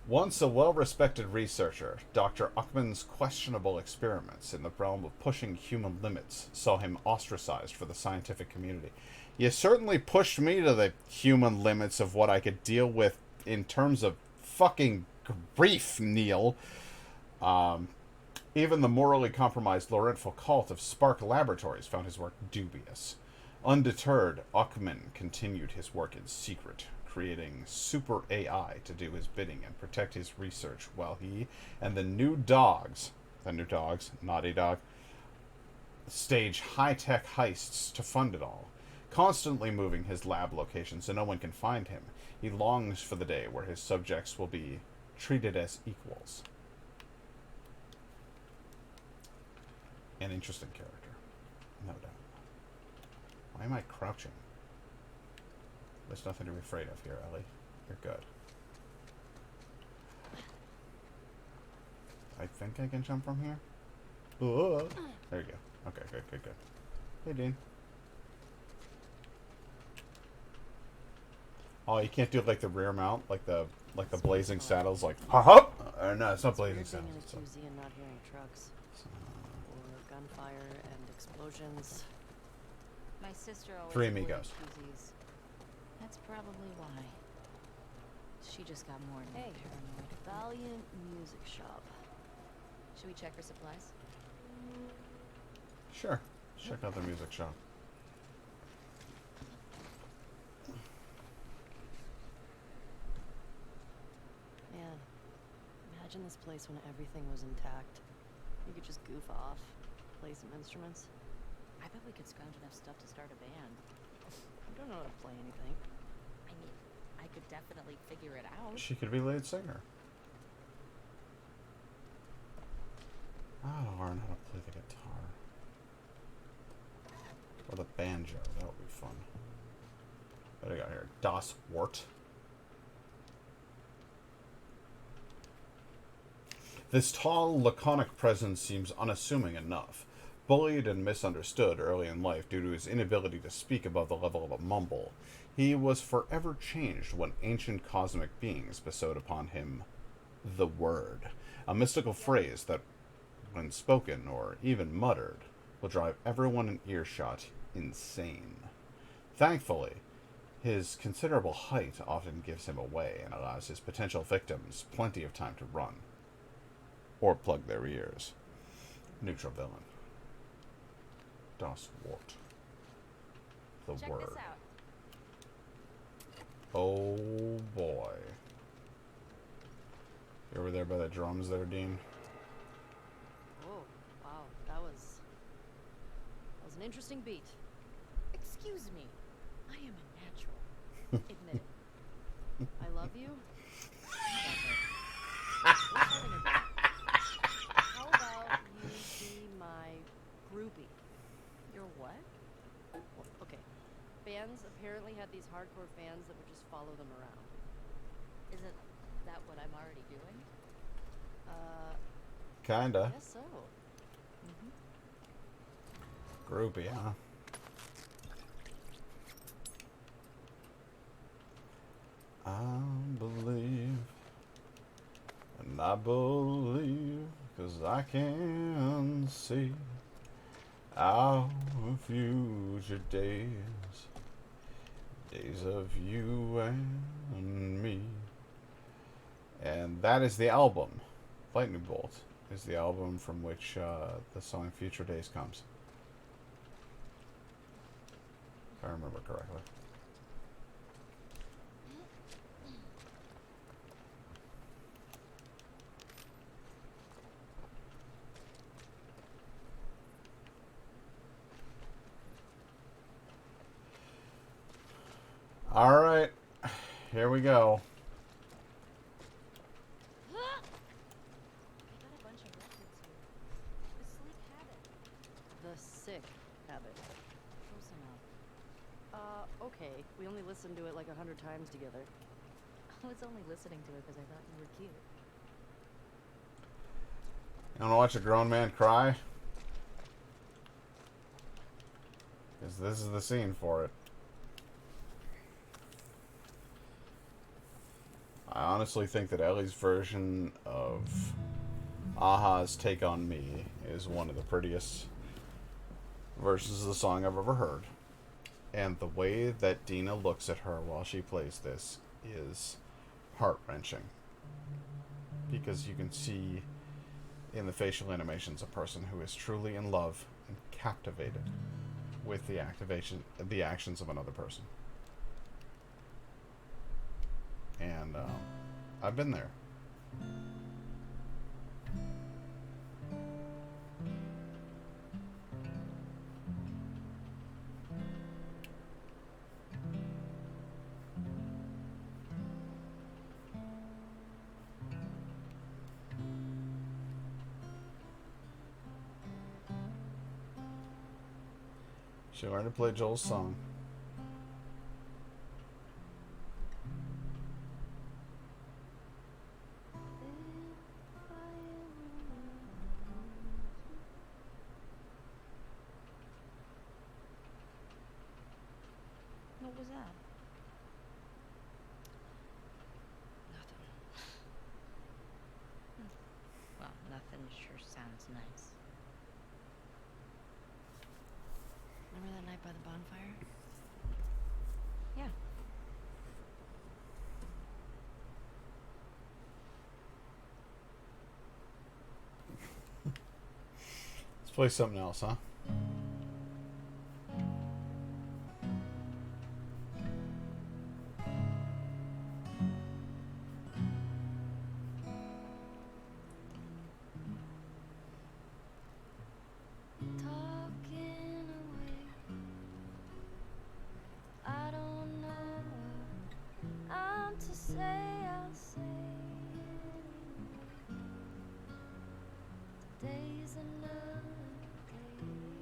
Once a well-respected researcher, Dr. Uckman's questionable experiments in the realm of pushing human limits saw him ostracized for the scientific community. You certainly pushed me to the human limits of what I could deal with in terms of fucking grief, Neil. Even the morally compromised Laurent Foucault of Spark Laboratories found his work dubious. Undeterred, Uckman continued his work in secret, creating super AI to do his bidding and protect his research while he and the New Dogs, Naughty Dog, stage high-tech heists to fund it all. Constantly moving his lab location so no one can find him, he longs for the day where his subjects will be treated as equals. An interesting character, no doubt. Why am I crouching? There's nothing to be afraid of here, Ellie. You're good. I think I can jump from here. There you go. Okay, good. Hey, Dean. Oh, you can't do like the rear mount, like the Blazing Saddles, like ha. No, it's not Blazing Saddles. Being in a QZ and not hearing trucks or gunfire and explosions. My sister always Three avoided amigos. QZs. That's probably why. She just got more and more paranoid. Valiant Music Shop. Should we check for supplies? Sure. Check out the music shop. Man, imagine this place when everything was intact. You could just goof off, play some instruments. I bet we could scrounge enough stuff to start a band. I don't know how to play anything. I mean, I could definitely figure it out. She could be lead singer. I don't learn how to play the guitar. Or the banjo. That would be fun. What do we got here? Das Wort. This tall, laconic presence seems unassuming enough. Bullied and misunderstood early in life due to his inability to speak above the level of a mumble, he was forever changed when ancient cosmic beings bestowed upon him the word, a mystical phrase that, when spoken or even muttered, will drive everyone in earshot insane. Thankfully, his considerable height often gives him away and allows his potential victims plenty of time to run. Or plug their ears. Neutral villain. Das Wort. The Check word. this out. Oh boy. You over there by the drums there, Dean? Oh, wow, that was an interesting beat. Excuse me. I am a natural. Admit it. I love you. How about you be my groupie? You're what? Well, okay. Bands apparently had these hardcore fans that would just follow them around. Isn't that what I'm already doing? Kinda. Guess so. Groupie, huh? I believe, and I believe, 'cause 'cause I can see our future days, days of you and me. And that is the album. Lightning Bolt is the album from which the song Future Days comes. If I remember correctly. All right, here we go. The Sick Habit. Close enough. Okay. We only listened to it like 100 times together. I was only listening to it because I thought you were cute. You want to watch a grown man cry? Because this is the scene for it. I honestly think that Ellie's version of Aha's Take On Me is one of the prettiest versions of the song I've ever heard. And the way that Dina looks at her while she plays this is heart-wrenching. Because you can see in the facial animations a person who is truly in love and captivated with the actions of another person. And I've been there. She learned to play Joel's song. What was that? Nothing. Well, nothing sure sounds nice. Remember that night by the bonfire? Yeah. Let's play something else, huh? Talking away. I don't know what I'm to say. I'll say it anyway. Today's another day.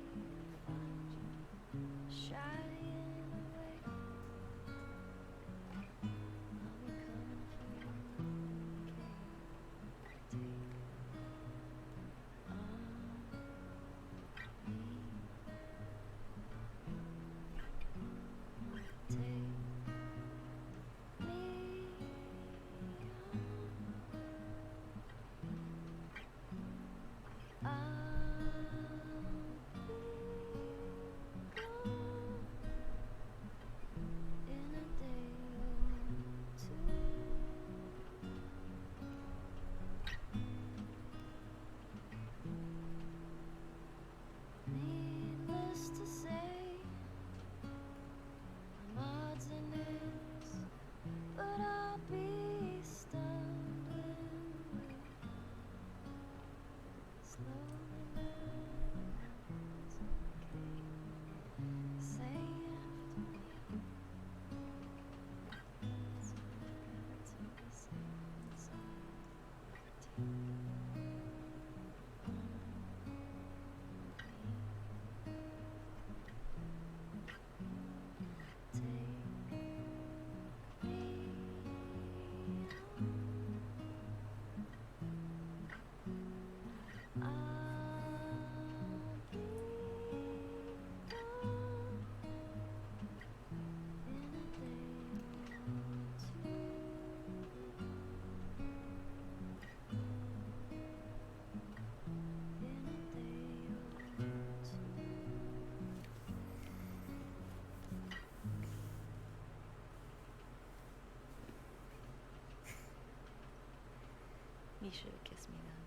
should have kissed me then.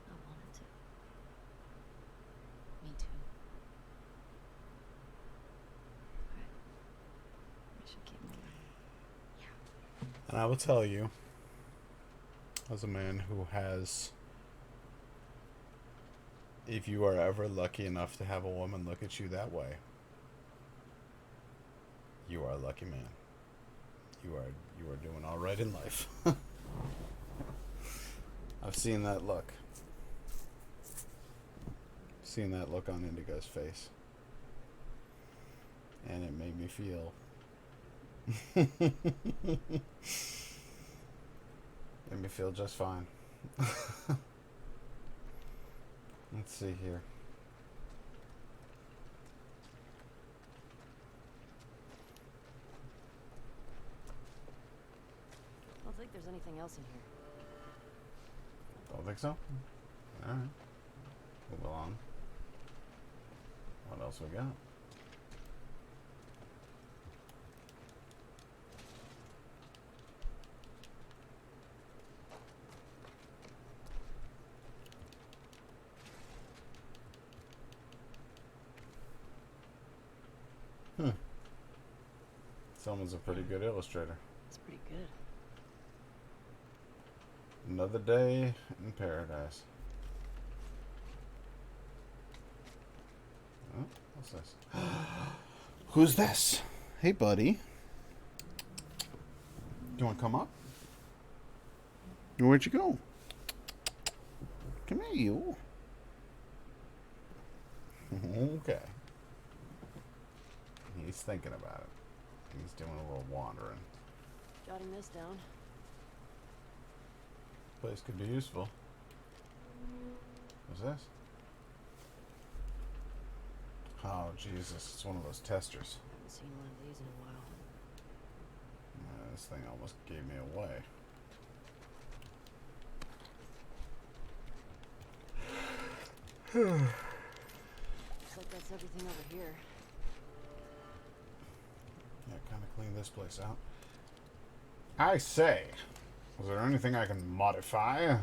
I wanted to. Me too. Alright. I should keep moving. And I will tell you, as a man who has, if you are ever lucky enough to have a woman look at you that way, you are a lucky man. You are doing all right in life. I've seen that look. Seen that look on Indigo's face. And it made me feel made me feel just fine. Let's see here. I don't think there's anything else in here. Don't think so? Alright. Move along. What else we got? Someone's a pretty good illustrator. It's pretty good. Another day in paradise. Oh, what's this? Who's this? Hey, buddy. You want to come up? Where'd you go? Come here, you. Okay. He's thinking about it. He's doing a little wandering. Jotting this down. Place could be useful. What's this? Oh, Jesus. It's one of those testers. Haven't seen one of these in a while. This thing almost gave me away. Looks like that's everything over here. Yeah, kind of clean this place out. I say, is there anything I can modify?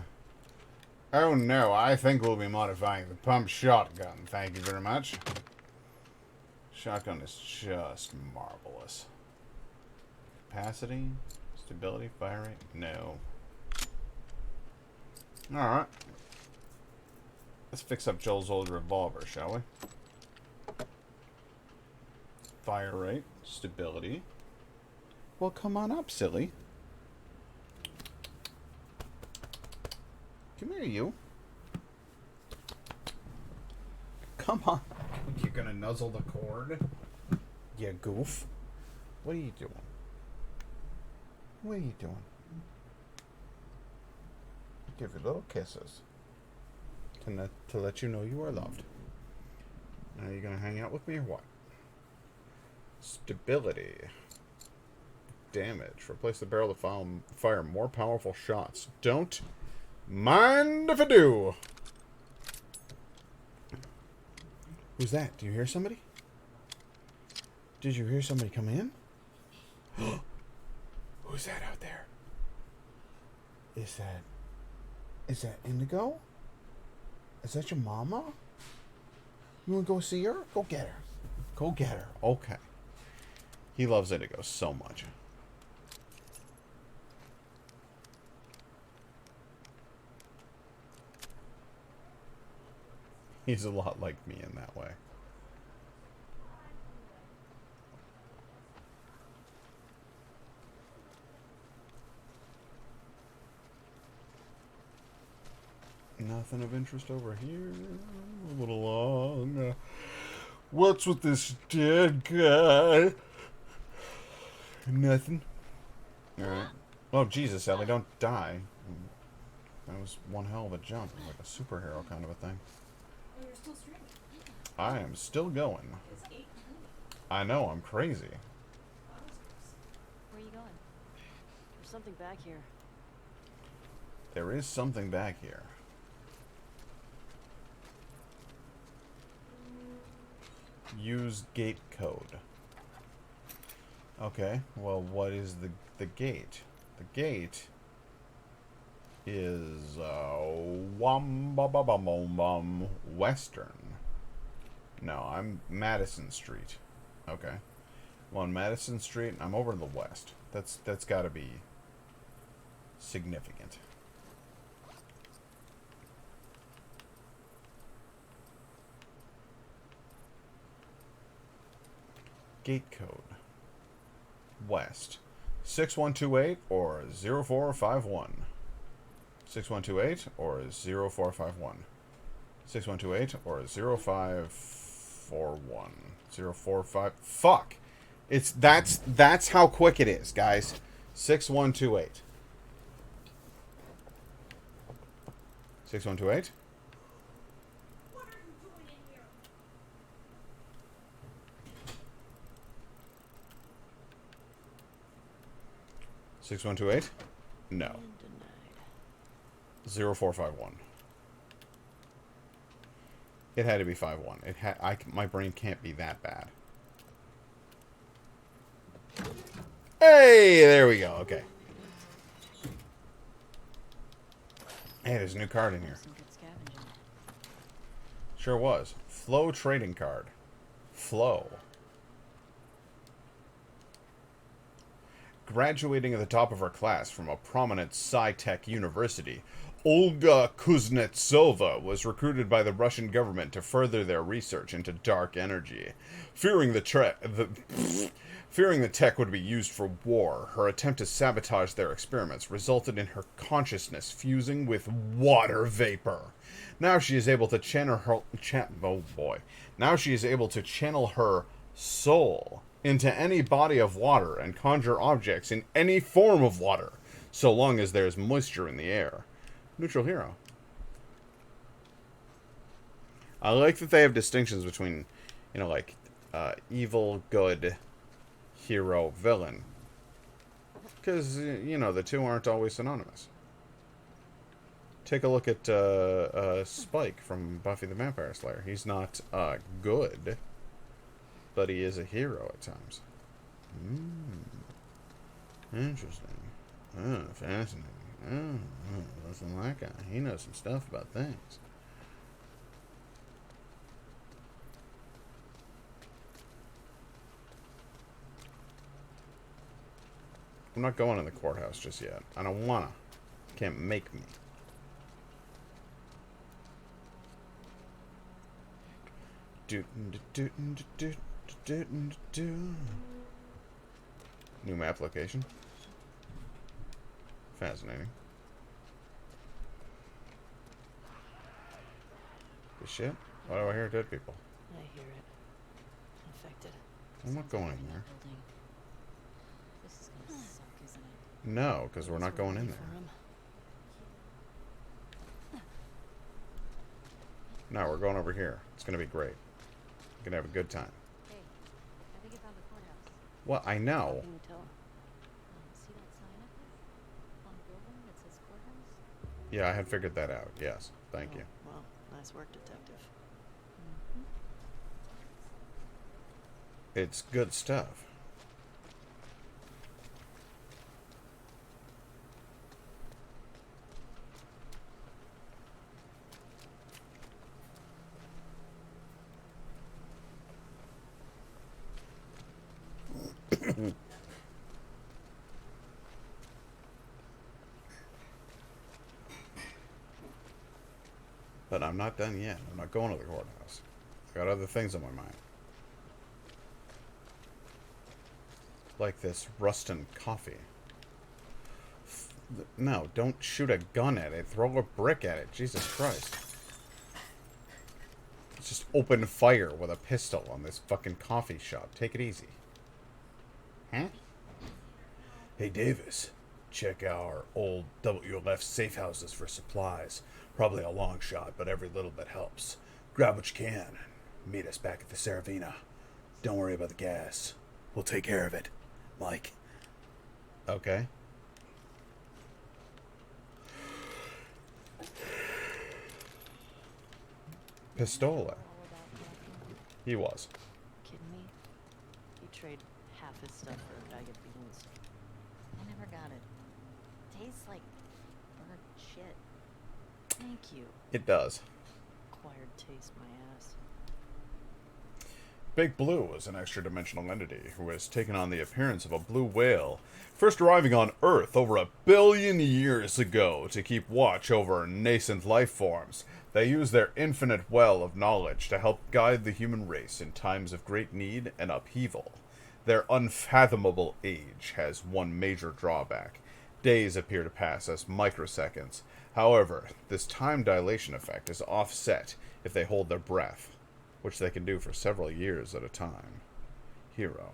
Oh no, I think we'll be modifying the pump shotgun. Thank you very much. Shotgun is just marvelous. Capacity, stability, fire rate, no. Alright. Let's fix up Joel's old revolver, shall we? Fire rate, stability. Well, come on up, silly. Come here, you. Come on. You're gonna nuzzle the cord? You goof. What are you doing? What are you doing? Give you little kisses. To let you know you are loved. Now you gonna hang out with me or what? Stability. Damage. Replace the barrel to fire more powerful shots. Don't mind if I do. Who's that? Do you hear somebody? Did you hear somebody come in? Who's that out there? Is that Indigo? Is that your mama? You wanna go see her? Go get her. Go get her. Okay. He loves Indigo so much. He's a lot like me in that way. Nothing of interest over here. A little long. What's with this dead guy? Nothing. Alright. Oh, Jesus, Ellie, don't die. That was one hell of a jump. Like a superhero kind of a thing. Oh, you're still streaming? I am still going. It's 8:20. I know, I'm crazy. Where are you going? There's something back here. There is something back here. Use gate code. Okay, well, what is the gate? The gate is western. No, I'm Madison Street. Okay. I'm on Madison Street. I'm over in the west. That's got to be significant. Gate code. West. 6128 or 0451. 6128 or 0451. 6128 or 0541. 045. Fuck! That's how quick it is, guys. 6128. 6128. What are you doing in here? 6128? No. 0451. It had to be 51. My brain can't be that bad. Hey, there we go. Okay. Hey, there's a new card in here. Sure was. Flow trading card. Flow. Graduating at the top of her class from a prominent sci-tech university, Olga Kuznetsova was recruited by the Russian government to further their research into dark energy. Fearing the tech would be used for war, her attempt to sabotage their experiments resulted in her consciousness fusing with water vapor. Now she is able to channel her soul into any body of water and conjure objects in any form of water, so long as there's moisture in the air. Neutral hero. I like that they have distinctions between, you know, like, evil, good, hero, villain. Because, you know, the two aren't always synonymous. Take a look at Spike from Buffy the Vampire Slayer. He's not good, but he is a hero at times. Interesting. Oh, fascinating. Oh, listen to that guy. He knows some stuff about things. I'm not going in the courthouse just yet. I don't wanna. Can't make me. New map location. Fascinating. Good shit. Why do I hear dead people? I hear it. Infected. I'm not going in there. This is gonna suck, isn't it? No, because we're not going in there. No, we're going over here. It's going to be great. We're going to have a good time. Hey, I think I found the courthouse. Well, I know. See that sign up there? On the building that says courthouse? Yeah, I had figured that out. Yes. Thank you. Well, nice work, detective. It's good stuff. But I'm not done yet. I'm not going to the courthouse. I got other things on my mind. Like this Ruston coffee. No, don't shoot a gun at it. Throw a brick at it. Jesus Christ. Let's just open fire with a pistol on this fucking coffee shop. Take it easy. Huh? Hey, Davis. Check our old WLF safe houses for supplies. Probably a long shot, but every little bit helps. Grab what you can and meet us back at the Saravina. Don't worry about the gas. We'll take care of it. Mike. Okay. Pistola. He was. Kidding me? You trade half his stuff for a bag of beans. I never got it. tastes like burnt shit. Thank you. It does. Acquired taste, my ass. Big Blue is an extra-dimensional entity who has taken on the appearance of a blue whale, first arriving on Earth over 1 billion years ago to keep watch over nascent life forms. They use their infinite well of knowledge to help guide the human race in times of great need and upheaval. Their unfathomable age has one major drawback. Days appear to pass as microseconds. However, this time dilation effect is offset if they hold their breath, which they can do for several years at a time. Hero.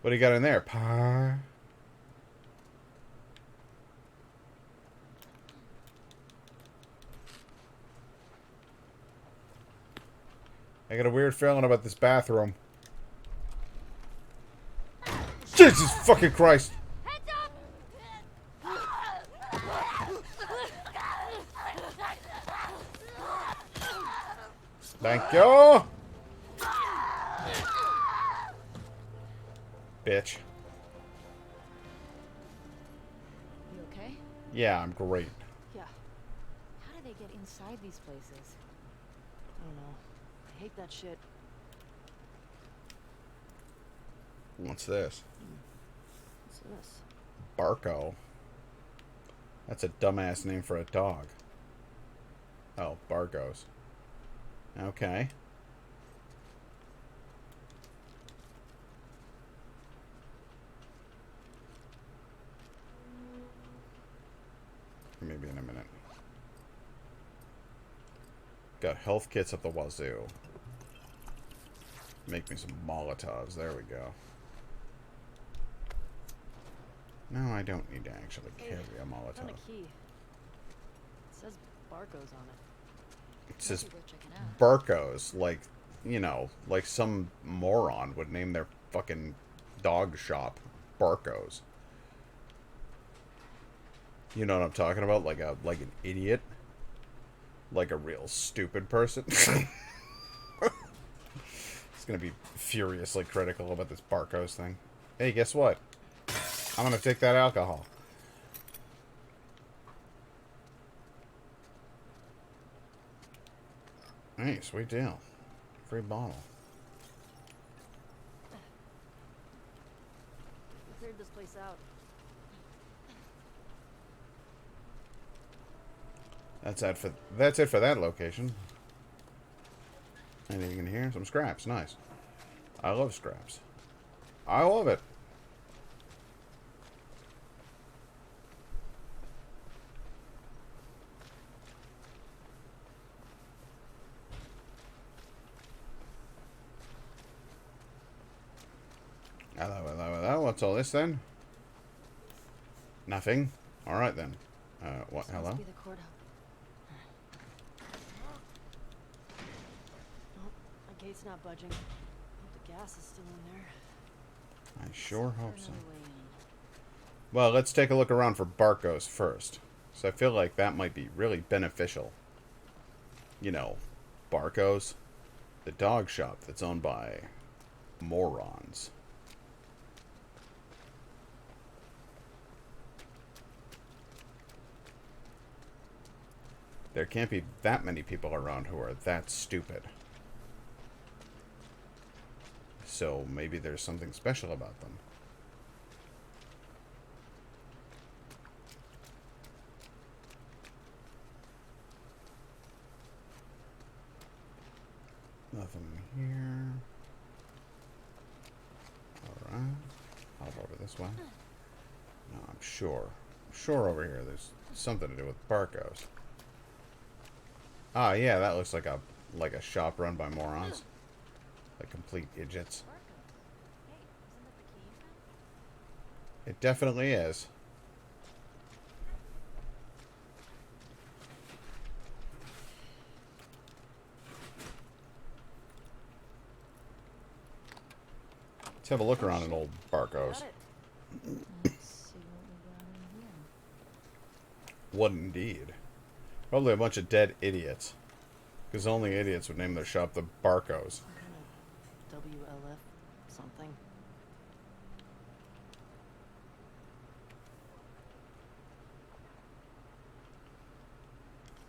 What do you got in there, pie? I got a weird feeling about this bathroom. Jesus fucking Christ! Thank you! Bitch. You okay? Yeah, I'm great. Yeah, How do they get inside these places? I don't know. I hate that shit. What's this? What's this? Barco. That's a dumbass name for a dog. Oh, Barcos. Okay. Maybe in a minute. Got health kits up the wazoo. Make me some Molotovs. There we go. No, I don't need to actually carry a Molotov. Found a key. It says Barco's on it. It says Barcos, like, you know, like some moron would name their fucking dog shop Barcos. You know what I'm talking about? Like an idiot. Like a real stupid person. It's gonna be furiously critical about this Barcos thing. Hey, guess what? I'm gonna take that alcohol. Hey, sweet deal. Free bottle. We cleared this place out. That's it for that location. Anything in here? Some scraps. Nice. I love scraps. I love it. Hello. What's all this then? Nothing. Alright then. What? This Hello? must be the courthouse. Nope, the gate's not budging. Hope the gas is still in there. I sure hope so. Another way in. Well, let's take a look around for Barcos first. So I feel like that might be really beneficial. You know, Barcos, the dog shop that's owned by morons. There can't be that many people around who are that stupid. So maybe there's something special about them. Nothing here. Alright. Hop over this way. No, I'm sure over here there's something to do with Barcos. Ah, yeah, that looks like a shop run by morons. Like complete idiots. It definitely is. Let's have a look around at old Barcos. What indeed. Probably a bunch of dead idiots. Because only idiots would name their shop the Barcos. Some kind of WLF something.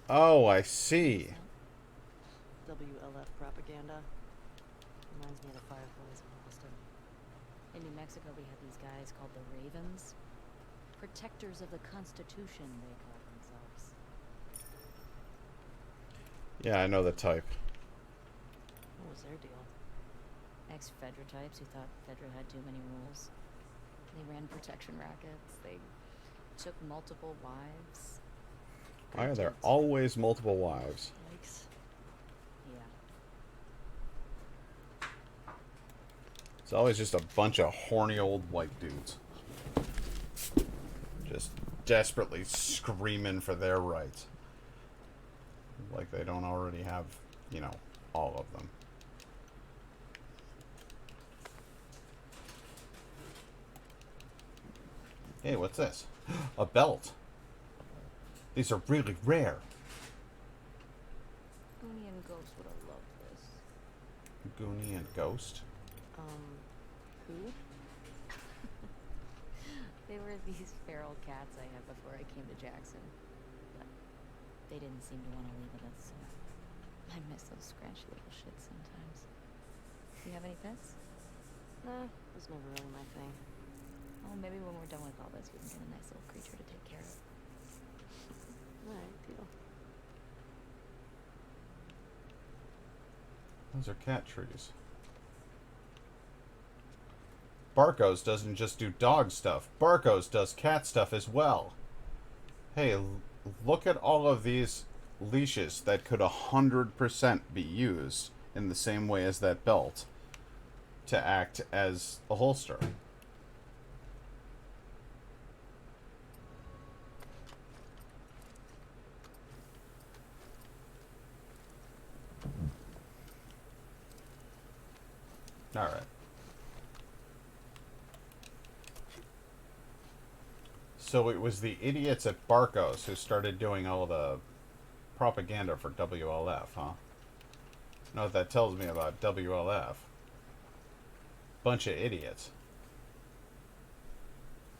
Oh, I see. WLF propaganda. Reminds me of the Fireflies in Boston. In New Mexico, we had these guys called the Ravens. Protectors of the Constitution, they called themselves. Yeah, I know the type. What was their deal? Ex-Fedra types who thought Fedra had too many rules. They ran protection rackets. They took multiple wives. Why are there always multiple wives? Yikes. Yeah. It's always just a bunch of horny old white dudes. Just desperately screaming for their rights. Like they don't already have, you know, all of them. Hey, what's this? A belt. These are really rare. Goonie and Ghost would have loved this. Goonie and Ghost? Who? They were these feral cats I had before I came to Jackson. But they didn't seem to want to leave with us, so I miss those scratchy little shits sometimes. Do you have any pets? Nah, it was never really my thing. Oh, maybe when we're done with all this, we can get a nice little creature to take care of. Alright, deal. Those are cat trees. Barkos doesn't just do dog stuff. Barkos does cat stuff as well. Hey, look at all of these leashes that could 100% be used in the same way as that belt to act as a holster. All right. So it was the idiots at Barkos who started doing all the propaganda for WLF, huh? You know what that tells me about WLF? Bunch of idiots.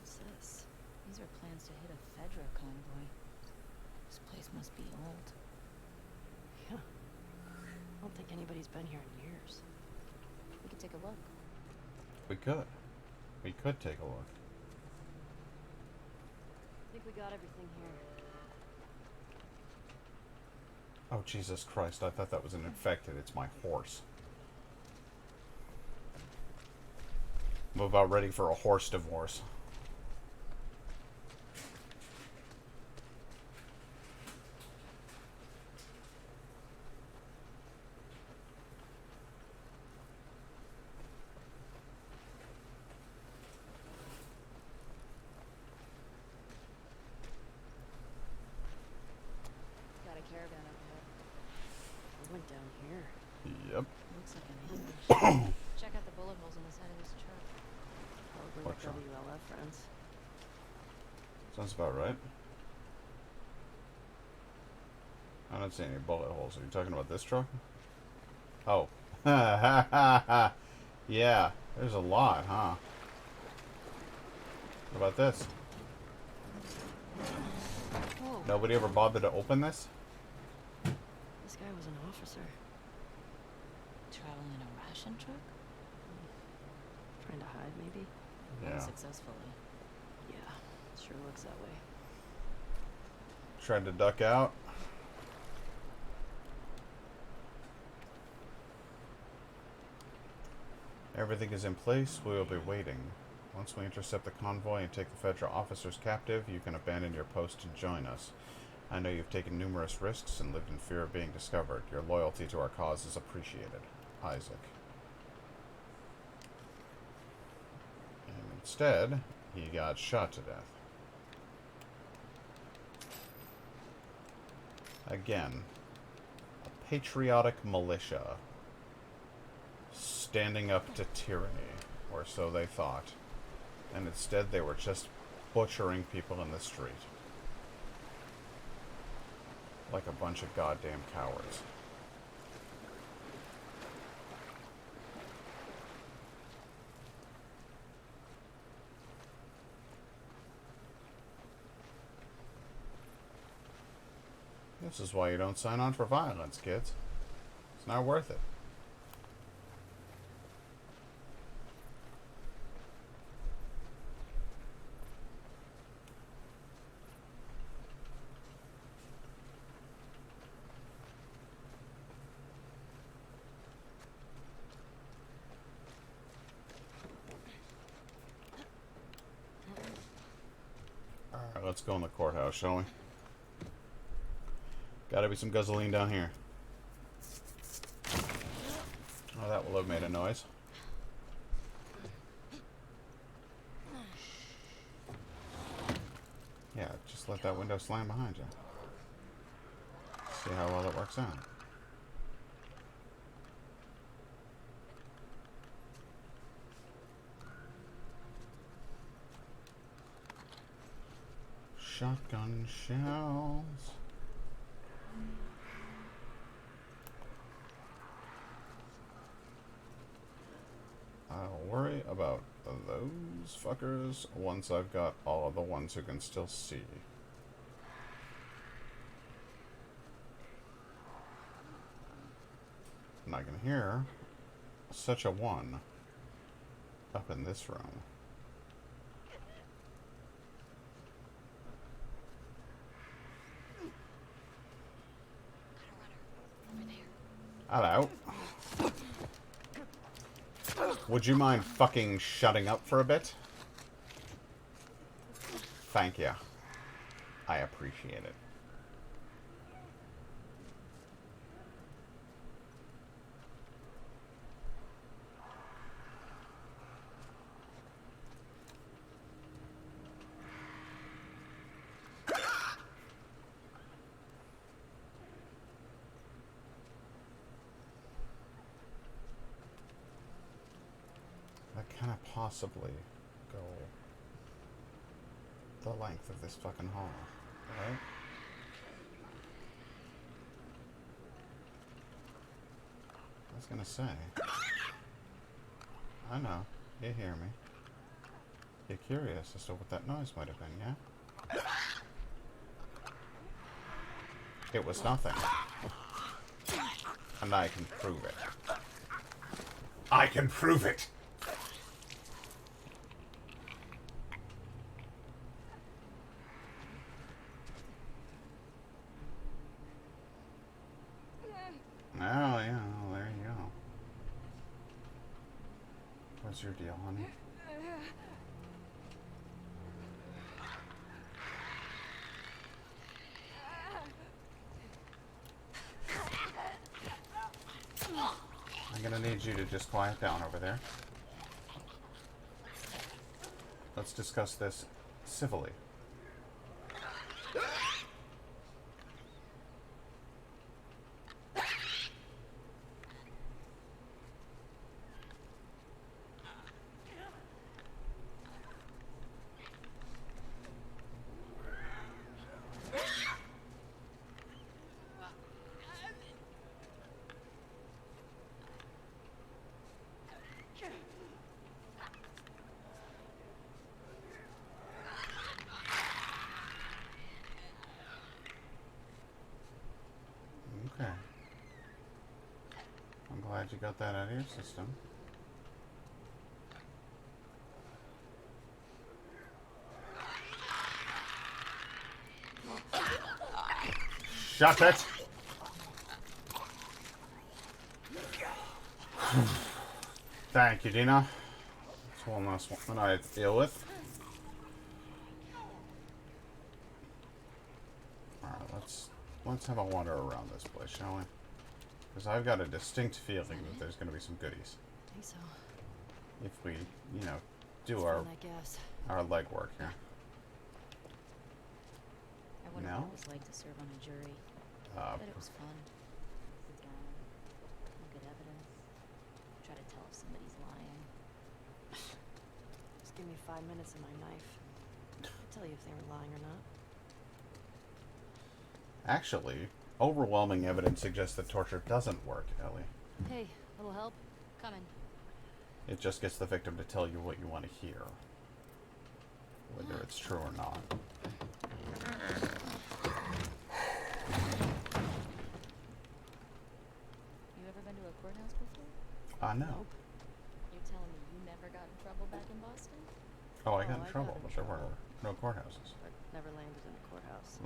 What's this? These are plans to hit a Fedra convoy. This place must be old. Yeah. I don't think anybody's been here in years. We could take a look. We could. We could take a look. I think we got everything here. Oh, Jesus Christ. I thought that was an infected. It's my horse. I'm about ready for a horse divorce. Got a caravan up ahead. We went down here. Yep. Looks like an ambush. Check out the bullet holes in the side of this truck. Probably What with truck? WLF friends. Sounds about right. I don't see any bullet holes. Are you talking about this truck? Oh. Yeah, there's a lot, huh? What about this? Whoa. Nobody ever bothered to open this? This guy was an officer. Traveling in a ration truck? Trying to hide, maybe? Yeah. Unsuccessfully. Yeah, sure looks that way. Tried to duck out. Everything is in place. We will be waiting. Once we intercept the convoy and take the Fedra officers captive, you can abandon your post and join us. I know you've taken numerous risks and lived in fear of being discovered. Your loyalty to our cause is appreciated. Isaac. And instead, he got shot to death. Again, a patriotic militia standing up to tyranny, or so they thought, and instead they were just butchering people in the street. Like a bunch of goddamn cowards. This is why you don't sign on for violence, kids. It's not worth it. Alright, let's go in the courthouse, shall we? Gotta be some gasoline down here. Oh, that will have made a noise. Yeah, just let that window slam behind you. See how well it works out. Shotgun shells. I'll worry about those fuckers once I've got all of the ones who can still see. And I can hear such a one up in this room. Hello. Would you mind fucking shutting up for a bit? Thank you. I appreciate it. Possibly go the length of this fucking hall, right? I was gonna say, I know, you hear me. You're curious as to what that noise might have been, yeah? It was nothing. And I can prove it. I can prove it! Oh, yeah, well, there you go. What's your deal, honey? I'm gonna need you to just quiet down over there. Let's discuss this civilly. Glad you got that out of your system. Shut it! Thank you, Dina. That's one last one I had to deal with. Alright, let's have a wander around this place, shall we? Because I've got a distinct feeling that there's going to be some goodies. I think so. If we, you know, do our legwork here. I wonder what it was like to serve on a jury. But it was fun. Sit down, look at evidence, try to tell if somebody's lying. Just give me 5 minutes and my knife. I'll tell you if they were lying or not. Actually, overwhelming evidence suggests that torture doesn't work, Ellie. Hey, little help? Coming. It just gets the victim to tell you what you want to hear. Whether it's true or not. I know. Nope. You're telling me you never got in trouble back in Boston? Oh, I Oh, got in I got trouble, in but there were trouble. no courthouses. But never landed in a courthouse.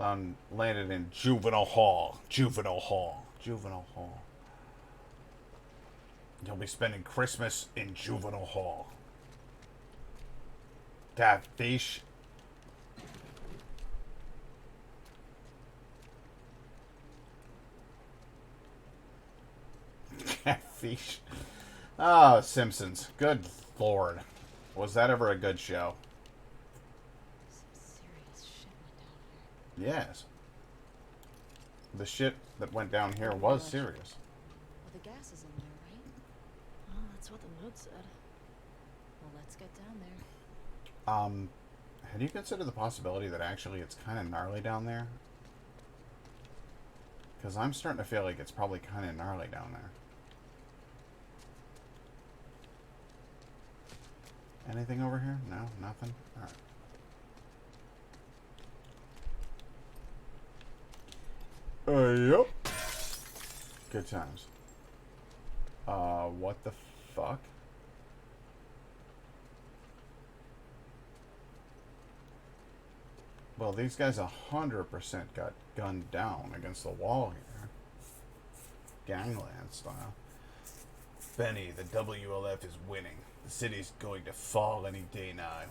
Landed in juvenile hall. Juvenile hall. Juvenile hall. You'll be spending Christmas in juvenile hall. Catfish. Catfish. Oh, Simpsons. Good lord. Was that ever a good show? Some serious shit went down here. Yes. The shit that went down here Oh, was gosh. serious. Well, the gas is in there, right? Well, that's what the note said. Well, let's get down there. Have you considered the possibility that actually it's kind of gnarly down there? Because I'm starting to feel like it's probably kind of gnarly down there. Anything over here? No? Nothing? Alright. Yep. Good times. What the fuck? Well, these guys 100% got gunned down against the wall here. Gangland style. Benny, the WLF is winning. The city's going to fall any day now.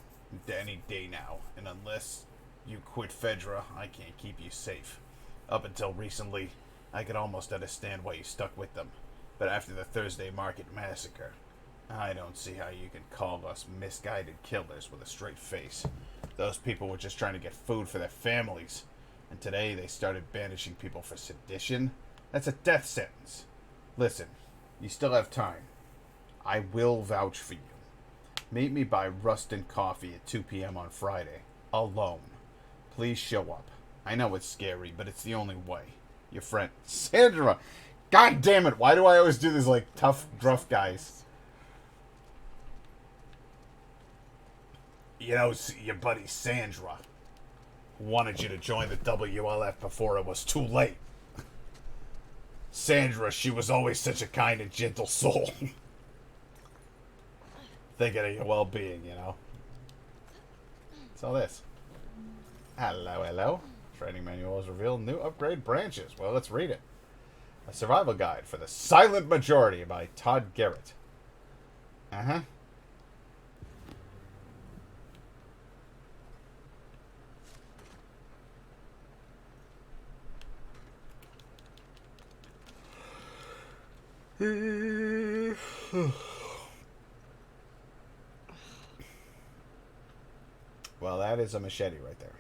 And unless you quit Fedra, I can't keep you safe. Up until recently, I could almost understand why you stuck with them. But after the Thursday Market massacre, I don't see how you can call us misguided killers with a straight face. Those people were just trying to get food for their families. And today they started banishing people for sedition? That's a death sentence. Listen, you still have time. I will vouch for you. Meet me by Rustin Coffee at 2 p.m. on Friday. Alone. Please show up. I know it's scary, but it's the only way. Your friend, Sandra. God damn it, why do I always do these, like, tough, gruff guys? You know, your buddy Sandra wanted you to join the WLF before it was too late. Sandra, she was always such a kind and gentle soul. Thinking of your well-being, you know. What's all this? Hello, hello. Training manual is revealed. New upgrade branches. Well, let's read it. A survival guide for the silent majority by Todd Garrett. Uh-huh. Well, that is a machete right there.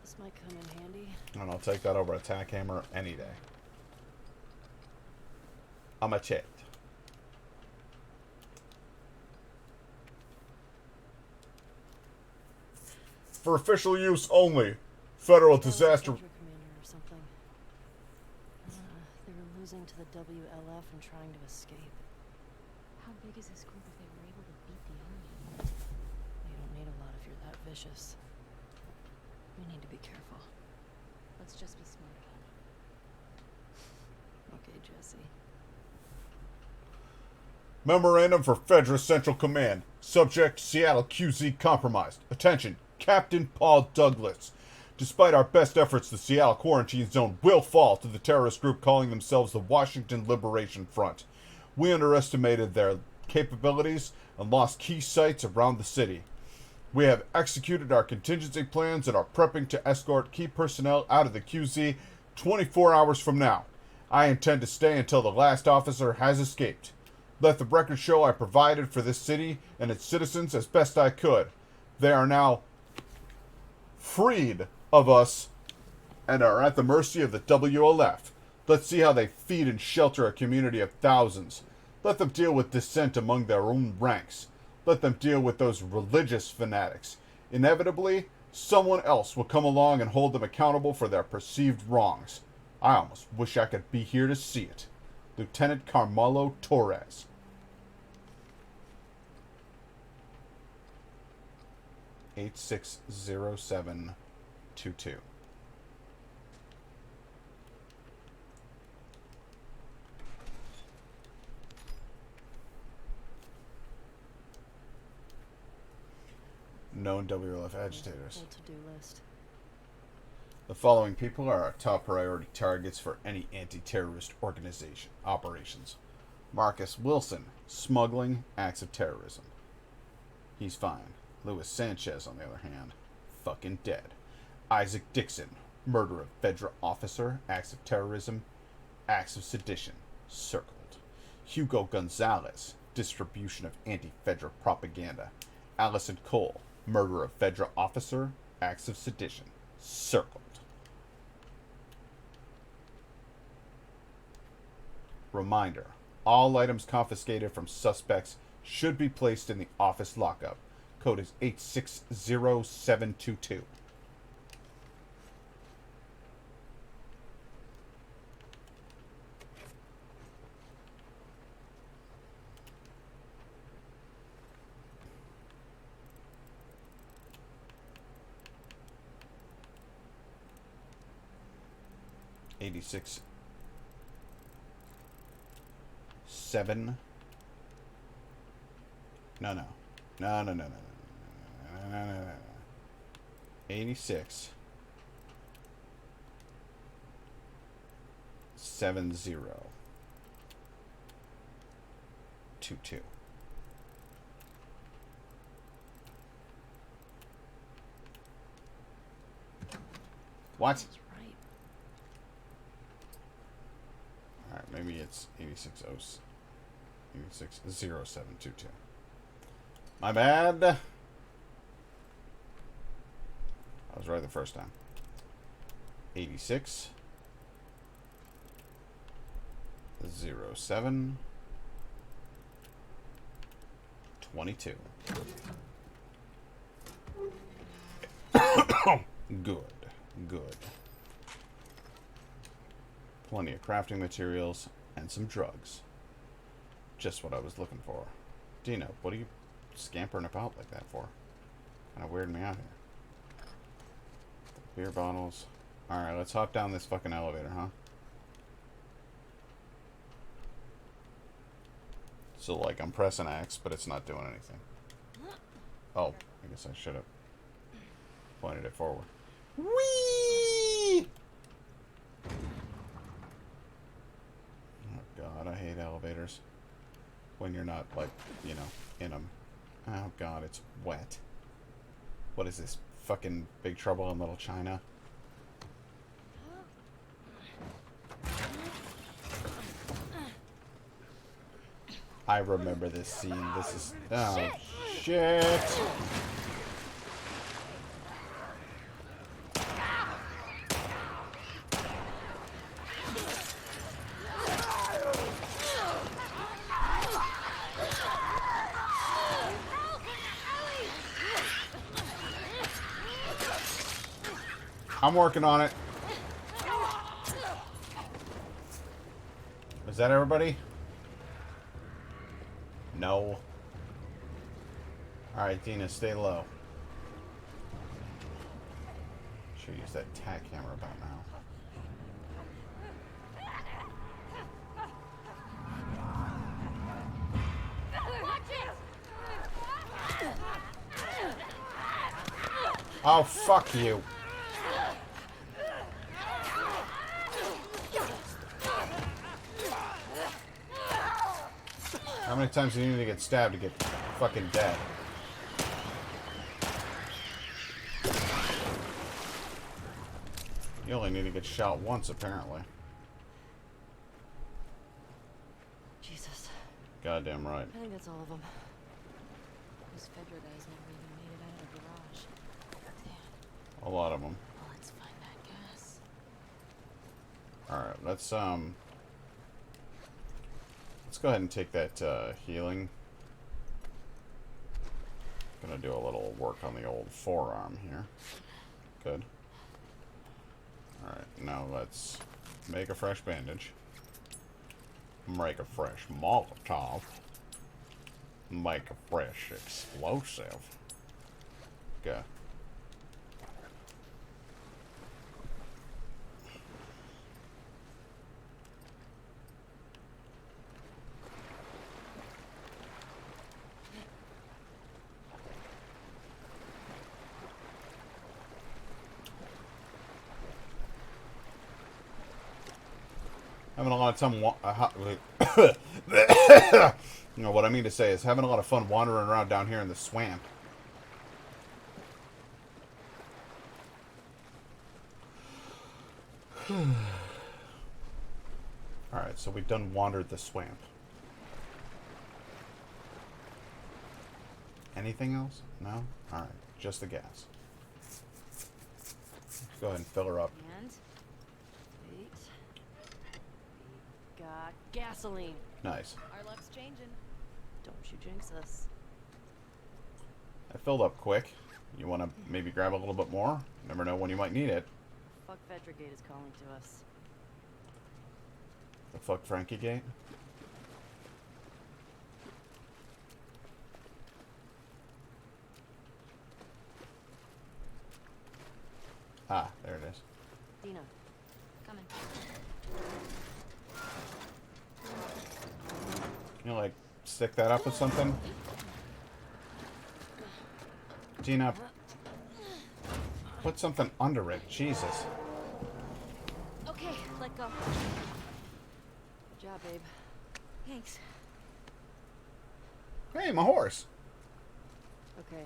This might come in handy. And I'll take that over a tack hammer any day. A machete. For official use only. Federal disaster. Commander or something. They were losing to the WLF and trying to escape. How big is this group if they were able to beat the army? You don't need a lot if you're that vicious. We need to be careful. Let's just be smart about it. Okay, Jesse. Memorandum for Fedra Central Command. Subject Seattle QZ compromised. Attention, Captain Paul Douglas. Despite our best efforts, the Seattle Quarantine Zone will fall to the terrorist group calling themselves the Washington Liberation Front. We underestimated their capabilities and lost key sites around the city. We have executed our contingency plans and are prepping to escort key personnel out of the QZ 24 hours from now. I intend to stay until the last officer has escaped. Let the record show I provided for this city and its citizens as best I could. They are now freed of us and are at the mercy of the WLF. Let's see how they feed and shelter a community of thousands. Let them deal with dissent among their own ranks. Let them deal with those religious fanatics. Inevitably, someone else will come along and hold them accountable for their perceived wrongs. I almost wish I could be here to see it. Lieutenant Carmelo Torres. (860722). unknown WLF agitators. Full to-do list. The following people are our top priority targets for any anti-terrorist organization operations. Marcus Wilson, smuggling, acts of terrorism. He's fine. Luis Sanchez, on the other hand, fucking dead. Isaac Dixon, murder of federal officer, acts of terrorism, acts of sedition, circled. Hugo Gonzalez, distribution of anti-federal propaganda. Allison Cole, murder of federal officer, acts of sedition, circled. Reminder, all items confiscated from suspects should be placed in the office lockup. Code is 860722. '86 7 no 86 7022. What? Alright, maybe it's 860722. My bad. I was right the first time. 86 07 22. Good. Plenty of crafting materials and some drugs. Just what I was looking for. Dino, what are you scampering about like that for? Kind of weirding me out here. Beer bottles. Alright, let's hop down this fucking elevator, huh? So, like, I'm pressing X, but it's not doing anything. Oh, I guess I should have pointed it forward. Whee! Oh, God, I hate elevators. When you're not, like, you know, in them. Oh, God, it's wet. What is this? Fucking Big Trouble in Little China? I remember this scene. This is... Oh, shit! I'm working on it. Is that everybody? No. Alright, Dina, stay low. Should use that tack hammer about now. Oh, fuck you. How many times do you need to get stabbed to get fucking dead? You only need to get shot once, apparently. Jesus. Goddamn right. I think that's all of them. Those Fedra guys never even made it out of the garage. Damn. A lot of them. Well, let's find that gas. Alright, let's go ahead and take that healing. Gonna do a little work on the old forearm here. Good. Alright, now let's make a fresh bandage. Make a fresh Molotov. Make a fresh explosive. Okay. Having a lot of time. You know what I mean to say is having a lot of fun wandering around down here in the swamp. Alright, so we've done wandered the swamp. Anything else? No? Alright, just the gas. Go ahead and fill her up. And wait. We got gasoline. Nice. Our luck's changing. Don't you jinx us. I filled up quick. You want to maybe grab a little bit more? Never know when you might need it. Fuck Vetragate is calling to us. The fuck Frankie Gate? Ah, there it is. Dina. Coming. Can you, like, stick that up with something? Dina, put something under it. Jesus. Okay, let go. Good job, babe. Thanks. Hey, my horse. Okay.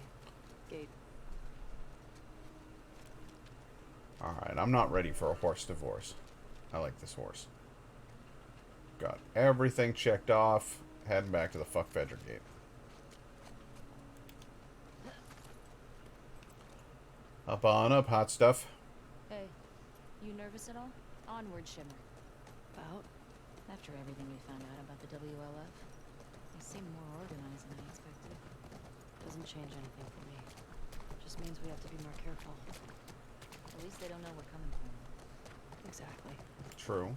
Gate. Alright, I'm not ready for a horse divorce. I like this horse. Got everything checked off. Heading back to the fuck Vetragate. Up on up, hot stuff. Hey, you nervous at all? Onward, Shimmer. About? After everything we found out about the WLF, they seem more organized than I expected. Doesn't change anything for me. Just means we have to be more careful. At least they don't know we're coming for them. Exactly. True.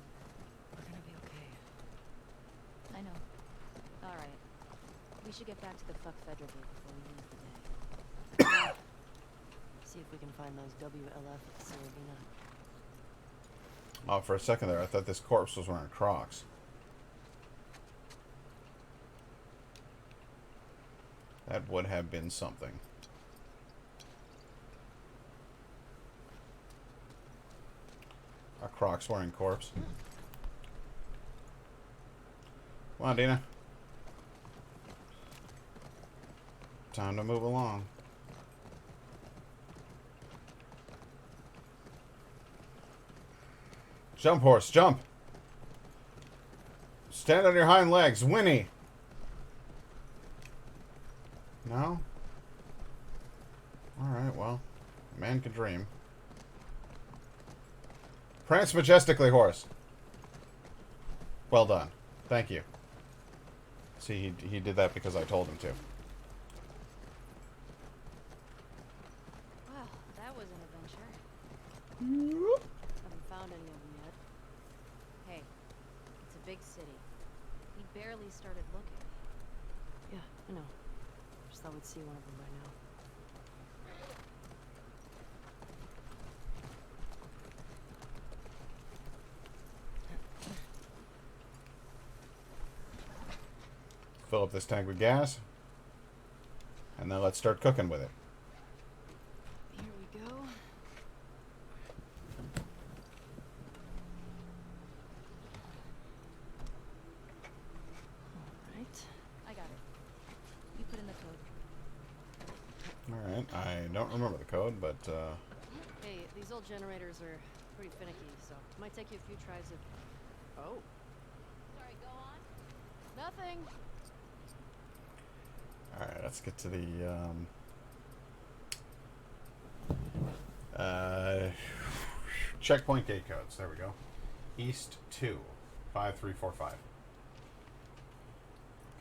We're gonna be okay. I know. Alright. We should get back to the fuck Vetragate before we leave the day. See if we can find those WLF at Saravina. Oh, for a second there, I thought this corpse was wearing Crocs. That would have been something. A Crocs wearing corpse. Come on, Dina. Time to move along. Jump, horse, jump! Stand on your hind legs, Winnie! No? Alright, well, a man can dream. Prance majestically, horse. Well done. Thank you. See, he did that because I told him to. Wow, that was an adventure. Haven't found any of them yet. Hey, it's a big city. We barely started looking. Yeah, I know. Just thought we'd see one of them by now. Fill up this tank with gas. And then let's start cooking with it. Here we go. Alright. I got it. You put in the code. Alright, I don't remember the code, but, Hey, these old generators are pretty finicky, so it might take you a few tries of... Oh. Sorry, go on. Nothing. Alright, let's get to the, checkpoint gate codes. There we go. East 2, 5345.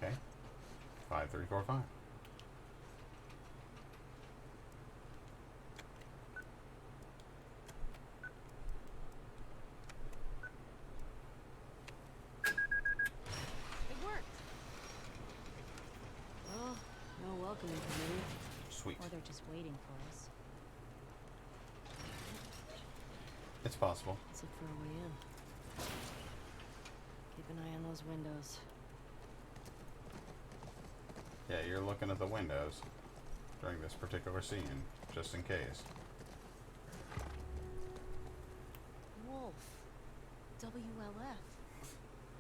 Okay. 5345. It worked. Well, no welcoming committee. Sweet. Or they're just waiting for us. It's possible. Let's look for a way in. Keep an eye on those windows. Yeah, you're looking at the windows during this particular scene, just in case. Wolf. WLF.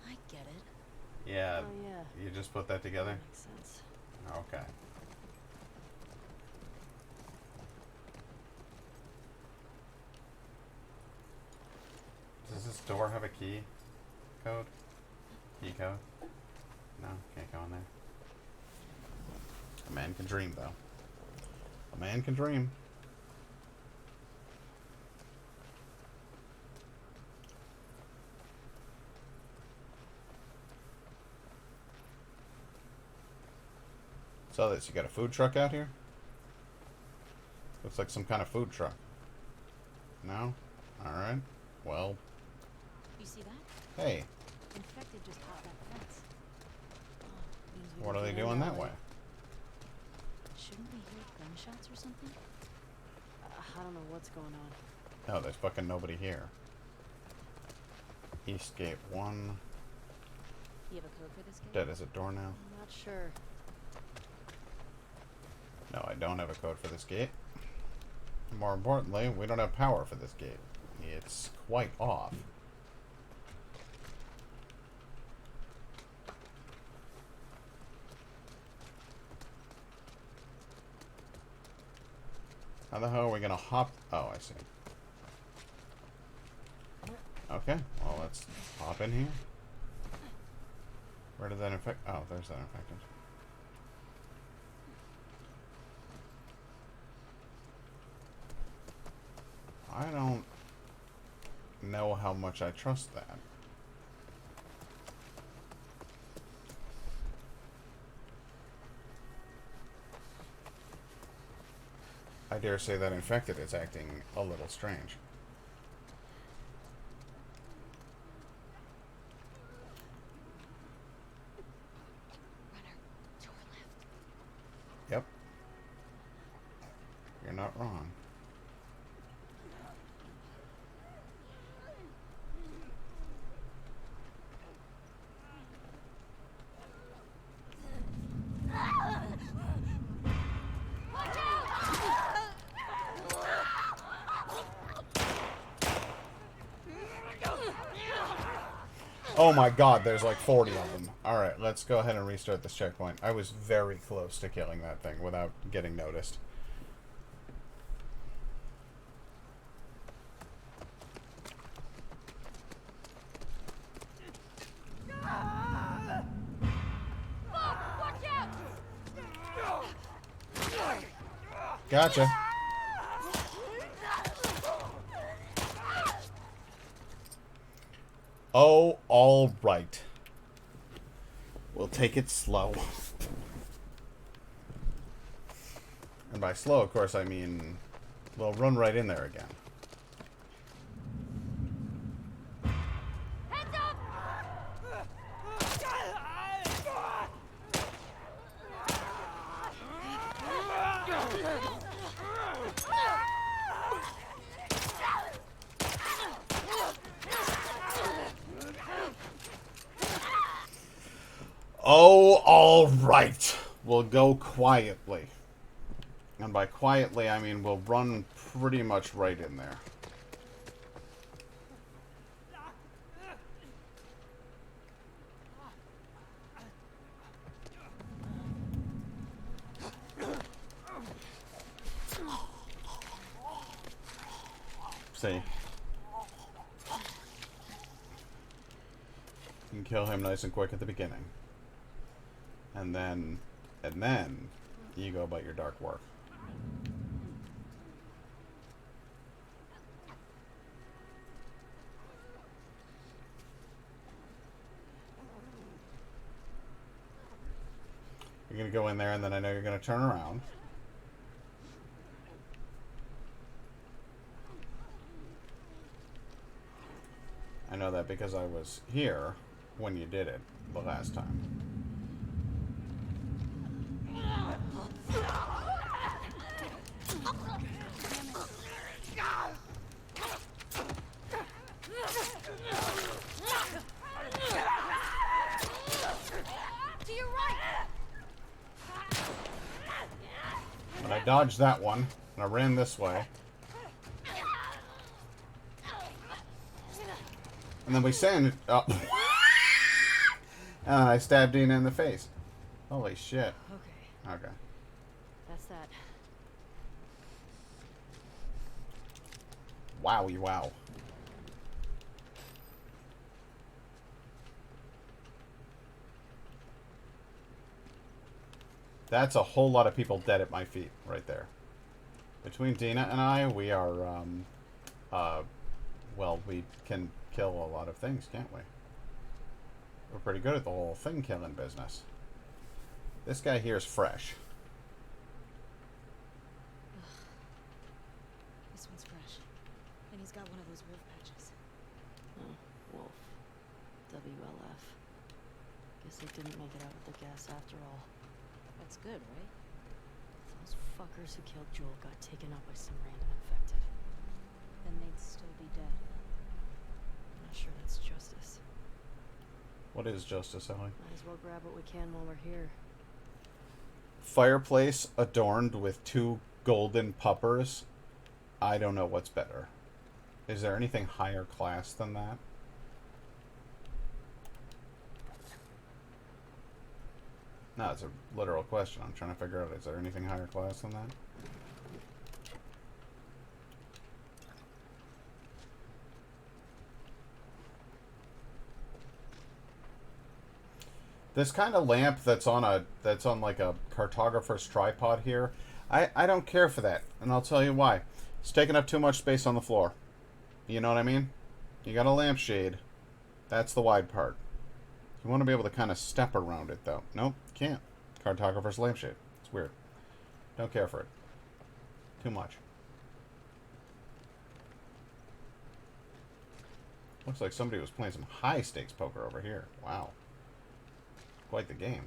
I get it. Yeah. Oh, yeah. You just put that together? Makes sense. Okay. Does this door have a key code? Key code? No, can't go in there. A man can dream, though. A man can dream. So this, you got a food truck out here? Looks like some kind of food truck. No? Alright. Well, You see that? hey. Infected just hopped that fence. Oh, means we What can are they get in doing that way. way? Shouldn't we hear gunshots or something? I don't know what's going on. Oh, there's fucking nobody here. Eastgate 1. You have a code for this gate? Dead as a doornail. I'm not sure. No, I don't have a code for this gate. More importantly, we don't have power for this gate. It's quite off. How the hell are we gonna hop? Oh, I see. Okay, well, let's hop in here. Where did that infect? Oh, there's that infected. I don't know how much I trust that. I dare say that infected is acting a little strange. Yep. You're not wrong. Oh my god, there's like 40 of them. Alright, let's go ahead and restart this checkpoint. I was very close to killing that thing without getting noticed. Gotcha. Oh, all right. We'll take it slow. And by slow, of course, I mean we'll run right in there again. Heads up! Oh, all right. We'll go quietly. And by quietly, I mean we'll run pretty much right in there. See. You can kill him nice and quick at the beginning. And then you go about your dark work. You're gonna go in there and then I know you're gonna turn around. I know that because I was here when you did it the last time. To your right! But I dodged that one, and I ran this way. And then we send... And I stabbed Dina in the face. Holy shit. Okay, Okay. that's that. Wowie wow. That's a whole lot of people dead at my feet right there. Between Dina and I, we are, well, we can kill a lot of things, can't we? We're pretty good at the whole thing killing business. This guy here is fresh. This one's fresh. And he's got one of those wolf patches. Oh, Wolf. WLF. Guess they didn't make it out with the gas after all. That's good, right? Those fuckers who killed Joel got taken out by some random infected. Then they'd still be dead. I'm not sure that's justice. What is justice, Ellie? Might as well grab what we can while we're here. Fireplace adorned with 2 golden puppers. I don't know what's better. Is there anything higher class than that? No, it's a literal question. I'm trying to figure out, is there anything higher class than that? This kind of lamp that's on like a cartographer's tripod here, I don't care for that, and I'll tell you why. It's taking up too much space on the floor. You know what I mean? You got a lampshade. That's the wide part. You want to be able to kind of step around it, though. Nope, can't. Cartographer's lampshade. It's weird. Don't care for it. Too much. Looks like somebody was playing some high-stakes poker over here. Wow. Quite the game.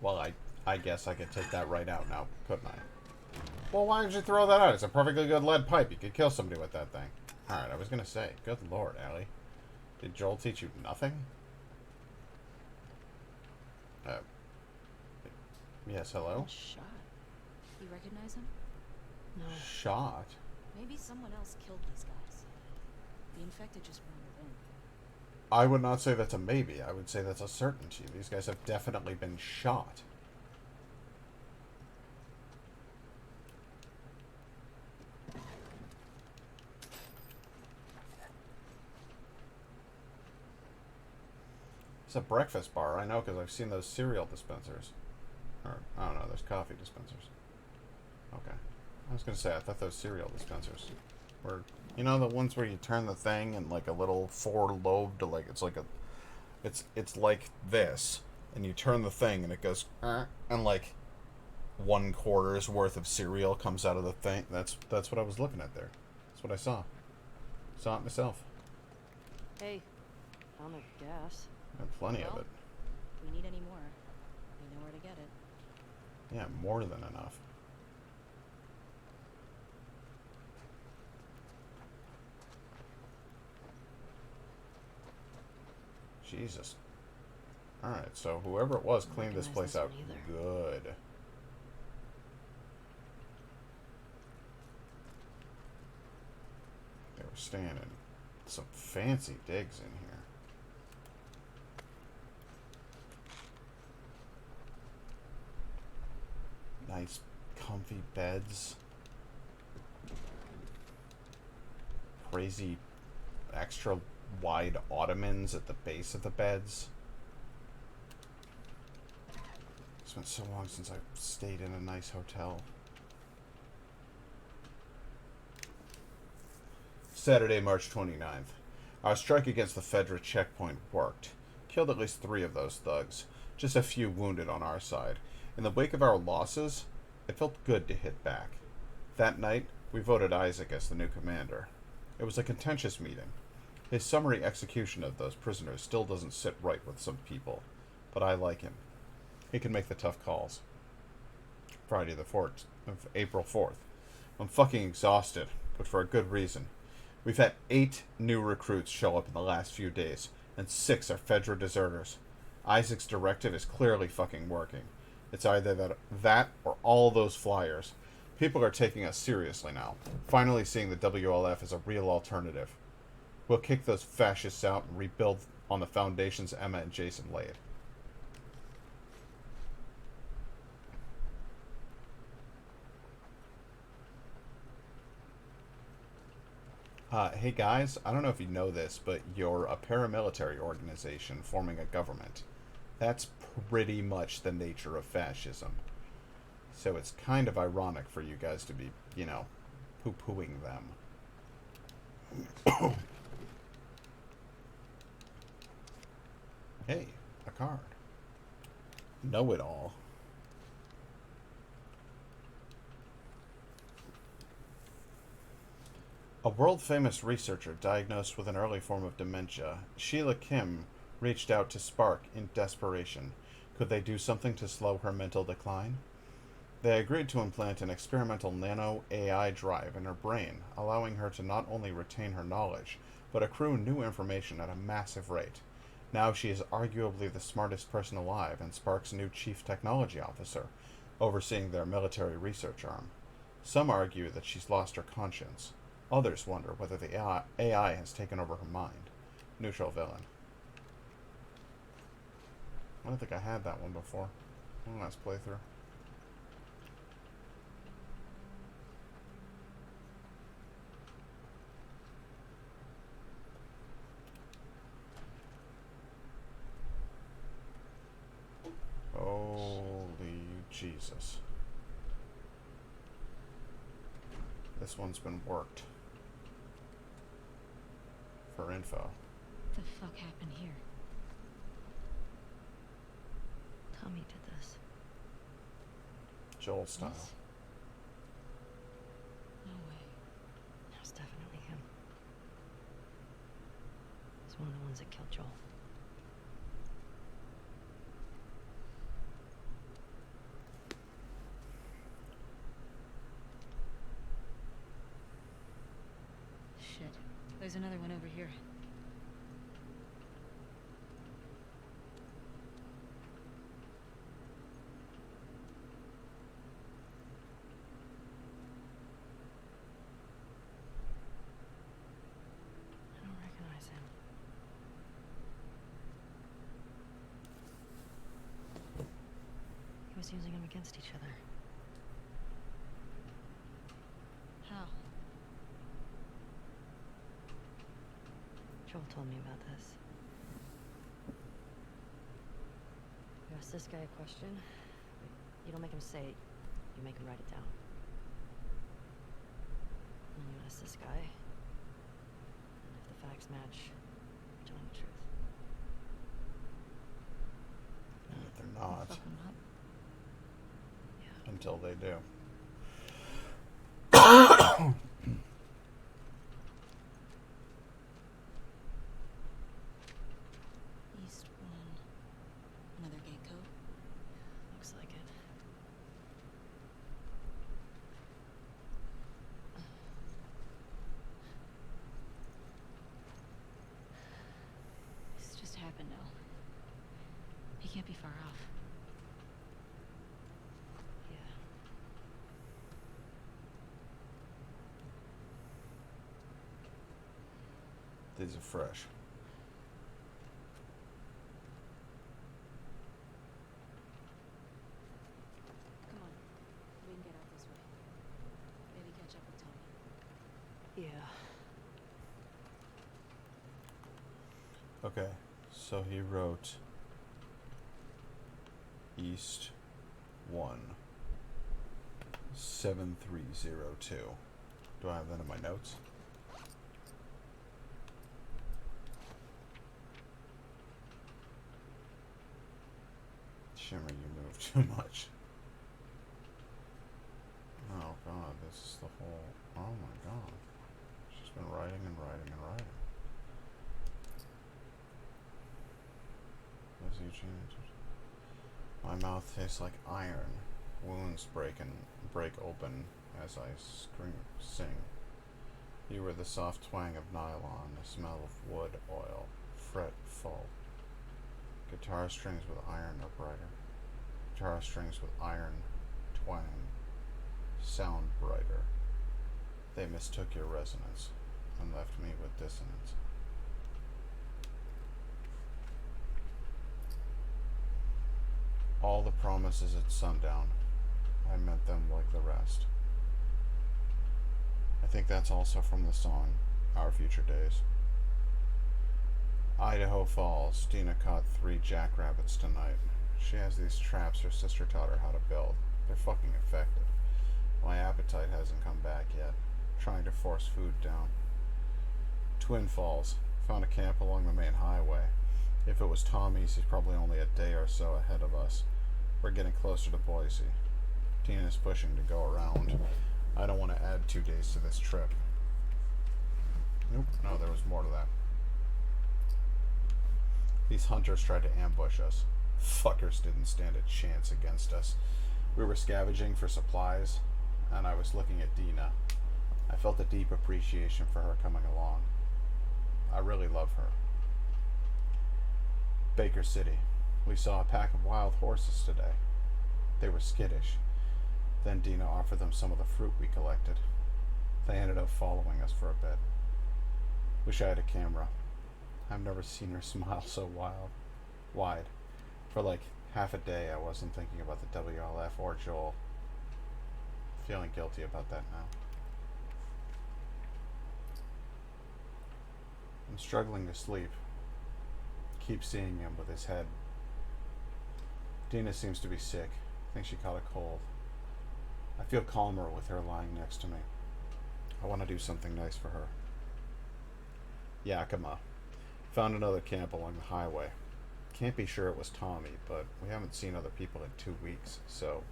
Well, I guess I could take that right out now, couldn't I? Well, why did you throw that out? It's a perfectly good lead pipe. You could kill somebody with that thing. Alright, I was gonna say, good lord, Allie. Did Joel teach you nothing? Yes, hello? Shot. You recognize him? No. Shot? Maybe someone else killed these guys. The infected just wandered in. I would not say that's a maybe. I would say that's a certainty. These guys have definitely been shot. It's a breakfast bar. I know because I've seen those cereal dispensers. Or, I don't know, there's coffee dispensers. Okay. I was going to say, I thought those cereal dispensers were, you know, the ones where you turn the thing and like a little 4-lobed, like, it's like a, it's like this, and you turn the thing and it goes, and like 1/4's worth of cereal comes out of the thing. That's what I was looking at there. That's what I saw. Saw it myself. Hey, found the gas. Got plenty of it. If we need any more, we know where to get it. Yeah, more than enough. Jesus. Alright, so whoever it was cleaned this place out good. They were staying in some fancy digs in here. Nice, comfy beds. Crazy, extra wide ottomans at the base of the beds. It's been so long since I've stayed in a nice hotel. Saturday, March 29th. Our strike against the Fedra checkpoint worked. Killed at least 3 of those thugs. Just a few wounded on our side. In the wake of our losses, it felt good to hit back. That night, we voted Isaac as the new commander. It was a contentious meeting. His summary execution of those prisoners still doesn't sit right with some people, but I like him. He can make the tough calls. Friday the 4th of April 4th. I'm fucking exhausted, but for a good reason. We've had 8 new recruits show up in the last few days, and 6 are Fedra deserters. Isaac's directive is clearly fucking working. It's either that or all those flyers. People are taking us seriously now. Finally seeing the WLF as a real alternative. We'll kick those fascists out and rebuild on the foundations Emma and Jason laid. Hey guys, I don't know if you know this, but you're a paramilitary organization forming a government. That's pretty much the nature of fascism. So it's kind of ironic for you guys to be, you know, poo-pooing them. Hey, a card. Know-it-all. A world-famous researcher diagnosed with an early form of dementia, Sheila Kim reached out to Spark in desperation. Could they do something to slow her mental decline? They agreed to implant an experimental nano-AI drive in her brain, allowing her to not only retain her knowledge, but accrue new information at a massive rate. Now she is arguably the smartest person alive and Spark's new chief technology officer, overseeing their military research arm. Some argue that she's lost her conscience. Others wonder whether the AI has taken over her mind. Neutral villain. I don't think I had that one before. One last playthrough. Holy Jesus. This one's been worked. For info. What the fuck happened here? Tommy did this. Joel style. This? No way. That was definitely him. He's one of the ones that killed Joel. Shit. There's another one over here. I don't recognize him. He was using them against each other. How? Joel told me about this. You ask this guy a question, but you don't make him say it, you make him write it down. And you ask this guy, and if the facts match, you're telling the truth. And if they're not, Fuck 'em up. until they do. East one. Another gate code. Looks like it. This just happened now. He can't be far off. Yeah. These are fresh. Come on. We can get out this way. Maybe catch up with Tommy. Yeah. Okay, so he wrote East 1 7302. Do I have that in my notes? Shimmer, you move too much. Oh god, this is the whole... Oh my god. She's been writing and writing and writing. My mouth tastes like iron. Wounds break open as I sing. You were the soft twang of nylon, the smell of wood oil, fretful. Guitar strings with iron are brighter. Guitar strings with iron twang. sound brighter. They mistook your resonance and left me with dissonance. All the promises at sundown, I meant them like the rest. I think that's also from the song, Our Future Days. Idaho Falls, Dina caught 3 jackrabbits tonight. She has these traps her sister taught her how to build. They're fucking effective. My appetite hasn't come back yet. Trying to force food down. Twin Falls, found a camp along the main highway. If it was Tommy's, he's probably only a day or so ahead of us. We're getting closer to Boise. Tina's pushing to go around. I don't want to add 2 days to this trip. Nope, no, there was more to that. These hunters tried to ambush us. Fuckers didn't stand a chance against us. We were scavenging for supplies, and I was looking at Dina. I felt a deep appreciation for her coming along. I really love her. Baker City. We saw a pack of wild horses today. They were skittish. Then Dina offered them some of the fruit we collected. They ended up following us for a bit. Wish I had a camera. I've never seen her smile so wide. For like half a day I wasn't thinking about the WLF or Joel. Feeling guilty about that now. I'm struggling to sleep. Keep seeing him with his head. Dina seems to be sick. I think she caught a cold. I feel calmer with her lying next to me. I want to do something nice for her. Yakima. Found another camp along the highway. Can't be sure it was Tommy, but we haven't seen other people in 2 weeks, so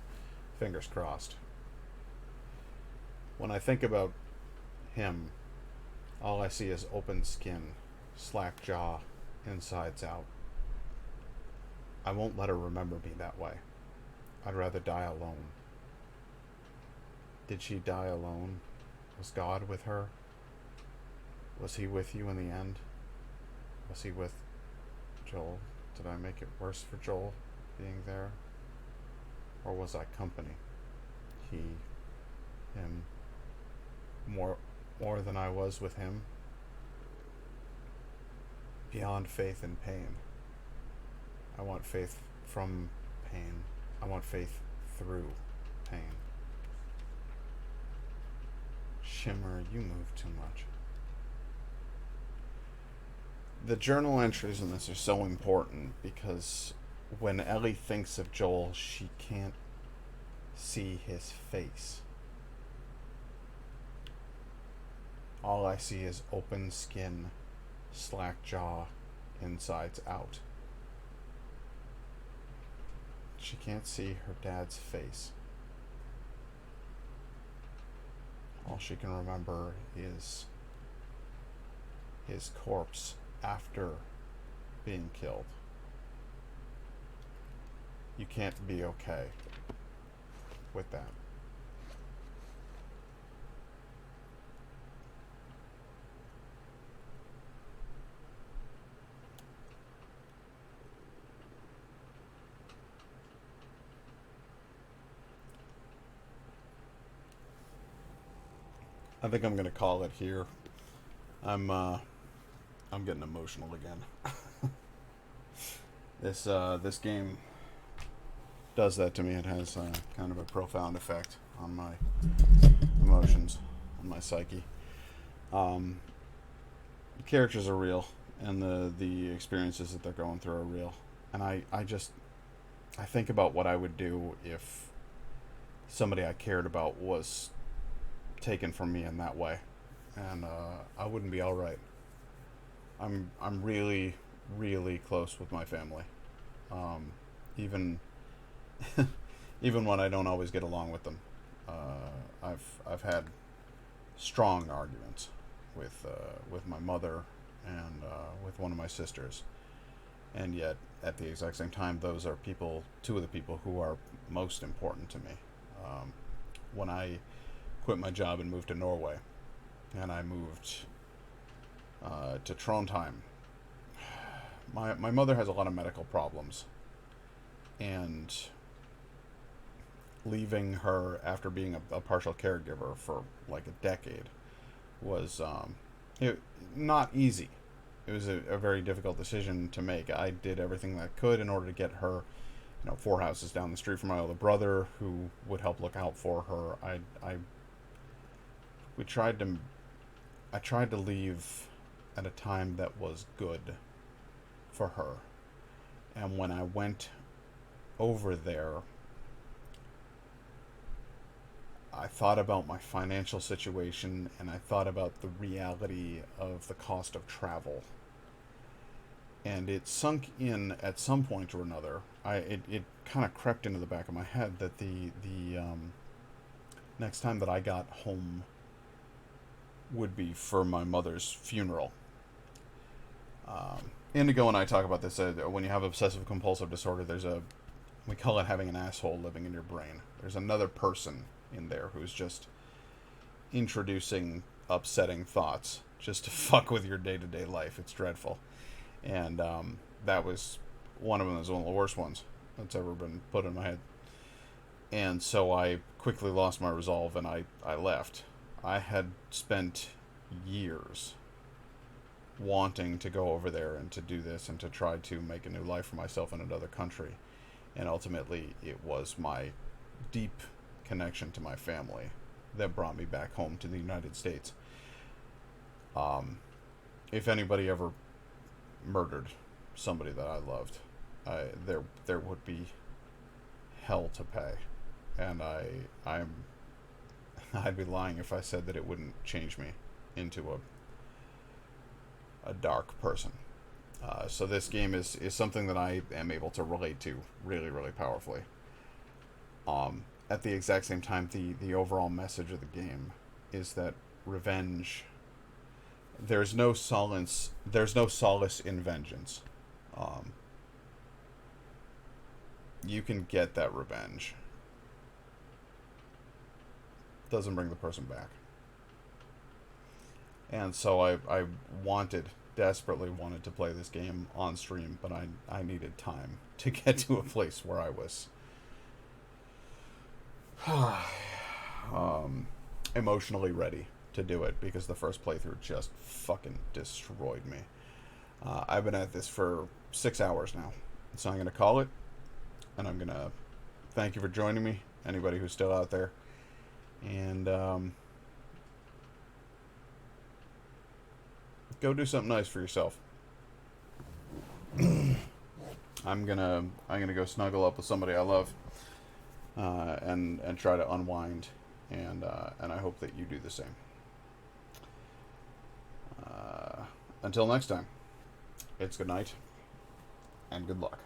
fingers crossed. When I think about him, all I see is open skin, slack jaw, insides out. I won't let her remember me that way. I'd rather die alone. Did she die alone? Was God with her? Was he with you in the end? Was he with Joel? Did I make it worse for Joel being there? Or was I company? He, him, more than I was with him? Beyond faith and pain. I want faith from pain. I want faith through pain. Shimmer, you move too much. The journal entries in this are so important because when Ellie thinks of Joel, she can't see his face. All I see is open skin, slack jaw, insides out. She can't see her dad's face. All she can remember is his corpse after being killed. You can't be okay with that. I think I'm gonna call it here. I'm getting emotional again. This game does that to me. It has kind of a profound effect on my emotions, on my psyche. The characters are real, and the experiences that they're going through are real. And I think about what I would do if somebody I cared about was taken from me in that way, and I wouldn't be all right. I'm really, really close with my family, even even when I don't always get along with them. I've had strong arguments with my mother and with one of my sisters, and yet at the exact same time, those are two of the people who are most important to me. When I quit my job and moved to Norway, and I moved to Trondheim. My mother has a lot of medical problems, and leaving her after being a partial caregiver for like a decade was not easy. It was a very difficult decision to make. I did everything that I could in order to get her, 4 houses down the street from my older brother, who would help look out for her. I tried to leave at a time that was good for her. And when I went over there, I thought about my financial situation, and I thought about the reality of the cost of travel. And it sunk in at some point or another. It kind of crept into the back of my head that the next time that I got home would be for my mother's funeral. Indigo and I talk about this. When you have obsessive compulsive disorder, we call it having an asshole living in your brain. There's another person in there who's just introducing upsetting thoughts just to fuck with your day-to-day life. It's dreadful. And that was one of them. Was one of the worst ones that's ever been put in my head. And so I quickly lost my resolve, and I left. I had spent years wanting to go over there and to do this and to try to make a new life for myself in another country. And ultimately, it was my deep connection to my family that brought me back home to the United States. If anybody ever murdered somebody that I loved, there would be hell to pay. And I'd be lying if I said that it wouldn't change me into a dark person. So this game is something that I am able to relate to really, really powerfully. At the exact same time, the overall message of the game is that revenge, there's no solace in vengeance. You can get that revenge. Doesn't bring the person back. And so I desperately wanted to play this game on stream, but I needed time to get to a place where I was emotionally ready to do it, because the first playthrough just fucking destroyed me. I've been at this for 6 hours now, so I'm going to call it, and I'm going to thank you for joining me, anybody who's still out there, and go do something nice for yourself. I'm gonna go snuggle up with somebody I love, and try to unwind, and I hope that you do the same. Until next time, it's good night and good luck.